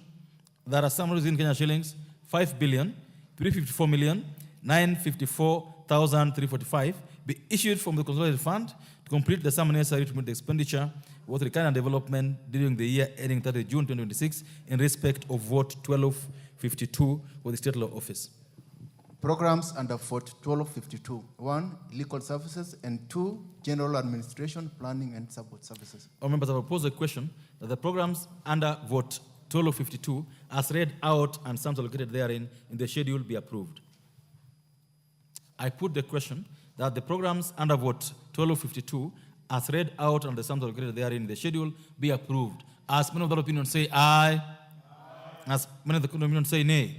that a sum of in Kenya shillings 5,354,954,345 be issued from the consolidated fund to complete the sum necessary to meet the expenditure both recurring and development during the year ending 30 June 2026 in respect of vote 1252 for the State Law Office. Programs under vote 1252. 1, legal services, and 2, general administration, planning, and support services. All members, I propose a question that the programs under vote 1252 as read out and sums allocated therein in the schedule be approved. I put the question that the programs under vote 1252 as read out and the sums allocated therein in the schedule be approved. As many of the opinion say aye. As many of the opinion say nay.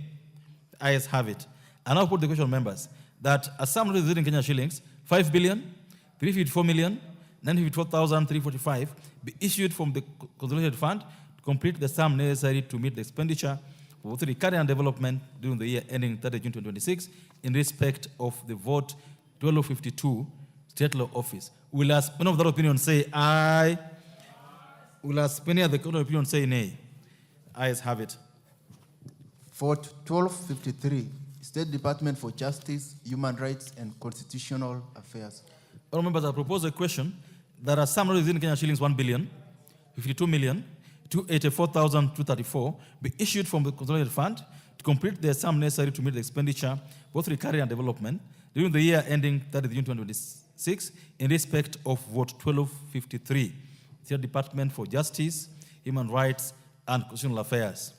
The ayes have it. I now put the question, members, that a sum in Kenya shillings 5,354,954,345 be issued from the consolidated fund to complete the sum necessary to meet the expenditure for both recurring and development during the year ending 30 June 2026 in respect of the vote 1252 State Law Office. Will as many of the opinion say aye? Will as many of the opinion say nay? Ayes have it. Vote 1253, State Department for Justice, Human Rights, and Constitutional Affairs. All members, I propose a question that a sum in Kenya shillings 1,052,284,234 be issued from the consolidated fund to complete the sum necessary to meet the expenditure, both recurring and development, during the year ending 30 June 2026 in respect of vote 1253, State Department for Justice, Human Rights, and Constitutional Affairs.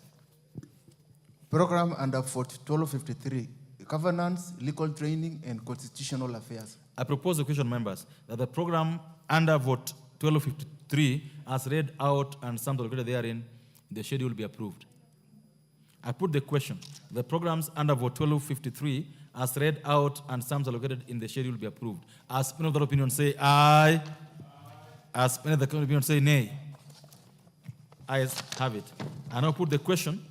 Program under vote 1253, Governance, Legal Training, and Constitutional Affairs. I propose the question, members, that the program under vote 1253 as read out and sums allocated therein in the schedule be approved. I put the question, the programs under vote 1253 as read out and sums allocated in the schedule be approved. As many of the opinion say aye, as many of the opinion say nay. Ayes have it. I now put the question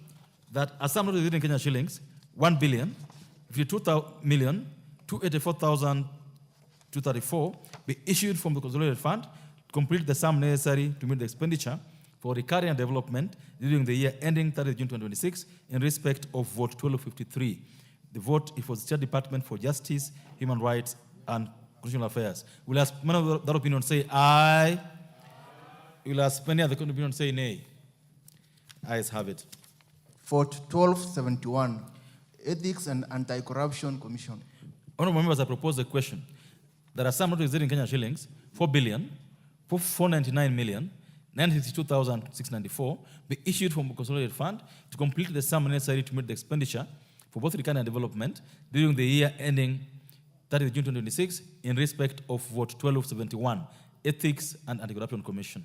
that a sum in Kenya shillings 1,052,284,234 be issued from the consolidated fund to complete the sum necessary to meet the expenditure for recurring and development during the year ending 30 June 2026 in respect of vote 1253. The vote is for the State Department for Justice, Human Rights, and Constitutional Affairs. Will as many of that opinion say aye? Will as many of the opinion say nay? Ayes have it. Vote 1271, Ethics and Anti-Corruption Commission. Honourable members, I propose a question that a sum in Kenya shillings 4,499,962,694 be issued from the consolidated fund to complete the sum necessary to meet the expenditure for both recurring and development during the year ending 30 June 2026 in respect of vote 1271, Ethics and Anti-Corruption Commission.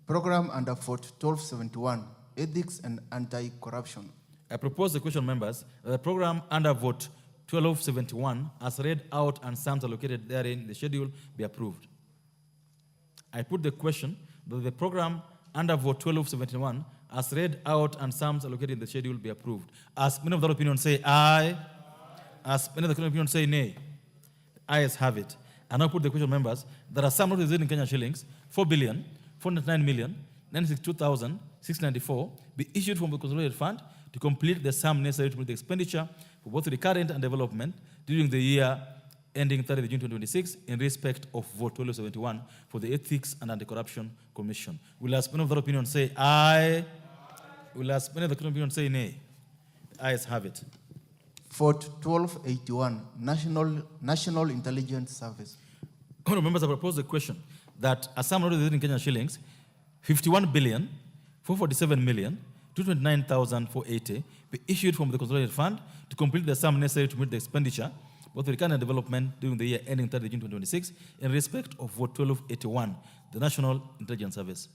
Program under vote 1271, Ethics and Anti-Corruption. I propose the question, members, that the program under vote 1271 as read out and sums allocated therein in the schedule be approved. I put the question that the program under vote 1271 as read out and sums allocated in the schedule be approved. As many of the opinion say aye, as many of the opinion say nay. Ayes have it. I now put the question, members, that a sum in Kenya shillings 4,499,962,694 be issued from the consolidated fund to complete the sum necessary to meet the expenditure for both recurrent and development during the year ending 30th June 2026 in respect of vote 1271 for the Ethics and Anti-Corruption Commission. Will as many of the opinion say aye? Will as many of the opinion say nay? The ayes have it. Vote 1281, National Intelligence Service. Honourable members, I propose the question that a sum already in Kenyan shillings, 51,447,229,480 be issued from the consolidated fund to complete the sum necessary to meet the expenditure both the recurrent and development during the year ending 30 June 2026 in respect of vote 1281, the National Intelligence Service.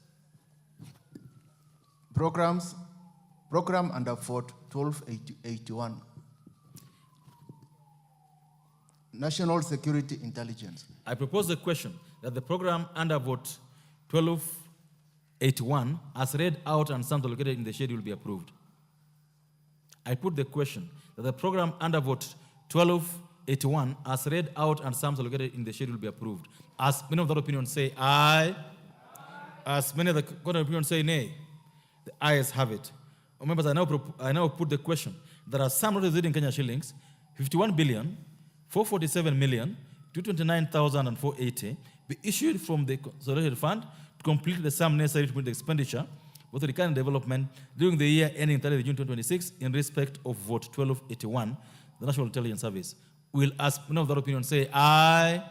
Program under vote 1281. National Security Intelligence. I propose the question that the program under vote 1281 as read out and sums allocated in the schedule be approved. I put the question that the program under vote 1281 as read out and sums allocated in the schedule be approved. As many of the opinion say aye, as many of the opinion say nay, the ayes have it. Members, I now put the question that as sum allocated in Kenya shillings, 51,447,229,480 be issued from the consolidated fund to complete the sum necessary to meet the expenditure with the recurrent development during the year ending 30 June 2026 in respect of vote 1281, the National Intelligence Service. Will as many of the opinion say aye?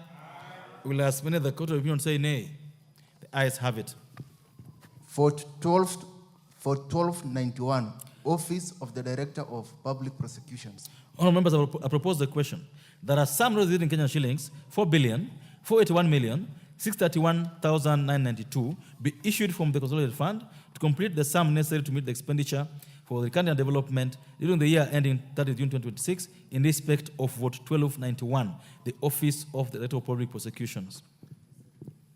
Will as many of the opinion say nay? The ayes have it. Vote 1291, Office of the Director of Public Prosecutions. Honourable members, I propose the question that a sum resident in Kenyan shillings 4,481,631,992 be issued from the consolidated fund to complete the sum necessary to meet the expenditure for the recurrent and development during the year ending 30 June 2026 in respect of vote 1291, the Office of the Director of Public Prosecutions.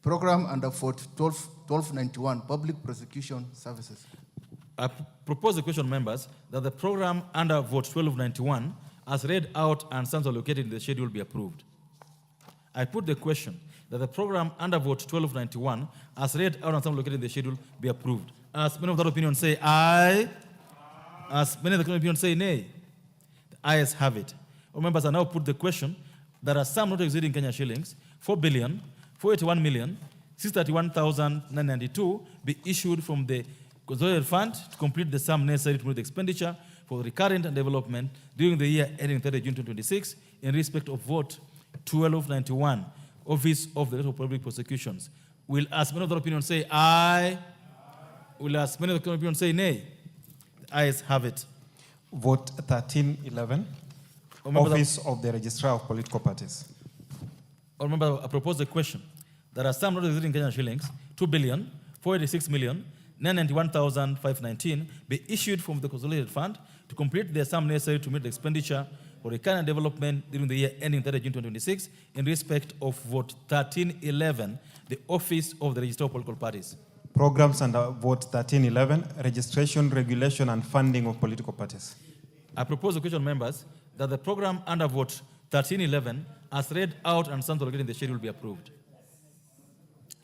Program under vote 1291, Public Prosecution Services. I propose the question, members, that the program under vote 1291 as read out and sums allocated in the schedule be approved. I put the question that the program under vote 1291 as read out and sums allocated in the schedule be approved. As many of that opinion say aye, as many of the opinion say nay, the ayes have it. All members, I now put the question that a sum not exceeding Kenya shillings 4,481,631,992 be issued from the consolidated fund to complete the sum necessary to meet the expenditure for recurrent and development during the year ending 30 June 2026 in respect of vote 1291, Office of the Director of Public Prosecutions. Will as many of the opinion say aye? Will as many of the opinion say nay? The ayes have it. Vote 1311, Office of the Registrar of Political Parties. All members, I propose the question that a sum not exceeding Kenyan shillings 2,486,991,519 be issued from the consolidated fund to complete the sum necessary to meet the expenditure for recurrent development during the year ending 30 June 2026 in respect of vote 1311, the Office of the Registrar of Political Parties. Programs under vote 1311, Registration, Regulation and Funding of Political Parties. I propose the question, members, that the program under vote 1311 as read out and sums allocated in the schedule be approved.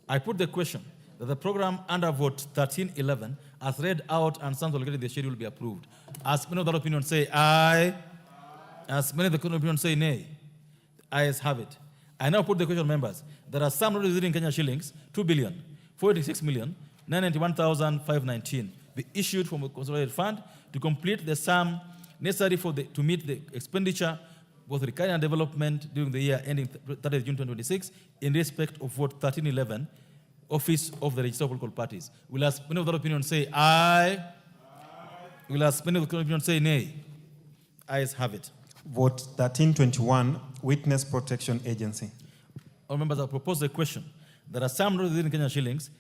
I put the question that the program under vote 1311 as read out and sums allocated in the schedule be approved. As many of that opinion say aye, as many of the opinion say nay, the ayes have it. I now put the question, members, that a sum not exceeding Kenya shillings 2,486,991,519 be issued from a consolidated fund to complete the sum necessary to meet the expenditure both recurrent and development during the year ending 30 June 2026 in respect of vote 1311, Office of the Registrar of Political Parties. Will as many of that opinion say aye? Will as many of the opinion say nay? Ayes have it. Vote 1321, Witness Protection Agency. All members, I propose the question that a sum not exceeding Kenya shillings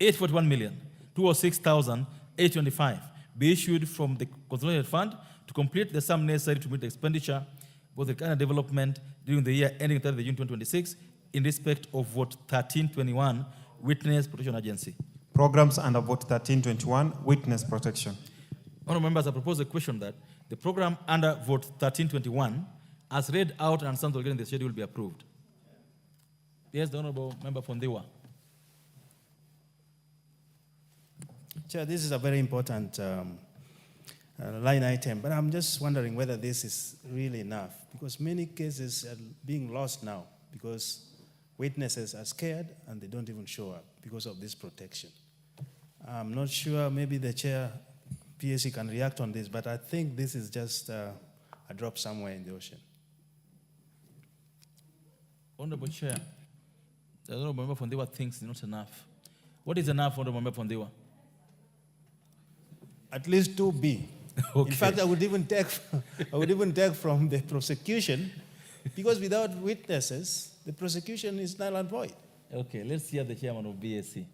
841,206,825 be issued from the consolidated fund to complete the sum necessary to meet the expenditure both the current development during the year ending 30 June 2026 in respect of vote 1321, Witness Protection Agency. Programs under vote 1321, Witness Protection. Honourable members, I propose the question that the program under vote 1321 as read out and sums allocated in the schedule be approved. Yes, the Honourable Member Fondiwa. Chair, this is a very important line item. But I'm just wondering whether this is really enough, because many cases are being lost now because witnesses are scared and they don't even show up because of this protection. I'm not sure, maybe the chair, PSC can react on this, but I think this is just a drop somewhere in the ocean. Honorable Chair, the Honorable Member Fondiwa thinks it's not enough. What is enough, Honorable Member Fondiwa? At least 2B. Okay. In fact, I would even take from the prosecution, because without witnesses, the prosecution is null and void. Okay, let's hear the chairman of BSC.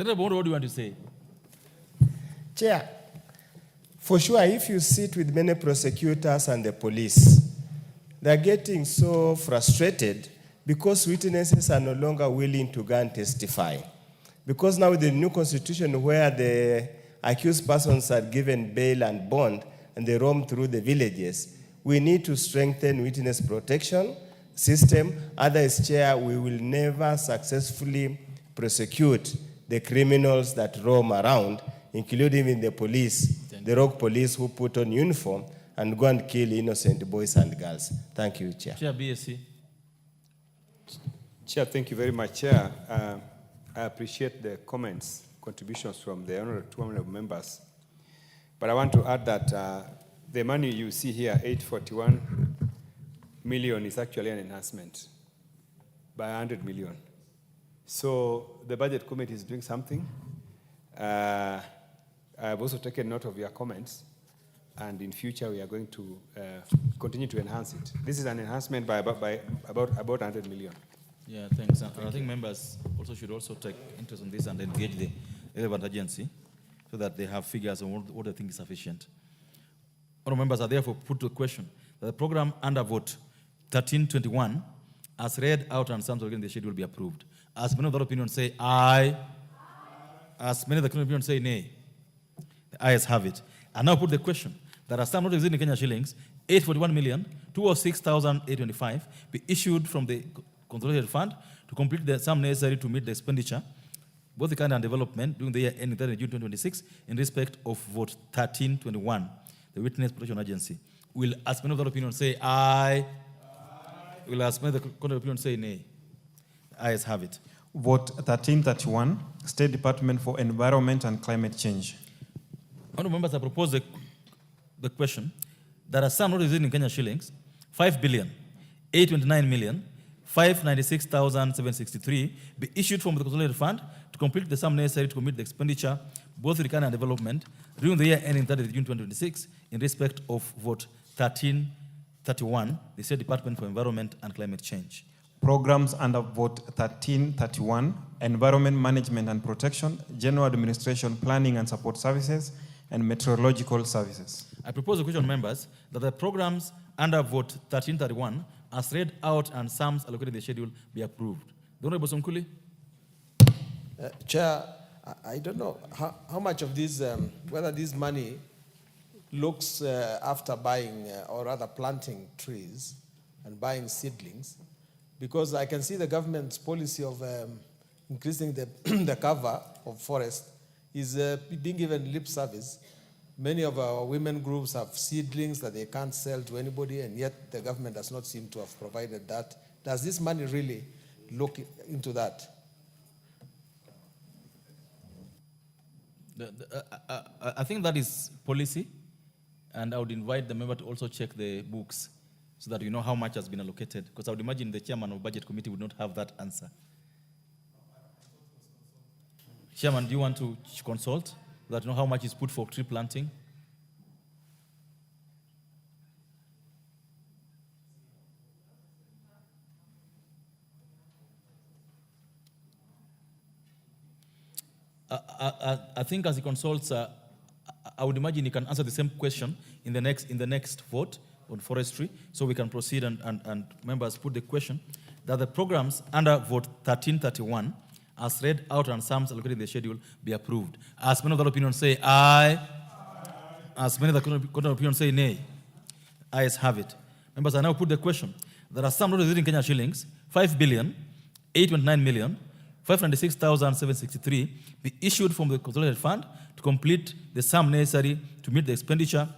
What do you want to say? Chair, for sure, if you sit with many prosecutors and the police, they're getting so frustrated because witnesses are no longer willing to go and testify. Because now with the new constitution where the accused persons are given bail and bond and they roam through the villages, we need to strengthen witness protection system. Otherwise, Chair, we will never successfully prosecute the criminals that roam around, including in the police, the rogue police who put on uniform and go and kill innocent boys and girls. Thank you, Chair. Chair, BSC. Chair, thank you very much, Chair. I appreciate the comments, contributions from the two honorable members. But I want to add that the money you see here, 841 million, is actually an enhancement by 100 million. So the budget committee is doing something. I've also taken note of your comments, and in future we are going to continue to enhance it. This is an enhancement by about 100 million. Yeah, thanks. And I think members also should also take interest in this and engage the relevant agency so that they have figures on what they think is sufficient. All members are therefore put to a question that the program under vote 1321, as read out and summed in the schedule, will be approved. As many of the opinions say aye, as many of the opinions say nay, the ayes have it. I now put the question that a sum not exceeding Kenya shillings 841,206,825 be issued from the consolidated fund to complete the sum necessary to meet the expenditure, both the current and development during the year ending 30 June 2026, in respect of vote 1321, the Witness Protection Agency. Will as many of the opinions say aye? Will as many of the opinions say nay? The ayes have it. Vote 1331, State Department for Environment and Climate Change. Honourable members, I propose the question that a sum not exceeding Kenya shillings 5,829,596,763 be issued from the consolidated fund to complete the sum necessary to commit the expenditure, both recurrent and development, during the year ending 30 June 2026, in respect of vote 1331, the State Department for Environment and Climate Change. Programs under vote 1331, Environment Management and Protection, General Administration, Planning and Support Services, and Meteorological Services. I propose the question, members, that the programs under vote 1331, as read out and sums allocated in the schedule, be approved. The Honorable Sonkuli. Chair, I don't know how much of this, whether this money looks after buying or rather planting trees and buying seedlings, because I can see the government's policy of increasing the cover of forest is being given lip service. Many of our women groups have seedlings that they can't sell to anybody, and yet the government does not seem to have provided that. Does this money really look into that? I think that is policy, and I would invite the member to also check the books so that you know how much has been allocated, because I would imagine the chairman of budget committee would not have that answer. Chairman, do you want to consult so that you know how much is put for tree planting? I think as he consults, I would imagine you can answer the same question in the next vote on forestry, so we can proceed and members put the question that the programs under vote 1331 as read out and sums allocated in the schedule be approved. As many of the opinions say aye, as many of the opinions say nay, ayes have it. Members, I now put the question. There are some not exceeding Kenya shillings, 5,829,596,763 be issued from the consolidated fund to complete the sum necessary to meet the expenditure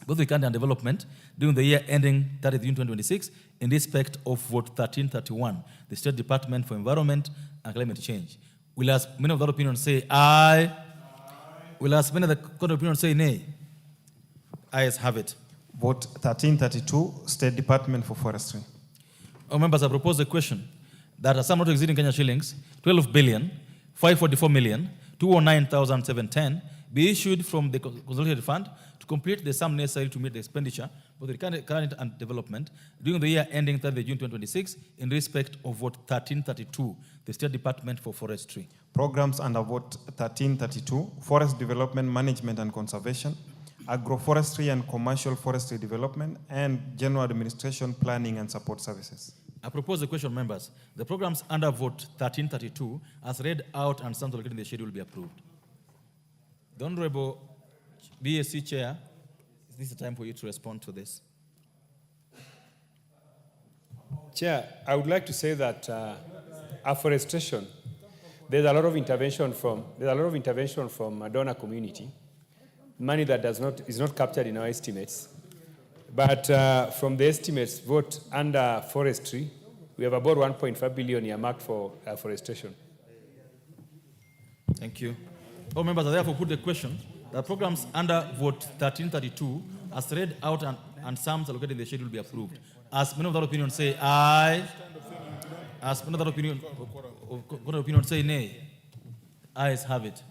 both recurrent and development during the year ending 30th June 2026 in respect of vote 1331, the State Department for Environment and Climate Change. Will as many of the opinions say aye? Will as many of the opinions say nay? Ayes have it. Vote 1332, State Department for Forestry. Our members, I propose a question that a sum not exceeding Kenya shillings 12,544,209,710 be issued from the consolidated fund to complete the sum necessary to meet the expenditure for the current and development during the year ending 30 June 2026 in respect of vote 1332, the State Department for Forestry. Programs under vote 1332, Forest Development, Management and Conservation, Agroforestry and Commercial Forestry Development, and General Administration, Planning and Support Services. I propose a question, members. The programs under vote 1332, as read out and sums allocated in the schedule, will be approved. The Honorable BSC Chair, this is the time for you to respond to this. Chair, I would like to say that afforestation, there's a lot of intervention from donor community, money that is not captured in our estimates. But from the estimates vote under forestry, we have about 1.5 billion earmarked for afforestation. Thank you. All members, I therefore put the question. The programs under vote 1332, as read out and sums allocated in the schedule, will be approved. As many of that opinion say aye, as many of that opinion say nay, ayes have it.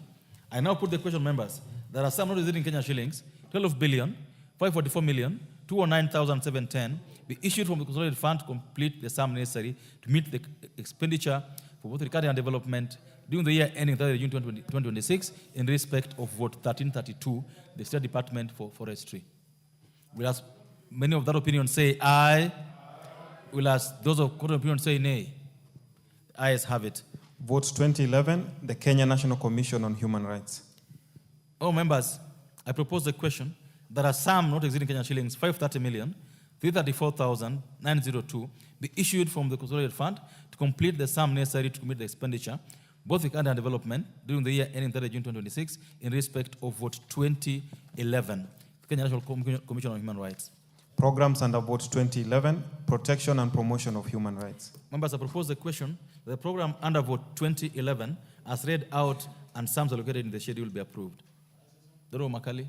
I now put the question, members. There are some not exceeding Kenya shillings, 12,544,209,710 be issued from the consolidated fund to complete the sum necessary to meet the expenditure for both recurrent and development during the year ending 30 June 2026 in respect of vote 1332, the State Department for Forestry. Will as many of that opinion say aye? Will as those of that opinion say nay? Ayes have it. Vote 2011, the Kenya National Commission on Human Rights. All members, I propose the question. There are some not exceeding Kenya shillings 530,334,902 be issued from the consolidated fund to complete the sum necessary to meet the expenditure, both recurrent and development, during the year ending 30 June 2026 in respect of vote 2011, the Kenya National Commission on Human Rights. Programs under vote 2011, Protection and Promotion of Human Rights. Members, I propose the question that the program under vote 2011, as read out and sums allocated in the schedule, will be approved. Dr. Makali.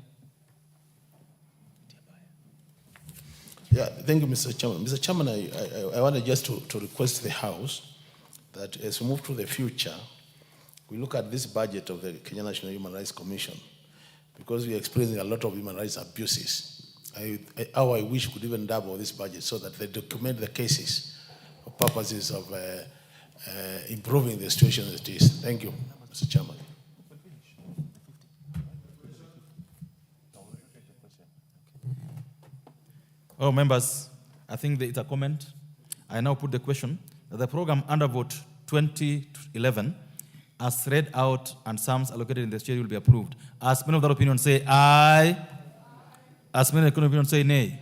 Yeah, thank you, Mr. Chairman. Mr. Chairman, I wanted just to request the House that as we move to the future, we look at this budget of the Kenya National Human Rights Commission, because we are experiencing a lot of human rights abuses. How I wish we could even double this budget so that they document the cases for purposes of improving the situation as it is. Thank you, Mr. Chairman. Oh, members, I think it's a comment. I now put the question that the program under vote 2011, as read out and sums allocated in the schedule, will be approved. As many of that opinion say aye, as many of that opinion say nay,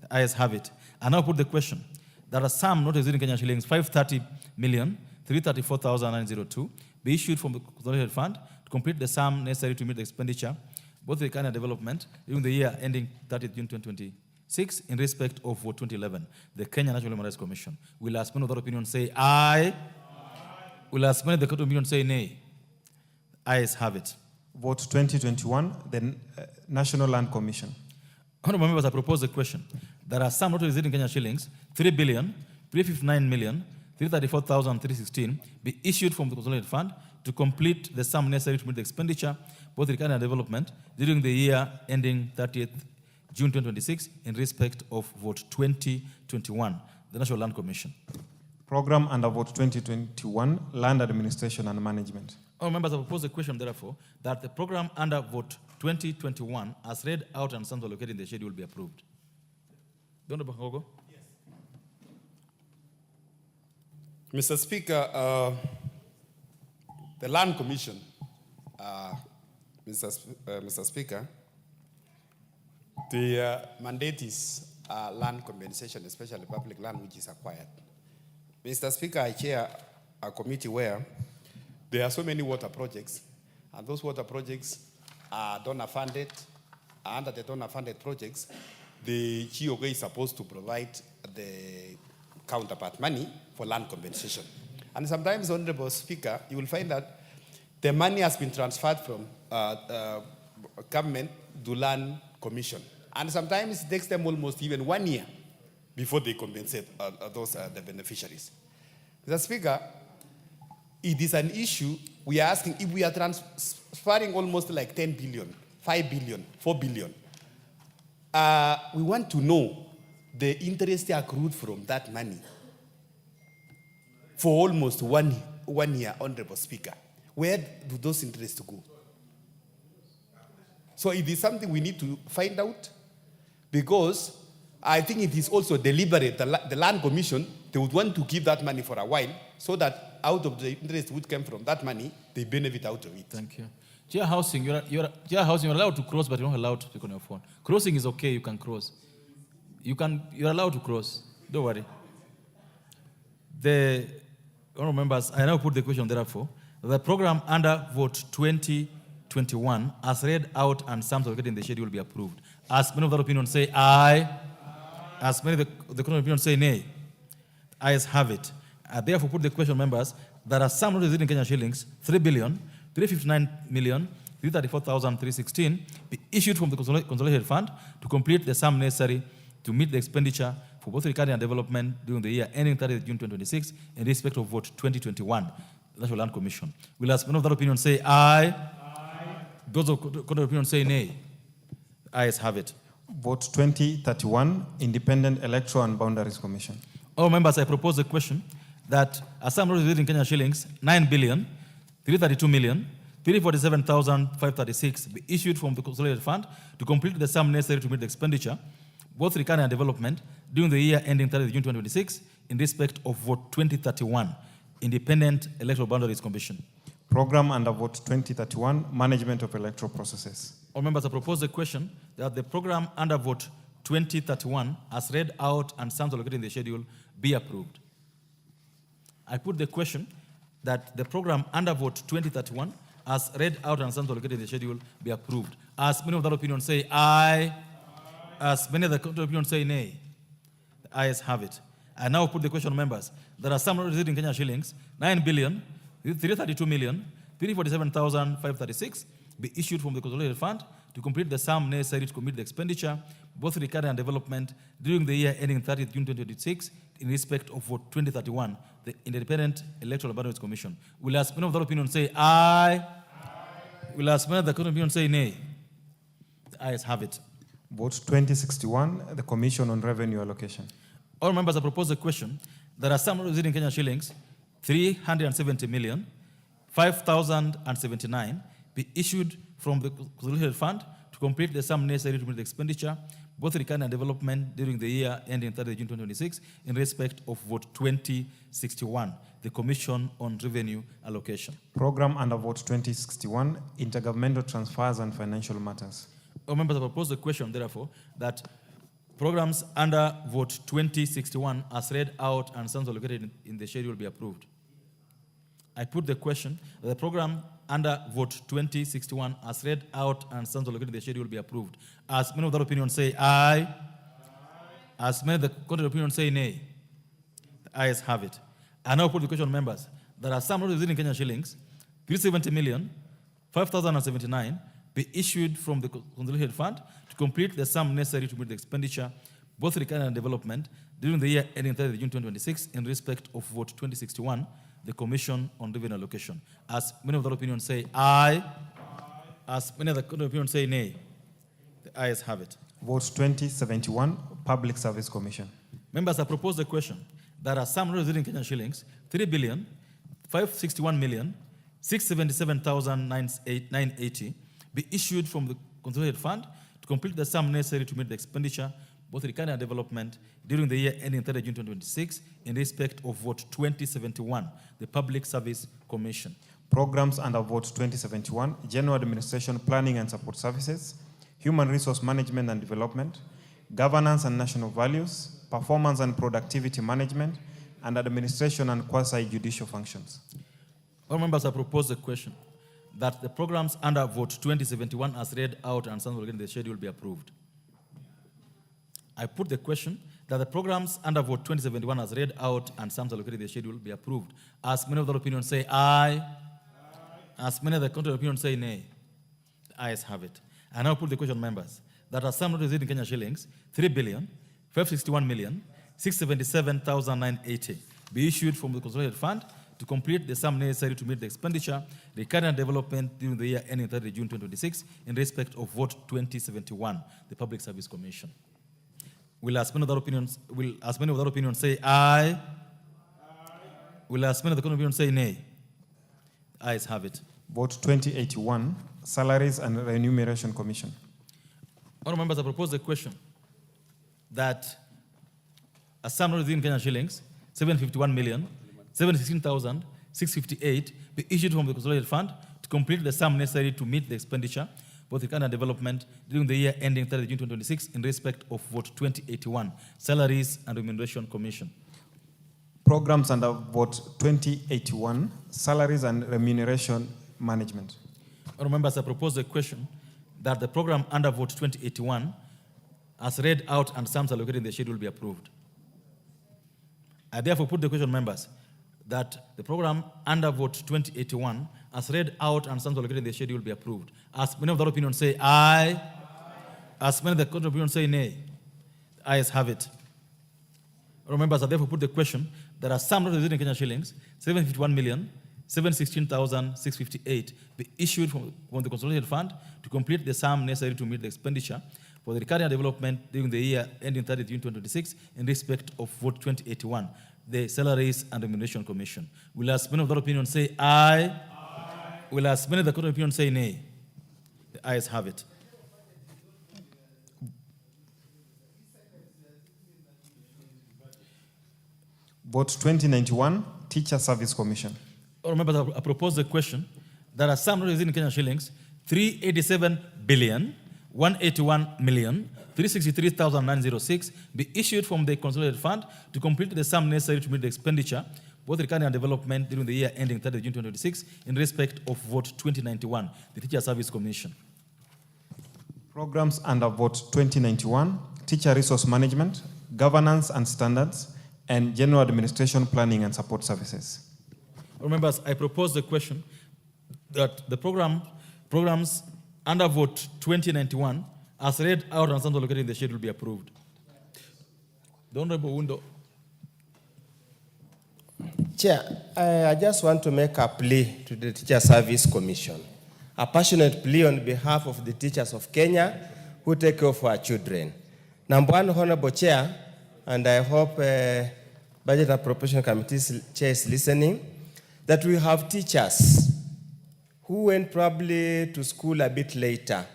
the ayes have it. I now put the question. There are some not exceeding Kenya shillings 530,334,902 be issued from the consolidated fund to complete the sum necessary to meet the expenditure, both the recurrent and development, during the year ending 30th June 2026 in respect of vote 2011, the Kenya National Human Rights Commission. Will as many of that opinion say aye? Will as many of the opinion say nay? Ayes have it. Vote 2021, the National Land Commission. Honorable members, I propose the question. There are some not exceeding Kenya shillings 3,359,334,316 be issued from the consolidated fund to complete the sum necessary to meet the expenditure, both recurrent and development, during the year ending 30th June 2026 in respect of vote 2021, the National Land Commission. Program under vote 2021, Land Administration and Management. All members have proposed a question, therefore, that the program under vote 2021, as read out and sums allocated in the schedule, be approved. Dr. Bahogo? Mr. Speaker, the Land Commission, Mr. Speaker, the mandate is land compensation, especially public land which is acquired. Mr. Speaker, I chair a committee where there are so many water projects, and those water projects are donor funded. Under the donor funded projects, the GOA is supposed to provide the counterpart money for land compensation. And sometimes, Honorable Speaker, you will find that the money has been transferred from government to land commission. And sometimes it takes them almost even 1 year before they compensate the beneficiaries. Mr. Speaker, it is an issue. We are asking if we are transferring almost like 10 billion, 5 billion, 4 billion. We want to know the interest accrued from that money for almost one year, Honorable Speaker. Where do those interests go? So it is something we need to find out, because I think it is also deliberate. The Land Commission, they would want to keep that money for a while so that out of the interest which came from that money, they benefit out of it. Thank you. Chair Housing, you're allowed to cross, but you're not allowed to speak on your phone. Crossing is okay, you can cross. You're allowed to cross. Don't worry. The honorable members, I now put the question therefore. The program under vote 2021, as read out and sums allocated in the schedule, will be approved. As many of that opinion say aye, as many of the opinion say nay. Ayes have it. I therefore put the question, members, that are some in Kenyan shillings, 3,359,334,316, be issued from the consolidated fund to complete the sum necessary to meet the expenditure for both recovery and development during the year ending 30th June 2026 in respect of vote 2021, the National Land Commission. Will as many of that opinion say aye? Aye. Those of contrary opinion say nay. Ayes have it. Vote 2031, Independent Electoral and Boundaries Commission. All members, I propose a question that a sum in Kenyan shillings, 9,332,347,536 be issued from the consolidated fund to complete the sum necessary to meet the expenditure, both recovery and development, during the year ending 30th June 2026 in respect of vote 2031, Independent Electoral Boundaries Commission. Program under vote 2031, Management of Electoral Processes. All members, I propose a question that the program under vote 2031, as read out and sums allocated in the schedule, be approved. I put the question that the program under vote 2031, as read out and sums allocated in the schedule, be approved. As many of that opinion say aye, as many of the contrary opinion say nay. The ayes have it. I now put the question, members. There are some receiving Kenyan shillings, 9,332,347,536, be issued from the consolidated fund to complete the sum necessary to commit the expenditure, both recovery and development, during the year ending 30th June 2026, in respect of vote 2031, the Independent Electoral Boundaries Commission. Will as many of that opinion say aye? Will as many of the contrary opinion say nay? The ayes have it. Vote 2061, the Commission on Revenue Allocation. All members have proposed a question. There are some receiving Kenyan shillings, 370,005,079, be issued from the consolidated fund to complete the sum necessary to meet the expenditure, both recovery and development, during the year ending 30th June 2026, in respect of vote 2061, the Commission on Revenue Allocation. Program under vote 2061, Intergovernmental Transfers and Financial Matters. All members have proposed a question, therefore, that programs under vote 2061, as read out and sums allocated in the schedule, be approved. I put the question that the program under vote 2061, as read out and sums allocated in the schedule, be approved. As many of that opinion say aye, as many of the contrary opinion say nay. The ayes have it. I now put the question, members. There are some receiving Kenyan shillings, 370,005,079, be issued from the consolidated fund to complete the sum necessary to meet the expenditure, both recovery and development, during the year ending 30th June 2026, in respect of vote 2061, the Commission on Revenue Allocation. As many of the opinion say aye, as many of the opinion say nay. The ayes have it. Vote 2071, Public Service Commission. Members have proposed a question that a sum representing Kenyan shillings 3,561,677,980 be issued from the consolidated fund to complete the sum necessary to meet the expenditure, both recurring and development, during the year ending 30 June 2026, in respect of Vote 2071, the Public Service Commission. Programs under Vote 2071, General Administration, Planning and Support Services, Human Resource Management and Development, Governance and National Values, Performance and Productivity Management, and Administration and Quasi-Judicial Functions. All members have proposed a question that the programs under Vote 2071 as read out and some in the schedule be approved. I put the question that the programs under Vote 2071 as read out and some allocated in the schedule be approved. As many of the opinions say aye, as many of the contrary opinions say nay. The ayes have it. I now put the question, members, that a sum representing Kenya shillings 3,561,677,980 be issued from the consolidated fund to complete the sum necessary to meet the expenditure, recurring and development during the year ending 30 June 2026 in respect of Vote 2071, the Public Service Commission. Will as many of the opinions say aye? Will as many of the contrary opinions say nay? The ayes have it. Vote 2081, Salaries and Remuneration Commission. Honourable members, I propose the question that a sum within Kenyan shillings 751,716,658 be issued from the consolidated fund to complete the sum necessary to meet the expenditure, both recurring and development, during the year ending 30 June 2026 in respect of Vote 2081, Salaries and Remuneration Commission. Programs under Vote 2081, Salaries and Remuneration Management. Honourable members, I propose the question that the program under Vote 2081, as read out and sums allocated in the schedule, be approved. I therefore put the question, members, that the program under Vote 2081, as read out and sums allocated in the schedule, be approved. As many of the opinions say aye, as many of the contrary opinions say nay. The ayes have it. Honourable members, I therefore put the question that a sum representing Kenyan shillings 751,716,658 be issued from the consolidated fund to complete the sum necessary to meet the expenditure for the recurring and development during the year ending 30 June 2026 in respect of Vote 2081, the Salaries and Remuneration Commission. Will as many of the opinions say aye? Will as many of the contrary opinions say nay? The ayes have it. Vote 2091, Teacher Service Commission. All members, I propose the question that a sum representing Kenyan shillings 387,181,363,906 be issued from the consolidated fund to complete the sum necessary to meet the expenditure, both recurring and development, during the year ending 30 June 2026 in respect of Vote 2091, the Teacher Service Commission. Programs under Vote 2091, Teacher Resource Management, Governance and Standards, and General Administration, Planning and Support Services. Members, I propose the question that the programs under Vote 2091, as read out and some allocated in the schedule, be approved. The Honourable Wundo. Chair, I just want to make a plea to the Teacher Service Commission, a passionate plea on behalf of the teachers of Kenya who take care of our children. Number one, Honourable Chair, and I hope Budget and Appropriation Committee Chair is listening, that we have teachers who went probably to school a bit later,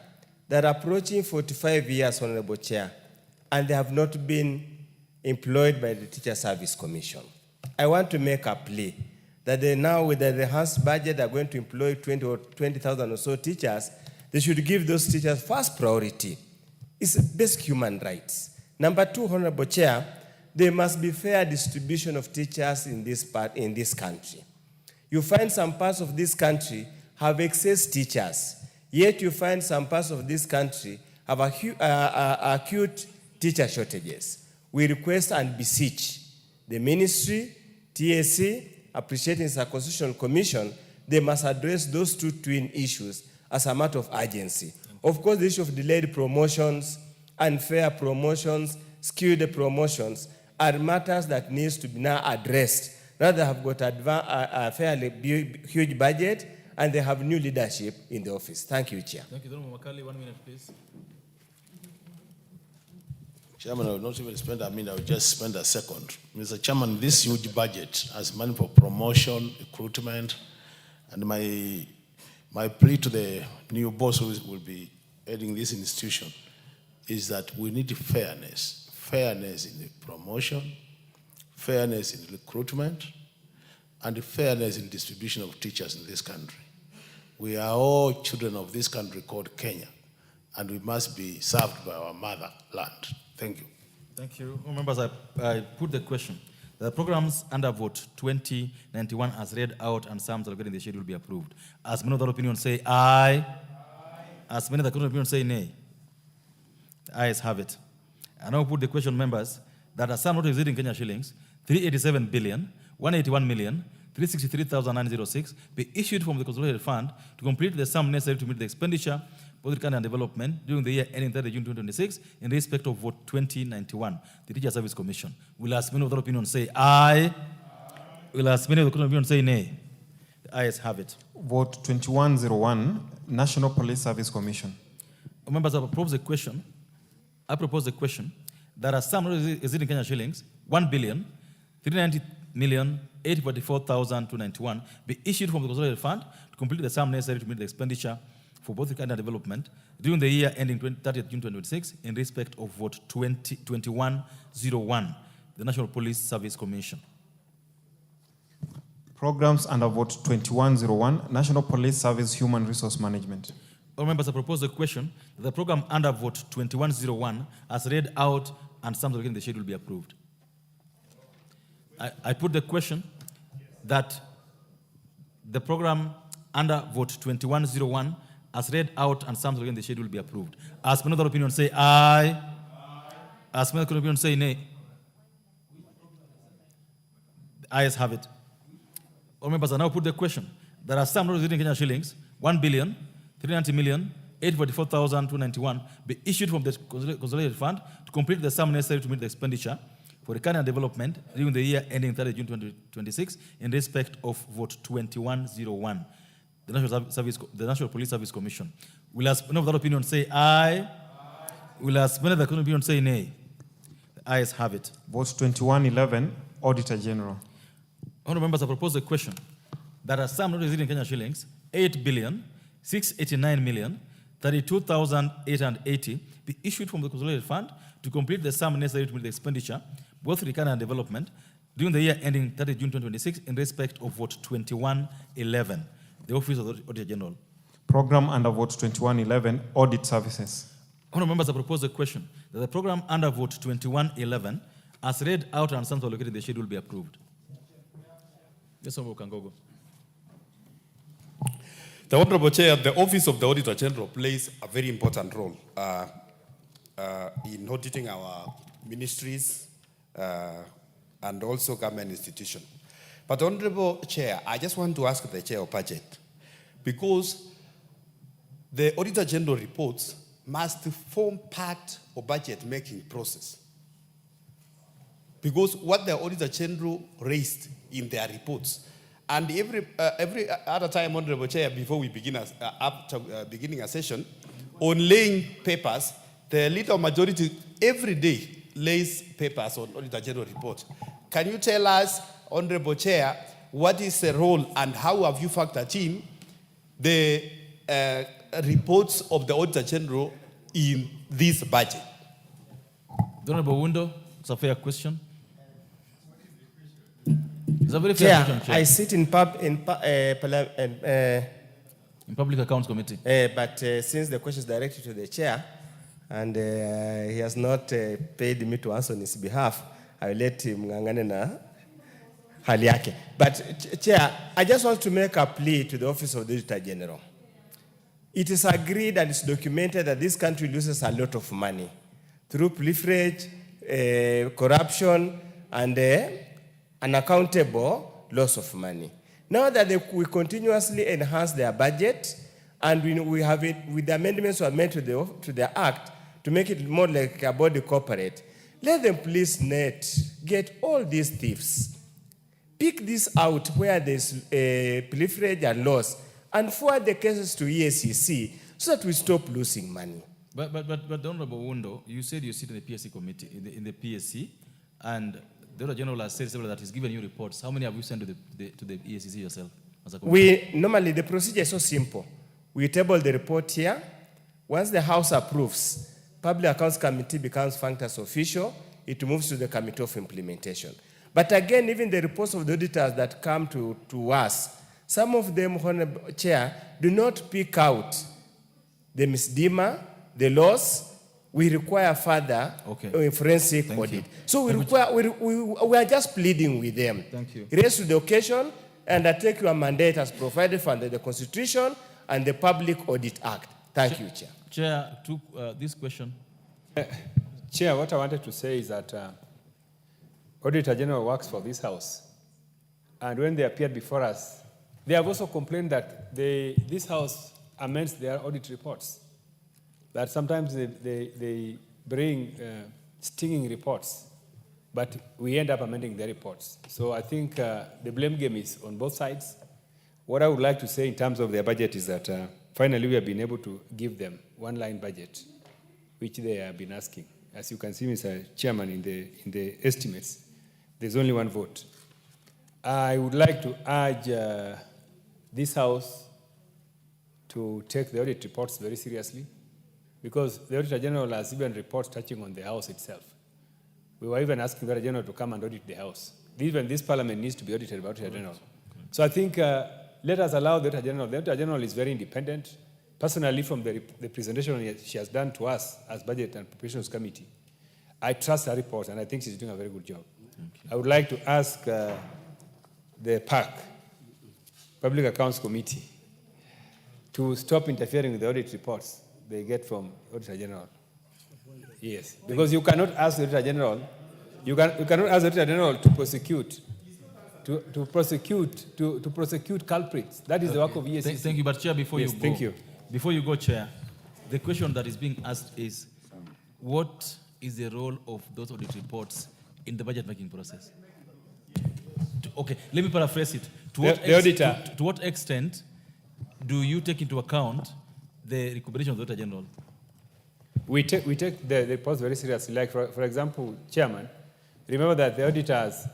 that are approaching 45 years, Honourable Chair, and they have not been employed by the Teacher Service Commission. I want to make a plea that they now, with the enhanced budget, are going to employ 20,000 or so teachers. They should give those teachers first priority. It's basic human rights. Number two, Honourable Chair, there must be fair distribution of teachers in this country. You find some parts of this country have excess teachers, yet you find some parts of this country have acute teacher shortages. We request and beseech the ministry, TSC, appreciating the Constitutional Commission, they must address those two twin issues as a matter of urgency. Of course, the issue of delayed promotions, unfair promotions, skewed promotions are matters that needs to be now addressed. Now they have got a fairly huge budget and they have new leadership in the office. Thank you, Chair. Thank you, Honourable Makali. 1 minute, please. Chairman, I will not even spend a minute, I will just spend a second. Mr. Chairman, this huge budget has money for promotion, recruitment, and my plea to the new boss who will be heading this institution is that we need fairness. Fairness in the promotion, fairness in recruitment, and fairness in distribution of teachers in this country. We are all children of this country called Kenya, and we must be served by our motherland. Thank you. Thank you. Members, I put the question. The programs under vote 2091 as read out and some allocated in the schedule will be approved. As many of the opinion say aye. As many of the opinion say nay. The ayes have it. I now put the question, members, that a sum not exceeding Kenya shillings 387 billion 181 million 363,906 be issued from the consolidated fund to complete the sum necessary to meet the expenditure both and development during the year ending 30 June 2026 in respect of vote 2091, the Teacher Service Commission. Will as many of the opinion say aye? Will as many of the opinion say nay? The ayes have it. Vote 2101, National Police Service Commission. Members, I propose the question that a sum exceeding Kenya shillings 1,390,844,291 be issued from the consolidated fund to complete the sum necessary to meet the expenditure for both the and development during the year ending 30th June 2026 in respect of vote 2101, the National Police Service Commission. Programs under vote 2101, National Police Service Human Resource Management. All members, I propose the question that the program under vote 2101 as read out and some in the schedule will be approved. I put the question that the program under vote 2101 as read out and some in the schedule will be approved. As many other opinions say aye. As many other opinions say nay. The ayes have it. All members, I now put the question. There are some not exceeding Kenya shillings 1,390,844,291 be issued from the consolidated fund to complete the sum necessary to meet the expenditure for the and development during the year ending 30 June 2026 in respect of vote 2101. The National Police Service Commission. Will as many of that opinion say aye? Will as many of that opinion say nay? The ayes have it. Vote 2111, Auditor General. Honourable members, I propose the question that a sum not exceeding Kenya shillings 8,689,032,880 be issued from the consolidated fund to complete the sum necessary to meet the expenditure, both recurrent and development, during the year ending 30 June 2026 in respect of vote 2111. The Office of the Auditor General. Program under vote 2111, Audit Services. Honourable members, I propose the question that the program under vote 2111, as read out and sums allocated in the schedule, will be approved. Yes, Honourable Kangogo. The Honourable Chair, the Office of the Auditor General plays a very important role in auditing our ministries and also government institutions. But Honourable Chair, I just want to ask the Chair of Budget, because the Auditor General reports must form part of budget-making process. Because what the Auditor General raised in their reports, and every other time, Honourable Chair, before we begin after beginning a session, on laying papers, the leader majority every day lays papers on Auditor General report. Can you tell us, Honourable Chair, what is the role and how have you factored in the reports of the Auditor General in this budget? Honourable Wundo, it's a fair question. It's a very fair question, Chair. I sit in Public Accounts Committee. But since the question is directed to the Chair, and he has not paid me to answer on his behalf, I will let him ngangane na hali yake. But Chair, I just want to make a plea to the Office of the Auditor General. It is agreed and it's documented that this country loses a lot of money through proliferage, corruption, and unaccountable loss of money. Now that we continuously enhance their budget, and we have it with the amendments we have made to the Act to make it more like a body corporate, let them please get all these thieves. Pick this out where there's proliferage and loss, and forward the cases to EACC so that we stop losing money. But Honorable Wundo, you said you sit in the PSC committee, in the PSC, and the Auditor General has said several that he's given you reports. How many have you sent to the EACC yourself as a committee? Normally the procedure is so simple. We table the report here. Once the House approves, Public Accounts Committee becomes functus official. It moves to the Committee of Implementation. But again, even the reports of the auditors that come to us, some of them, Honorable Chair, do not pick out the misdemeanor, the loss. We require further forensic audit. So we are just pleading with them. Thank you. Raise to the occasion and take your mandate as provided under the Constitution and the Public Audit Act. Thank you, Chair. Chair, to this question. Chair, what I wanted to say is that Auditor General works for this House. And when they appeared before us, they have also complained that this House amends their audit reports. That sometimes they bring stinging reports, but we end up amending their reports. So I think the blame game is on both sides. What I would like to say in terms of their budget is that finally we have been able to give them one-line budget, which they have been asking. As you can see, Mr. Chairman, in the estimates, there's only one vote. I would like to urge this House to take the audit reports very seriously, because the Auditor General has even reports touching on the House itself. We were even asking the Auditor General to come and audit the House. Even this Parliament needs to be audited by the Auditor General. So I think let us allow the Auditor General. The Auditor General is very independent. Personally, from the presentation she has done to us as Budget and Appropriations Committee, I trust her report, and I think she's doing a very good job. I would like to ask the PAC, Public Accounts Committee, to stop interfering with the audit reports they get from Auditor General. Yes, because you cannot ask the Auditor General, you cannot ask the Auditor General to prosecute culprits. That is the work of EACC. Thank you, but Chair, before you go, thank you. Before you go, Chair, the question that is being asked is, what is the role of those audit reports in the budget making process? Okay, let me paraphrase it. To what extent do you take into account the recommendation of the Auditor General? We take the reports very seriously. Like, for example, Chairman, remember that the auditors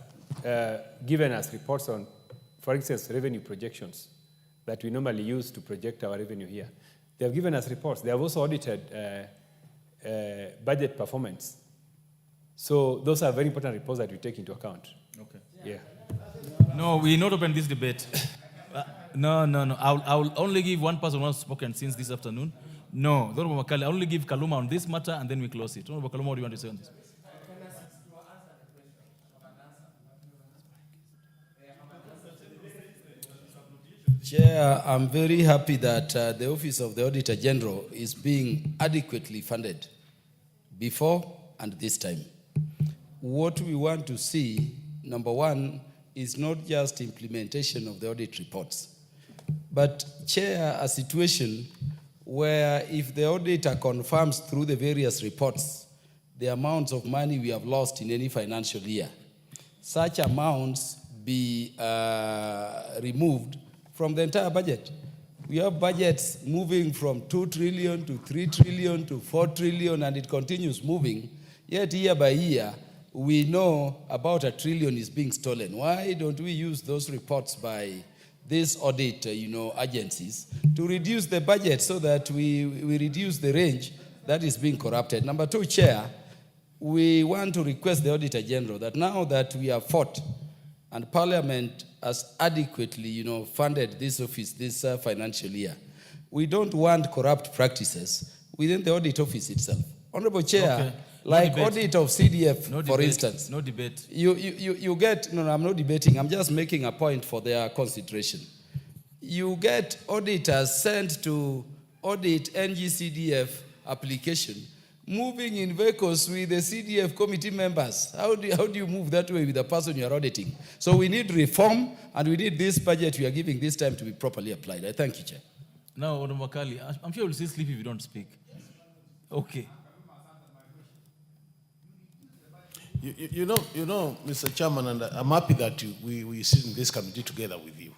given us reports on, for instance, revenue projections that we normally use to project our revenue here. They have given us reports. They have also audited budget performance. So those are very important reports that we take into account. Okay. Yeah. No, we not open this debate. No. I'll only give one person who has spoken since this afternoon. No, Honorable Makali, I'll only give Kaluma on this matter and then we close it. Honorable Kaluma, what do you want to say on this? Chair, I'm very happy that the Office of the Auditor General is being adequately funded before and this time. What we want to see, number one, is not just implementation of the audit reports, but, Chair, a situation where if the auditor confirms through the various reports the amounts of money we have lost in any financial year, such amounts be removed from the entire budget. We have budgets moving from 2 trillion to 3 trillion to 4 trillion, and it continues moving. Yet year by year, we know about 1 trillion is being stolen. Why don't we use those reports by these audit agencies to reduce the budget so that we reduce the range that is being corrupted? Number two, Chair, we want to request the Auditor General that now that we have fought and Parliament has adequately, funded this office this financial year, we don't want corrupt practices within the audit office itself. Honorable Chair, okay. like audit of CDF, for instance. No debate. You get, no, I'm not debating, I'm just making a point for their consideration. You get auditors sent to audit NGCDF application, moving in vehicles with the CDF committee members. How do you move that way with the person you are auditing? So we need reform, and we need this budget we are giving this time to be properly applied. I thank you, Chair. Now, Honorable Makali, I'm sure you'll still sleep if you don't speak. Okay. You know, Mr. Chairman, and I'm happy that we sit in this committee together with you.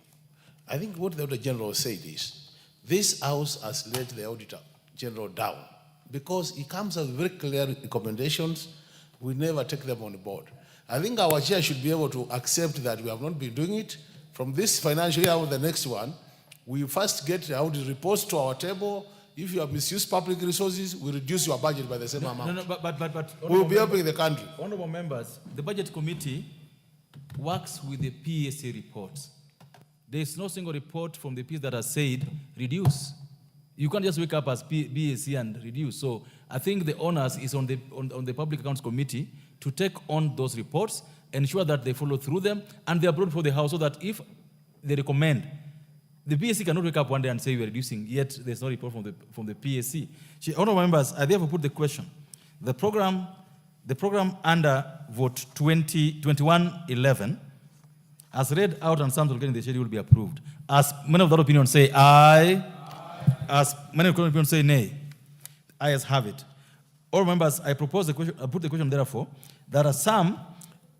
I think what the Auditor General said is, this House has let the Auditor General down because he comes with very clear recommendations. We never take them on board. I think our chair should be able to accept that we have not been doing it. From this financial year or the next one, we first get audit reports to our table. If you have misused public resources, we reduce your budget by the same amount. No, but we will be helping the country. Honorable members, the budget committee works with the PSA reports. There is no single report from the PS that has said reduce. You can't just wake up as BAC and reduce. So I think the onus is on the Public Accounts Committee to take on those reports, ensure that they follow through them, and they are brought for the House so that if they recommend, the PSC cannot wake up one day and say we are reducing, yet there's no report from the PSC. Honorable members, I therefore put the question. The program under vote 2111, as read out and some in the schedule will be approved. As many of that opinion say aye, as many of the opinion say nay, ayes have it. All members, I propose the question, I put the question therefore, there are some,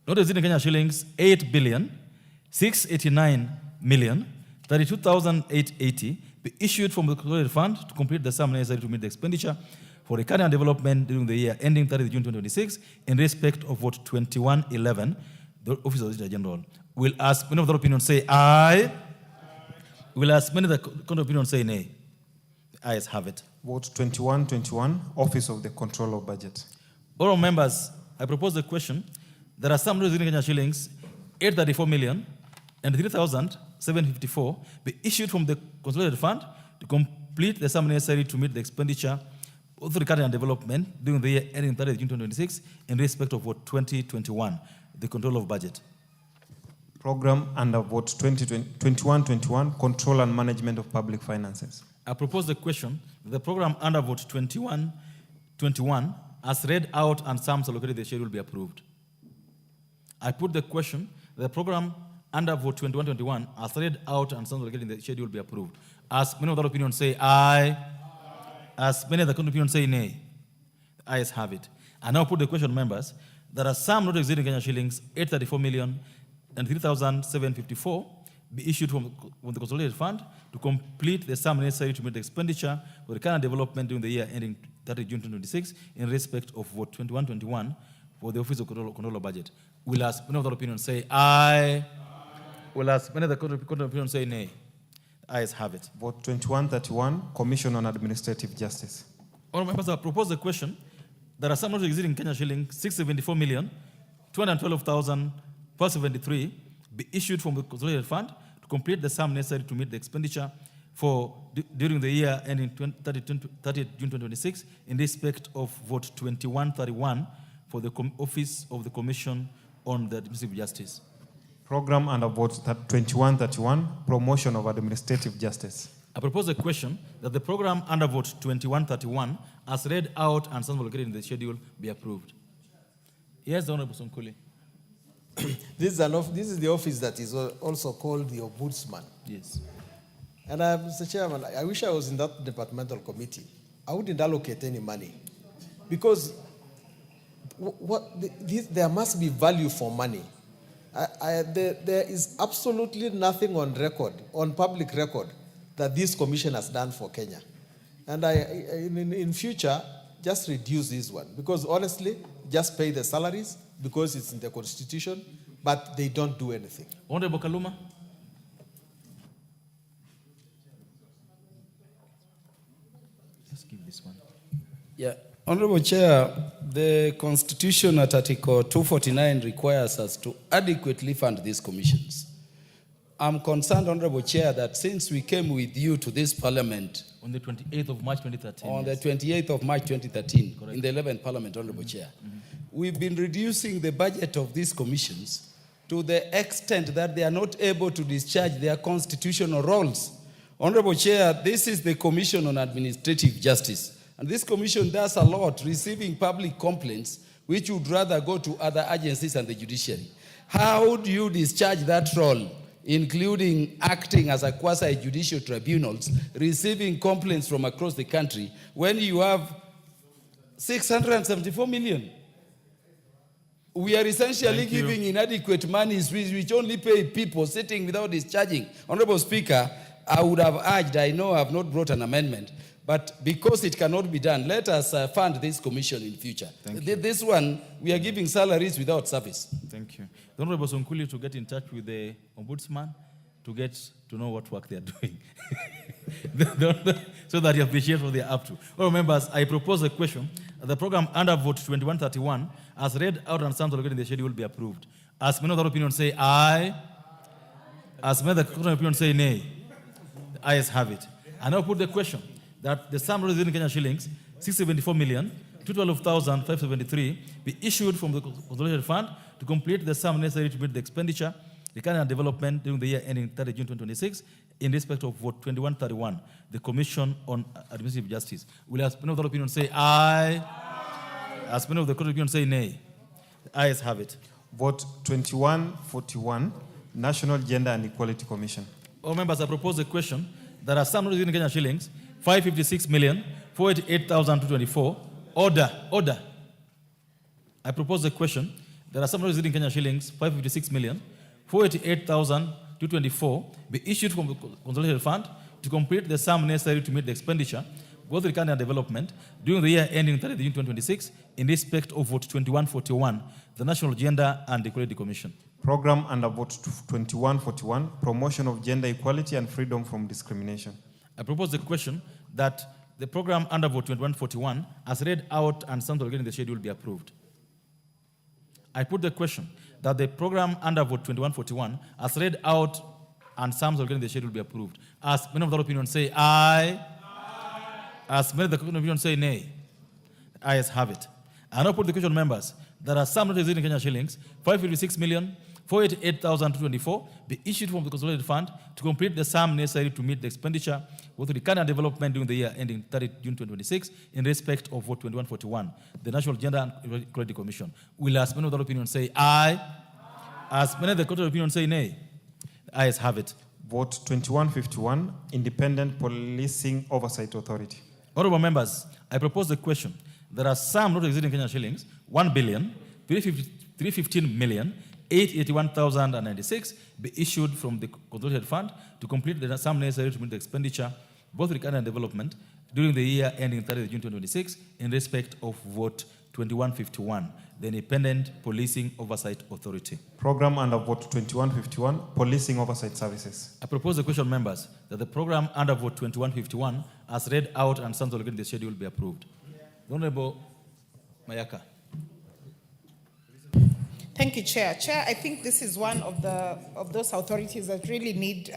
not exceeding Kenya shillings, 8,689,032,880 be issued from the consolidated fund to complete the sum necessary to meet the expenditure for recurring and development during the year ending 30th June 2026 in respect of vote 2111, the Office of the Auditor General. Will ask many of the opinion say aye. Will ask many of the opinion say nay. The ayes have it. Vote 2121, Office of the Control of Budget. All members, I propose the question. There are some residual Kenya shillings, 834,003,754 be issued from the consolidated fund to complete the sum necessary to meet the expenditure of recurring and development during the year ending 30th June 2026 in respect of vote 2021, the control of budget. Program under vote 2121, Control and Management of Public Finances. I propose the question. The program under vote 2121, as read out and sums allocated in the schedule, will be approved. I put the question. The program under vote 2121, as read out and sums allocated in the schedule, will be approved. As many of the opinion say aye. As many of the opinion say nay. The ayes have it. I now put the question, members. There are some not exceeding Kenya shillings, 834,003,754 be issued from the consolidated fund to complete the sum necessary to meet the expenditure for the current development during the year ending 30 June 2026 in respect of vote 2121 for the Office of Control of Budget. Will ask many of the opinion say aye. Will ask many of the opinion say nay. The ayes have it. Vote 2131, Commission on Administrative Justice. All members, I propose the question. There are some not exceeding Kenya shilling 674,212,473 be issued from the consolidated fund to complete the sum necessary to meet the expenditure for during the year ending 30 June 2026 in respect of vote 2131 for the Office of the Commission on the Administrative Justice. Program under vote 2131, Promotion of Administrative Justice. I propose a question that the program under vote 2131, as read out and sums allocated in the schedule, be approved. Yes, the Honorable Sonkuli. This is the office that is also called the Ombudsman. Yes. And Mr. Chairman, I wish I was in that departmental committee. I wouldn't allocate any money. Because there must be value for money. There is absolutely nothing on record, on public record, that this commission has done for Kenya. And in future, just reduce this one. Because honestly, just pay the salaries because it's in the constitution, but they don't do anything. Honorable Kaluma. Let's give this one. Yeah, Honorable Chair, the Constitution at Article 249 requires us to adequately fund these commissions. I'm concerned, Honorable Chair, that since we came with you to this Parliament on the 28th of March 2013. On the 28th of March 2013, correct, in the 11th Parliament, Honorable Chair, we've been reducing the budget of these commissions to the extent that they are not able to discharge their constitutional roles. Honorable Chair, this is the Commission on Administrative Justice. And this commission does a lot, receiving public complaints, which would rather go to other agencies and the judiciary. How do you discharge that role, including acting as a quasi-judicial tribunals, receiving complaints from across the country, when you have 674 million? We are essentially giving inadequate monies which only pay people sitting without discharging. Honorable Speaker, I would have urged, I know I have not brought an amendment, But because it cannot be done, let us fund this commission in future. This one, we are giving salaries without service. Thank you. The Honorable Sonkuli to get in touch with the Ombudsman to get to know what work they are doing. So that you appreciate what they are up to. Well, members, I propose a question. The program under vote 2131, as read out and sounds allocated in the schedule, will be approved. As many other opinions say aye, as many other opinions say nay, the ayes have it. I now put the question that the sum raised in Kenya shillings, 674,212,573, be issued from the consolidated fund to complete the sum necessary to meet the expenditure, recurring and development during the year ending 30 June 2026, in respect of vote 2131, the Commission on Administrative Justice. Will as many of the opinions say aye? As many of the opinions say nay? The ayes have it. Vote 2141, National Gender and Equality Commission. All members, I propose a question. There are some in Kenya shillings, 556,488,224. Order. I propose a question. There are some in Kenya shillings, 556,488,224, be issued from the consolidated fund to complete the sum necessary to meet the expenditure, both recurring and development, during the year ending 30 June 2026, in respect of vote 2141, the National Gender and Equality Commission. Program under vote 2141, Promotion of Gender Equality and Freedom from Discrimination. I propose the question that the program under vote 2141, as read out and sounds allocated in the schedule, be approved. I put the question that the program under vote 2141, as read out and sounds allocated in the schedule, be approved. As many of the opinions say aye, as many of the opinions say nay, the ayes have it. I now put the question, members, there are some notices in Kenya shillings, 556,488,224, be issued from the consolidated fund to complete the sum necessary to meet the expenditure with recurring and development during the year ending 30 June 2026, in respect of vote 2141, the National Gender and Equality Commission. Will as many of the opinions say aye? As many of the opinions say nay? The ayes have it. Vote 2151, Independent Policing Oversight Authority. Honorable members, I propose the question. There are some not exceeding Kenya shillings, 1,315,881,096 be issued from the consolidated fund to complete the sum necessary to meet the expenditure, both recurring and development, during the year ending 30 June 2026, in respect of vote 2151, the Independent Policing Oversight Authority. Program under vote 2151, Policing Oversight Services. I propose the question, members, that the program under vote 2151, as read out and sounds allocated in the schedule, be approved. The Honorable Mayaka. Thank you, Chair. Chair, I think this is one of those authorities that really need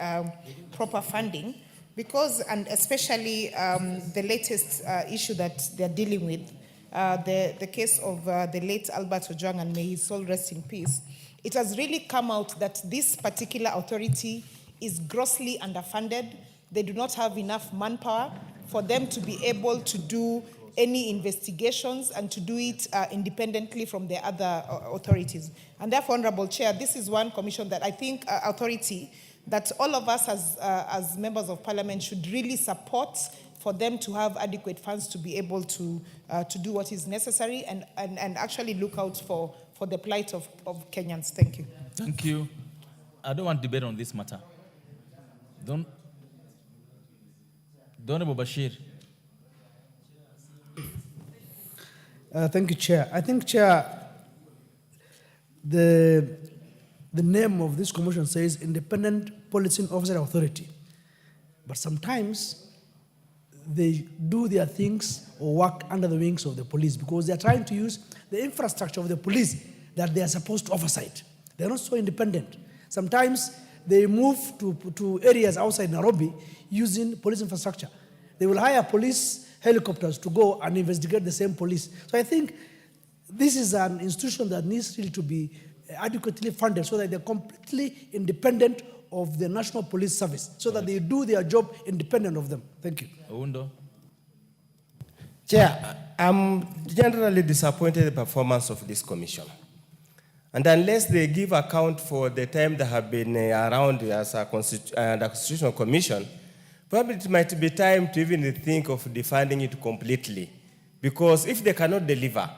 proper funding, because, and especially the latest issue that they're dealing with, the case of the late Albert Ojwang, and may his soul rest in peace. It has really come out that this particular authority is grossly underfunded. They do not have enough manpower for them to be able to do any investigations and to do it independently from the other authorities. And therefore, Honorable Chair, this is one commission that I think authority that all of us as members of Parliament should really support, for them to have adequate funds to be able to do what is necessary and actually look out for the plight of Kenyans. Thank you. Thank you. I don't want debate on this matter. Don't Honorable Bashir. Thank you, Chair. I think, Chair, the name of this commission says Independent Policing Oversight Authority. But sometimes they do their things or work under the wings of the police, because they are trying to use the infrastructure of the police that they are supposed to oversight. They are not so independent. Sometimes they move to areas outside Nairobi using police infrastructure. They will hire police helicopters to go and investigate the same police. So I think this is an institution that needs really to be adequately funded, so that they're completely independent of the National Police Service, so that they do their job independent of them. Thank you. Oundo. Chair, I'm generally disappointed in the performance of this commission. And unless they give account for the time they have been around as a constitutional commission, probably it might be time to even think of defunding it completely. Because if they cannot deliver,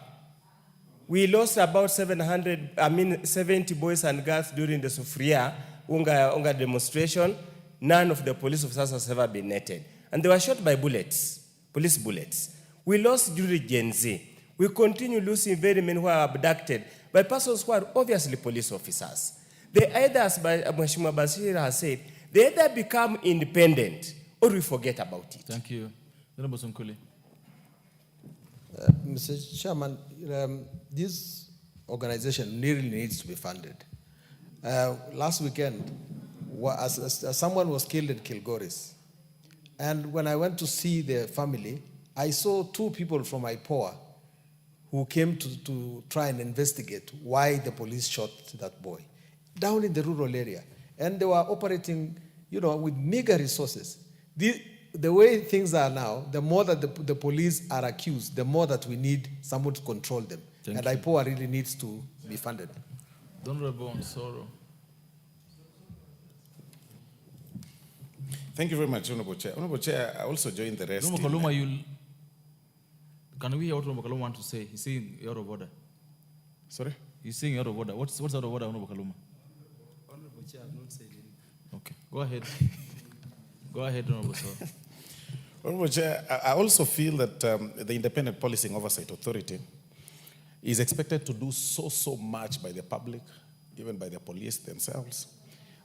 we lost about 70 boys and girls during the Sufria Unga demonstration. None of the police officers has ever been netted. And they were shot by bullets. police bullets. We lost during Gen Z. We continue losing very many who are abducted by persons who are obviously police officers. They either, as Mheshimiwa Basir has said, they either become independent or we forget about it. Thank you. Honorable Sonkuli. Mr. Chairman, this organization really needs to be funded. Last weekend, someone was killed in Kilgoris. And when I went to see the family, I saw two people from IPOA who came to try and investigate why the police shot that boy down in the rural area. And they were operating, with meager resources. The way things are now, the more that the police are accused, the more that we need someone to control them. Thank and you. IPOA really needs to be funded. Honorable Onsoro. Thank you very much, Honorable Chair. Honorable Chair, I also joined the rest. Honorable Kaluma, can we hear what Honorable Kaluma wants to say? He's saying out of order. Sorry? He's saying out of order. What's out of order, Honorable Kaluma? Honorable Chair, I've not said anything. Okay, go ahead. Go ahead, Honorable Soro. Honorable Chair, I also feel that the Independent Policing Oversight Authority is expected to do so much by the public, even by the police themselves,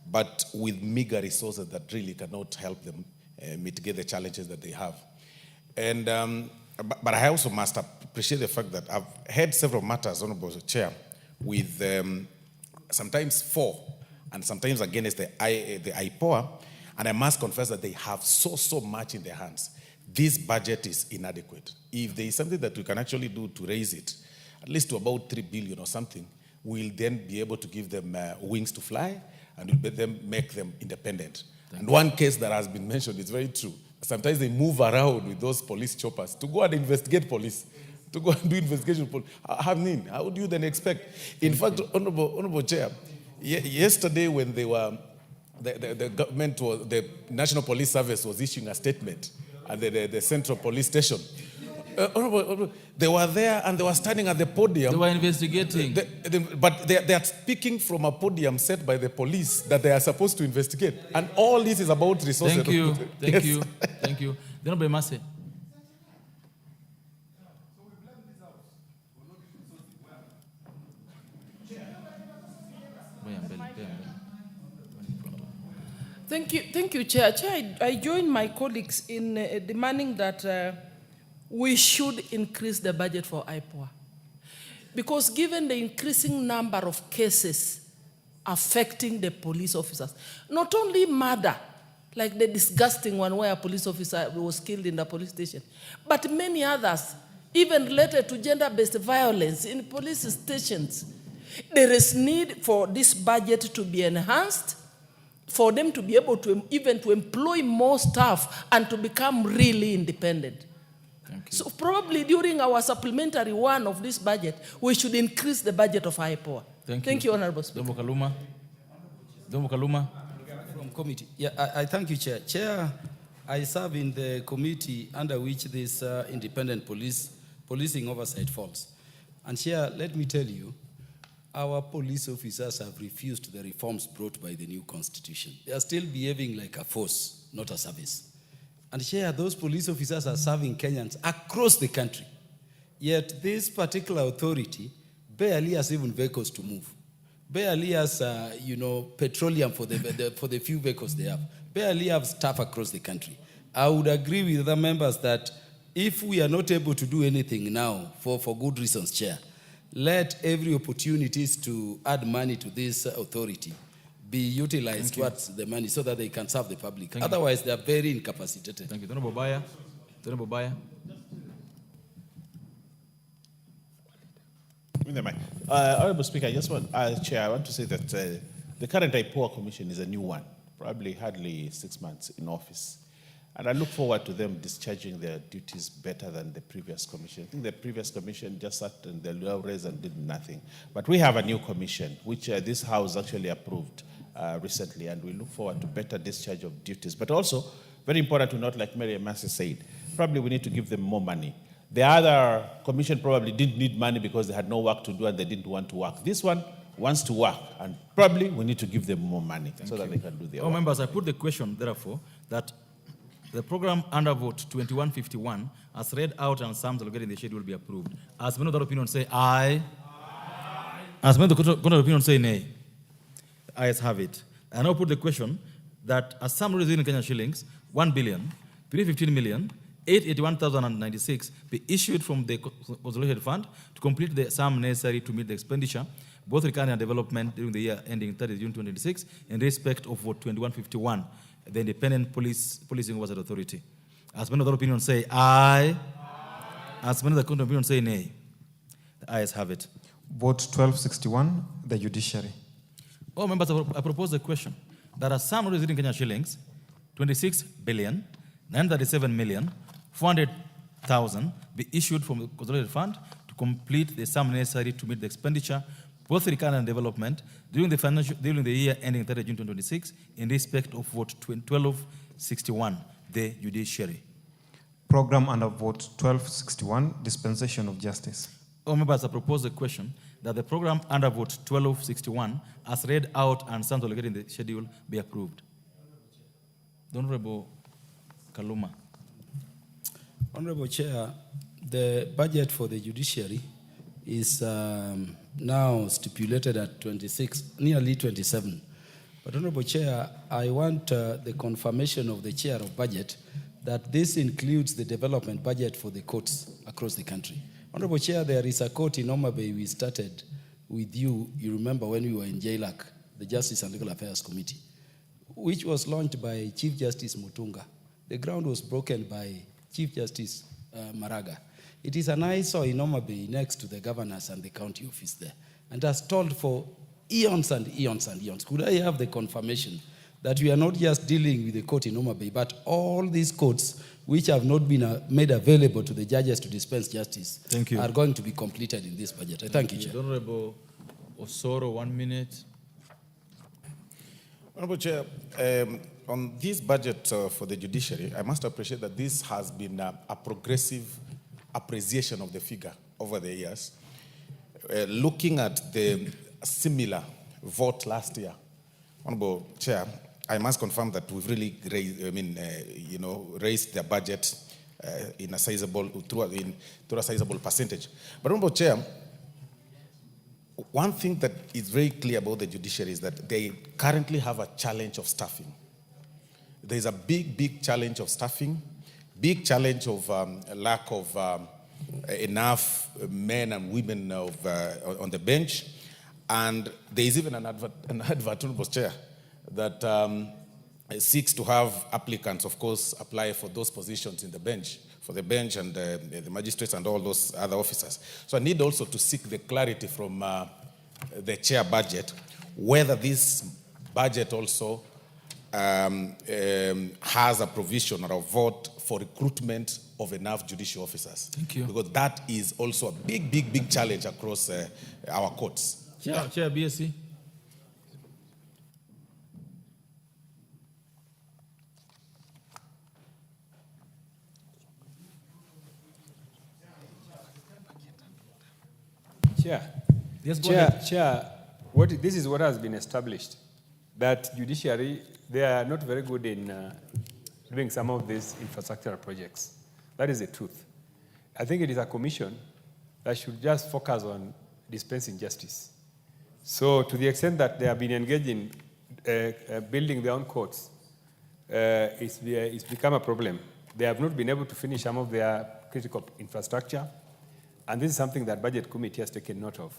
but with meager resources that really cannot help them mitigate the challenges that they have. And but I also must appreciate the fact that I've had several matters, Honorable Chair, with sometimes for and sometimes against the IPOA, and I must confess that they have so much in their hands. This budget is inadequate. If there is something that we can actually do to raise it, at least to about 3 billion or something, we'll then be able to give them wings to fly and we'll make them independent. And one case that has been mentioned is very true. Sometimes they move around with those police choppers to go and investigate police, to go and do investigation. How do you then expect? In fact, Honorable Chair, yesterday when they were, the government, the National Police Service was issuing a statement at the Central Police Station. They were there and they were standing at the podium. They were investigating. But they are speaking from a podium set by the police that they are supposed to investigate. And all this is about resources. Thank you. Thank Yes. you. Thank you. The Honorable Mase. Thank you, Chair. Chair, I join my colleagues in demanding that we should increase the budget for IPOA. Because given the increasing number of cases affecting the police officers, not only murder, like the disgusting one where a police officer was killed in the police station, but many others, even related to gender-based violence in police stations. There is need for this budget to be enhanced, for them to be able to even to employ more staff and to become really independent. So probably during our supplementary one of this budget, we should increase the budget of IPOA. Thank you, Honorable Speaker. Kaluma. Kaluma. From committee. Yeah, I thank you, Chair. Chair, I serve in the committee under which this independent policing oversight falls. And Chair, let me tell you, our police officers have refused the reforms brought by the new constitution. They are still behaving like a force, not a service. And Chair, those police officers are serving Kenyans across the country. Yet this particular authority barely has even vehicles to move. Barely has, petroleum for the few vehicles they have. Barely have staff across the country. I would agree with the members that if we are not able to do anything now, for good reasons, Chair, let every opportunities to add money to this authority be utilized towards the money so that they can serve the public. Otherwise, they are very incapacitated. Thank you. Honorable Baya. Honorable Baya. Honorable Speaker, Chair, I want to say that the current IPOA Commission is a new one, probably hardly 6 months in office. And I look forward to them discharging their duties better than the previous commission. I think the previous commission just sat in the laurels and did nothing. But we have a new commission, which this House actually approved recently, and we look forward to better discharge of duties. But also, very important to note, like Mary Massey said, probably we need to give them more money. The other commission probably didn't need money because they had no work to do and they didn't want to work. This one wants to work, and probably we need to give them more money so that they can do their work. Members, I put the question, therefore, that The program under vote 2151, as read out and sums allocated in the schedule, will be approved. As many of the opinion say aye. As many of the contrary opinion say nay. The ayes have it. I now put the question that a sum raised in Kenyan shillings 1,315,881,096 be issued from the consolidated fund to complete the sum necessary to meet the expenditure, both recurring and development, during the year ending 30 June 2026, in respect of vote 2151, the Independent Policing Oversight Authority. As many of the opinion say aye. As many of the contrary opinion say nay. The ayes have it. Vote 1261, the Judiciary. All members, I propose the question that a sum raised in Kenyan shillings 26,937,400,000 be issued from the consolidated fund to complete the sum necessary to meet the expenditure, both recurrent and development, during the year ending 30 June 2026, in respect of vote 1261, the Judiciary. Program under vote 1261, dispensation of justice. All members, I propose the question that the program under vote 1261, as read out and sums allocated in the schedule, be approved. The Honorable Kaluma. Honorable Chair, the budget for the judiciary is now stipulated at 26, nearly 27. But Honorable Chair, I want the confirmation of the Chair of Budget that this includes the development budget for the courts across the country. Honorable Chair, there is a court in Homa Bay we started with you. You remember when we were in JLAC, the Justice and Legal Affairs Committee, which was launched by Chief Justice Mutunga. The ground was broken by Chief Justice Maraga. It is an eyesore in Homa Bay next to the governors and the county office there, and has stalled for eons and eons and eons. Could I have the confirmation that we are not just dealing with the court in Homa Bay, but all these courts which have not been made available to the judges to dispense justice are going to be completed in this budget? I thank you, Chair. Honorable Osoro, 1 minute. Honorable Chair, on this budget for the judiciary, I must appreciate that this has been a progressive appreciation of the figure over the years. Looking at the similar vote last year, Honorable Chair, I must confirm that we've really raised the budget in a sizable through a sizable percentage. But Honorable Chair, one thing that is very clear about the judiciary is that they currently have a challenge of staffing. There is a big challenge of staffing, big challenge of lack of enough men and women on the bench, and there is even an advert, Honorable Chair, that seeks to have applicants, of course, apply for those positions in the bench, for the bench and the magistrates and all those other officers. So I need also to seek the clarity from the chair budget, whether this budget also has a provision or a vote for recruitment of enough judicial officers. Thank you. Because that is also a big challenge across our courts. Chair BSc. Chair. Yes, go ahead. Chair, this is what has been established, that judiciary, they are not very good in doing some of these infrastructural projects. That is the truth. I think it is a commission that should just focus on dispensing justice. So to the extent that they have been engaged in building their own courts, it's become a problem. They have not been able to finish some of their critical infrastructure, and this is something that Budget Committee has taken note of.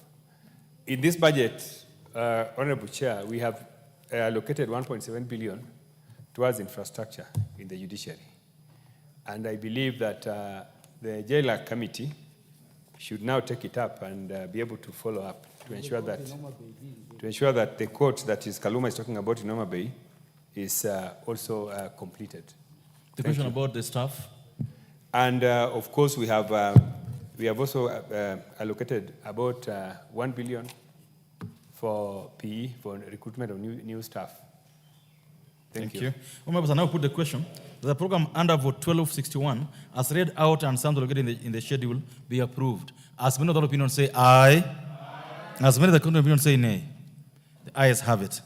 In this budget, Honorable Chair, we have allocated 1.7 billion towards infrastructure in the judiciary. And I believe that the JLAC committee should now take it up and be able to follow up to ensure that the court that is Kaluma is talking about in Homa Bay is also completed. The question about the staff. And of course, we have also allocated about 1 billion for PE, for recruitment of new staff. Thank you. Members, I now put the question. The program under vote 1261, as read out and sound allocated in the schedule, be approved. As many of the opinions say aye. As many of the contrary opinions say nay. The ayes have it.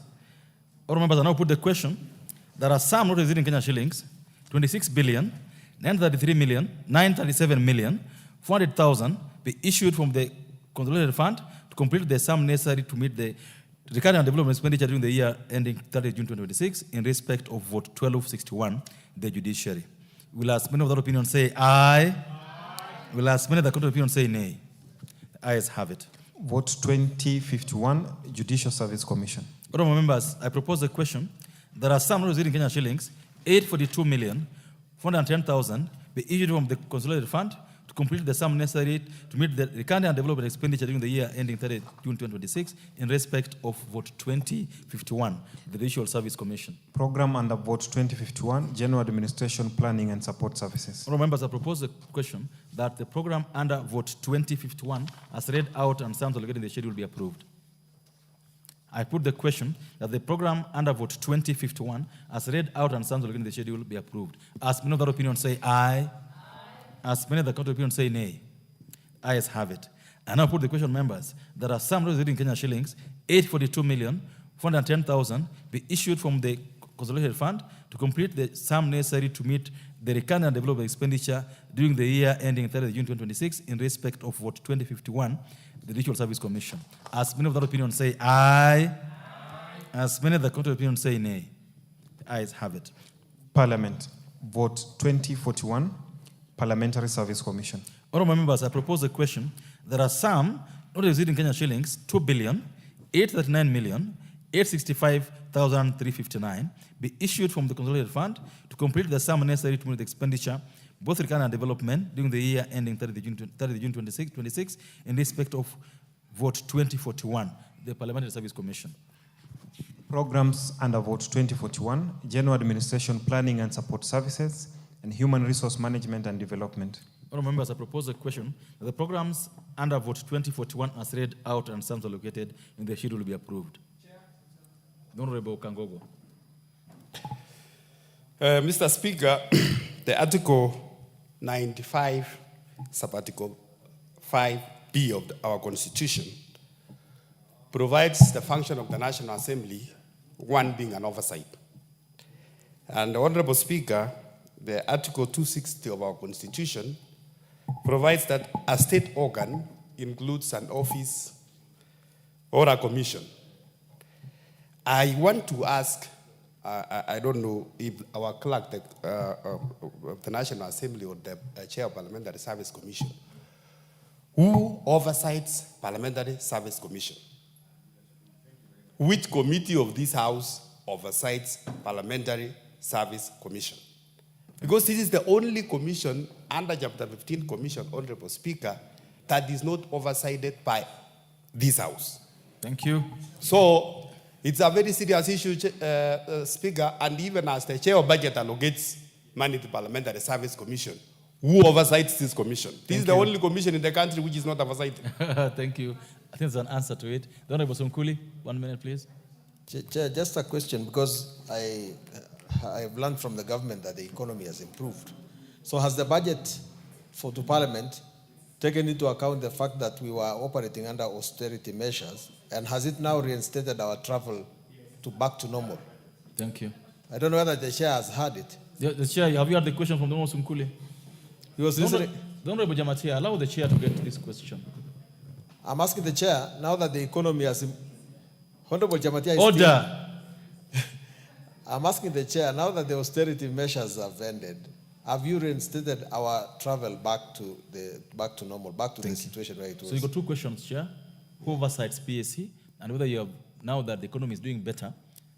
All members, I now put the question that a sum not exceeding Kenyan shillings 26,937,400,000 be issued from the consolidated fund to complete the sum necessary to meet the recurring and development expenditure during the year ending 30 June 2026 in respect of vote 1261, the Judiciary. Will as many of that opinion say aye? Will as many of the contrary opinion say nay? The ayes have it. Vote 2051, Judicial Service Commission. Honorable members, I propose a question. There are some receiving Kenya shillings, 842,410,000 be issued from the consolidated fund to complete the sum necessary to meet the recurring and development expenditure during the year ending 30 June 2026 in respect of vote 2051, the Judicial Service Commission. Program under vote 2051, General Administration, Planning and Support Services. Honorable members, I propose a question that the program under vote 2051 as read out and sums allocated in the schedule be approved. I put the question that the program under vote 2051 as read out and sums allocated in the schedule be approved. As many of that opinion say aye. As many of the contrary opinion say nay. Ayes have it. I now put the question, members, there are some residing Kenya shillings, 842,410,000 be issued from the consolidated fund to complete the sum necessary to meet the recurring and development expenditure during the year ending 30 June 2026 in respect of vote 2051, the Judicial Service Commission. As many of that opinion say aye. As many of the contrary opinion say nay. The ayes have it. Parliament, vote 2041, Parliamentary Service Commission. Honorable members, I propose a question. There are some not exceeding Kenya shillings, 2,839,865,359 be issued from the consolidated fund to complete the sum necessary to meet the expenditure, both recurring and development, during the year ending 30 June 26 in respect of vote 2041, the Parliamentary Service Commission. Programs under vote 2041, General Administration, Planning and Support Services, and Human Resource Management and Development. Honorable members, I propose a question that the programs under vote 2041 as read out and sums allocated in the schedule will be approved. The Honorable Kangogo. Mr. Speaker, the Article 95, Sub-Article 5B of our Constitution provides the function of the National Assembly, one being an oversight. And the Honorable Speaker, the Article 260 of our Constitution provides that a state organ includes an office or a commission. I want to ask, I don't know if our clerk of the National Assembly or the Chair of Parliamentary Service Commission, who oversights Parliamentary Service Commission? Which committee of this House oversights Parliamentary Service Commission? Because this is the only commission under Chapter 15 Commission, Honorable Speaker, that is not oversighted by this House. Thank you. So it's a very serious issue, Speaker, and even as the Chair of Budget allocates money to Parliamentary Service Commission, who oversights this commission? This is the only commission in the country which is not oversighted. Thank you. I think there's an answer to it. The Honorable Somkuli, 1 minute, please. Chair, just a question, because I've learned from the government that the economy has improved. So has the budget to Parliament taken into account the fact that we were operating under austerity measures, and has it now reinstated our travel to back to normal? Thank you. I don't know whether the Chair has heard it. The Chair, have you heard the question from the Honorable Somkuli? He was listening. The Honorable Jamatia, allow the Chair to get to this question. I'm asking the Chair, now that the economy has... Honorable Jamatia is Order. I'm asking the Chair, now that the austerity measures have ended, have you reinstated our travel back to normal, back to the situation where it was? So you got two questions, Chair. Who oversights PSC, and whether you have, now that the economy is doing better,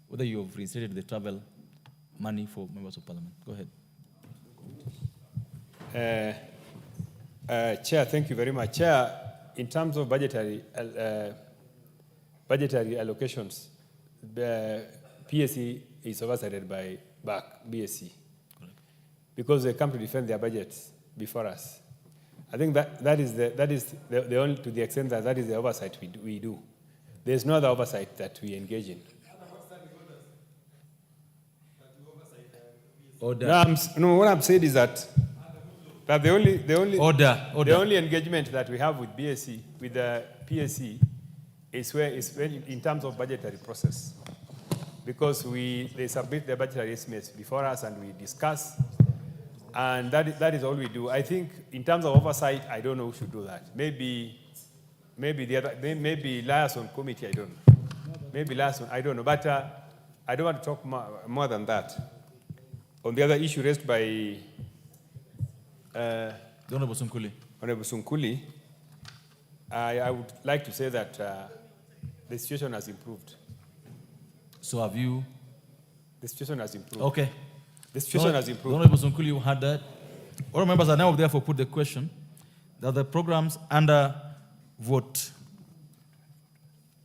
whether you have reinstated the travel money for members of Parliament. Go ahead. Chair, thank you very much. Chair, in terms of budgetary allocations, the PSC is oversighted by BSC, because they come to defend their budgets before us. I think that is the only, to the extent that is the oversight we do. There's no other oversight that we engage in. Order. No, what I'm saying is that the only engagement that we have with BSC, with the PSC, is when in terms of budgetary process. because they submit the budgetary estimates before us and we discuss. And that is all we do. I think in terms of oversight, I don't know who should do that. Maybe liaison committee, I don't know. Maybe liaison, I don't know. But I don't want to talk more than that. On the other issue raised by Honorable Sunkuli. Honorable Sunkuli, I would like to say that the situation has improved. So have you? The situation has improved. Okay. The situation has improved. Honorable Sunkuli, you had that. All members are now therefore put the question that the programs under vote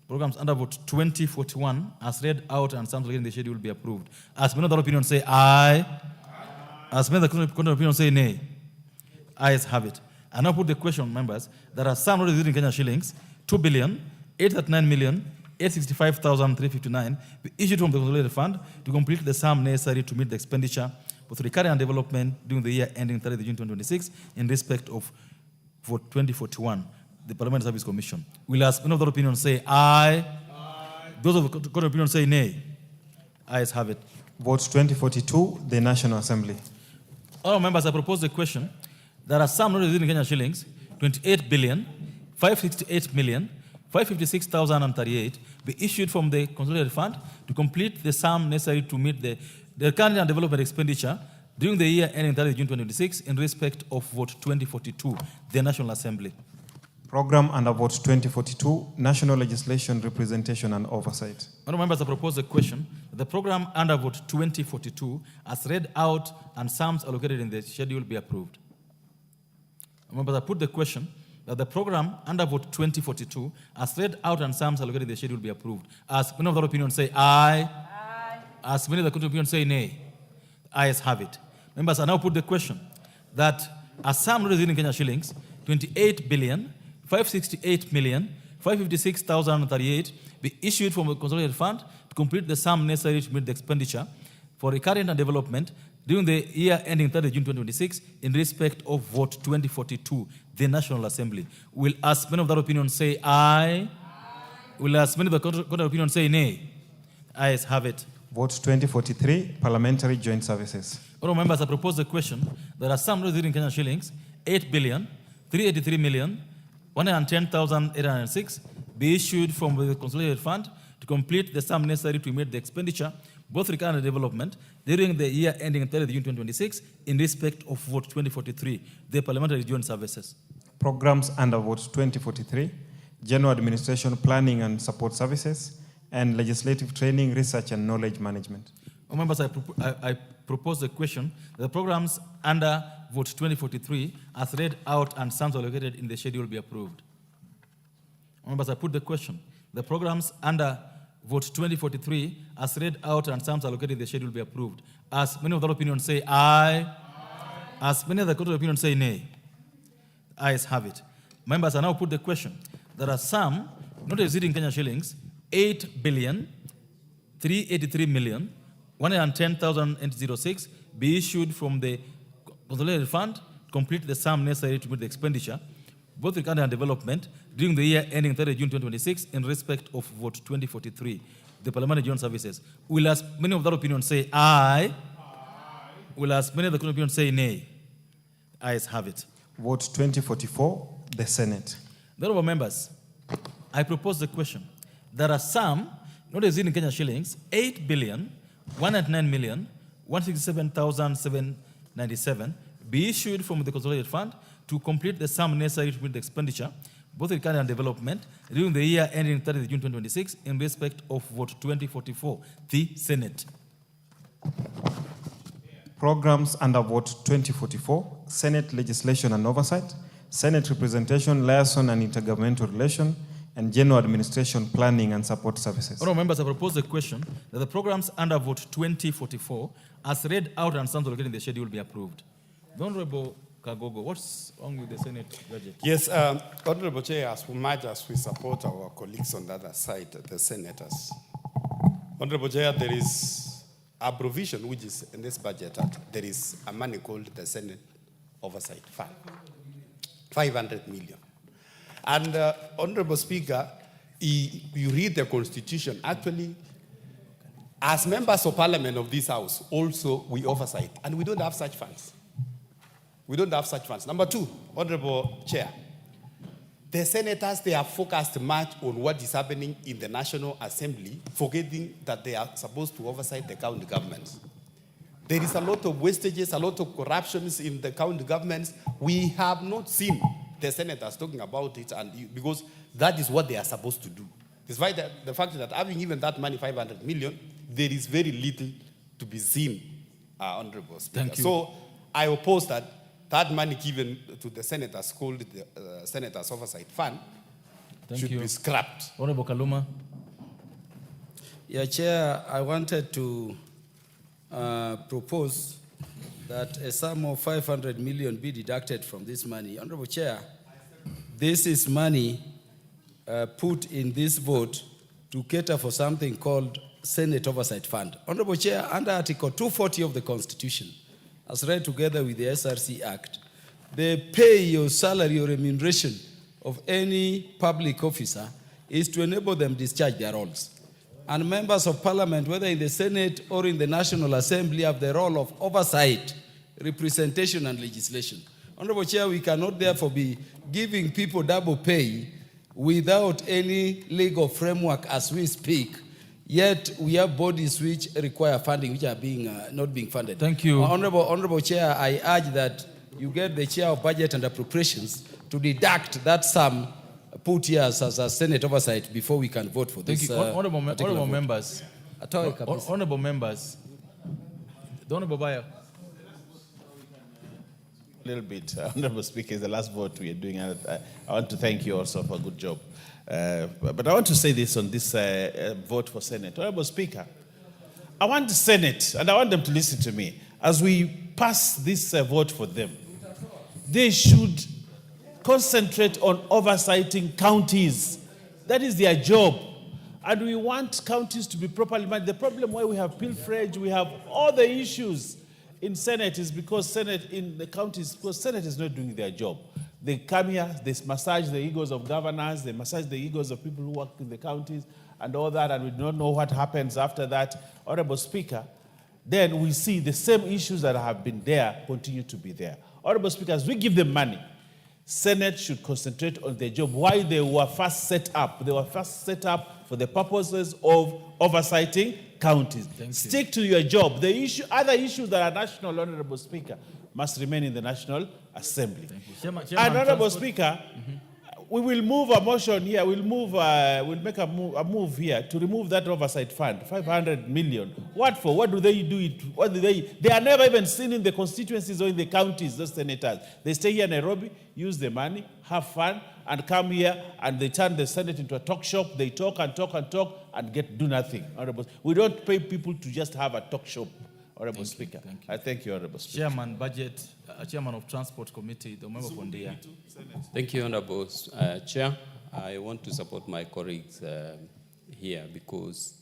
2041 as read out and some in the schedule will be approved. As many of the opinion say aye. As many of the opinion say nay. Ayes have it. I now put the question, members, there are some not in Kenya shillings, 2,839,865,359 issued from the consolidated fund to complete the sum necessary to meet the expenditure for the recurring and development during the year ending 30th June 2026 in respect of vote 2041, the Parliamentary Service Commission. Will as many of the opinion say aye? Those of the opinion say nay. Ayes have it. Vote 2042, the National Assembly. All members, I propose the question. There are some not in Kenya shillings, 28,568,556,038 be issued from the consolidated fund to complete the sum necessary to meet the recurring and development expenditure during the year ending 30 June 2026 in respect of vote 2042, the National Assembly. Program under vote 2042, National Legislation, Representation and Oversight. Honourable members, I propose a question. The program under vote 2042, as read out and sums allocated in the schedule, be approved. Members, I put the question that the program under vote 2042, as read out and sums allocated in the schedule, be approved. As many of the opinion say aye. As many of the opinion say nay. Ayes have it. Members, I now put the question that a sum not in Kenya shillings, 28,568,556,038 be issued from the consolidated fund to complete the sum necessary to meet the expenditure for recurrent and development during the year ending 30 June 2026 in respect of vote 2042, the National Assembly. Will as many of that opinion say aye? Will as many of the contrary opinion say nay? Ayes have it. Vote 2043, Parliamentary Joint Services. All members, I propose the question. There are some in Kenya shillings, 8,383,110,806 be issued from the consolidated fund to complete the sum necessary to meet the expenditure, both recurrent and development, during the year ending 30 June 2026 in respect of vote 2043, the Parliamentary Joint Services. Programs under vote 2043, General Administration, Planning and Support Services, and Legislative Training, Research and Knowledge Management. Members, I propose the question. The programs under vote 2043, as read out and sums allocated in the schedule, be approved. Members, I put the question. The programs under vote 2043, as read out and sums allocated in the schedule, be approved. As many of the opinion say aye. As many of the contrary opinion say nay. Ayes have it. Members, I now put the question. There are some not exceeding Kenya shillings, 8,383,110,806 be issued from the consolidated fund to complete the sum necessary to meet the expenditure, both recurrent and development, during the year ending 30 June 2026 in respect of vote 2043, the Parliamentary Joint Services. Will as many of that opinion say aye? Will as many of the opinion say nay? Ayes have it. Vote 2044, the Senate. Honourable members, I propose the question. There are some, not exceeding Kenya shillings, 8,109,167,797 be issued from the consolidated fund to complete the sum necessary to meet the expenditure, both recurrent and development, during the year ending 30 June 2026 in respect of vote 2044, the Senate. Programs under vote 2044, Senate Legislation and Oversight, Senate Representation, Liaison and Intergovernmental Relation, and General Administration, Planning and Support Services. Honourable members, I propose the question that the programs under vote 2044, as read out and sums allocated in the schedule, be approved. The Honourable Kagogo, what's wrong with the Senate budget? Yes, Honourable Chair, as much as we support our colleagues on the other side, the senators, Honourable Chair, there is a provision which is in this budget that there is a money called the Senate Oversight Fund, 500 million. And Honourable Speaker, you read the Constitution, actually, As members of parliament of this house, also we oversight, and we don't have such funds. We don't have such funds. Number two, Honorable Chair, the senators, they are focused much on what is happening in the National Assembly, forgetting that they are supposed to oversight the county governments. There is a lot of wastages, a lot of corruptions in the county governments. We have not seen the senators talking about it, and because that is what they are supposed to do. Despite the fact that having given that money, 500 million, there is very little to be seen, Honorable Speaker. Thank you. So I oppose that money given to the senators, called the Senators Oversight Fund, should be scrapped. Honorable Kaluma. Yeah, Chair, I wanted to propose that a sum of 500 million be deducted from this money. Honorable Chair, this is money put in this vote to cater for something called Senate Oversight Fund. Honorable Chair, under Article 240 of the Constitution, as read together with the SRC Act, the pay or salary or remuneration of any public officer is to enable them discharge their roles. And members of parliament, whether in the Senate or in the National Assembly, have the role of oversight, representation, and legislation. Honorable Chair, we cannot therefore be giving people double pay without any legal framework as we speak, yet we have bodies which require funding, which are not being funded. Thank you. Honorable Chair, I urge that you get the Chair of Budget and Appropriations to deduct that sum put here as a Senate oversight before we can vote for this. Thank you. Honorable members. Honorable members. The Honorable Bayer. A little bit. Honorable Speaker, is the last vote we are doing. I want to thank you also for a good job. But I want to say this on this vote for Senate. Honorable Speaker, I want the Senate, and I want them to listen to me, as we pass this vote for them, they should concentrate on oversighting counties. That is their job. And we want counties to be properly managed. The problem why we have pilferage, we have all the issues in Senate is because Senate in the counties, because Senate is not doing their job. They come here, they massage the egos of governors, they massage the egos of people who work in the counties and all that, and we don't know what happens after that. Honorable Speaker, then we see the same issues that have been there continue to be there. Honorable Speaker, as we give them money, Senate should concentrate on their job. Why they were first set up? They were first set up for the purposes of oversighting counties. Stick to your job. The other issues that are national, Honorable Speaker, must remain in the National Assembly. Chairman, Honorable Speaker, we will move a motion here. We'll make a move here to remove that oversight fund, 500 million. What for? What do they do it? What do they? They are never even seen in the constituencies or in the counties. Those senators, they stay here in Nairobi, use the money, have fun, and come here and they turn the Senate into a talk shop. They talk and talk and talk and do nothing. Honorable, we don't pay people to just have a talk shop. Honorable Speaker, I thank you, Honorable Speaker. Chairman Budget, Chairman of Transport Committee, the member from Dia. Thank you, Honorable Chair. I want to support my colleagues here because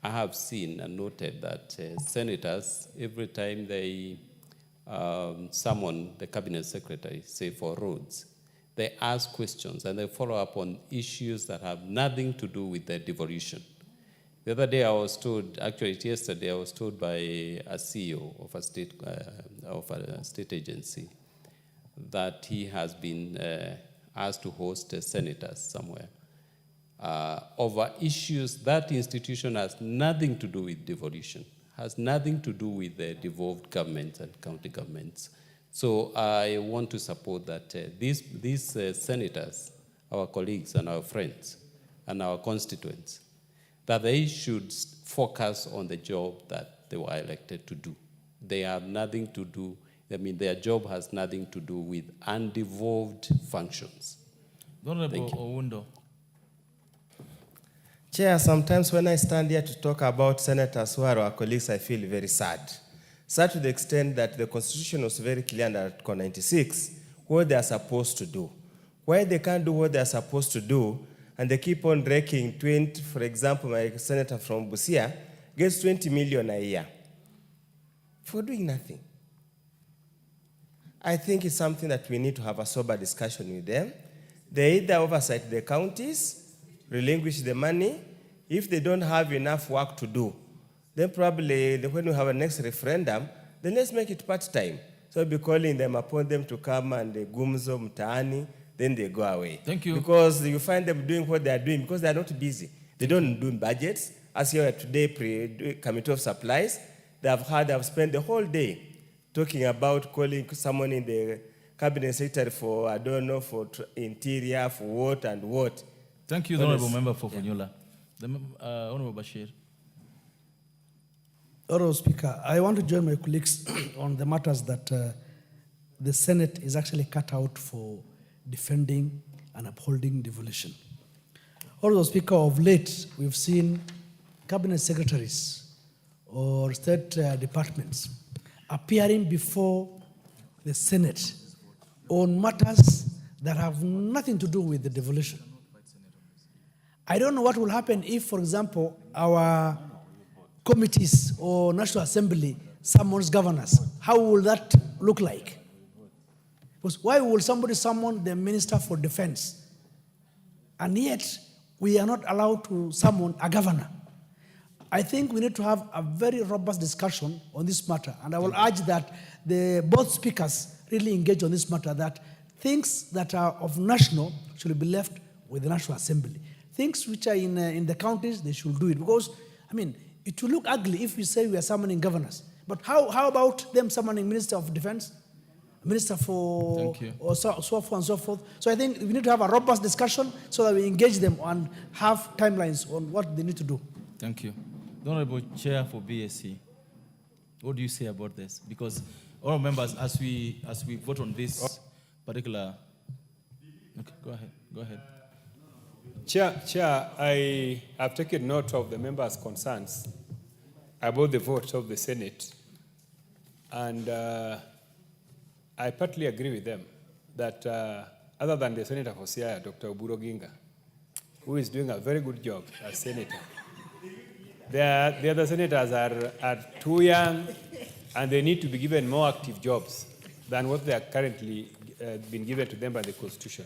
I have seen and noted that senators, every time they summon the cabinet secretary, say for roads, they ask questions and they follow up on issues that have nothing to do with the devolution. The other day I was told, actually yesterday I was told by a CEO of a state agency that he has been asked to host senators somewhere over issues that institution has nothing to do with devolution, has nothing to do with the devolved governments and county governments. So I want to support that these senators, our colleagues and our friends and our constituents, that they should focus on the job that they were elected to do. They have nothing to do, their job has nothing to do with undevolved functions. Honorable Owundo. Chair, sometimes when I stand here to talk about senators who are our colleagues, I feel very sad. Sad to the extent that the Constitution was very clear under Article 96 what they are supposed to do. Why they can't do what they are supposed to do, and they keep on raking 20, for example, my senator from Busia gets 20 million a year for doing nothing. I think it's something that we need to have a sober discussion with them. They either oversight the counties, relinquish the money. If they don't have enough work to do, then probably when we have a next referendum, then let's make it part-time. So we'll be calling them upon them to come and gumzo mtaani, then they go away. Thank you. Because you find them doing what they are doing because they are not busy. They don't do budgets. As you are today, Committee of Supplies, they have spent the whole day talking about calling someone in the cabinet secretary for, I don't know, for interior, for what and what. Thank you, the Honourable Member for Funyula. The Honourable Bashir. Honourable Speaker, I want to join my colleagues on the matters that the Senate is actually cut out for defending and upholding devolution. Honourable Speaker, of late, we've seen cabinet secretaries or state departments appearing before the Senate on matters that have nothing to do with the devolution. I don't know what will happen if, for example, our committees or National Assembly summons governors. How will that look like? Because why will somebody summon the Minister for Defense? And yet, we are not allowed to summon a governor. I think we need to have a very robust discussion on this matter, and I will urge that both speakers really engage on this matter, that things that are of national should be left with the National Assembly. Things which are in the counties, they should do it. Because, I mean, it will look ugly if we say we are summoning governors. But how about them summoning Minister of Defense, Minister for, or so forth and so forth? So I think we need to have a robust discussion so that we engage them and have timelines on what they need to do. Thank you. The Honourable Chair for BSC, what do you say about this? Because all members, as we vote on this particular, okay, go ahead. Chair, I have taken note of the members' concerns about the vote of the Senate, and I partly agree with them that other than the Senator for Siaya, Dr. Oburu Oginga, who is doing a very good job as Senator, the other senators are too young, and they need to be given more active jobs than what they are currently been given to them by the Constitution.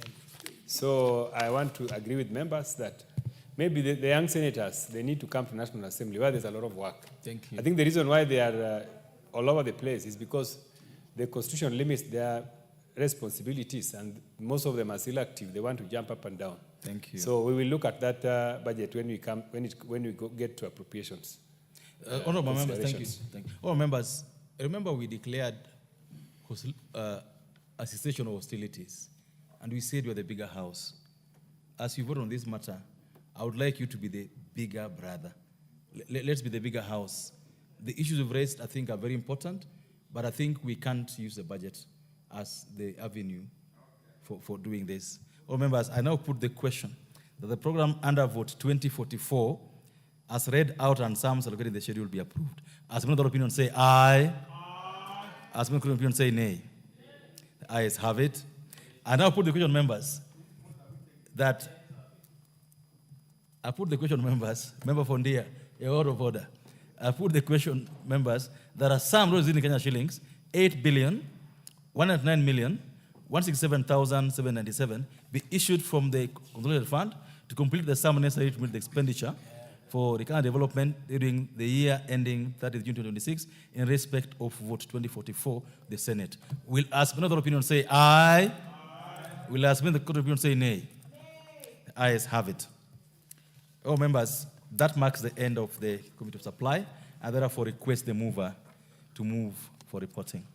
So I want to agree with members that maybe the young senators, they need to come to National Assembly where there's a lot of work. Thank you. I think the reason why they are all over the place is because the Constitution limits their responsibilities, and most of them are still active. They want to jump up and down. Thank you. So we will look at that budget when we get to appropriations. Honourable members, thank you. Honourable members, remember we declared a cessation of hostilities, and we said we're the bigger house. As you vote on this matter, I would like you to be the bigger brother. Let's be the bigger house. The issues we've raised, I think, are very important, but I think we can't use the budget as the avenue for doing this. All members, I now put the question that the program under vote 2044, as read out and sums allocated in the schedule, be approved. As another opinion say aye. As another opinion say nay. The ayes have it. I now put the question, members, that Member Fondia, out of order. I put the question, members, that are some roads in Kenya shillings, 8,109,167,797 be issued from the consolidated fund to complete the sum necessary to meet the expenditure for the current development during the year ending 30th June 2026 in respect of vote 2044, the Senate. Will ask another opinion say aye. Will ask the court opinion say nay. The ayes have it. All members, that marks the end of the Committee of Supply, and therefore request the mover to move for reporting.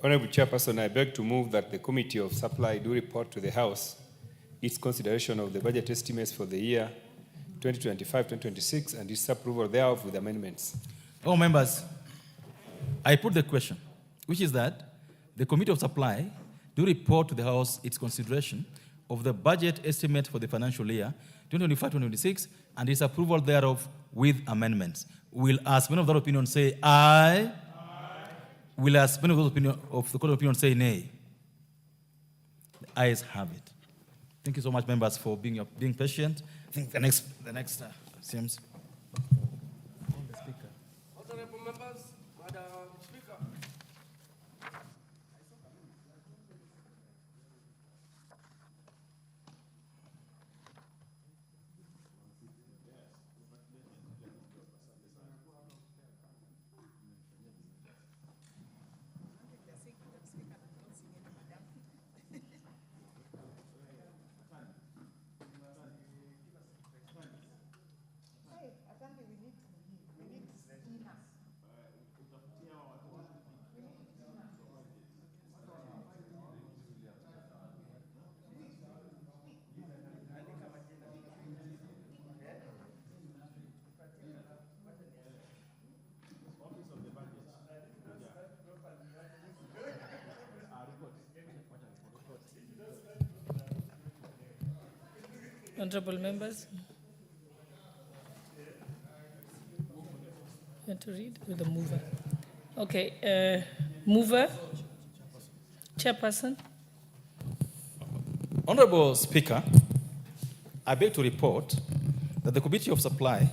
Honourable Chairperson, I beg to move that the Committee of Supply do report to the House its consideration of the budget estimates for the year 2025-2026 and its approval thereof with amendments. All members, I put the question, which is that the Committee of Supply do report to the House its consideration of the budget estimate for the financial year 2025-2026 and its approval thereof with amendments. Will as many of that opinion say aye? Will as many of the court opinion say nay? The ayes have it. Thank you so much, members, for being patient. I think the next seems. Honourable members, Madam Speaker. Honorable members. You want to read with the mover? Okay, mover, chairperson. Honorable Speaker, I beg to report that the Committee of Supply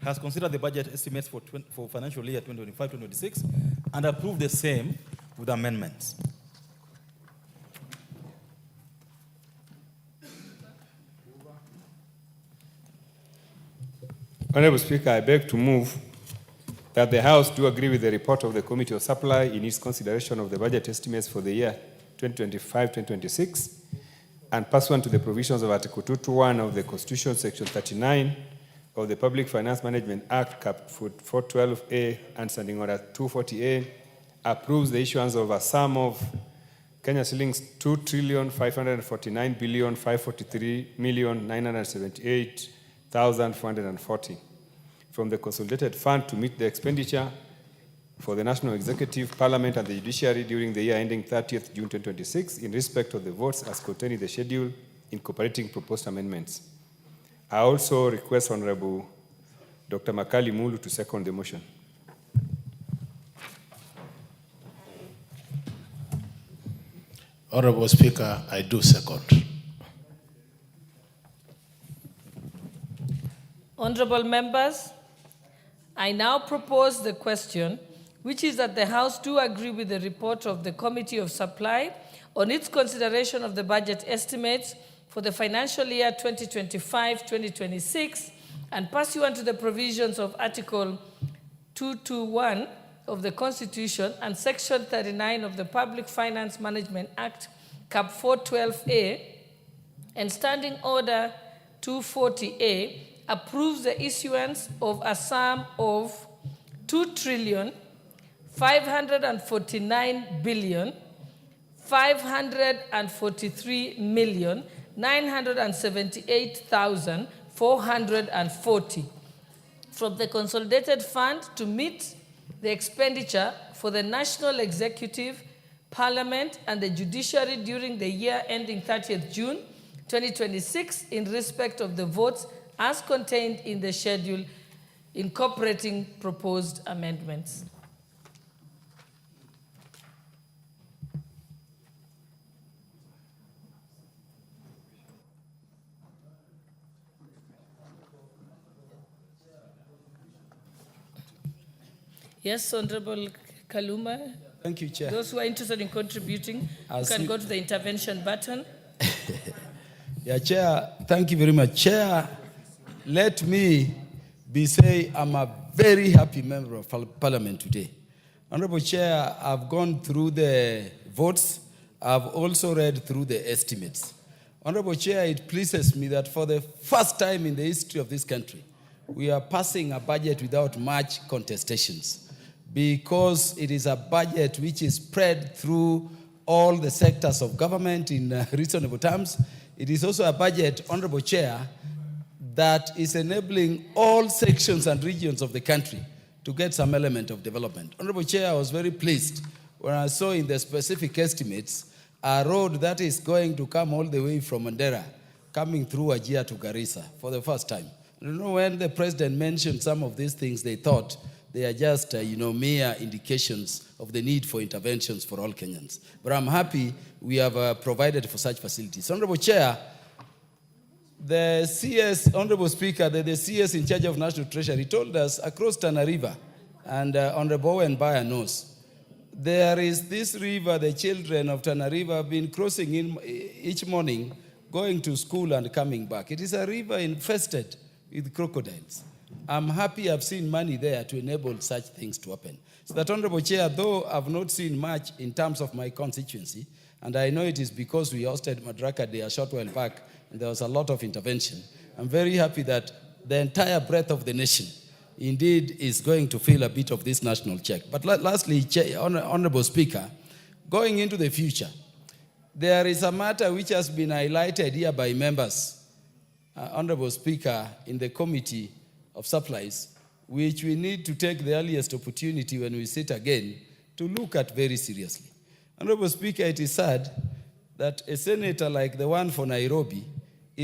has considered the budget estimates for financial year 2025-2026 and approved the same with amendments. Honorable Speaker, I beg to move that the House do agree with the report of the Committee of Supply in its consideration of the budget estimates for the year 2025-2026 and pursuant to the provisions of Article 221 of the Constitution, Section 39 of the Public Finance Management Act, Cap 412A and Standing Order 240A, approves the issuance of a sum of Kenya shillings 2,549,543,978,440 from the Consolidated Fund to meet the expenditure for the National Executive, Parliament, and the Judiciary during the year ending 30th June 2026 in respect of the votes as contained in the schedule incorporating proposed amendments. I also request Honorable Dr. Makali Mulu to second the motion. Honorable Speaker, I do second. Honorable members, I now propose the question, which is that the House do agree with the report of the Committee of Supply on its consideration of the budget estimates for the financial year 2025-2026 and pursuant to the provisions of Article 221 of the Constitution and Section 39 of the Public Finance Management Act, Cap 412A, and Standing Order 240A, approves the issuance of a sum of 2,549,543,978,440 from the Consolidated Fund to meet the expenditure for the National Executive, Parliament, and the Judiciary during the year ending 30th June 2026 in respect of the votes as contained in the schedule incorporating proposed amendments. Yes, Honorable Kaluma. Thank you, Chair. Those who are interested in contributing, you can go to the intervention button. Yeah, Chair, thank you very much. Chair, let me say I'm a very happy member of Parliament today. Honorable Chair, I've gone through the votes. I've also read through the estimates. Honorable Chair, it pleases me that for the first time in the history of this country, we are passing a budget without much contestations, because it is a budget which is spread through all the sectors of government in reasonable terms. It is also a budget, Honorable Chair, that is enabling all sections and regions of the country to get some element of development. Honorable Chair, I was very pleased when I saw in the specific estimates a road that is going to come all the way from Mandera, coming through Wajir to Garissa for the first time. You know, when the president mentioned some of these things, they thought they are just, mere indications of the need for interventions for all Kenyans. But I'm happy we have provided for such facilities. Honorable Chair, the CS, Honorable Speaker, the CS in charge of National Treasury told us across Tana River, and Honorable Owen Bayer knows, there is this river the children of Tana River have been crossing in each morning, going to school and coming back. It is a river infested with crocodiles. I'm happy I've seen money there to enable such things to happen. So that, Honorable Chair, though I've not seen much in terms of my constituency, and I know it is because we hosted Madaraka Day a short while back, and there was a lot of intervention, I'm very happy that the entire breadth of the nation indeed is going to feel a bit of this national check. But lastly, Honorable Speaker, going into the future, there is a matter which has been highlighted here by members, Honorable Speaker, in the Committee of Supplies, which we need to take the earliest opportunity when we sit again to look at very seriously. Honorable Speaker, it is sad that a senator like the one for Nairobi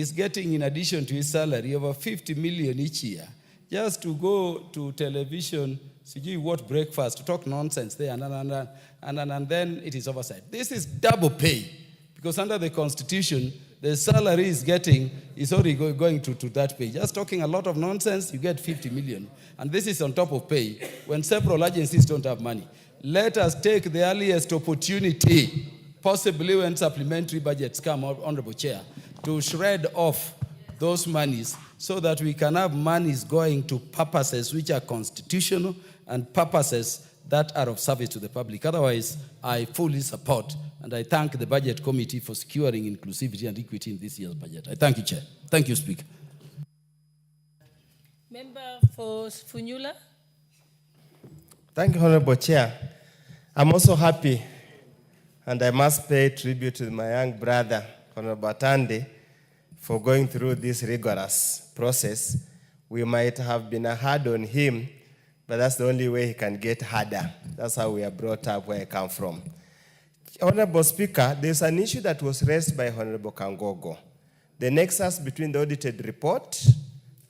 is getting, in addition to his salary, over 50 million each year, just to go to television, see what breakfast, to talk nonsense there, and then it is oversight. This is double pay, because under the Constitution, the salary is getting is already going to that pay. Just talking a lot of nonsense, you get 50 million. And this is on top of pay when several agencies don't have money. Let us take the earliest opportunity, possibly when supplementary budgets come, Honorable Chair, to shred off those monies so that we can have monies going to purposes which are constitutional and purposes that are of service to the public. Otherwise, I fully support and I thank the Budget Committee for securing inclusivity and equity in this year's budget. I thank you, Chair. Thank you, Speaker. Member for Funyula. Thank you, Honorable Chair. I'm also happy, and I must pay tribute to my young brother, Honorable Tande, for going through this rigorous process. We might have been hard on him, but that's the only way he can get harder. That's how we are brought up where I come from. Honorable Speaker, there's an issue that was raised by Honorable Kangogo. The nexus between the audited report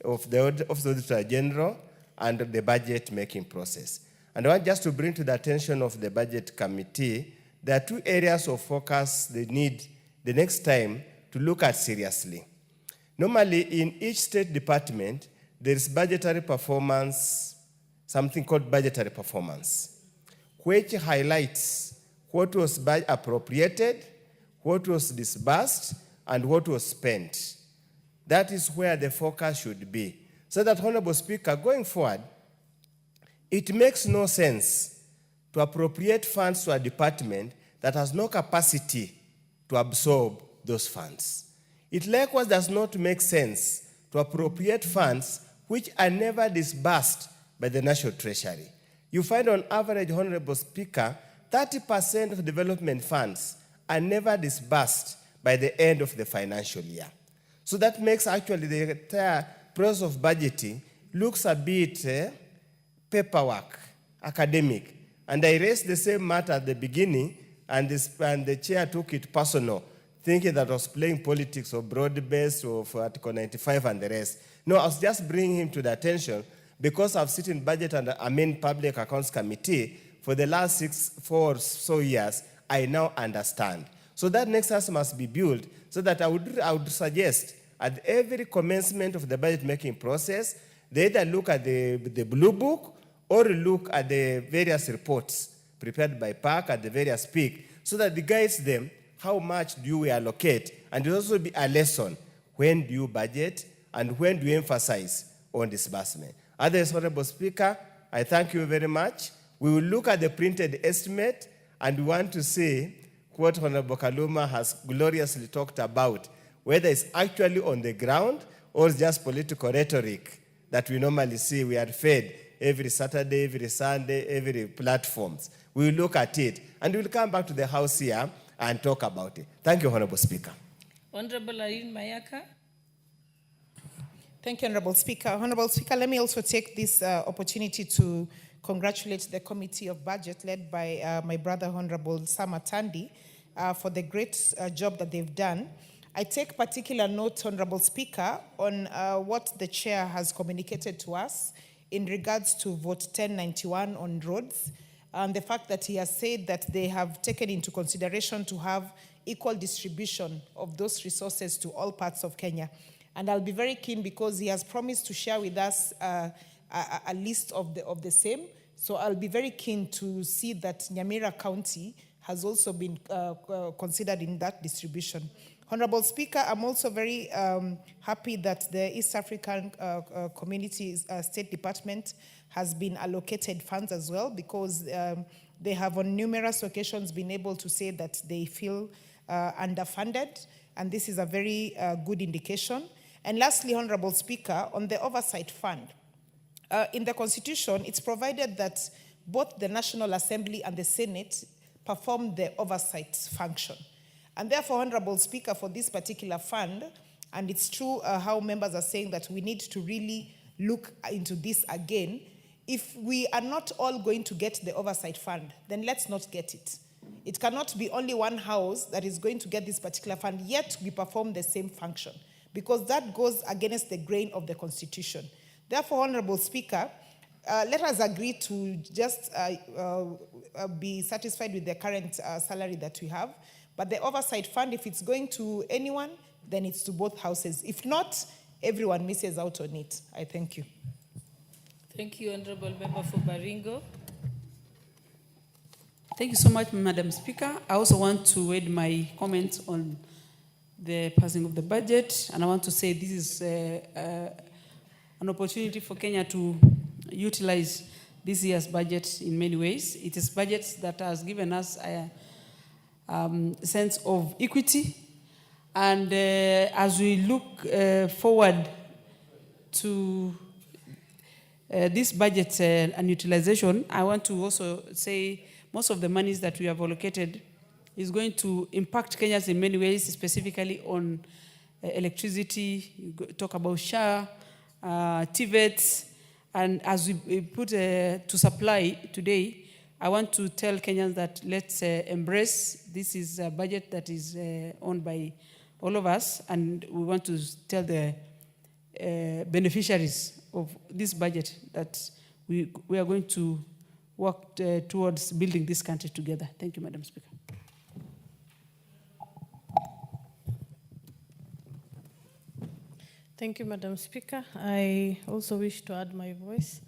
of the Auditor General and the budget making process. And I want just to bring to the attention of the Budget Committee, there are two areas of focus they need the next time to look at seriously. Normally, in each state department, there is budgetary performance, something called budgetary performance, which highlights what was appropriated, what was disbursed, and what was spent. That is where the focus should be. So that, Honorable Speaker, going forward, it makes no sense to appropriate funds to a department that has no capacity to absorb those funds. It likewise does not make sense to appropriate funds which are never disbursed by the National Treasury. You find on average, Honorable Speaker, 30% of development funds are never disbursed by the end of the financial year. So that makes actually the entire process of budgeting looks a bit paperwork, academic. And I raised the same matter at the beginning, and the chair took it personal, thinking that I was playing politics or broad-based or for Article 95 and the rest. No, I was just bringing him to the attention because I've sat in Budget and Public Accounts Committee for the last 4 or so years. I now understand. So that nexus must be built so that I would suggest at every commencement of the budget-making process, they either look at the Blue Book or look at the various reports prepared by PAC at the various peak so that it guides them how much do we allocate, and it will also be a lesson. When do you budget and when do you emphasize on disbursement? Otherwise, Honorable Speaker, I thank you very much. We will look at the printed estimate and we want to see what Honorable Kaluma has gloriously talked about, whether it's actually on the ground or it's just political rhetoric that we normally see. We are fed every Saturday, every Sunday, every platforms. We will look at it and we will come back to the House here and talk about it. Thank you, Honorable Speaker. Honorable Irene Mayaka. Thank you, Honorable Speaker. Honorable Speaker, let me also take this opportunity to congratulate the Committee of Budget led by my brother, Honorable Sama Tandi, for the great job that they've done. I take particular note, Honorable Speaker, on what the Chair has communicated to us in regards to Vote 1091 on roads, and the fact that he has said that they have taken into consideration to have equal distribution of those resources to all parts of Kenya. And I'll be very keen because he has promised to share with us a list of the same. So I'll be very keen to see that Nyamira County has also been considered in that distribution. Honorable Speaker, I'm also very happy that the East African Community State Department has been allocated funds as well, because they have on numerous occasions been able to say that they feel underfunded, and this is a very good indication. And lastly, Honorable Speaker, on the oversight fund, in the Constitution, it's provided that both the National Assembly and the Senate perform the oversight function. And therefore, Honorable Speaker, for this particular fund, and it's true how members are saying that we need to really look into this again. If we are not all going to get the oversight fund, then let's not get it. It cannot be only one house that is going to get this particular fund, yet we perform the same function. because that goes against the grain of the Constitution. Therefore, Honorable Speaker, let us agree to just be satisfied with the current salary that we have. But the oversight fund, if it's going to anyone, then it's to both houses. If not, everyone misses out on it. I thank you. Thank you, Honorable Member for Baringo. Thank you so much, Madam Speaker. I also want to add my comments on the passing of the budget, and I want to say this is an opportunity for Kenya to utilize this year's budget in many ways. It is budget that has given us a sense of equity, and as we look forward to this budget and utilization, I want to also say most of the monies that we have allocated is going to impact Kenyans in many ways, specifically on electricity. You talk about SHA, TVET, and as we put to supply today, I want to tell Kenyans that let's embrace this is a budget that is owned by all of us, and we want to tell the beneficiaries of this budget that we are going to work towards building this country together. Thank you, Madam Speaker. Thank you, Madam Speaker. I also wish to add my voice.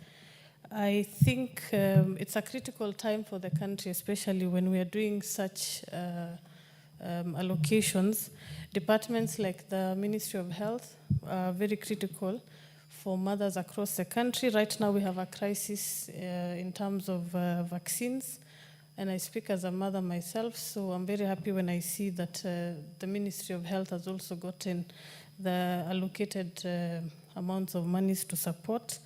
I think it's a critical time for the country, especially when we are doing such allocations. Departments like the Ministry of Health are very critical for mothers across the country. Right now we have a crisis in terms of vaccines, and I speak as a mother myself, so I'm very happy when I see that the Ministry of Health has also gotten the allocated amounts of monies to support.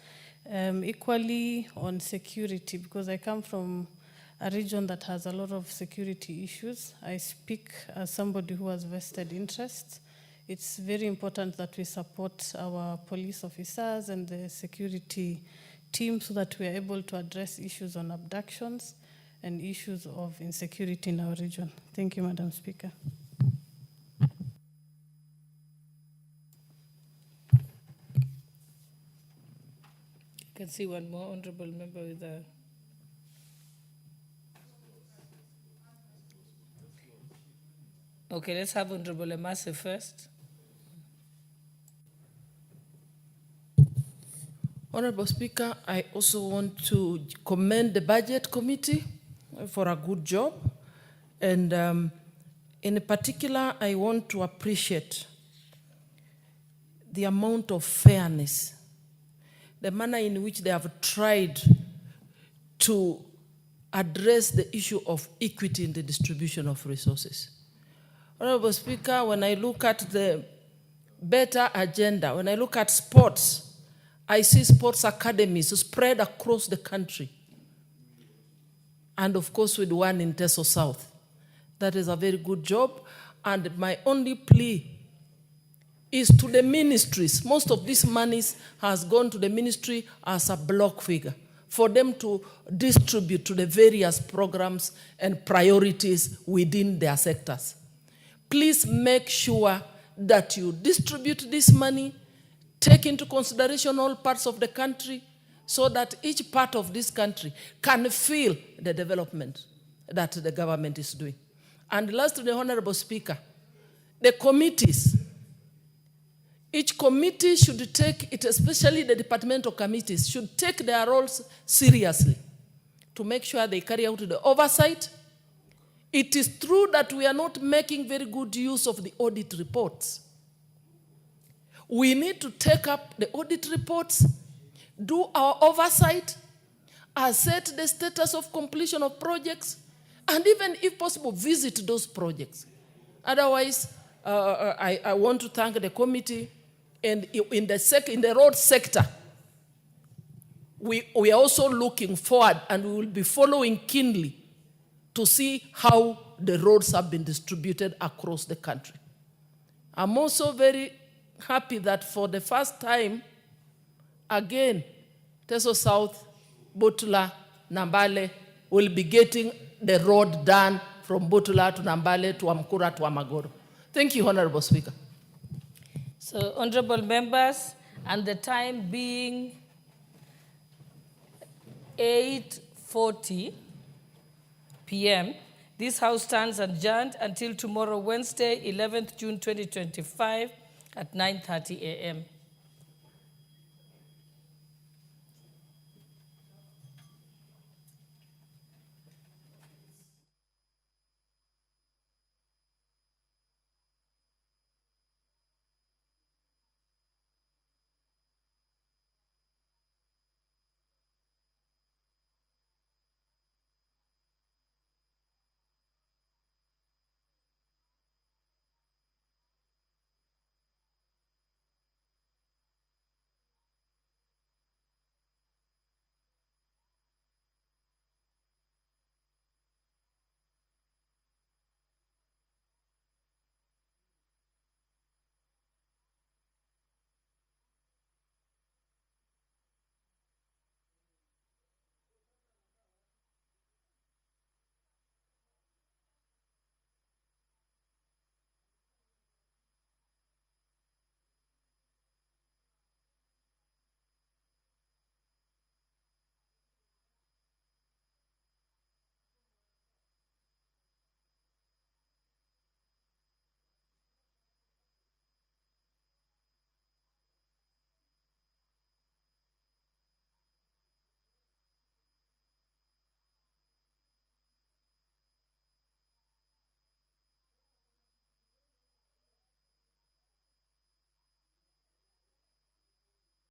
Equally on security, because I come from a region that has a lot of security issues. I speak as somebody who has vested interests. It's very important that we support our police officers and the security team so that we are able to address issues on abductions and issues of insecurity in our region. Thank you, Madam Speaker. I can see one more honorable member with a... Okay, let's have Honorable Emase first. Honorable Speaker, I also want to commend the Budget Committee for a good job. And in particular, I want to appreciate the amount of fairness, the manner in which they have tried to address the issue of equity in the distribution of resources. Honorable Speaker, when I look at the better agenda, when I look at sports, I see sports academies spread across the country. And of course with one in Teso South. That is a very good job. And my only plea is to the ministries. Most of these monies has gone to the ministry as a block figure for them to distribute to the various programs and priorities within their sectors. Please make sure that you distribute this money, take into consideration all parts of the country so that each part of this country can feel the development that the government is doing. And last to the Honorable Speaker, the committees, each committee should take it, especially the departmental committees, should take their roles seriously to make sure they carry out the oversight. It is true that we are not making very good use of the audit reports. We need to take up the audit reports, do our oversight, assess the status of completion of projects, and even, if possible, visit those projects. Otherwise, I want to thank the committee. And in the road sector, we are also looking forward, and we will be following keenly to see how the roads have been distributed across the country. I'm also very happy that for the first time, again, Teso South, Butula, Nambale will be getting the road done from Butula to Nambale to Amkura to Amagoro. Thank you, Honorable Speaker. So, honorable members, and the time being 8:40 p.m., this House stands adjourned until tomorrow, Wednesday, 11th June 2025 at 9:30 a.m.